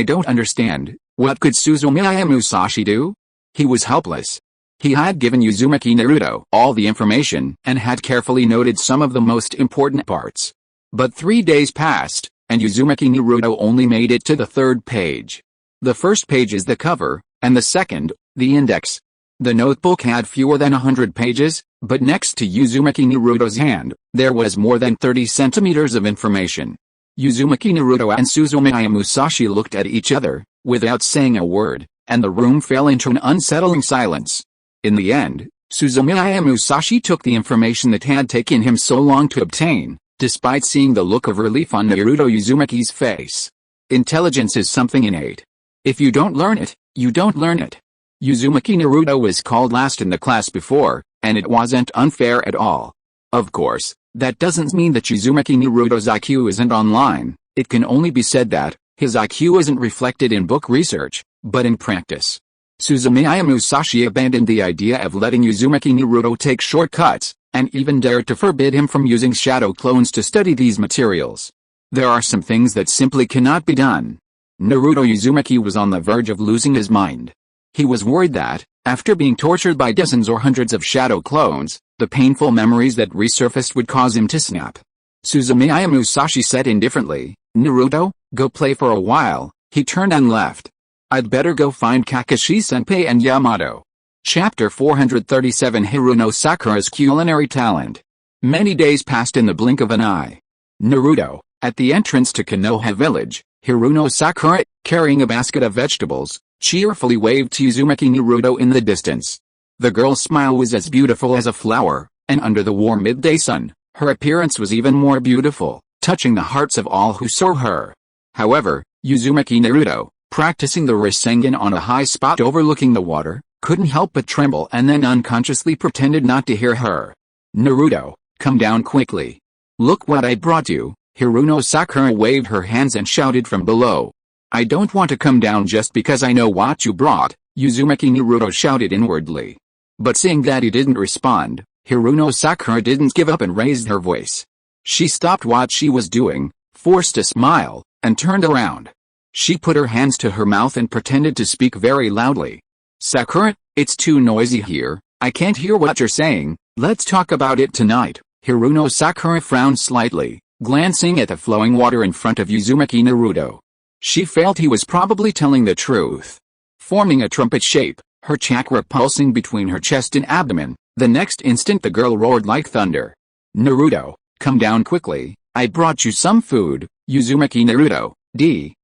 S1: don't understand. What could Suzumiya Musashi do? He was helpless. He had given Uzumaki Naruto all the information and had carefully noted some of the most important parts. But 3 days passed, and Uzumaki Naruto only made it to the 3rd page. The first page is the cover, and the second, the index. The notebook had fewer than 100 pages, but next to Uzumaki Naruto's hand, there was more than 30 centimeters of information. Uzumaki Naruto and Suzumiya Musashi looked at each other, without saying a word, and the room fell into an unsettling silence. In the end, Suzumiya Musashi took the information that had taken him so long to obtain, despite seeing the look of relief on Naruto Uzumaki's face. Intelligence is something innate. If you don't learn it, you don't learn it. Uzumaki Naruto was called last in the class before, and it wasn't unfair at all. Of course, that doesn't mean that Uzumaki Naruto's IQ isn't online. It can only be said that his IQ isn't reflected in book research, but in practice. Suzumiya Musashi abandoned the idea of letting Uzumaki Naruto take shortcuts, and even dared to forbid him from using shadow clones to study these materials. There are some things that simply cannot be done. Naruto Uzumaki was on the verge of losing his mind. He was worried that, after being tortured by dozens or hundreds of shadow clones, the painful memories that resurfaced would cause him to snap. Suzumiya Musashi said indifferently, "Naruto, go play for a while." He turned and left. "I'd better go find Kakashi-senpai and Yamato." Chapter 437 Hiruno Sakura's Culinary Talent. Many days passed in the blink of an eye. Naruto, at the entrance to Konoha village, Hiruno Sakura, carrying a basket of vegetables, cheerfully waved to Uzumaki Naruto in the distance. The girl's smile was as beautiful as a flower, and under the warm midday sun, her appearance was even more beautiful, touching the hearts of all who saw her. However, Uzumaki Naruto, practicing the Rasengan on a high spot overlooking the water, couldn't help but tremble and then unconsciously pretended not to hear her. "Naruto, come down quickly. Look what I brought you." Hiruno Sakura waved her hands and shouted from below. "I don't want to come down just because I know what you brought," Uzumaki Naruto shouted inwardly. But seeing that he didn't respond, Hiruno Sakura didn't give up and raised her voice. She stopped what she was doing, forced a smile, and turned around. She put her hands to her mouth and pretended to speak very loudly. "Sakura, it's too noisy here, I can't hear what you're saying, let's talk about it tonight." Hiruno Sakura frowned slightly, glancing at the flowing water in front of Uzumaki Naruto. She felt he was probably telling the truth. Forming a trumpet shape, her chakra pulsing between her chest and abdomen, the next instant the girl roared like thunder. "Naruto, come down quickly, I brought you some food." Uzumaki Naruto,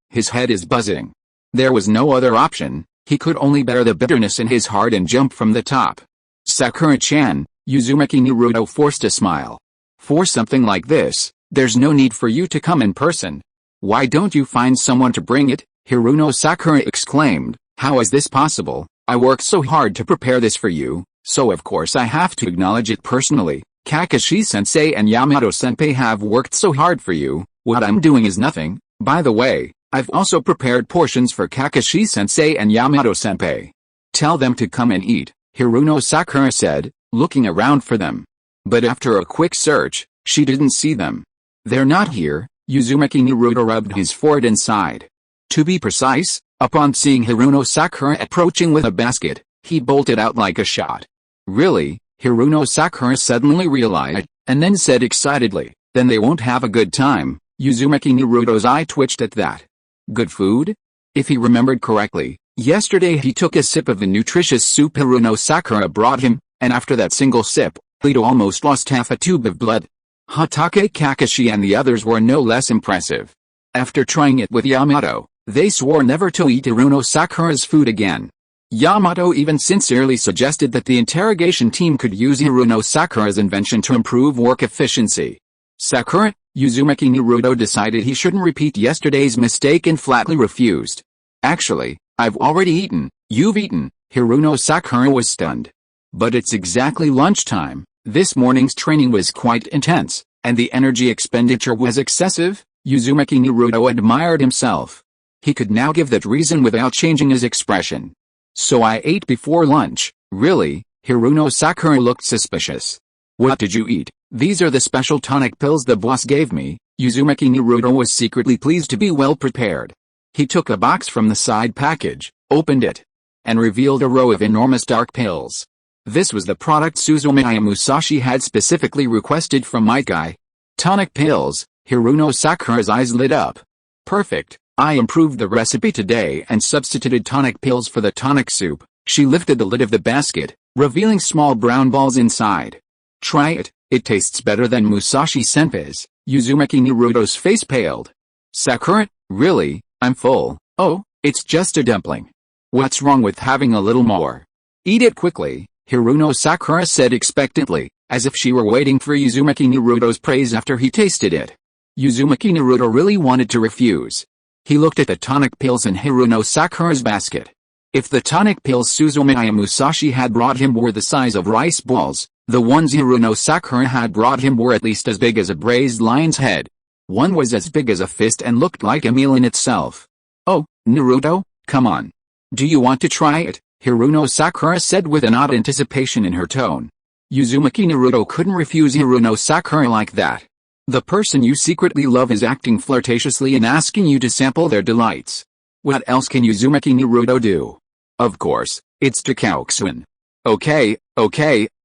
S1: his head is buzzing. There was no other option, he could only bear the bitterness in his heart and jump from the top. "Sakura-chan," Uzumaki Naruto forced a smile. "For something like this, there's no need for you to come in person. Why don't you find someone to bring it?" Hiruno Sakura exclaimed. "How is this possible? I worked so hard to prepare this for you, so of course I have to acknowledge it personally. Kakashi-sensei and Yamato-senpai have worked so hard for you, what I'm doing is nothing. By the way, I've also prepared portions for Kakashi-sensei and Yamato-senpai. Tell them to come and eat," Hiruno Sakura said, looking around for them. But after a quick search, she didn't see them. "They're not here," Uzumaki Naruto rubbed his forehead and sighed. To be precise, upon seeing Hiruno Sakura approaching with a basket, he bolted out like a shot. "Really?" Hiruno Sakura suddenly realized, and then said excitedly, "Then they won't have a good time." Uzumaki Naruto's eye twitched at that. Good food? If he remembered correctly, yesterday he took a sip of the nutritious soup Hiruno Sakura brought him, and after that single sip, he'd almost lost half a tube of blood. Hokage Kakashi and the others were no less impressive. After trying it with Yamato, they swore never to eat Hiruno Sakura's food again. Yamato even sincerely suggested that the interrogation team could use Hiruno Sakura's invention to improve work efficiency. "Sakura," Uzumaki Naruto decided he shouldn't repeat yesterday's mistake and flatly refused. "Actually, I've already eaten." "You've eaten?" Hiruno Sakura was stunned. "But it's exactly lunchtime. This morning's training was quite intense, and the energy expenditure was excessive." Uzumaki Naruto admired himself. He could now give that reason without changing his expression. "So I ate before lunch." "Really?" Hiruno Sakura looked suspicious. "What did you eat?" These are the special tonic pills the boss gave me. Uzumaki Naruto was secretly pleased to be well prepared. He took a box from the side package, opened it, and revealed a row of enormous dark pills. This was the product Suzumiya Musashi had specifically requested from Might Guy. Tonic pills. Hiruno Sakura's eyes lit up. Perfect. I improved the recipe today and substituted tonic pills for the tonic soup. She lifted the lid of the basket, revealing small brown balls inside. Try it. It tastes better than Musashi Senpai's. Uzumaki Naruto's face paled. Sakura, really? I'm full. Oh, it's just a dumpling. What's wrong with having a little more? Eat it quickly, Hiruno Sakura said expectantly, as if she were waiting for Uzumaki Naruto's praise after he tasted it. Uzumaki Naruto really wanted to refuse. He looked at the tonic pills in Hiruno Sakura's basket. If the tonic pills Suzumiya Musashi had brought him were the size of rice balls, the ones Hiruno Sakura had brought him were at least as big as a braised lion's head. One was as big as a fist and looked like a meal in itself. Oh, Naruto, come on. Do you want to try it? Hiruno Sakura said with an odd anticipation in her tone. Uzumaki Naruto couldn't refuse Hiruno Sakura like that. The person you secretly love is acting flirtatiously and asking you to sample their delights. What else can Uzumaki Naruto do? Of course, it's Takauxuan. Okay,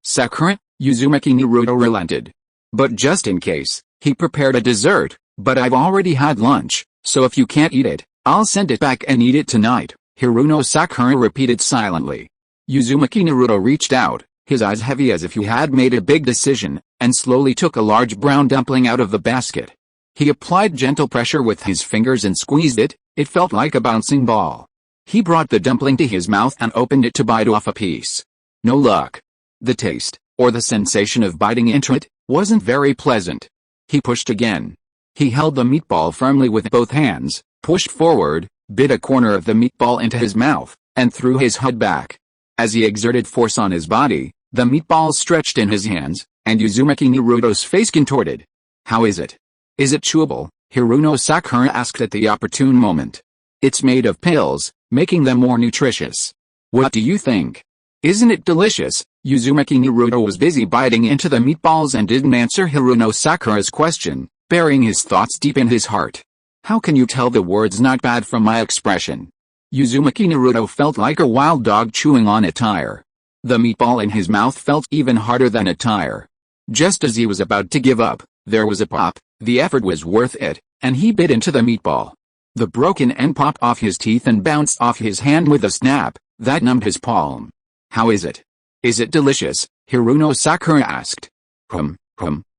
S1: Sakura, Uzumaki Naruto relented. But just in case, he prepared a dessert, but I've already had lunch, so if you can't eat it, I'll send it back and eat it tonight, Hiruno Sakura repeated silently. Uzumaki Naruto reached out, his eyes heavy as if he had made a big decision, and slowly took a large brown dumpling out of the basket. He applied gentle pressure with his fingers and squeezed it. It felt like a bouncing ball. He brought the dumpling to his mouth and opened it to bite off a piece. No luck. The taste, or the sensation of biting into it, wasn't very pleasant. He pushed again. He held the meatball firmly with both hands, pushed forward, bit a corner of the meatball into his mouth, and threw his head back. As he exerted force on his body, the meatball stretched in his hands, and Uzumaki Naruto's face contorted. How is it? Is it chewable? Hiruno Sakura asked at the opportune moment. It's made of pills, making them more nutritious. What do you think? Isn't it delicious? Uzumaki Naruto was busy biting into the meatballs and didn't answer Hiruno Sakura's question, burying his thoughts deep in his heart. How can you tell the words not bad from my expression? Uzumaki Naruto felt like a wild dog chewing on a tire. The meatball in his mouth felt even harder than a tire. Just as he was about to give up, there was a pop. The effort was worth it, and he bit into the meatball. The broken end popped off his teeth and bounced off his hand with a snap that numbed his palm. How is it? Is it delicious? Hiruno Sakura asked.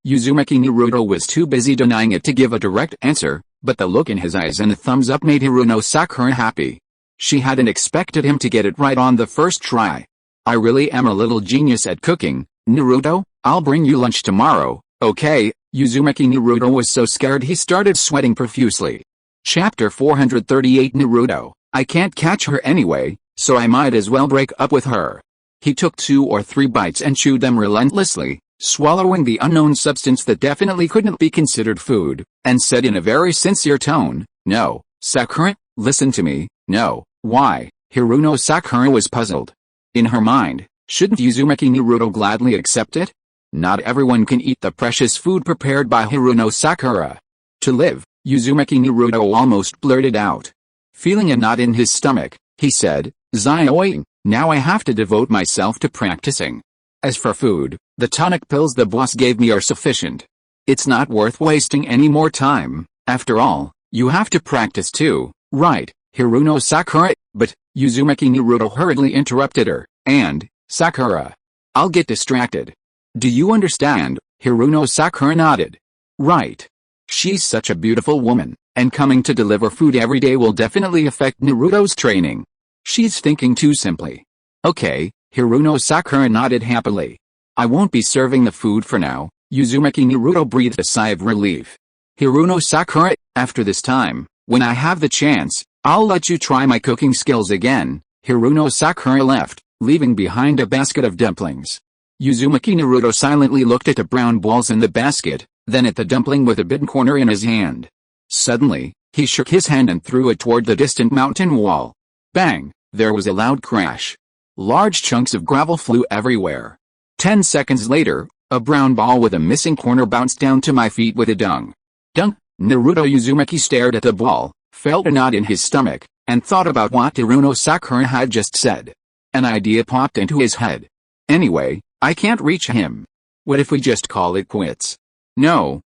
S1: Uzumaki Naruto was too busy denying it to give a direct answer, but the look in his eyes and the thumbs up made Hiruno Sakura happy. She hadn't expected him to get it right on the first try. I really am a little genius at cooking, Naruto. I'll bring you lunch tomorrow, okay? Uzumaki Naruto was so scared he started sweating profusely. Chapter 438 Naruto, I can't catch her anyway, so I might as well break up with her. He took 2 or 3 bites and chewed them relentlessly, swallowing the unknown substance that definitely couldn't be considered food, and said in a very sincere tone, No, Sakura, listen to me, no, why? Hiruno Sakura was puzzled. In her mind, shouldn't Uzumaki Naruto gladly accept it? Not everyone can eat the precious food prepared by Hiruno Sakura. To live, Uzumaki Naruto almost blurted out. Feeling a knot in his stomach, he said, Zioi, now I have to devote myself to practicing. As for food, the tonic pills the boss gave me are sufficient. It's not worth wasting any more time. After all, you have to practice too, right, Hiruno Sakura? But, Uzumaki Naruto hurriedly interrupted her, and, Sakura. I'll get distracted. Do you understand? Hiruno Sakura nodded. Right. She's such a beautiful woman, and coming to deliver food every day will definitely affect Naruto's training. She's thinking too simply. Okay, Hiruno Sakura nodded happily. I won't be serving the food for now. Uzumaki Naruto breathed a sigh of relief. Hiruno Sakura, after this time, when I have the chance, I'll let you try my cooking skills again. Hiruno Sakura left, leaving behind a basket of dumplings. Uzumaki Naruto silently looked at the brown balls in the basket, then at the dumpling with a bitten corner in his hand. Suddenly, he shook his hand and threw it toward the distant mountain wall. Bang! There was a loud crash. Large chunks of gravel flew everywhere. 10 seconds later, A brown ball with a missing corner bounced down to my feet with a dung. Dunk. Naruto Uzumaki stared at the ball, felt a knot in his stomach, and thought about what Teruno Sakura had just said. An idea popped into his head. Anyway, I can't reach him. What if we just call it quits? No.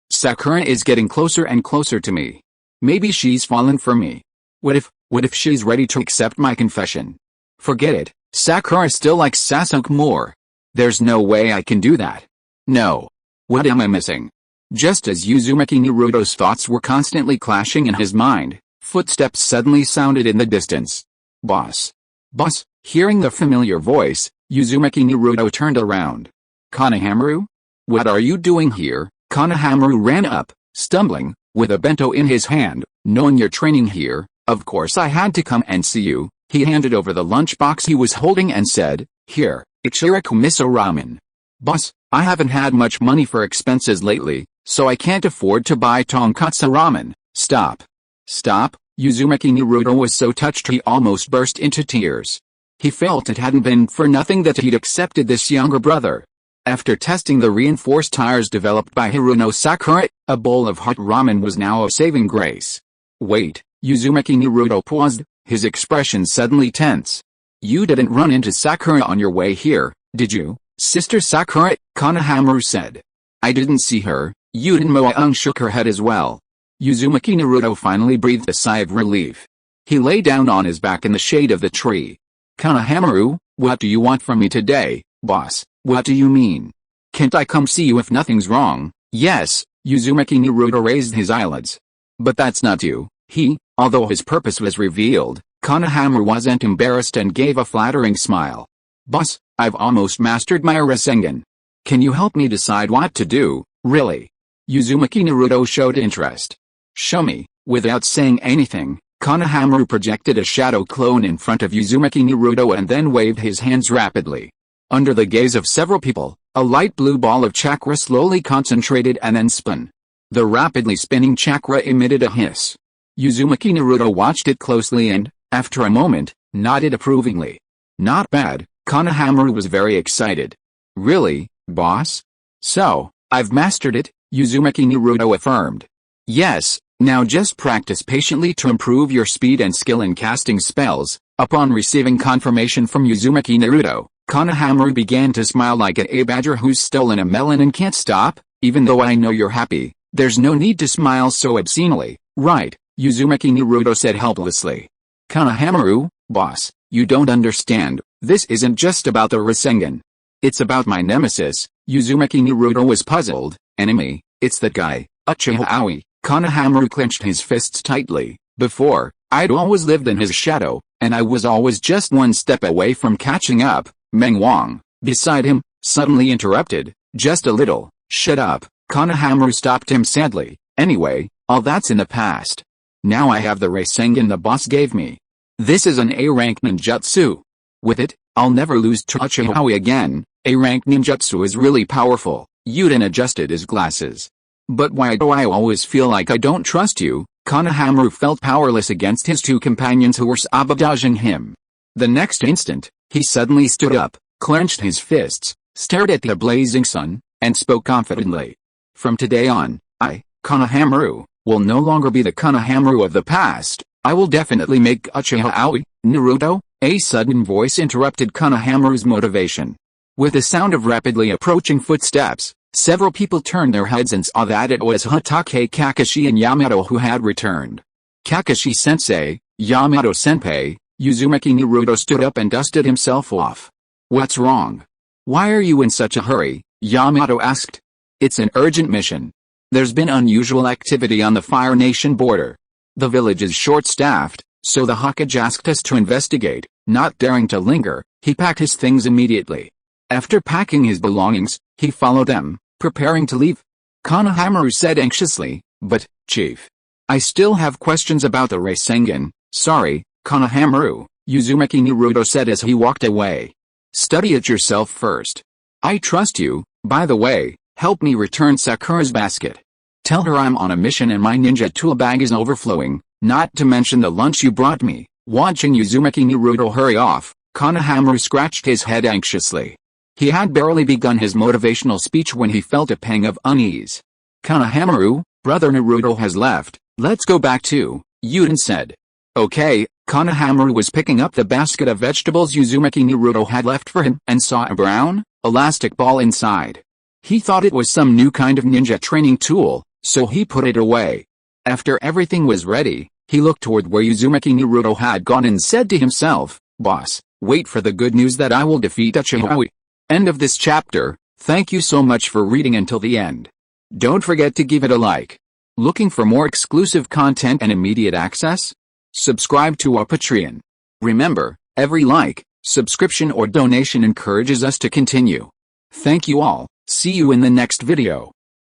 S1: Sakura is getting closer and closer to me. Maybe she's fallen for me. What if she's ready to accept my confession? Forget it, Sakura still likes Sasuke more. There's no way I can do that. No. What am I missing? Just as Uzumaki Naruto's thoughts were constantly clashing in his mind, footsteps suddenly sounded in the distance. Boss. Hearing the familiar voice, Uzumaki Naruto turned around. Konohamaru? What are you doing here? Konohamaru ran up, stumbling, with a bento in his hand. Knowing you're training here, of course I had to come and see you. He handed over the lunchbox he was holding and said, Here, Ichiraku miso ramen. Boss, I haven't had much money for expenses lately, so I can't afford to buy tonkatsu ramen. Stop. Uzumaki Naruto was so touched he almost burst into tears. He felt it hadn't been for nothing that he'd accepted this younger brother. After testing the reinforced tires developed by Hiruno Sakura, a bowl of hot ramen was now a saving grace. Wait, Uzumaki Naruto paused, his expression suddenly tense. You didn't run into Sakura on your way here, did you, Sister Sakura? Konohamaru said. I didn't see her. Moa shook her head as well. Uzumaki Naruto finally breathed a sigh of relief. He lay down on his back in the shade of the tree. Konohamaru, what do you want from me today, boss? What do you mean? Can't I come see you if nothing's wrong? Yes, Uzumaki Naruto raised his eyelids. But that's not you. Although his purpose was revealed, Konohamaru wasn't embarrassed and gave a flattering smile. Boss, I've almost mastered my Rasengan. Can you help me decide what to do, really? Uzumaki Naruto showed interest. Show me. Without saying anything, Konohamaru projected a shadow clone in front of Uzumaki Naruto and then waved his hands rapidly. Under the gaze of several people, a light blue ball of chakra slowly concentrated and then spun. The rapidly spinning chakra emitted a hiss. Uzumaki Naruto watched it closely and, after a moment, nodded approvingly. Not bad, Konohamaru was very excited. Really, boss? So, I've mastered it, Uzumaki Naruto affirmed. Yes, now just practice patiently to improve your speed and skill in casting spells. Upon receiving confirmation from Uzumaki Naruto, Konohamaru began to smile like a badger who's stolen a melon and can't stop. Even though I know you're happy, there's no need to smile so obscenely, right? Uzumaki Naruto said helplessly. Konohamaru, boss, you don't understand, this isn't just about the Rasengan. It's about my nemesis. Uzumaki Naruto was puzzled. Enemy? It's that guy, Uchiha Aoi. Konohamaru clenched his fists tightly. Before, I'd always lived in his shadow, and I was always just one step away from catching up. Meng Wang, beside him, suddenly interrupted. Just a little. Shut up. Konohamaru stopped him sadly. Anyway, all that's in the past. Now I have the Rasengan the boss gave me. This is an A-rank ninjutsu. With it, I'll never lose to Uchiha Aoi again. A-rank ninjutsu is really powerful. Yuden adjusted his glasses. But why do I always feel like I don't trust you? Konohamaru felt powerless against his two companions who were sabotaging him. The next instant, he suddenly stood up, clenched his fists, stared at the blazing sun, and spoke confidently. From today on, I, Konohamaru, will no longer be the Konohamaru of the past. I will definitely make Uchiha Aoi. Naruto? A sudden voice interrupted Konohamaru's motivation. With the sound of rapidly approaching footsteps, several people turned their heads and saw that it was Hokage Kakashi and Yamato who had returned. Kakashi-sensei, Yamato-senpai. Uzumaki Naruto stood up and dusted himself off. What's wrong? Why are you in such a hurry? Yamato asked. It's an urgent mission. There's been unusual activity on the Fire Nation border. The village is short-staffed, so the Hokage asked us to investigate. Not daring to linger, he packed his things immediately. After packing his belongings, he followed them, preparing to leave. Konohamaru said anxiously, but, Chief, I still have questions about the Rasengan. Sorry, Konohamaru, Uzumaki Naruto said as he walked away. Study it yourself first. I trust you. By the way, help me return Sakura's basket. Tell her I'm on a mission and my ninja tool bag is overflowing, not to mention the lunch you brought me. Watching Uzumaki Naruto hurry off, Konohamaru scratched his head anxiously. He had barely begun his motivational speech when he felt a pang of unease. Konohamaru, brother Naruto has left, let's go back to, Yuden said. Okay. Konohamaru was picking up the basket of vegetables Uzumaki Naruto had left for him and saw a brown, elastic ball inside. He thought it was some new kind of ninja training tool, so he put it away. After everything was ready, he looked toward where Uzumaki Naruto had gone and said to himself, "Boss, wait for the good news that I will defeat Uchiha." End of this chapter. Thank you so much for reading until the end. Don't forget to give it a like. Looking for more exclusive content and immediate access? Subscribe to our Patreon. Remember, every like, subscription or donation encourages us to continue. Thank you all. See you in the next video.